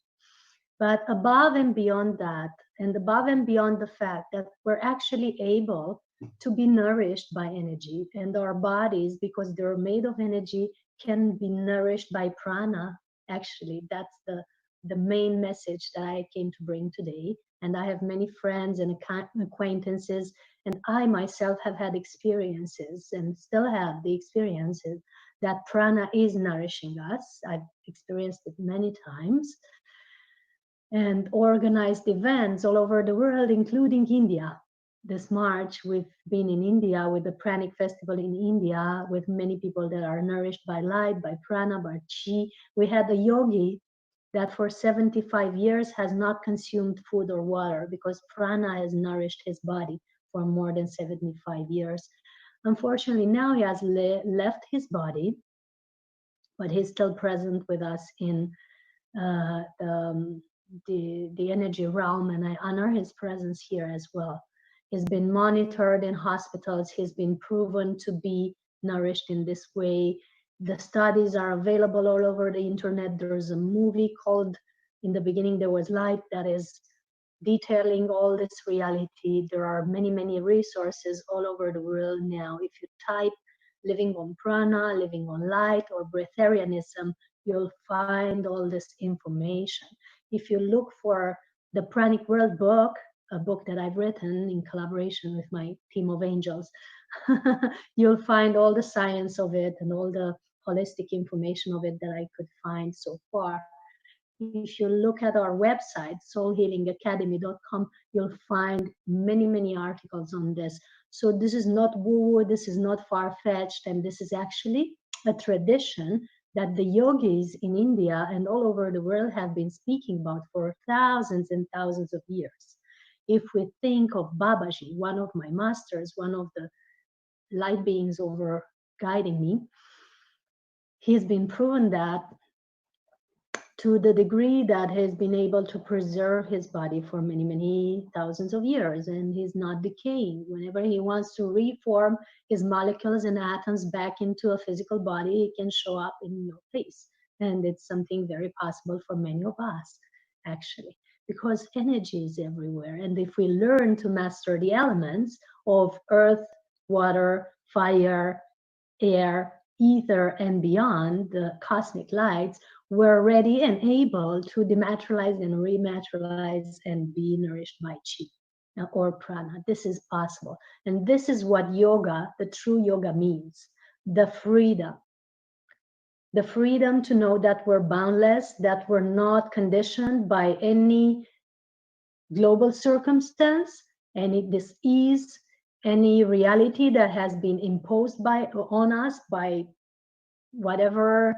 But above and beyond that, and above and beyond the fact that we're actually able to be nourished by energy, and our bodies, because they're made of energy, can be nourished by prana. Actually, that's the main message that I came to bring today. And I have many friends and acquaintances, and I myself have had experiences and still have the experiences that prana is nourishing us. I've experienced it many times and organized events all over the world, including India. this March, we've been in India with the Pranic Festival in India with many people that are nourished by light, by prana, by chi. We had a yogi that for 75 years has not consumed food or water because prana has nourished his body for more than 75 years. Unfortunately, now he has left his body, but he's still present with us in the energy realm, and I honor his presence here as well. He's been monitored in hospitals. He's been proven to be nourished in this way. The studies are available all over the internet. There's a movie called In the Beginning There Was Light that is detailing all this reality. There are many, many resources all over the world now. If you type living on prana, living on light, or breatharianism, you'll find all this information. If you look for the Pranic World book, a book that I've written in collaboration with my team of angels, you'll find all the science of it and all the holistic information of it that I could find so far. If you look at our website, soulhealingacademy.com, you'll find many, many articles on this. So this is not woo-woo, this is not far-fetched, and this is actually a tradition that the yogis in India and all over the world have been speaking about for thousands and thousands of years. If we think of Babaji, one of my masters, one of the light beings over guiding me, he's been proven that to the degree that he's been able to preserve his body for many, many thousands of years, and he's not decaying. Whenever he wants to reform his molecules and atoms back into a physical body, it can show up in your face. And it's something very possible for many of us, actually, because energy is everywhere. And if we learn to master the elements of earth, water, fire, air, ether, and beyond, the cosmic lights, we're ready and able to dematerialize and rematerialize and be nourished by chi or prana. This is possible. And this is what yoga, the true yoga, means. The freedom. The freedom to know that we're boundless, that we're not conditioned by any global circumstance, any disease, any reality that has been imposed on us by whatever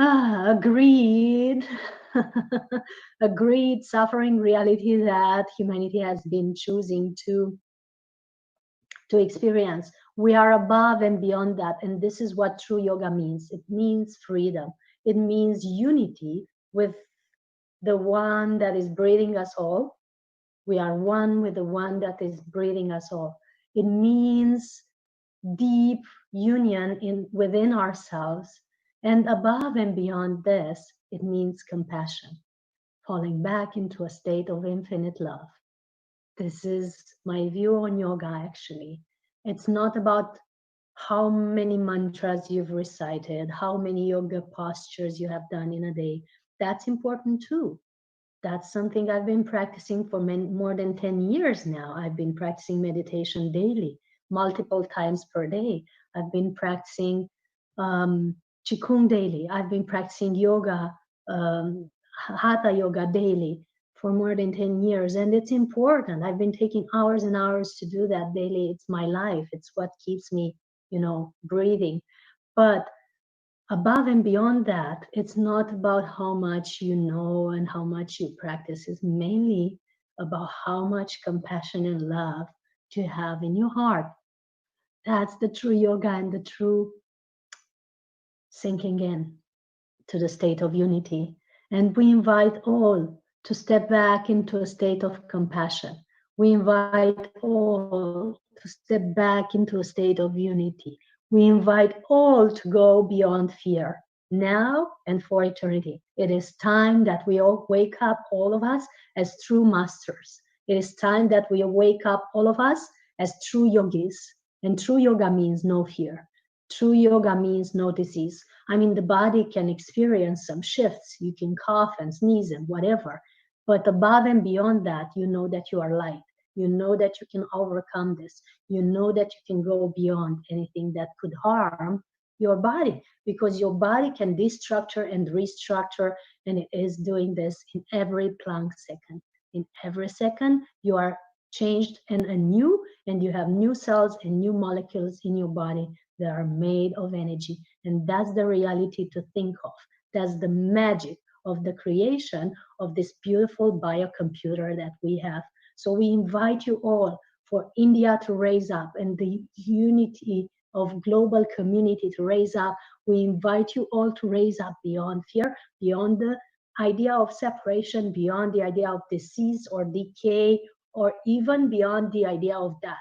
agreed suffering reality that humanity has been choosing to experience. We are above and beyond that, and this is what true yoga means. It means freedom. It means unity with the one that is breathing us all. We are one with the one that is breathing us all. It means deep union within ourselves. And above and beyond this, it means compassion, falling back into a state of infinite love. This is my view on yoga, actually. It's not about how many mantras you've recited, how many yoga postures you have done in a day. That's important too. That's something I've been practicing for more than 10 years now. I've been practicing meditation daily, multiple times per day. I've been practicing Qigong daily. I've been practicing yoga, Hatha yoga daily for more than 10 years. And it's important. I've been taking hours and hours to do that daily. It's my life. It's what keeps me, breathing. But above and beyond that, it's not about how much you know and how much you practice. It's mainly about how much compassion and love do you have in your heart. That's the true yoga and the true sinking in to the state of unity. And we invite all to step back into a state of compassion. We invite all to step back into a state of unity. We invite all to go beyond fear, now and for eternity. It is time that we all wake up, all of us, as true masters. It is time that we wake up, all of us, as true yogis. And true yoga means no fear. True yoga means no disease. I mean, the body can experience some shifts. You can cough and sneeze and whatever. But above and beyond that, you know that you are light. You know that you can overcome this. You know that you can go beyond anything that could harm your body, because your body can destructure and restructure, and it is doing this in every Planck second. In every second, you are changed and anew, and you have new cells and new molecules in your body that are made of energy. And that's the reality to think of. That's the magic of the creation of this beautiful biocomputer that we have. So we invite you all for India to raise up and the unity of global community to raise up. We invite you all to raise up beyond fear, beyond the idea of separation, beyond the idea of disease or decay, or even beyond the idea of death.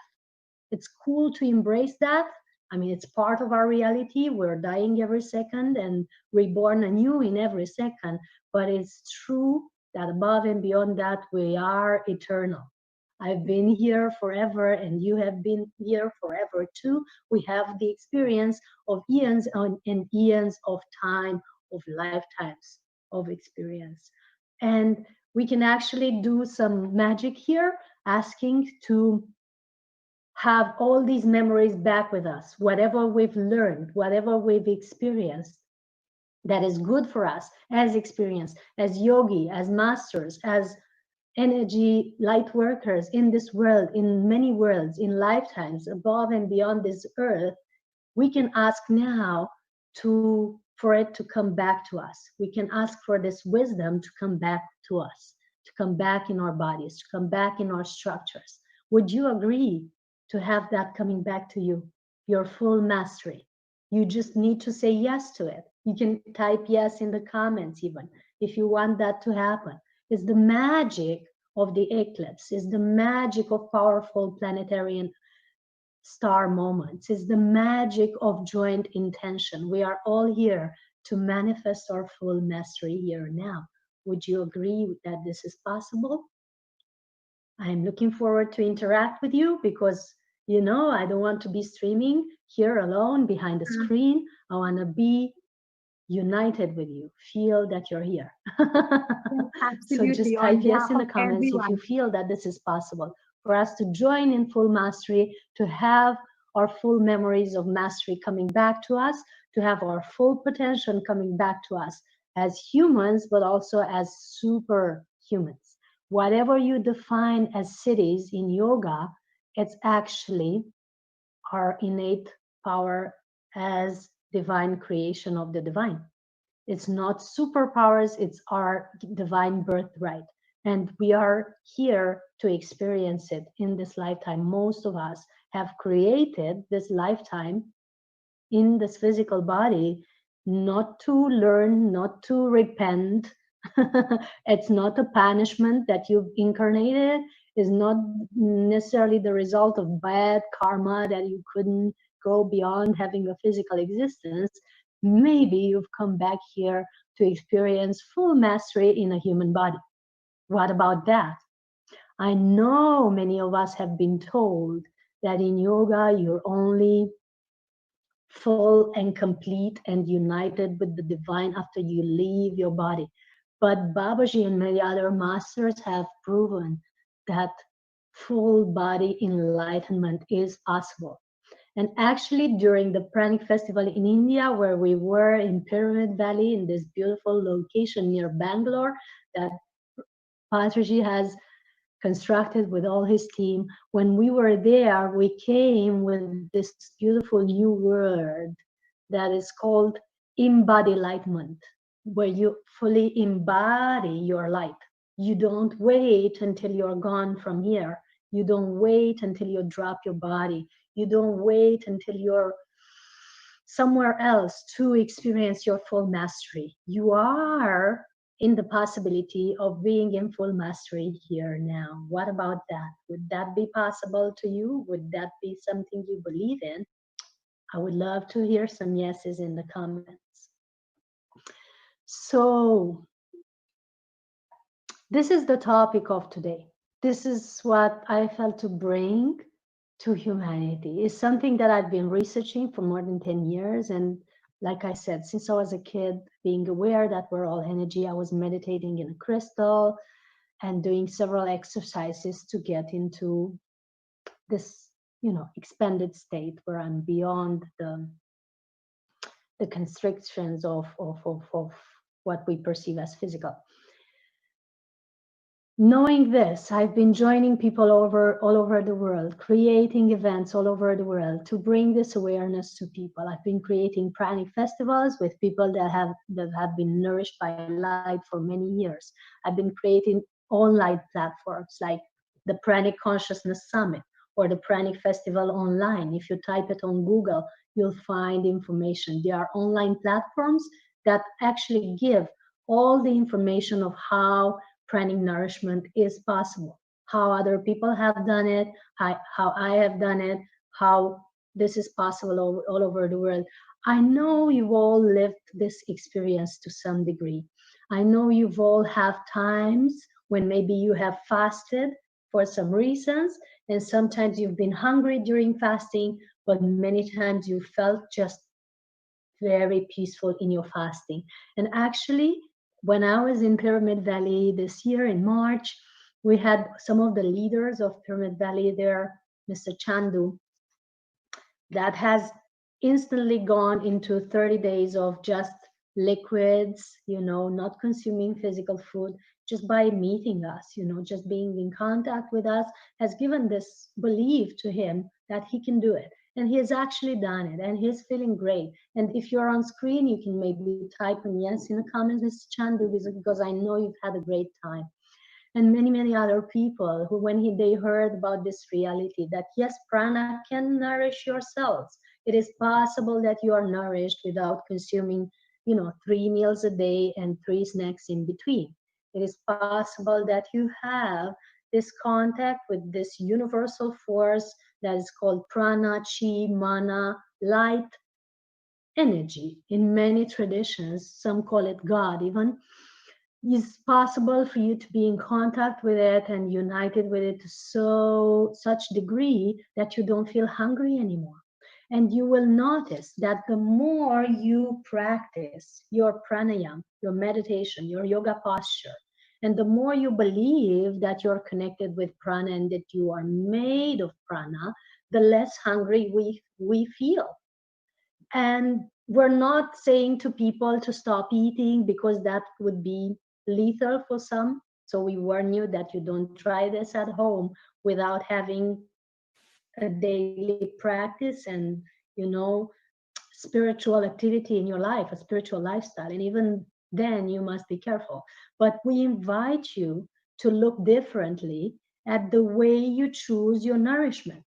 It's cool to embrace that. I mean, it's part of our reality. We're dying every second and reborn anew in every second. But it's true that above and beyond that, we are eternal. I've been here forever, and you have been here forever too. We have the experience of eons and eons of time, of lifetimes of experience. And we can actually do some magic here, asking to have all these memories back with us, whatever we've learned, whatever we've experienced that is good for us as experience, as yogi, as masters, as energy light workers in this world, in many worlds, in lifetimes, above and beyond this earth. We can ask now for it to come back to us. We can ask for this wisdom to come back to us, to come back in our bodies, to come back in our structures. Would you agree to have that coming back to you, your full mastery? You just need to say yes to it. You can type yes in the comments even, if you want that to happen. It's the magic of the eclipse. It's the magic of powerful planetary and star moments. It's the magic of joint intention. We are all here to manifest our full mastery here now. Would you agree that this is possible? I'm looking forward to interact with you because, you know, I don't want to be streaming here alone behind the screen. I want to be united with you. Feel that you're here. So just type yes in the comments if you feel that this is possible for us to join in full mastery, to have our full memories of mastery coming back to us, to have our full potential coming back to us as humans, but also as superhumans. Whatever you define as cities in yoga, it's actually our innate power as divine creation of the divine. It's not superpowers, it's our divine birthright. And we are here to experience it in this lifetime. Most of us have created this lifetime in this physical body, not to learn, not to repent. It's not a punishment that you've incarnated. It's not necessarily the result of bad karma that you couldn't go beyond having a physical existence. Maybe you've come back here to experience full mastery in a human body. What about that? I know many of us have been told that in yoga, you're only full and complete and united with the divine after you leave your body. But Babaji and many other masters have proven that full body enlightenment is possible. And actually, during the Pranic Festival in India, where we were in Pyramid Valley, in this beautiful location near Bangalore, that Patraji has constructed with all his team, when we were there, we came with this beautiful new word that is called embodilightment, where you fully embody your light. You don't wait until you're gone from here. You don't wait until you drop your body. You don't wait until you're somewhere else to experience your full mastery. You are in the possibility of being in full mastery here now. What about that? Would that be possible to you? Would that be something you believe in? I would love to hear some yeses in the comments. So this is the topic of today. This is what I felt to bring to humanity. It's something that I've been researching for more than 10 years. And like I said, since I was a kid, being aware that we're all energy, I was meditating in a crystal and doing several exercises to get into this, you know, expanded state where I'm beyond the constrictions of what we perceive as physical. knowing this, I've been joining people all over the world, creating events all over the world to bring this awareness to people. I've been creating pranic festivals with people that have been nourished by light for many years. I've been creating online platforms like the Pranic Consciousness Summit or the Pranic Festival online. If you type it on Google, you'll find information. There are online platforms that actually give all the information of how pranic nourishment is possible, how other people have done it, how I have done it, how this is possible all over the world. I know you've all lived this experience to some degree. I know you've all have times when maybe you have fasted for some reasons, and sometimes you've been hungry during fasting, but many times you felt just very peaceful in your fasting. And actually, when I was in Pyramid Valley this year in March, we had some of the leaders of Pyramid Valley there, Mr. Chandu, that has instantly gone into 30 days of just liquids, not consuming physical food, just by meeting us, just being in contact with us, has given this belief to him that he can do it. And he has actually done it, and he's feeling great. And if you're on screen, you can maybe type in yes in the comments, Mr. Chandu, because I know you've had a great time. And many, many other people who, when they heard about this reality, that yes, prana can nourish your cells. It is possible that you are nourished without consuming, 3 meals a day and 3 snacks in between. It is possible that you have this contact with this universal force that is called prana, chi, mana, light, energy. In many traditions, some call it God even, it's possible for you to be in contact with it and united with it to such degree that you don't feel hungry anymore. And you will notice that the more you practice your pranayama, your meditation, your yoga posture, and the more you believe that you're connected with prana and that you are made of prana, the less hungry we feel. And we're not saying to people to stop eating because that would be lethal for some. So we warn you that you don't try this at home without having a daily practice and, spiritual activity in your life, a spiritual lifestyle. And even then you must be careful. But we invite you to look differently at the way you choose your nourishment.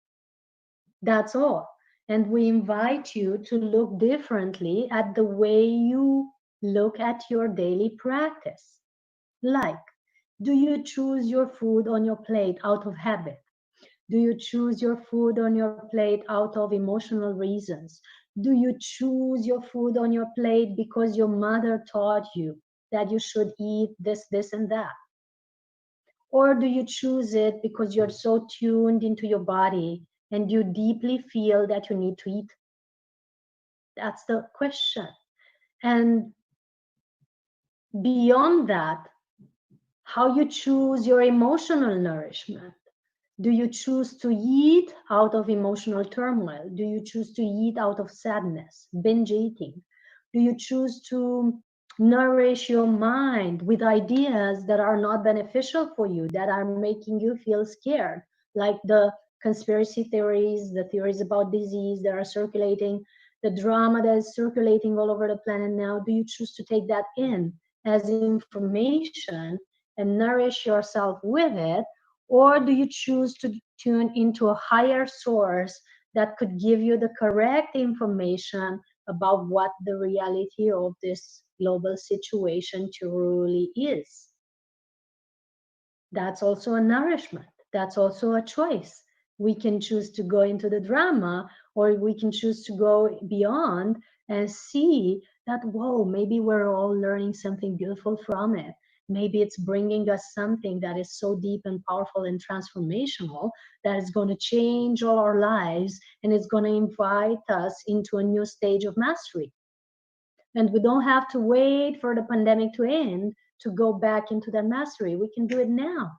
That's all. And we invite you to look differently at the way you look at your daily practice. Like, do you choose your food on your plate out of habit? Do you choose your food on your plate out of emotional reasons? Do you choose your food on your plate because your mother taught you that you should eat this, this, and that? Or do you choose it because you're so tuned into your body and you deeply feel that you need to eat? That's the question. And beyond that, how you choose your emotional nourishment. Do you choose to eat out of emotional turmoil? Do you choose to eat out of sadness, binge eating? Do you choose to nourish your mind with ideas that are not beneficial for you, that are making you feel scared, like the conspiracy theories, the theories about disease that are circulating, the drama that is circulating all over the planet now? Do you choose to take that in as information and nourish yourself with it? Or do you choose to tune into a higher source that could give you the correct information about what the reality of this global situation truly is? That's also a nourishment. That's also a choice. We can choose to go into the drama, or we can choose to go beyond and see that, whoa, maybe we're all learning something beautiful from it. Maybe it's bringing us something that is so deep and powerful and transformational that is going to change all our lives, and it's going to invite us into a new stage of mastery. And we don't have to wait for the pandemic to end to go back into that mastery. We can do it now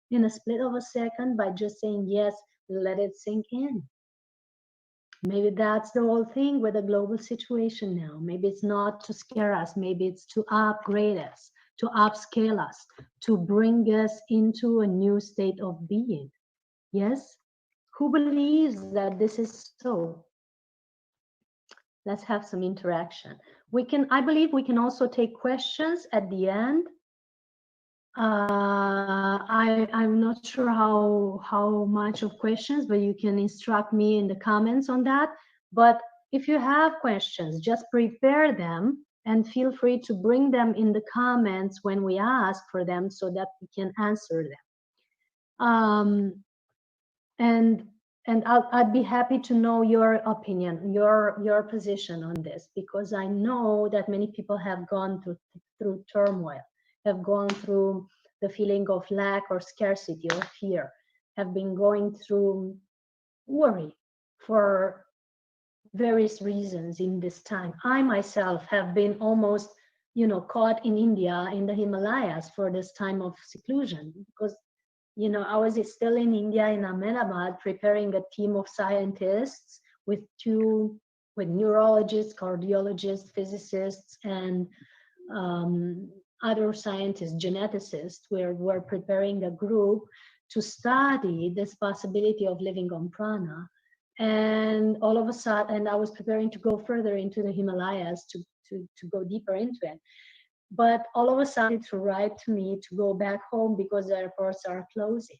in a split of a second by just saying, yes, let it sink in. Maybe that's the whole thing with the global situation now. Maybe it's not to scare us. Maybe it's to upgrade us. to upscale us, to bring us into a new state of being. Yes? Who believes that this is so? Let's have some interaction. I believe we can also take questions at the end. I'm not sure how much of questions, but you can instruct me in the comments on that. But if you have questions, just prepare them and feel free to bring them in the comments when we ask for them so that we can answer them. And I'd be happy to know your opinion, your position on this, because I know that many people have gone through turmoil, have gone through the feeling of lack or scarcity or fear, have been going through worry for various reasons in this time. I myself have been almost, caught in India, in the Himalayas for this time of seclusion, because I was still in India, in Ahmedabad, preparing a team of scientists with neurologists, cardiologists, physicists, and other scientists, geneticists. We're preparing a group to study this possibility of living on prana. And all of a sudden, I was preparing to go further into the Himalayas to go deeper into it. But all of a sudden, to write to me to go back home because the airports are closing.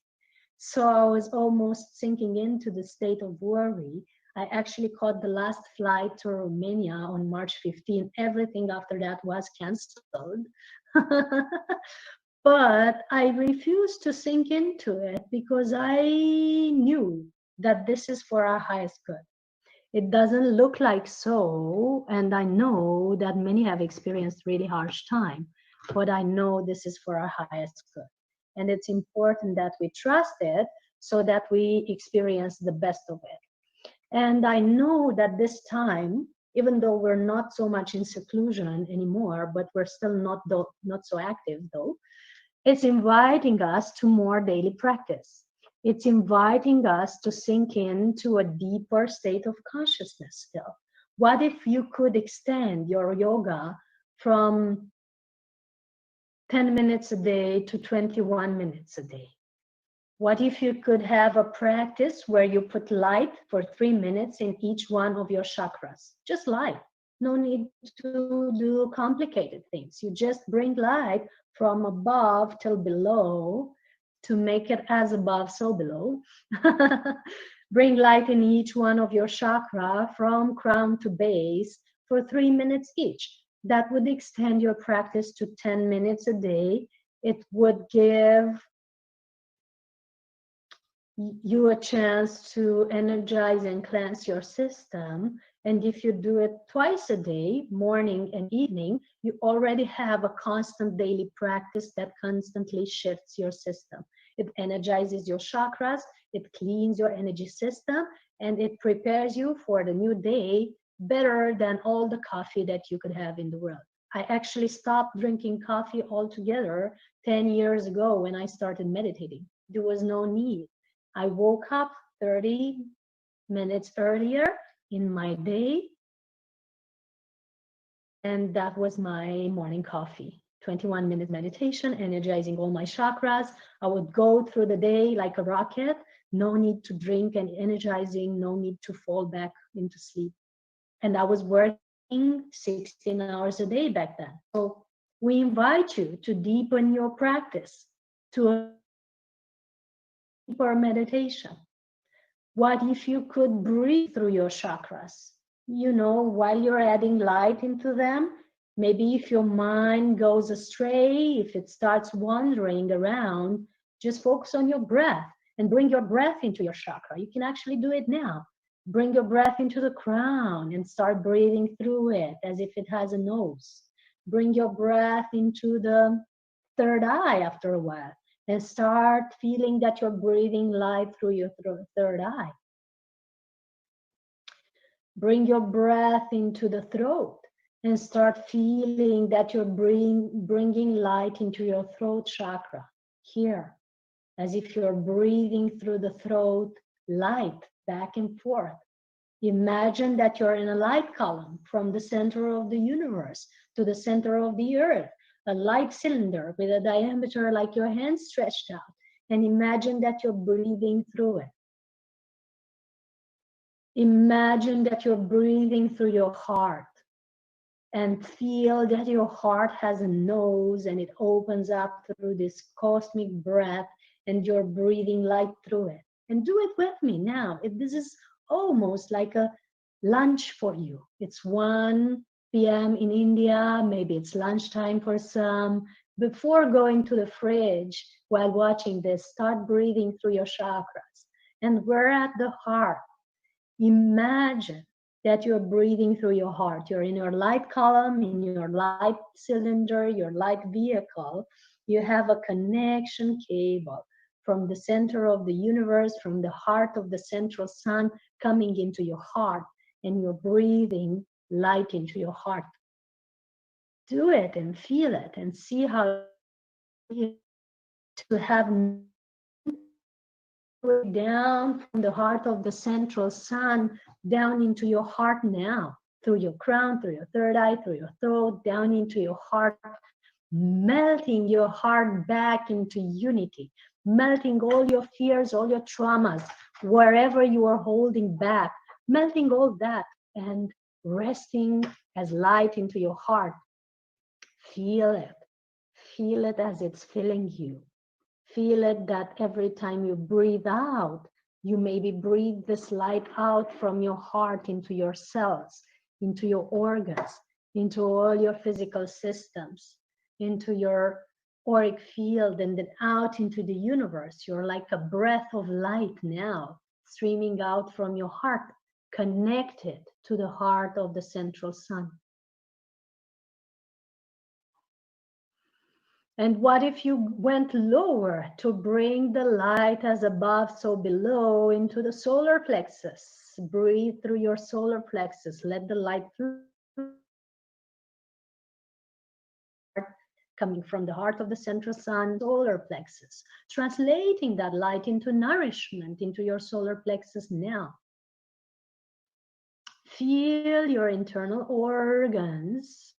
So I was almost sinking into the state of worry. I actually caught the last flight to Romania on March 15. Everything after that was canceled. But I refused to sink into it because I knew that this is for our highest good. It doesn't look like so, and I know that many have experienced really harsh time, but I know this is for our highest good. And it's important that we trust it so that we experience the best of it. And I know that this time, even though we're not so much in seclusion anymore, but we're still not so active though, it's inviting us to more daily practice. It's inviting us to sink into a deeper state of consciousness still. What if you could extend your yoga from 10 minutes a day to 21 minutes a day? What if you could have a practice where you put light for 3 minutes in each one of your chakras? Just light. No need to do complicated things. You just bring light from above till below, to make it as above, so below. Bring light in each one of your chakra from crown to base for 3 minutes each. That would extend your practice to 10 minutes a day. It would give you a chance to energize and cleanse your system. And if you do it twice a day, morning and evening, you already have a constant daily practice that constantly shifts your system. It energizes your chakras, it cleans your energy system, and it prepares you for the new day better than all the coffee that you could have in the world. I actually stopped drinking coffee altogether 10 years ago when I started meditating. There was no need. I woke up 30 minutes earlier in my day, and that was my morning coffee. 21-minute meditation, energizing all my chakras. I would go through the day like a rocket, no need to drink and energizing, no need to fall back into sleep. And I was working 16 hours a day back then. So we invite you to deepen your practice to a deeper meditation. What if you could breathe through your chakras? While you're adding light into them, maybe if your mind goes astray, if it starts wandering around, just focus on your breath and bring your breath into your chakra. You can actually do it now. Bring your breath into the crown and start breathing through it as if it has a nose. Bring your breath into the third eye after a while and start feeling that you're breathing light through your third eye. Bring your breath into the throat and start feeling that you're bringing light into your throat chakra here, as if you're breathing through the throat, light back and forth. Imagine that you're in a light column from the center of the universe to the center of the earth, a light cylinder with a diameter like your hand stretched out, and imagine that you're breathing through it. Imagine that you're breathing through your heart, and feel that your heart has a nose and it opens up through this cosmic breath, and you're breathing light through it. And do it with me now. This is almost like a lunch for you. It's 1 p.m. in India, maybe it's lunchtime for some. Before going to the fridge while watching this, start breathing through your chakras. And we're at the heart. Imagine that you're breathing through your heart. You're in your light column, in your light cylinder, your light vehicle. You have a connection cable from the center of the universe, from the heart of the central sun, coming into your heart, and you're breathing light into your heart. Do it and feel it and see how to have down from the heart of the central sun down into your heart now, through your crown, through your third eye, through your throat, down into your heart, melting your heart back into unity, melting all your fears, all your traumas, wherever you are holding back, melting all that and resting as light into your heart. Feel it as it's filling you. Feel it that every time you breathe out, you maybe breathe this light out from your heart into your cells, into your organs, into all your physical systems, into your auric field, and then out into the universe. You're like a breath of light now, streaming out from your heart, connected to the heart of the central sun. And what if you went lower to bring the light as above, so below, into the solar plexus? Breathe through your solar plexus. Let the light flow, coming from the heart of the central sun, solar plexus, translating that light into nourishment into your solar plexus now. Feel your internal organs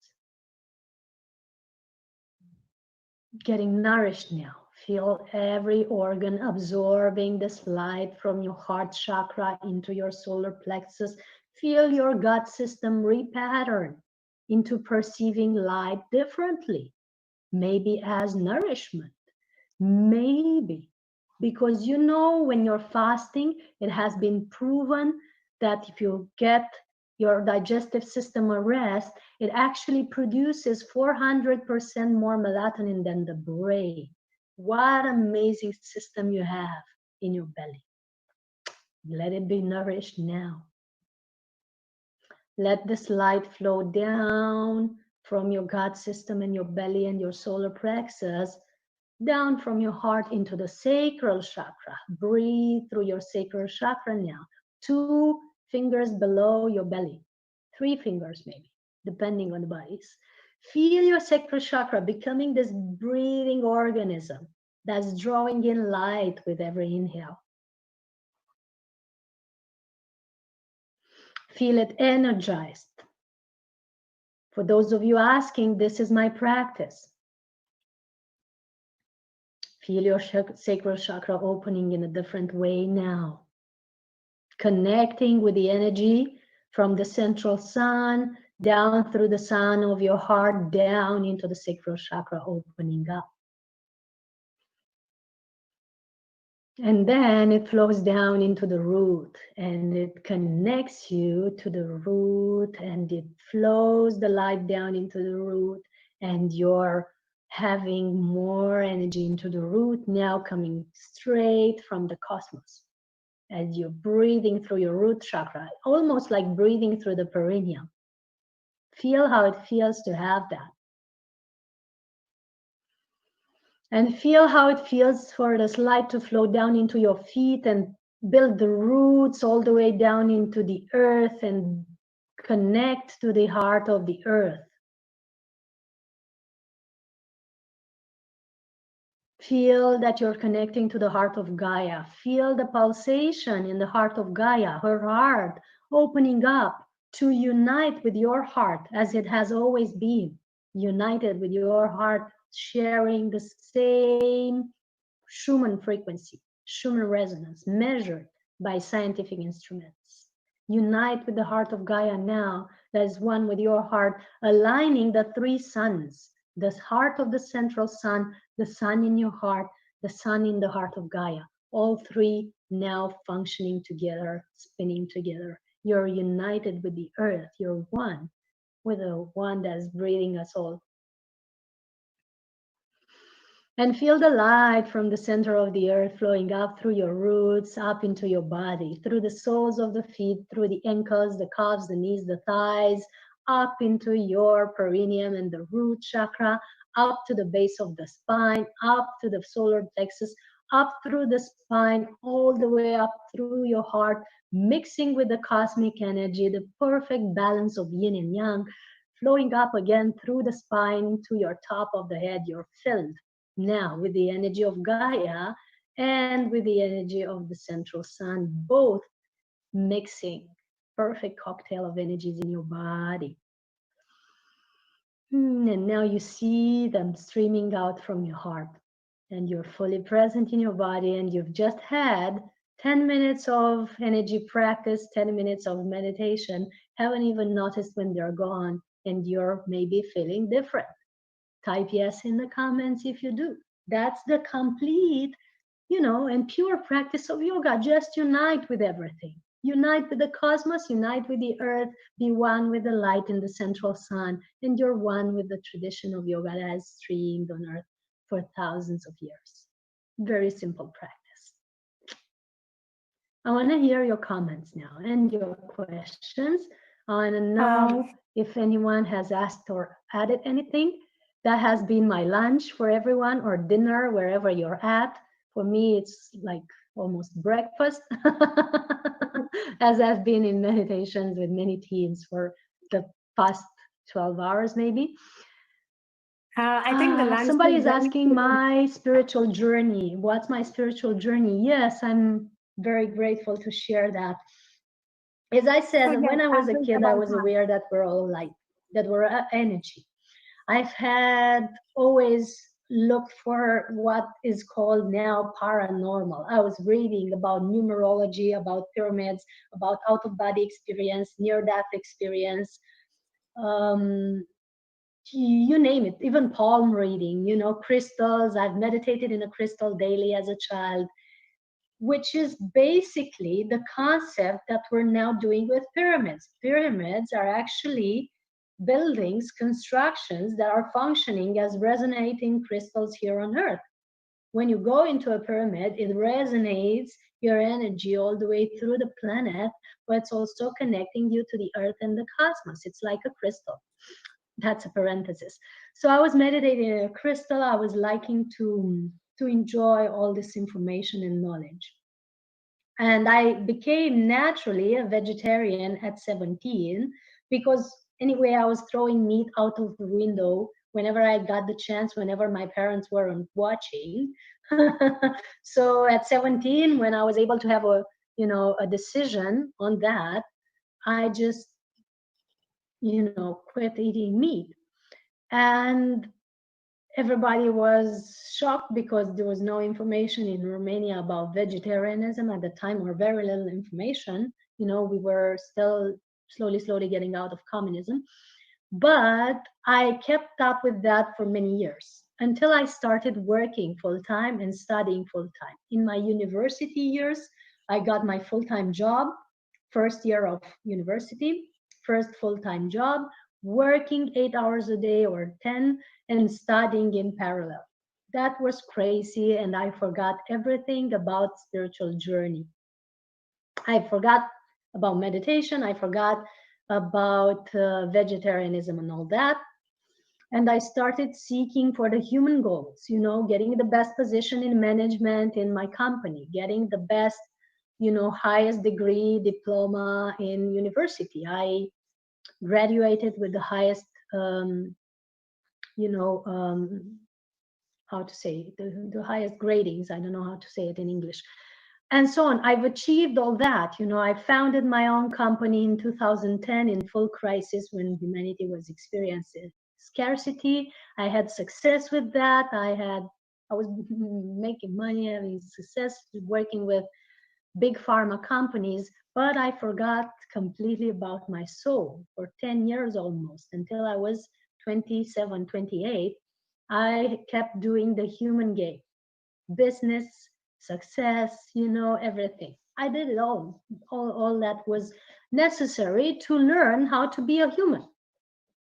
getting nourished now. Feel every organ absorbing this light from your heart chakra into your solar plexus. Feel your gut system repattern into perceiving light differently. Maybe as nourishment. Maybe because you know when you're fasting, it has been proven that if you get your digestive system a rest, it actually produces 400% more melatonin than the brain. What amazing system you have in your belly. Let it be nourished now. Let this light flow down from your gut system and your belly and your solar plexus, down from your heart into the sacral chakra. Breathe through your sacral chakra now. 2 fingers below your belly, 3 fingers maybe, depending on the bodies. Feel your sacral chakra becoming this breathing organism that's drawing in light with every inhale. Feel it energized. For those of you asking, this is my practice. Feel your sacral chakra opening in a different way now. Connecting with the energy from the central sun, down through the sun of your heart, down into the sacral chakra, opening up. And then it flows down into the root, and it connects you to the root, and it flows the light down into the root, and you're having more energy into the root now, coming straight from the cosmos. As you're breathing through your root chakra, almost like breathing through the perineum. Feel how it feels to have that. And feel how it feels for this light to flow down into your feet and build the roots all the way down into the earth and connect to the heart of the earth. Feel that you're connecting to the heart of Gaia. Feel the pulsation in the heart of Gaia, her heart opening up to unite with your heart as it has always been. united with your heart, sharing the same Schumann frequency, Schumann resonance, measured by scientific instruments. Unite with the heart of Gaia now, that is one with your heart, aligning the three suns, the heart of the central sun, the sun in your heart, the sun in the heart of Gaia. All three now functioning together, spinning together. You're united with the earth. You're one with the one that is breathing us all. And feel the light from the center of the earth flowing up through your roots, up into your body, through the soles of the feet, through the ankles, the calves, the knees, the thighs, up into your perineum and the root chakra, up to the base of the spine, up to the solar plexus, up through the spine, all the way up through your heart, mixing with the cosmic energy, the perfect balance of yin and yang, flowing up again through the spine to your top of the head. You're filled now with the energy of Gaia and with the energy of the central sun, both mixing. Perfect cocktail of energies in your body. And now you see them streaming out from your heart, and you're fully present in your body, and you've just had 10 minutes of energy practice, 10 minutes of meditation, haven't even noticed when they're gone, and you're maybe feeling different. Type yes in the comments if you do. That's the complete, and pure practice of yoga. Just unite with everything. Unite with the cosmos, unite with the earth, be one with the light in the central sun, and you're one with the tradition of yoga that has streamed on earth for thousands of years. Very simple practice. I want to hear your comments now and your questions. I want to know if anyone has asked or added anything. That has been my lunch for everyone, or dinner, wherever you're at. For me, it's like almost breakfast, as I've been in meditations with many teens for the past 12 hours, maybe. I think the lunch. Somebody is asking my spiritual journey. What's my spiritual journey? Yes, I'm very grateful to share that. As I said, when I was a kid, I was aware that we're all light, that we're energy. I've had always looked for what is called now paranormal. I was reading about numerology, about pyramids, about out-of-body experience, near-death experience, you name it, even palm reading, crystals. I've meditated in a crystal daily as a child, which is basically the concept that we're now doing with pyramids. Pyramids are actually buildings, constructions that are functioning as resonating crystals here on Earth. When you go into a pyramid, it resonates your energy all the way through the planet, but it's also connecting you to the Earth and the cosmos. It's like a crystal. That's a parenthesis. So I was meditating in a crystal. I was liking to enjoy all this information and knowledge. And I became naturally a vegetarian at 17 because anyway, I was throwing meat out of the window whenever I got the chance, whenever my parents weren't watching. So at 17, when I was able to have a decision on that, I just, quit eating meat. And everybody was shocked because there was no information in Romania about vegetarianism at the time, or very little information. We were still slowly getting out of communism. But I kept up with that for many years until I started working full-time and studying full-time. In my university years, I got my full-time job, first year of university, first full-time job, working 8 hours a day or 10 and studying in parallel. That was crazy, and I forgot everything about spiritual journey. I forgot about meditation. I forgot about vegetarianism and all that. And I started seeking for the human goals, getting the best position in management in my company, getting the best, highest degree diploma in university. I graduated with the highest, how to say, the highest gradings. I don't know how to say it in English. And so on. I've achieved all that. I founded my own company in 2010 in full crisis when humanity was experiencing scarcity. I had success with that. I was making money, having success, working with big pharma companies, but I forgot completely about my soul for 10 years almost, until I was 27, 28. I kept doing the human game, business, success, everything. I did it all that was necessary to learn how to be a human.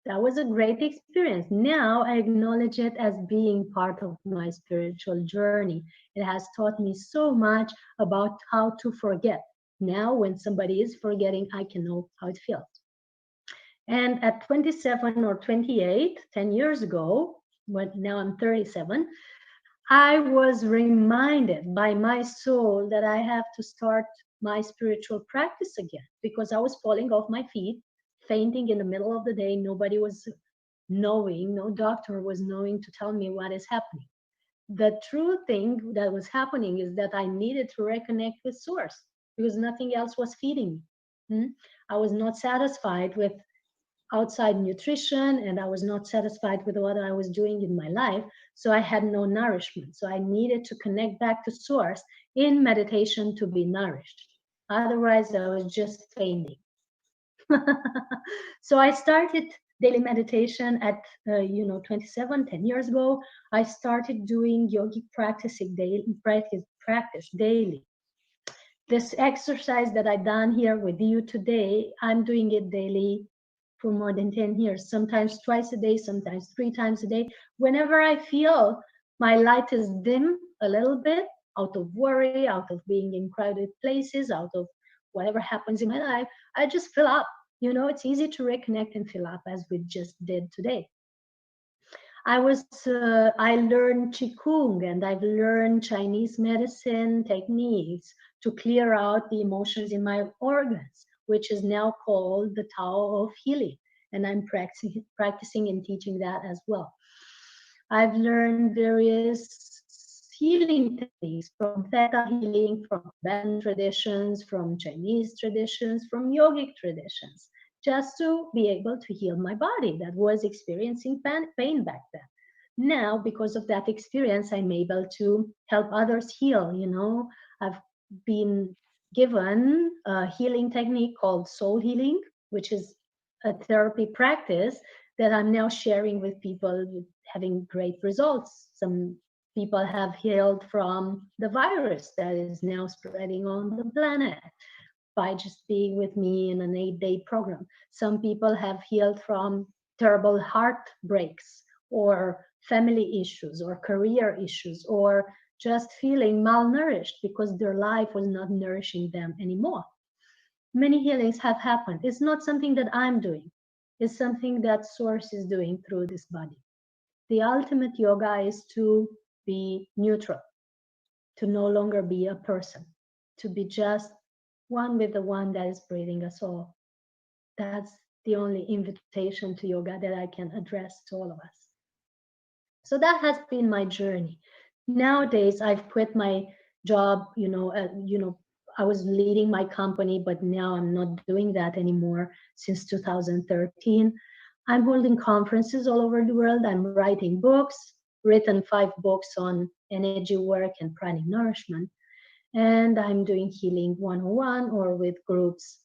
That was a great experience. Now I acknowledge it as being part of my spiritual journey. It has taught me so much about how to forget. Now, when somebody is forgetting, I can know how it feels. And at 27 or 28, 10 years ago, now I'm 37, I was reminded by my soul that I have to start my spiritual practice again, because I was falling off my feet, fainting in the middle of the day. Nobody was knowing, no doctor was knowing to tell me what is happening. The true thing that was happening is that I needed to reconnect with source, because nothing else was feeding me. I was not satisfied with outside nutrition, and I was not satisfied with what I was doing in my life. So I had no nourishment. So I needed to connect back to source in meditation to be nourished. Otherwise, I was just fainting. So I started daily meditation at 27, 10 years ago. I started doing yogic practice daily. This exercise that I've done here with you today, I'm doing it daily for more than 10 years, sometimes twice a day, sometimes 3 times a day. Whenever I feel my light is dim a little bit, out of worry, out of being in crowded places, out of whatever happens in my life, I just fill up. It's easy to reconnect and fill up, as we just did today. I learned Qigong, and I've learned Chinese medicine techniques to clear out the emotions in my organs, which is now called the Tao of Healing. And I'm practicing and teaching that as well. I've learned various healing techniques, from Theta healing, from Tibetan traditions, from Chinese traditions, from yogic traditions, just to be able to heal my body that was experiencing pain back then. Now, because of that experience, I'm able to help others heal. I've been given a healing technique called soul healing, which is a therapy practice that I'm now sharing with people, having great results. Some people have healed from the virus that is now spreading on the planet by just being with me in an 8-day program. Some people have healed from terrible heartbreaks, or family issues, or career issues, or just feeling malnourished because their life was not nourishing them anymore. Many healings have happened. It's not something that I'm doing. It's something that Source is doing through this body. The ultimate yoga is to be neutral, to no longer be a person, to be just one with the one that is breathing us all. That's the only invitation to yoga that I can address to all of us. So that has been my journey. Nowadays, I've quit my job. I was leading my company, but now I'm not doing that anymore since 2013. I'm holding conferences all over the world. I'm writing books, written 5 books on energy work and pranic nourishment. And I'm doing healing 101 or with groups.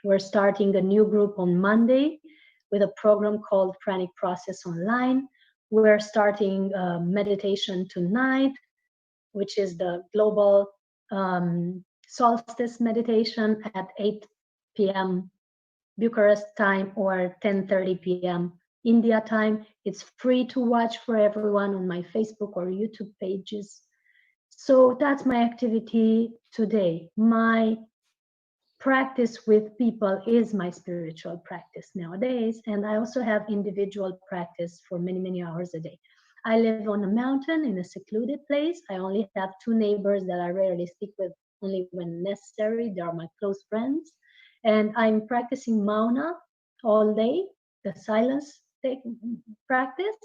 We're starting a new group on Monday with a program called Pranic Process Online. We're starting meditation tonight, which is the global solstice meditation at 8 p.m. Bucharest time or 10:30 p.m. India time. It's free to watch for everyone on my Facebook or YouTube pages. So that's my activity today. My practice with people is my spiritual practice nowadays, and I also have individual practice for many, many hours a day. I live on a mountain in a secluded place. I only have 2 neighbors that I rarely speak with, only when necessary. They are my close friends. And I'm practicing Mauna all day, the silence practice.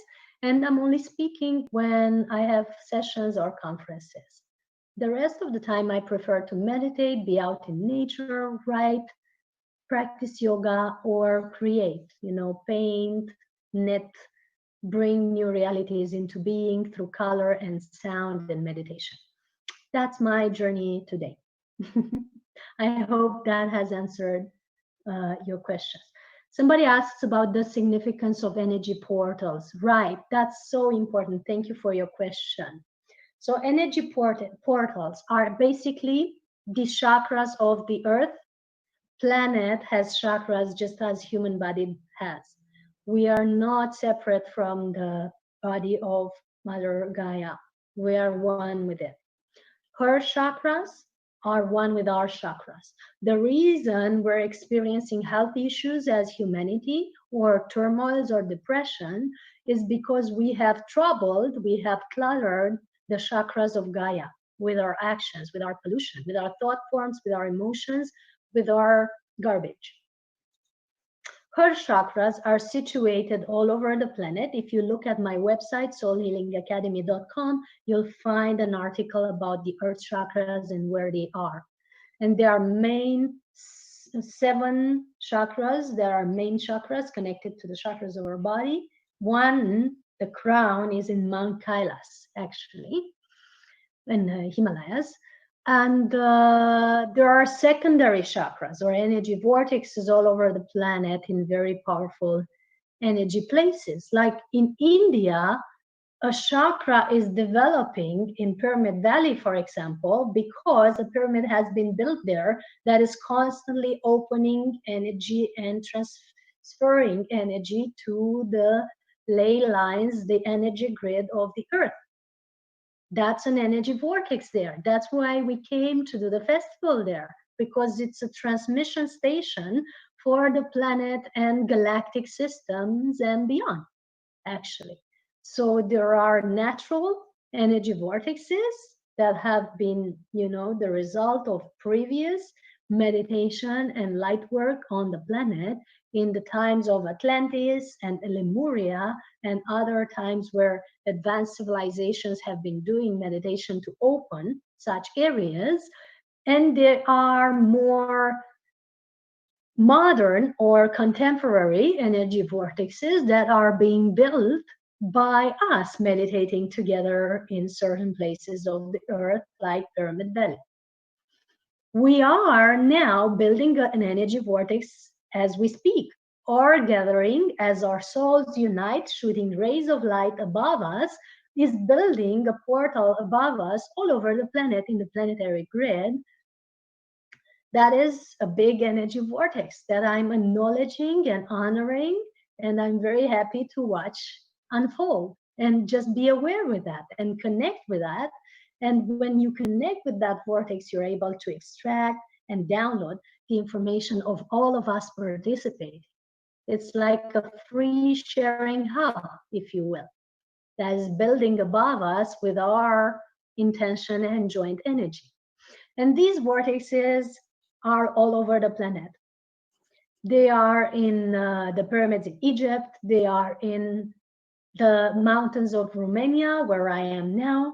And I'm only speaking when I have sessions or conferences. The rest of the time, I prefer to meditate, be out in nature, write, practice yoga, or create, paint, knit, bring new realities into being through color and sound and meditation. That's my journey today. I hope that has answered your questions. Somebody asks about the significance of energy portals. Right, that's so important. Thank you for your question. So energy portals are basically the chakras of the earth. Planet has chakras just as human body has. We are not separate from the body of Mother Gaia. We are one with it. Her chakras are one with our chakras. The reason we're experiencing health issues as humanity, or turmoils or depression, is because we have cluttered the chakras of Gaia with our actions, with our pollution, with our thought forms, with our emotions, with our garbage. Her chakras are situated all over the planet. If you look at my website, soulhealingacademy.com, you'll find an article about the earth chakras and where they are. And there are main 7 chakras. There are main chakras connected to the chakras of our body. One, the crown, is in Mount Kailas, actually, in the Himalayas. And there are secondary chakras or energy vortexes all over the planet in very powerful energy places. Like in India, a chakra is developing in Pyramid Valley, for example, because a pyramid has been built there that is constantly opening energy and transferring energy to the ley lines, the energy grid of the earth. That's an energy vortex there. That's why we came to do the festival there, because it's a transmission station for the planet and galactic systems and beyond, actually. So there are natural energy vortexes that have been, the result of previous meditation and light work on the planet in the times of Atlantis and Lemuria and other times where advanced civilizations have been doing meditation to open such areas. And there are more modern or contemporary energy vortexes that are being built by us meditating together in certain places of the earth, like Pyramid Valley. We are now building an energy vortex as we speak, or gathering as our souls unite, shooting rays of light above us, is building a portal above us all over the planet in the planetary grid. That is a big energy vortex that I'm acknowledging and honoring, and I'm very happy to watch unfold and just be aware with that and connect with that. And when you connect with that vortex, you're able to extract and download the information of all of us participating. It's like a free sharing hub, if you will, that is building above us with our intention and joint energy. And these vortexes are all over the planet. They are in the pyramids in Egypt. They are in the mountains of Romania, where I am now.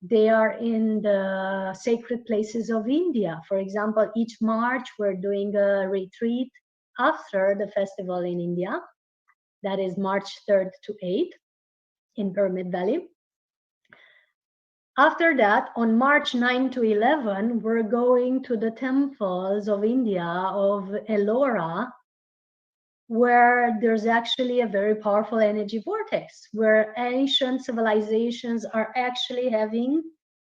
They are in the sacred places of India. For example, each March, we're doing a retreat after the festival in India. That is March 3rd to 8th in Pyramid Valley. After that, on March 9 to 11, we're going to the temples of India, of Ellora, where there's actually a very powerful energy vortex, where ancient civilizations are actually having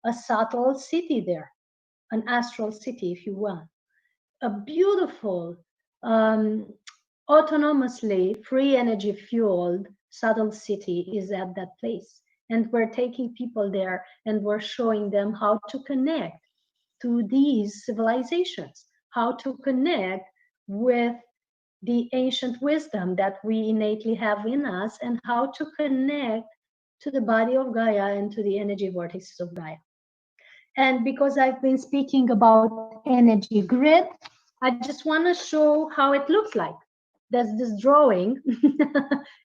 a subtle city there, an astral city, if you will. A beautiful, autonomously free energy fueled subtle city is at that place. And we're taking people there and we're showing them how to connect to these civilizations, how to connect with the ancient wisdom that we innately have in us, and how to connect to the body of Gaia and to the energy vortices of Gaia. And because I've been speaking about energy grid, I just want to show how it looks like. There's this drawing.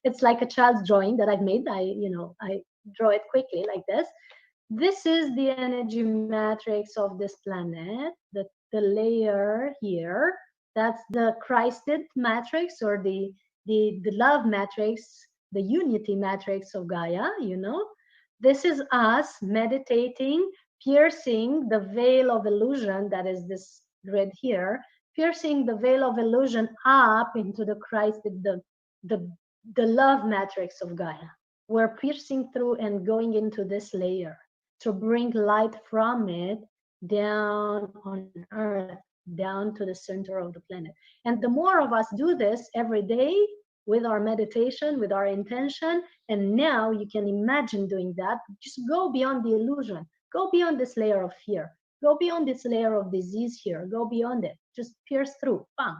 It's like a child's drawing that I've made. I draw it quickly like this. This is the energy matrix of this planet, the layer here. That's the Christed matrix, or the love matrix, the unity matrix of Gaia, you know. This is us meditating, piercing the veil of illusion, that is this grid here, piercing the veil of illusion up into the Christ, the love matrix of Gaia. We're piercing through and going into this layer to bring light from it down on Earth, down to the center of the planet. And the more of us do this every day with our meditation, with our intention, and now you can imagine doing that, just go beyond the illusion, go beyond this layer of fear, go beyond this layer of disease here, go beyond it, just pierce through, bang,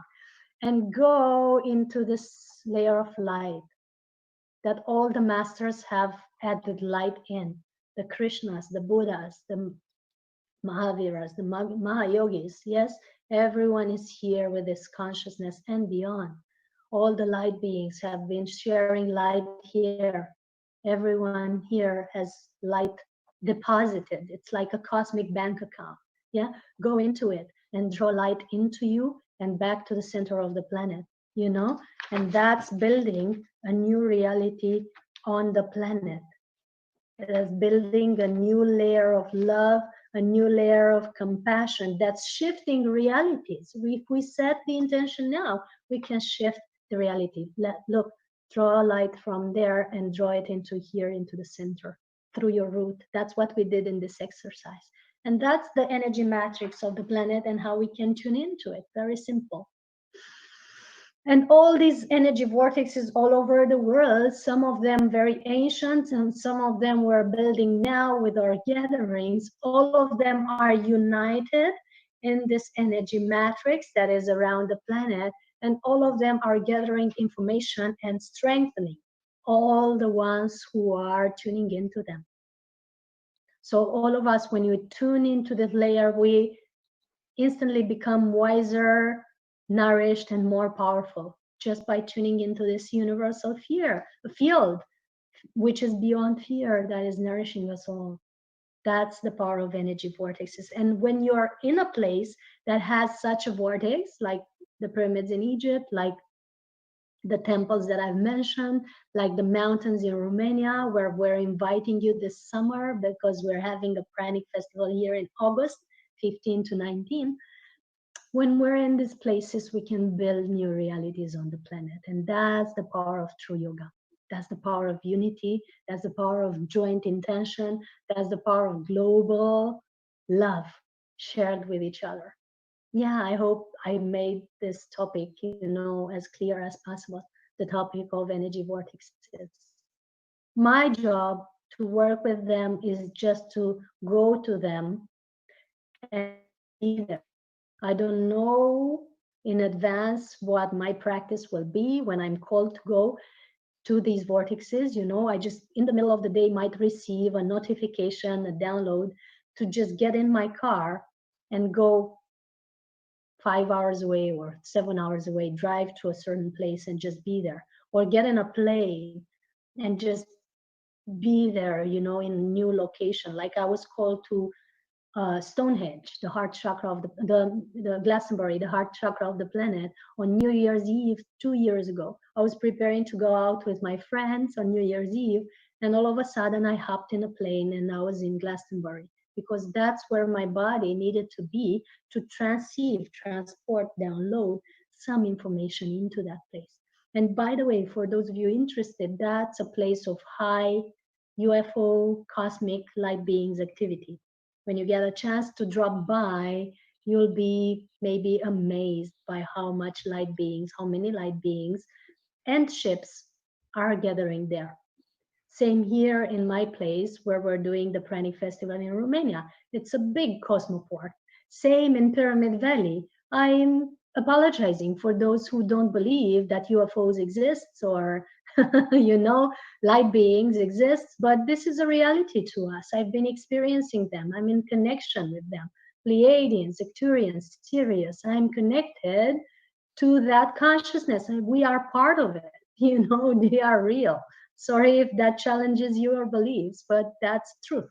and go into this layer of light that all the masters have added light in, the Krishnas, the Buddhas, the Mahaviras, the Mahayogis, yes, everyone is here with this consciousness and beyond. All the light beings have been sharing light here. Everyone here has light deposited. It's like a cosmic bank account. Yeah, go into it and draw light into you and back to the center of the planet, you know, and that's building a new reality on the planet. It is building a new layer of love, a new layer of compassion that's shifting realities. If we set the intention now, we can shift the reality. Look, draw light from there and draw it into here, into the center, through your root. That's what we did in this exercise. And that's the energy matrix of the planet and how we can tune into it. Very simple. And all these energy vortexes all over the world, some of them very ancient and some of them we're building now with our gatherings, all of them are united in this energy matrix that is around the planet, and all of them are gathering information and strengthening all the ones who are tuning into them. So all of us, when you tune into this layer, we instantly become wiser, nourished, and more powerful just by tuning into this universal field, which is beyond fear, that is nourishing us all. That's the power of energy vortexes. And when you're in a place that has such a vortex, like the pyramids in Egypt, like the temples that I've mentioned, like the mountains in Romania, where we're inviting you this summer because we're having a Pranic festival here in August 15 to 19. When we're in these places, we can build new realities on the planet. And that's the power of true yoga. That's the power of unity. That's the power of joint intention. That's the power of global love shared with each other. Yeah, I hope I made this topic, you know, as clear as possible, the topic of energy vortexes. My job to work with them is just to go to them and be there. I don't know in advance what my practice will be when I'm called to go to these vortexes. You know, I just in the middle of the day might receive a notification, a download to just get in my car and go 5 hours away or 7 hours away, drive to a certain place and just be there, or get in a plane and just be there, you know, in a new location. Like I was called to Stonehenge, the heart chakra of the Glastonbury, the heart chakra of the planet, on New Year's Eve 2 years ago. I was preparing to go out with my friends on New Year's Eve, and all of a sudden I hopped in a plane and I was in Glastonbury, because that's where my body needed to be to transport, download some information into that place. And by the way, for those of you interested, that's a place of high UFO cosmic light beings activity. When you get a chance to drop by, you'll be maybe amazed by how much light beings, how many light beings and ships are gathering there. Same here in my place where we're doing the Pranic Festival in Romania. It's a big cosmoport. Same in Pyramid Valley. I'm apologizing for those who don't believe that UFOs exist or, you know, light beings exist, but this is a reality to us. I've been experiencing them. I'm in connection with them. Pleiadians, Arcturians, Sirius. I'm connected to that consciousness, and we are part of it. You know, they are real. Sorry if that challenges your beliefs, but that's truth.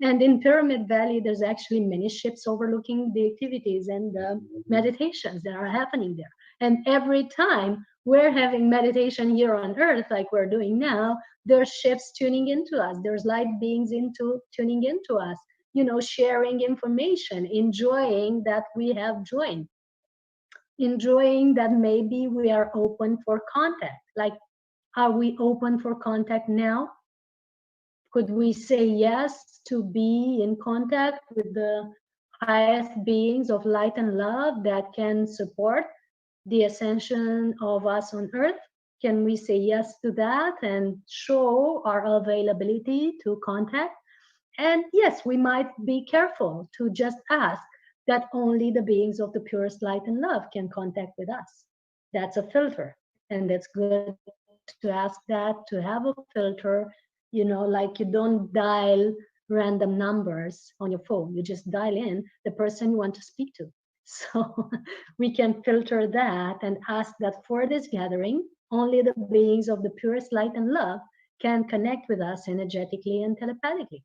And in Pyramid Valley, there's actually many ships overlooking the activities and the meditations that are happening there. And every time we're having meditation here on earth like we're doing now, there's ships tuning into us, there's light beings tuning into us, sharing information, enjoying that we have joined, enjoying that maybe we are open for contact. Like, are we open for contact now? Could we say yes to be in contact with the highest beings of light and love that can support the ascension of us on earth? Can we say yes to that and show our availability to contact? And yes, we might be careful to just ask that only the beings of the purest light and love can contact with us. That's a filter, and it's good to ask that, to have a filter. Like you don't dial random numbers on your phone. You just dial in the person you want to speak to. So we can filter that and ask that for this gathering, only the beings of the purest light and love can connect with us energetically and telepathically.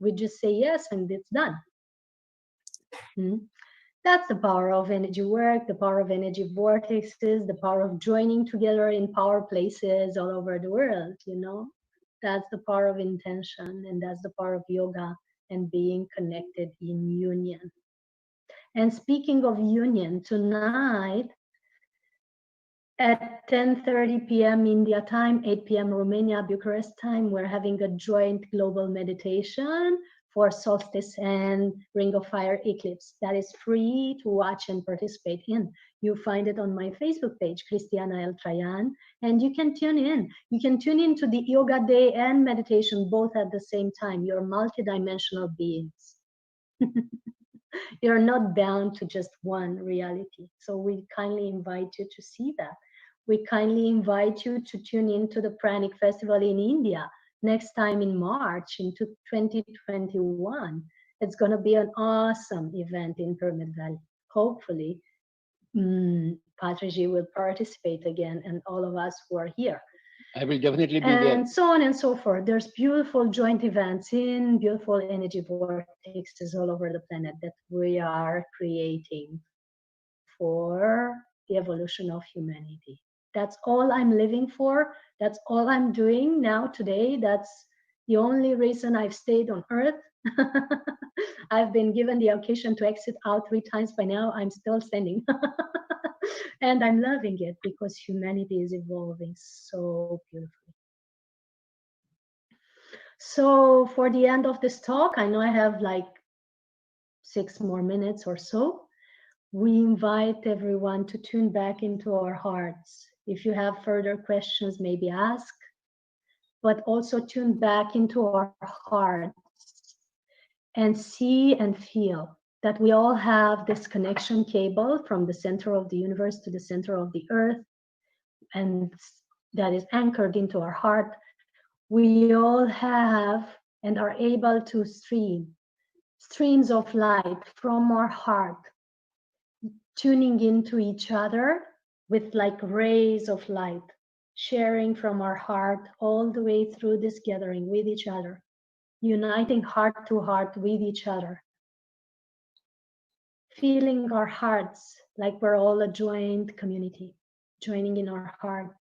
We just say yes and it's done. That's the power of energy work, the power of energy vortexes, the power of joining together in power places all over the world, That's the power of intention, and that's the power of yoga and being connected in union. And speaking of union, tonight at 10:30 p.m. India time, 8 p.m. Romania, Bucharest time, we're having a joint global meditation for solstice and Ring of Fire eclipse that is free to watch and participate in. You find it on my Facebook page, Cristiana El Trayan, and you can tune in. You can tune into the yoga day and meditation both at the same time. You're multidimensional beings. You're not bound to just one reality. So we kindly invite you to see that. We kindly invite you to tune into the Pranic Festival in India next time in March into 2021. It's going to be an awesome event in Pyramid Valley. Hopefully, Patriji will participate again, and all of us who are here. I will definitely be there. And so on and so forth. There's beautiful joint events in beautiful energy vortexes all over the planet that we are creating for the evolution of humanity. That's all I'm living for. That's all I'm doing now today. That's the only reason I've stayed on Earth. I've been given the occasion to exit out 3 times by now. I'm still standing. And I'm loving it because humanity is evolving so beautifully. So for the end of this talk, I know I have like 6 more minutes or so. We invite everyone to tune back into our hearts. If you have further questions, maybe ask, but also tune back into our hearts and see and feel that we all have this connection cable from the center of the universe to the center of the earth, and that is anchored into our heart. We all have and are able to streams of light from our heart, tuning into each other with like rays of light, sharing from our heart all the way through this gathering with each other, uniting heart to heart with each other, feeling our hearts like we're all a joint community, joining in our hearts.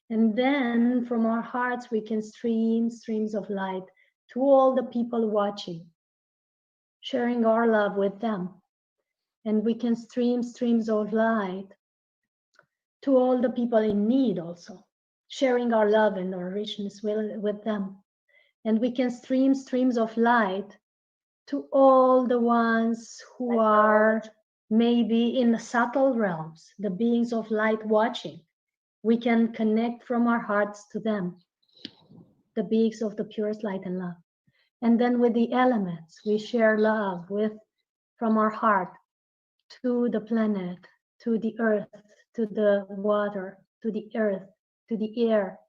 And then from our hearts, we can streams of light to all the people watching, sharing our love with them. And we can streams of light to all the people in need also, sharing our love and our richness with them. And we can streams of light to all the ones who are maybe in the subtle realms, the beings of light watching. We can connect from our hearts to them, the beings of the purest light and love. And then with the elements, we share love from our heart to the planet, to the earth, to the water, to the earth, to the air,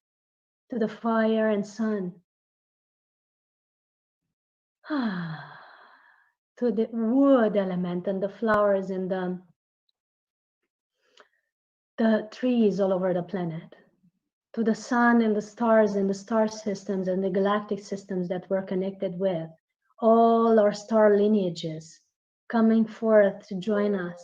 to the fire and sun, to the wood element and the flowers and the trees all over the planet, to the sun and the stars and the star systems and the galactic systems that we're connected with, all our star lineages coming forth to join us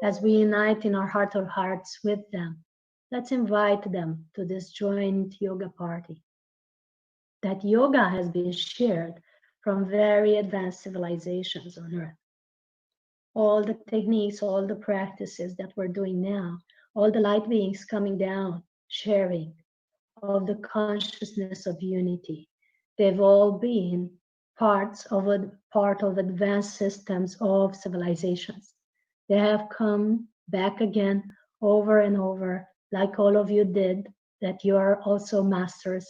as we unite in our heart of hearts with them. Let's invite them to this joint yoga party. That yoga has been shared from very advanced civilizations on earth. All the techniques, all the practices that we're doing now, all the light beings coming down, sharing of the consciousness of unity. They've all been part of advanced systems of civilizations. They have come back again over and over, like all of you did, that you are also masters,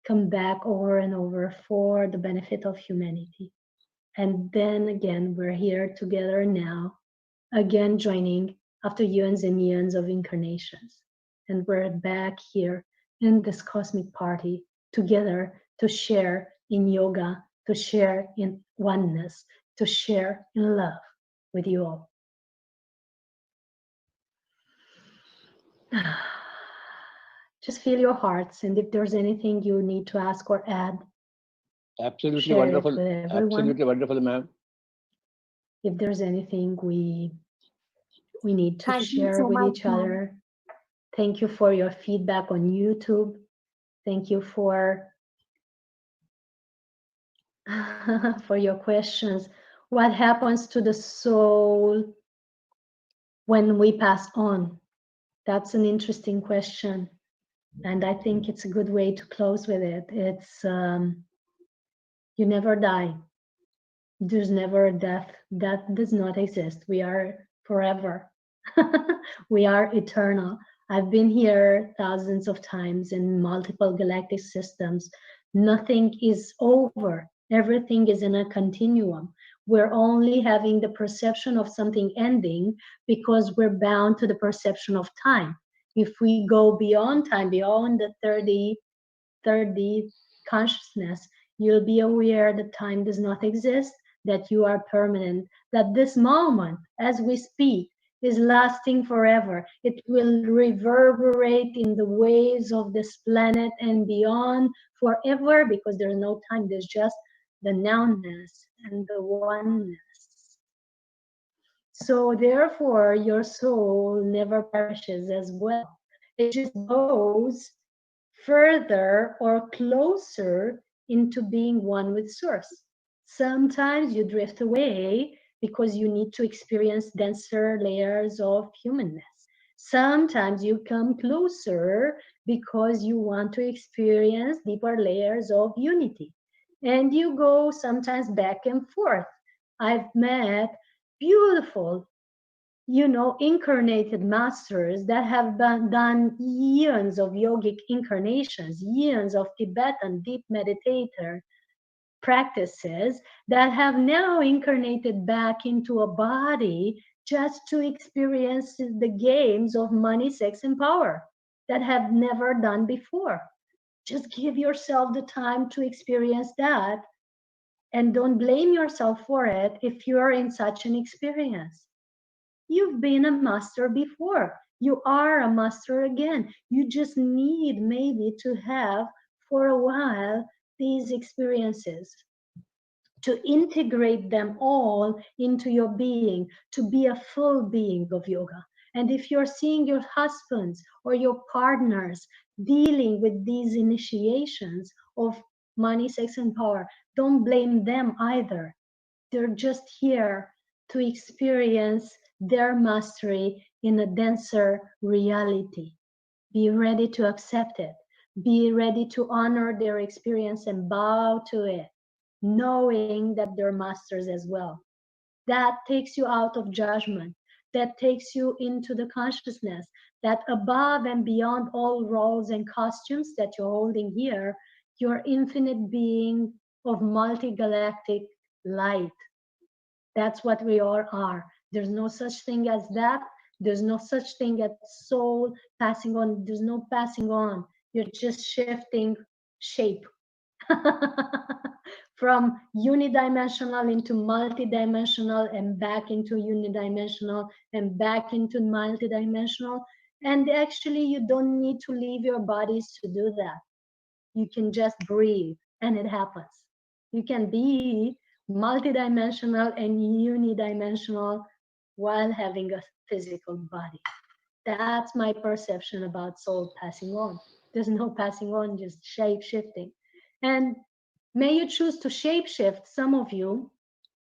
come back over and over for the benefit of humanity. And then again, we're here together now, again joining after eons and eons of incarnations. And we're back here in this cosmic party together to share in yoga, to share in oneness, to share in love with you all. Just feel your hearts, and if there's anything you need to ask or add, Absolutely share wonderful. it with everyone. Absolutely wonderful, ma'am. If there's anything we need to Thank you share so with much, each ma'am. other, thank you for your feedback on YouTube. Thank you for for your questions. What happens to the soul when we pass on? That's an interesting question. And I think it's a good way to close with it. It's, you never die. There's never a death. That does not exist. We are forever. We are eternal. I've been here thousands of times in multiple galactic systems. Nothing is over. Everything is in a continuum. We're only having the perception of something ending because we're bound to the perception of time. If we go beyond time, beyond the 30 consciousness, you'll be aware that time does not exist, that you are permanent, that this moment, as we speak, is lasting forever. It will reverberate in the waves of this planet and beyond forever, because there's no time, there's just the nowness and the oneness. So therefore, your soul never perishes as well. It just goes further or closer into being one with Source. Sometimes you drift away because you need to experience denser layers of humanness. Sometimes you come closer because you want to experience deeper layers of unity. And you go sometimes back and forth. I've met beautiful, incarnated masters that have done eons of yogic incarnations, eons of Tibetan deep meditator practices that have now incarnated back into a body just to experience the games of money, sex, and power that have never done before. Just give yourself the time to experience that, and don't blame yourself for it if you're in such an experience. You've been a master before. You are a master again. You just need maybe to have for a while these experiences, to integrate them all into your being, to be a full being of yoga. And if you're seeing your husbands or your partners dealing with these initiations of money, sex, and power, don't blame them either. They're just here to experience their mastery in a denser reality. Be ready to accept it. Be ready to honor their experience and bow to it, knowing that they're masters as well. That takes you out of judgment. That takes you into the consciousness that above and beyond all roles and costumes that you're holding here, you're infinite being of multi-galactic light. That's what we all are. There's no such thing as that. There's no such thing as soul passing on. There's no passing on. You're just shifting shape from unidimensional into multidimensional and back into unidimensional and back into multidimensional. And actually, you don't need to leave your bodies to do that. You can just breathe and it happens. You can be multidimensional and unidimensional while having a physical body. That's my perception about soul passing on. There's no passing on, just shape shifting. And may you choose to shape shift, some of you.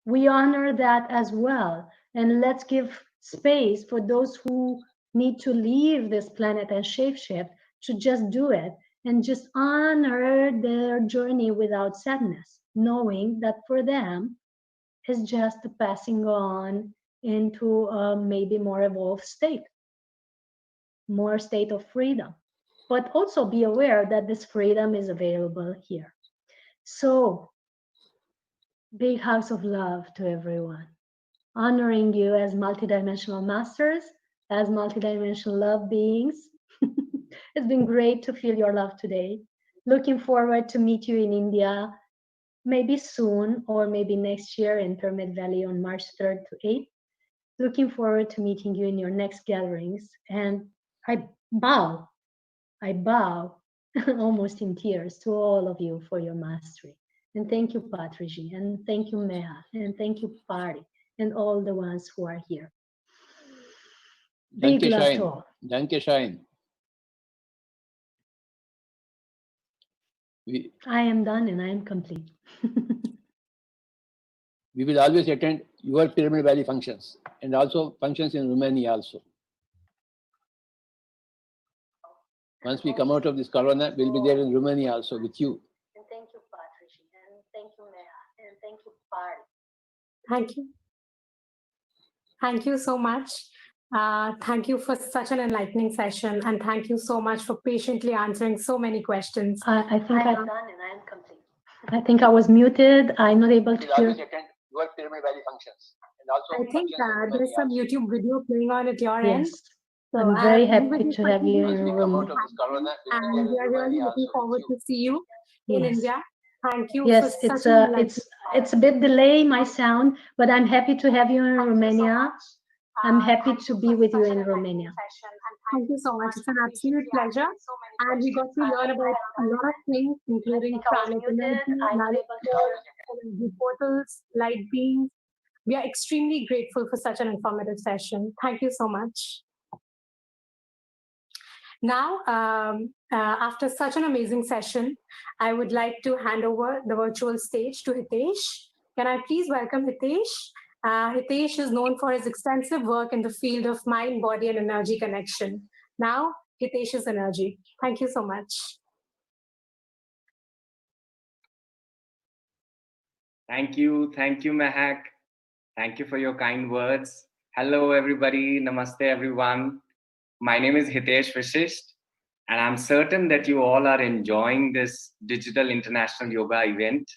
We honor that as well. And let's give space for those who need to leave this planet and shape shift to just do it and just honor their journey without sadness, knowing that for them it's just a passing on into a maybe more evolved state, more state of freedom. But also be aware that this freedom is available here. So, big hugs of love to everyone. Honoring you as multidimensional masters, as multidimensional love beings. It's been great to feel your love today. Looking forward to meet you in India, maybe soon or maybe next year in Pyramid Valley on March 3rd to 8th. Looking forward to meeting you in your next gatherings. And I bow almost in tears to all of you for your mastery. And thank you, Patriji, and thank you, Meha, and thank you, Pari, and all the ones who are here. Big love to all. Danke schön. I am done and I am complete. We will always attend your Pyramid Valley functions and also functions in Romania also. Once we come out of this corona, we'll be there in Romania also with you. And thank you, Patriji, and thank you, Meha, and thank you, Pari. Thank you. Thank you so much. Thank you for such an enlightening session, and thank you so much for patiently answering so many questions. I think I'm done and I am complete. I think I was muted. I'm not able to We'll hear. always attend your Pyramid Valley functions and also. I think there's some also. YouTube video playing on at your end. Yes. So I'm very I'll be happy with to you have you for in the the room. Out of this corona, we'll be and there we in are really Romania looking also forward with to see you in Yes. India. Thank you. Yes, for it's such an it's a bit delay my sound, but I'm happy to have you in Romania. I'm happy to be with you in Romania. Thank you so much. It's an absolute pleasure. And we got to learn about a lot of things, including planet energy, portals, light beings. We are extremely grateful for such an informative session. Thank you so much. Now, after such an amazing session, I would like to hand over the virtual stage to Hitesh. Can I please welcome Hitesh? Hitesh is known for his extensive work in the field of mind, body, and energy connection. Now, Hitesh's energy. Thank you so much. Thank you, Mehak. Thank you for your kind words. Hello, everybody. Namaste, everyone. My name is Hitesh Vishisht, and I'm certain that you all are enjoying this digital international yoga event,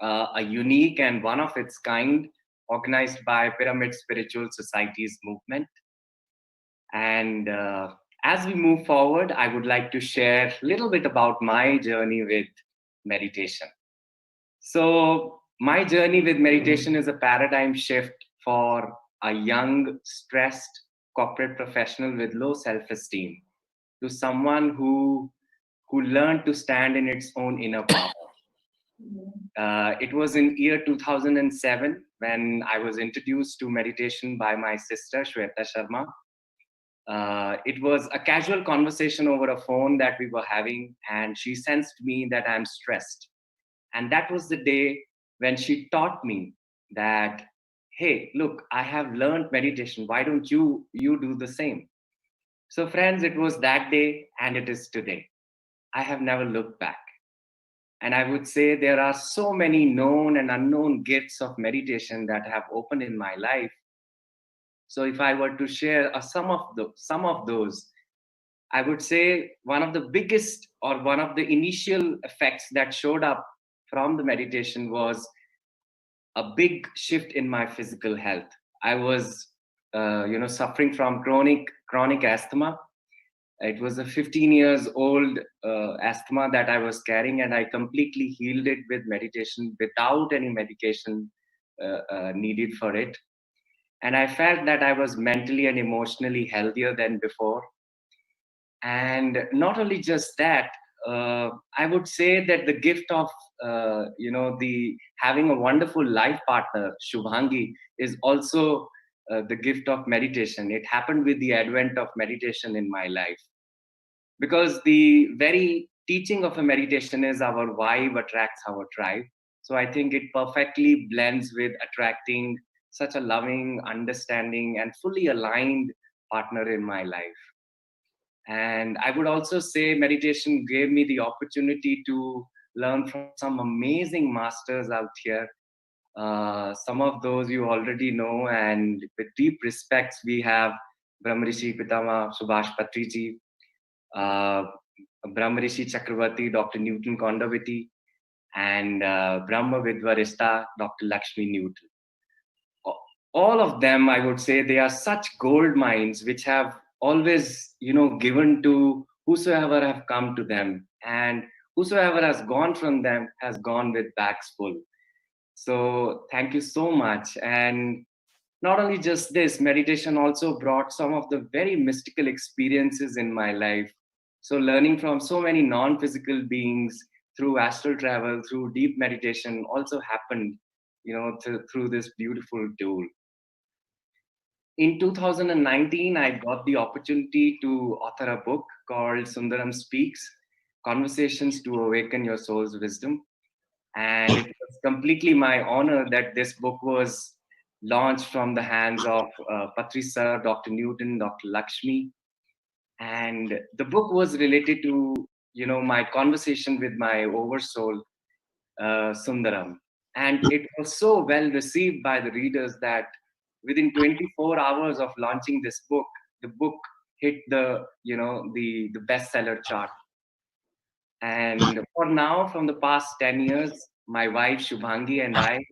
a unique and one of its kind, organized by Pyramid Spiritual Societies movement. And as we move forward, I would like to share a little bit about my journey with meditation. So my journey with meditation is a paradigm shift for a young, stressed corporate professional with low self-esteem to someone who learned to stand in its own inner power. It was in year 2007 when I was introduced to meditation by my sister, Shweta Sharma. It was a casual conversation over a phone that we were having, and she sensed me that I'm stressed. And that was the day when she taught me that, hey, look, I have learned meditation. Why don't you do the same? So friends, it was that day and it is today. I have never looked back. And I would say there are so many known and unknown gifts of meditation that have opened in my life. So if I were to share some of those, I would say one of the biggest or one of the initial effects that showed up from the meditation was a big shift in my physical health. I was, suffering from chronic asthma. It was a 15 years old asthma that I was carrying, and I completely healed it with meditation without any medication needed for it. And I felt that I was mentally and emotionally healthier than before. And not only just that, I would say that the gift of having a wonderful life partner, Shubhangi, is also the gift of meditation. It happened with the advent of meditation in my life. Because the very teaching of a meditation is our vibe attracts our tribe. So I think it perfectly blends with attracting such a loving, understanding, and fully aligned partner in my life. And I would also say meditation gave me the opportunity to learn from some amazing masters out here. Some of those you already know, and with deep respects, we have Brahmarishi Pitama Subhash Patriji, Brahmarishi Chakravarti, Dr. Newton Kondawiti, and Brahma Vidvarista, Dr. Lakshmi Newton. All of them, I would say, they are such gold mines which have always, given to whosoever have come to them, and whosoever has gone from them has gone with bags full. So thank you so much. And not only just this, meditation also brought some of the very mystical experiences in my life. So learning from so many non-physical beings through astral travel, through deep meditation also happened, through this beautiful tool. In 2019, I got the opportunity to author a book called Sundaram Speaks, Conversations to Awaken Your Soul's Wisdom. And it was completely my honor that this book was launched from the hands of Patri Sir, Dr. Newton, Dr. Lakshmi. And the book was related to, my conversation with my oversoul, Sundaram. And it was so well received by the readers that within 24 hours of launching this book, the book hit the bestseller chart. And for now, from the past 10 years, my wife Shubhangi and I,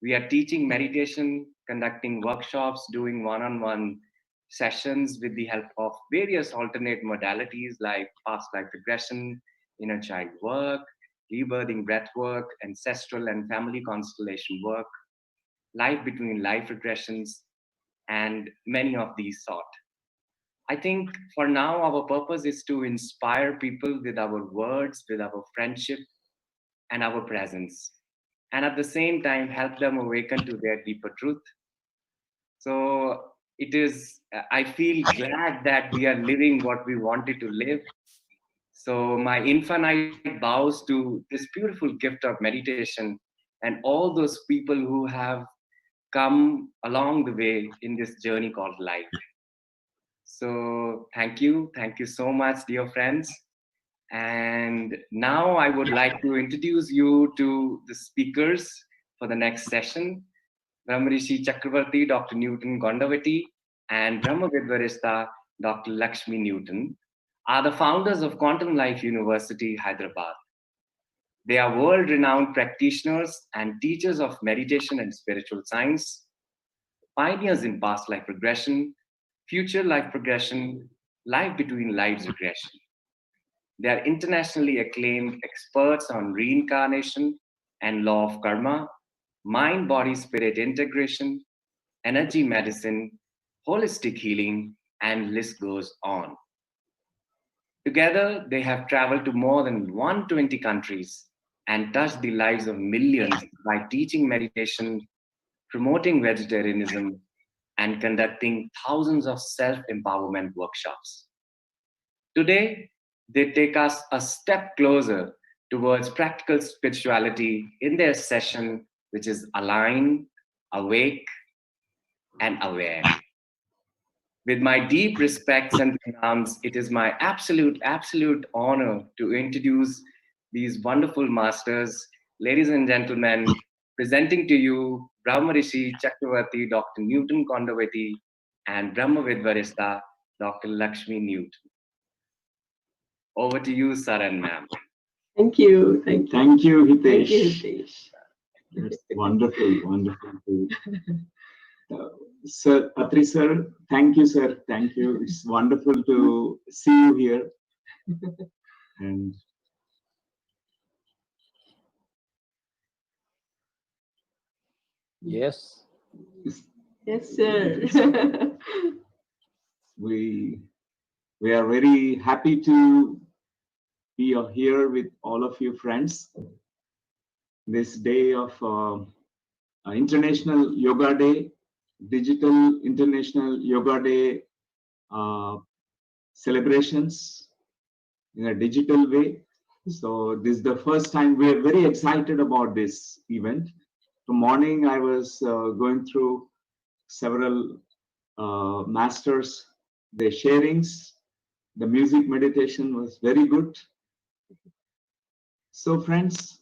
we are teaching meditation, conducting workshops, doing one-on-one sessions with the help of various alternate modalities like past life regression, inner child work, rebirthing breath work, ancestral and family constellation work, life between life regressions, and many of these sort. I think for now, our purpose is to inspire people with our words, with our friendship, and our presence. And at the same time, help them awaken to their deeper truth. So I feel glad that we are living what we wanted to live. So my infinite bows to this beautiful gift of meditation and all those people who have come along the way in this journey called life. So thank you so much, dear friends. And now I would like to introduce you to the speakers for the next session. Brahmarishi Chakravarti, Dr. Newton Kondawiti, and Brahma Vidvarista, Dr. Lakshmi Newton, are the founders of Quantum Life University, Hyderabad. They are world-renowned practitioners and teachers of meditation and spiritual science, pioneers in past life regression, future life progression, life between lives regression. They are internationally acclaimed experts on reincarnation and law of karma, mind-body-spirit integration, energy medicine, holistic healing, and list goes on. Together, they have traveled to more than 120 countries and touched the lives of millions by teaching meditation, promoting vegetarianism, and conducting thousands of self-empowerment workshops. Today, they take us a step closer towards practical spirituality in their session, which is Align, Awake, and Aware. With my deep respects and pranams, it is my absolute honor to introduce these wonderful masters. Ladies and gentlemen, presenting to you Brahmarishi Chakravarti, Dr. Newton Kondawiti, and Brahma Vidvarista, Dr. Lakshmi Newton. Over to you, sir and ma'am. Thank you, Hitesh. Thank you, Hitesh. That's wonderful. Sir, Patri sir, thank you, sir. Thank you. It's wonderful to see you here. And yes. Yes, sir. We are very happy to be here with all of you friends. This day of International Yoga Day, digital International Yoga Day celebrations in a digital way. So this is the first time we are very excited about this event. The morning I was going through several masters, their sharings. The music meditation was very good. So friends,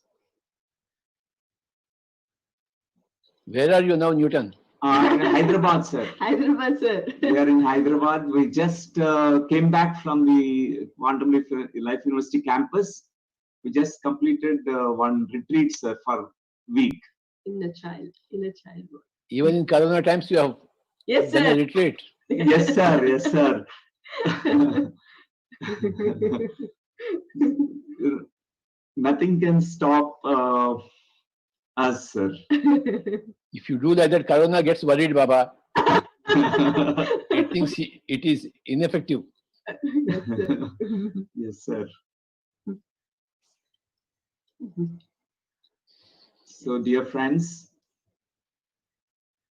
where are you now, Newton? In Hyderabad, sir. Hyderabad, sir. We are in Hyderabad. We just came back from the Quantum Life University campus. We just completed one retreat, sir, for week. Inner child. Even in Corona times, you have Yes, done a sir. retreat. Yes, sir. Yes, sir. Nothing can stop us, sir. If you do like that, Corona gets worried, Baba. It thinks it is ineffective. Yes, sir. Yes, sir. So, dear friends,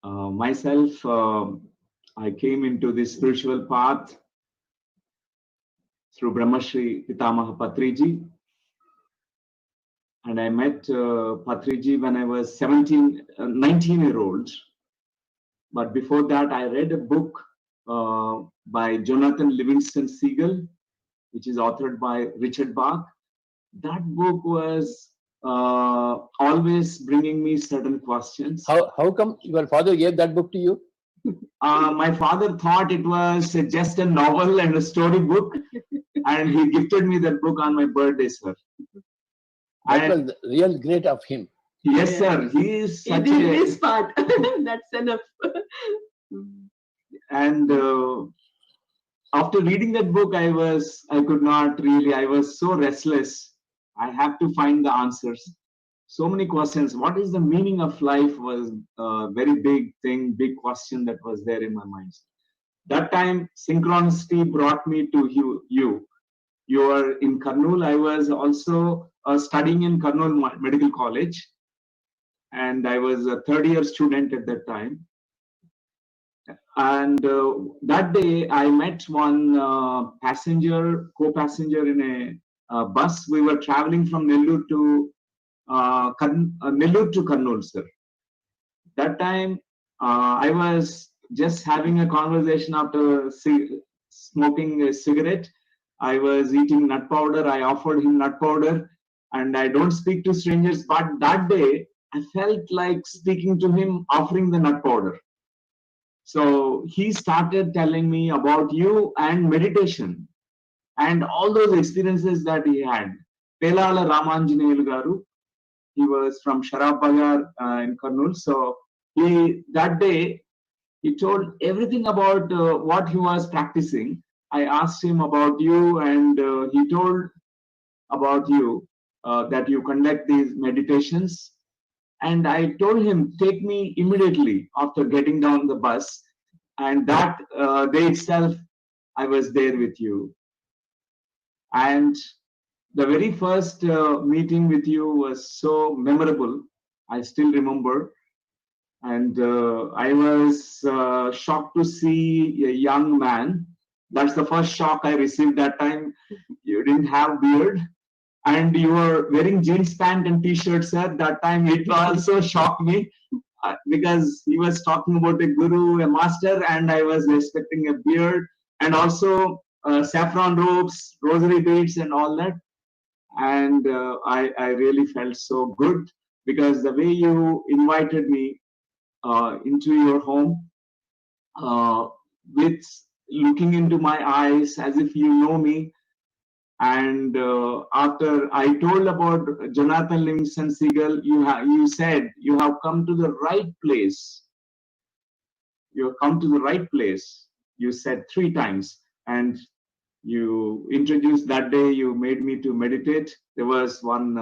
myself, I came into this spiritual path through Brahmashri Pitamaha Patriji. And I met Patriji when I was 19-year-old. But before that, I read a book by Jonathan Livingston Seagull, which is authored by Richard Bach. That book was always bringing me certain questions. How come your father gave that book to you? My father thought it was just a novel and a story book, and he gifted me that book on my birthday, sir. That was real great of him. Yes, sir. He is He such did a... this part. That's enough. And after reading that book, I was so restless. I have to find the answers. So many questions. What is the meaning of life was a very big thing, big question that was there in my mind. That time, synchronicity brought me to you. You are in Kurnool. I was also studying in Kurnool Medical College. And I was a third-year student at that time. And that day, I met one co-passenger in a bus. We were traveling from Nellore to Kurnool, sir. That time, I was just having a conversation after smoking a cigarette. I was eating nut powder. I offered him nut powder. And I don't speak to strangers. But that day, I felt like speaking to him, offering the nut powder. So he started telling me about you and meditation and all those experiences that he had. Pelala Ramanjaneyulu Garu, he was from Sharab Bagar in Kurnool. So that day, he told everything about what he was practicing. I asked him about you, and he told about you that you conduct these meditations. And I told him, take me immediately after getting down the bus. And that day itself, I was there with you. And the very first meeting with you was so memorable. I still remember. And I was shocked to see a young man. That's the first shock I received that time. You didn't have beard. And you were wearing jeans pant and t-shirt, sir. That time it also shocked me because he was talking about a guru, a master, and I was expecting a beard and also saffron robes, rosary beads, and all that. And I really felt so good because the way you invited me into your home with looking into my eyes as if you know me. And after I told about Jonathan Livingston Seagull, you said you have come to the right place. You have come to the right place. You said 3 times, and you introduced that day. You made me to meditate. There was one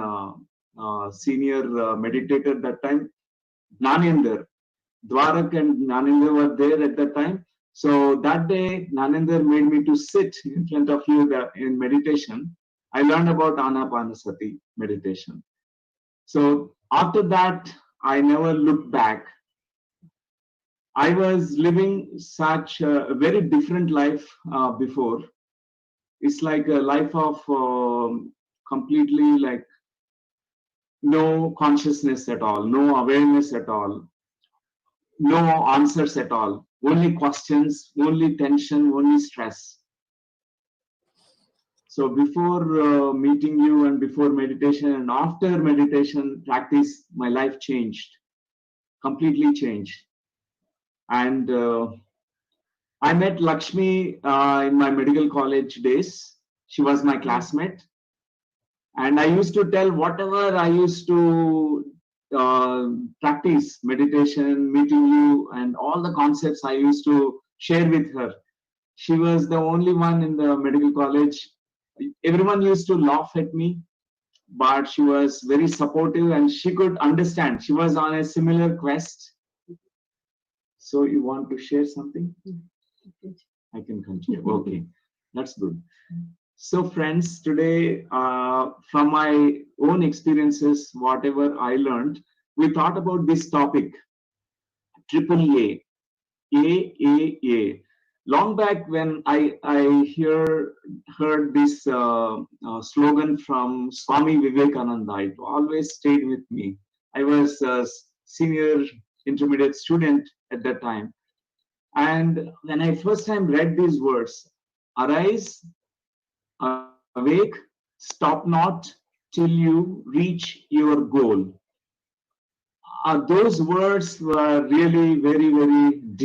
senior meditator that time, Nanendra. Dwarak and Nanendra were there at that time. So that day, Nanendra made me to sit in front of you in meditation. I learned about Anapanasati meditation. So after that, I never looked back. I was living such a very different life before. It's like a life of completely like no consciousness at all, no awareness at all, no answers at all, only questions, only tension, only stress. So before meeting you and before meditation and after meditation practice, my life changed, completely changed. And I met Lakshmi in my medical college days. She was my classmate. And I used to tell whatever I used to practice, meditation, meeting you, and all the concepts I used to share with her. She was the only one in the medical college. Everyone used to laugh at me, but she was very supportive and she could understand. She was on a similar quest. So you want to share something? I can continue. Okay, that's good. So friends, today, from my own experiences, whatever I learned, we thought about this topic, AAA, AAA. Long back when I heard this slogan from Swami Vivekananda, it always stayed with me. I was a senior intermediate student at that time. And when I first time read these words, arise, awake, stop not till you reach your goal. Those words were really very, very deep.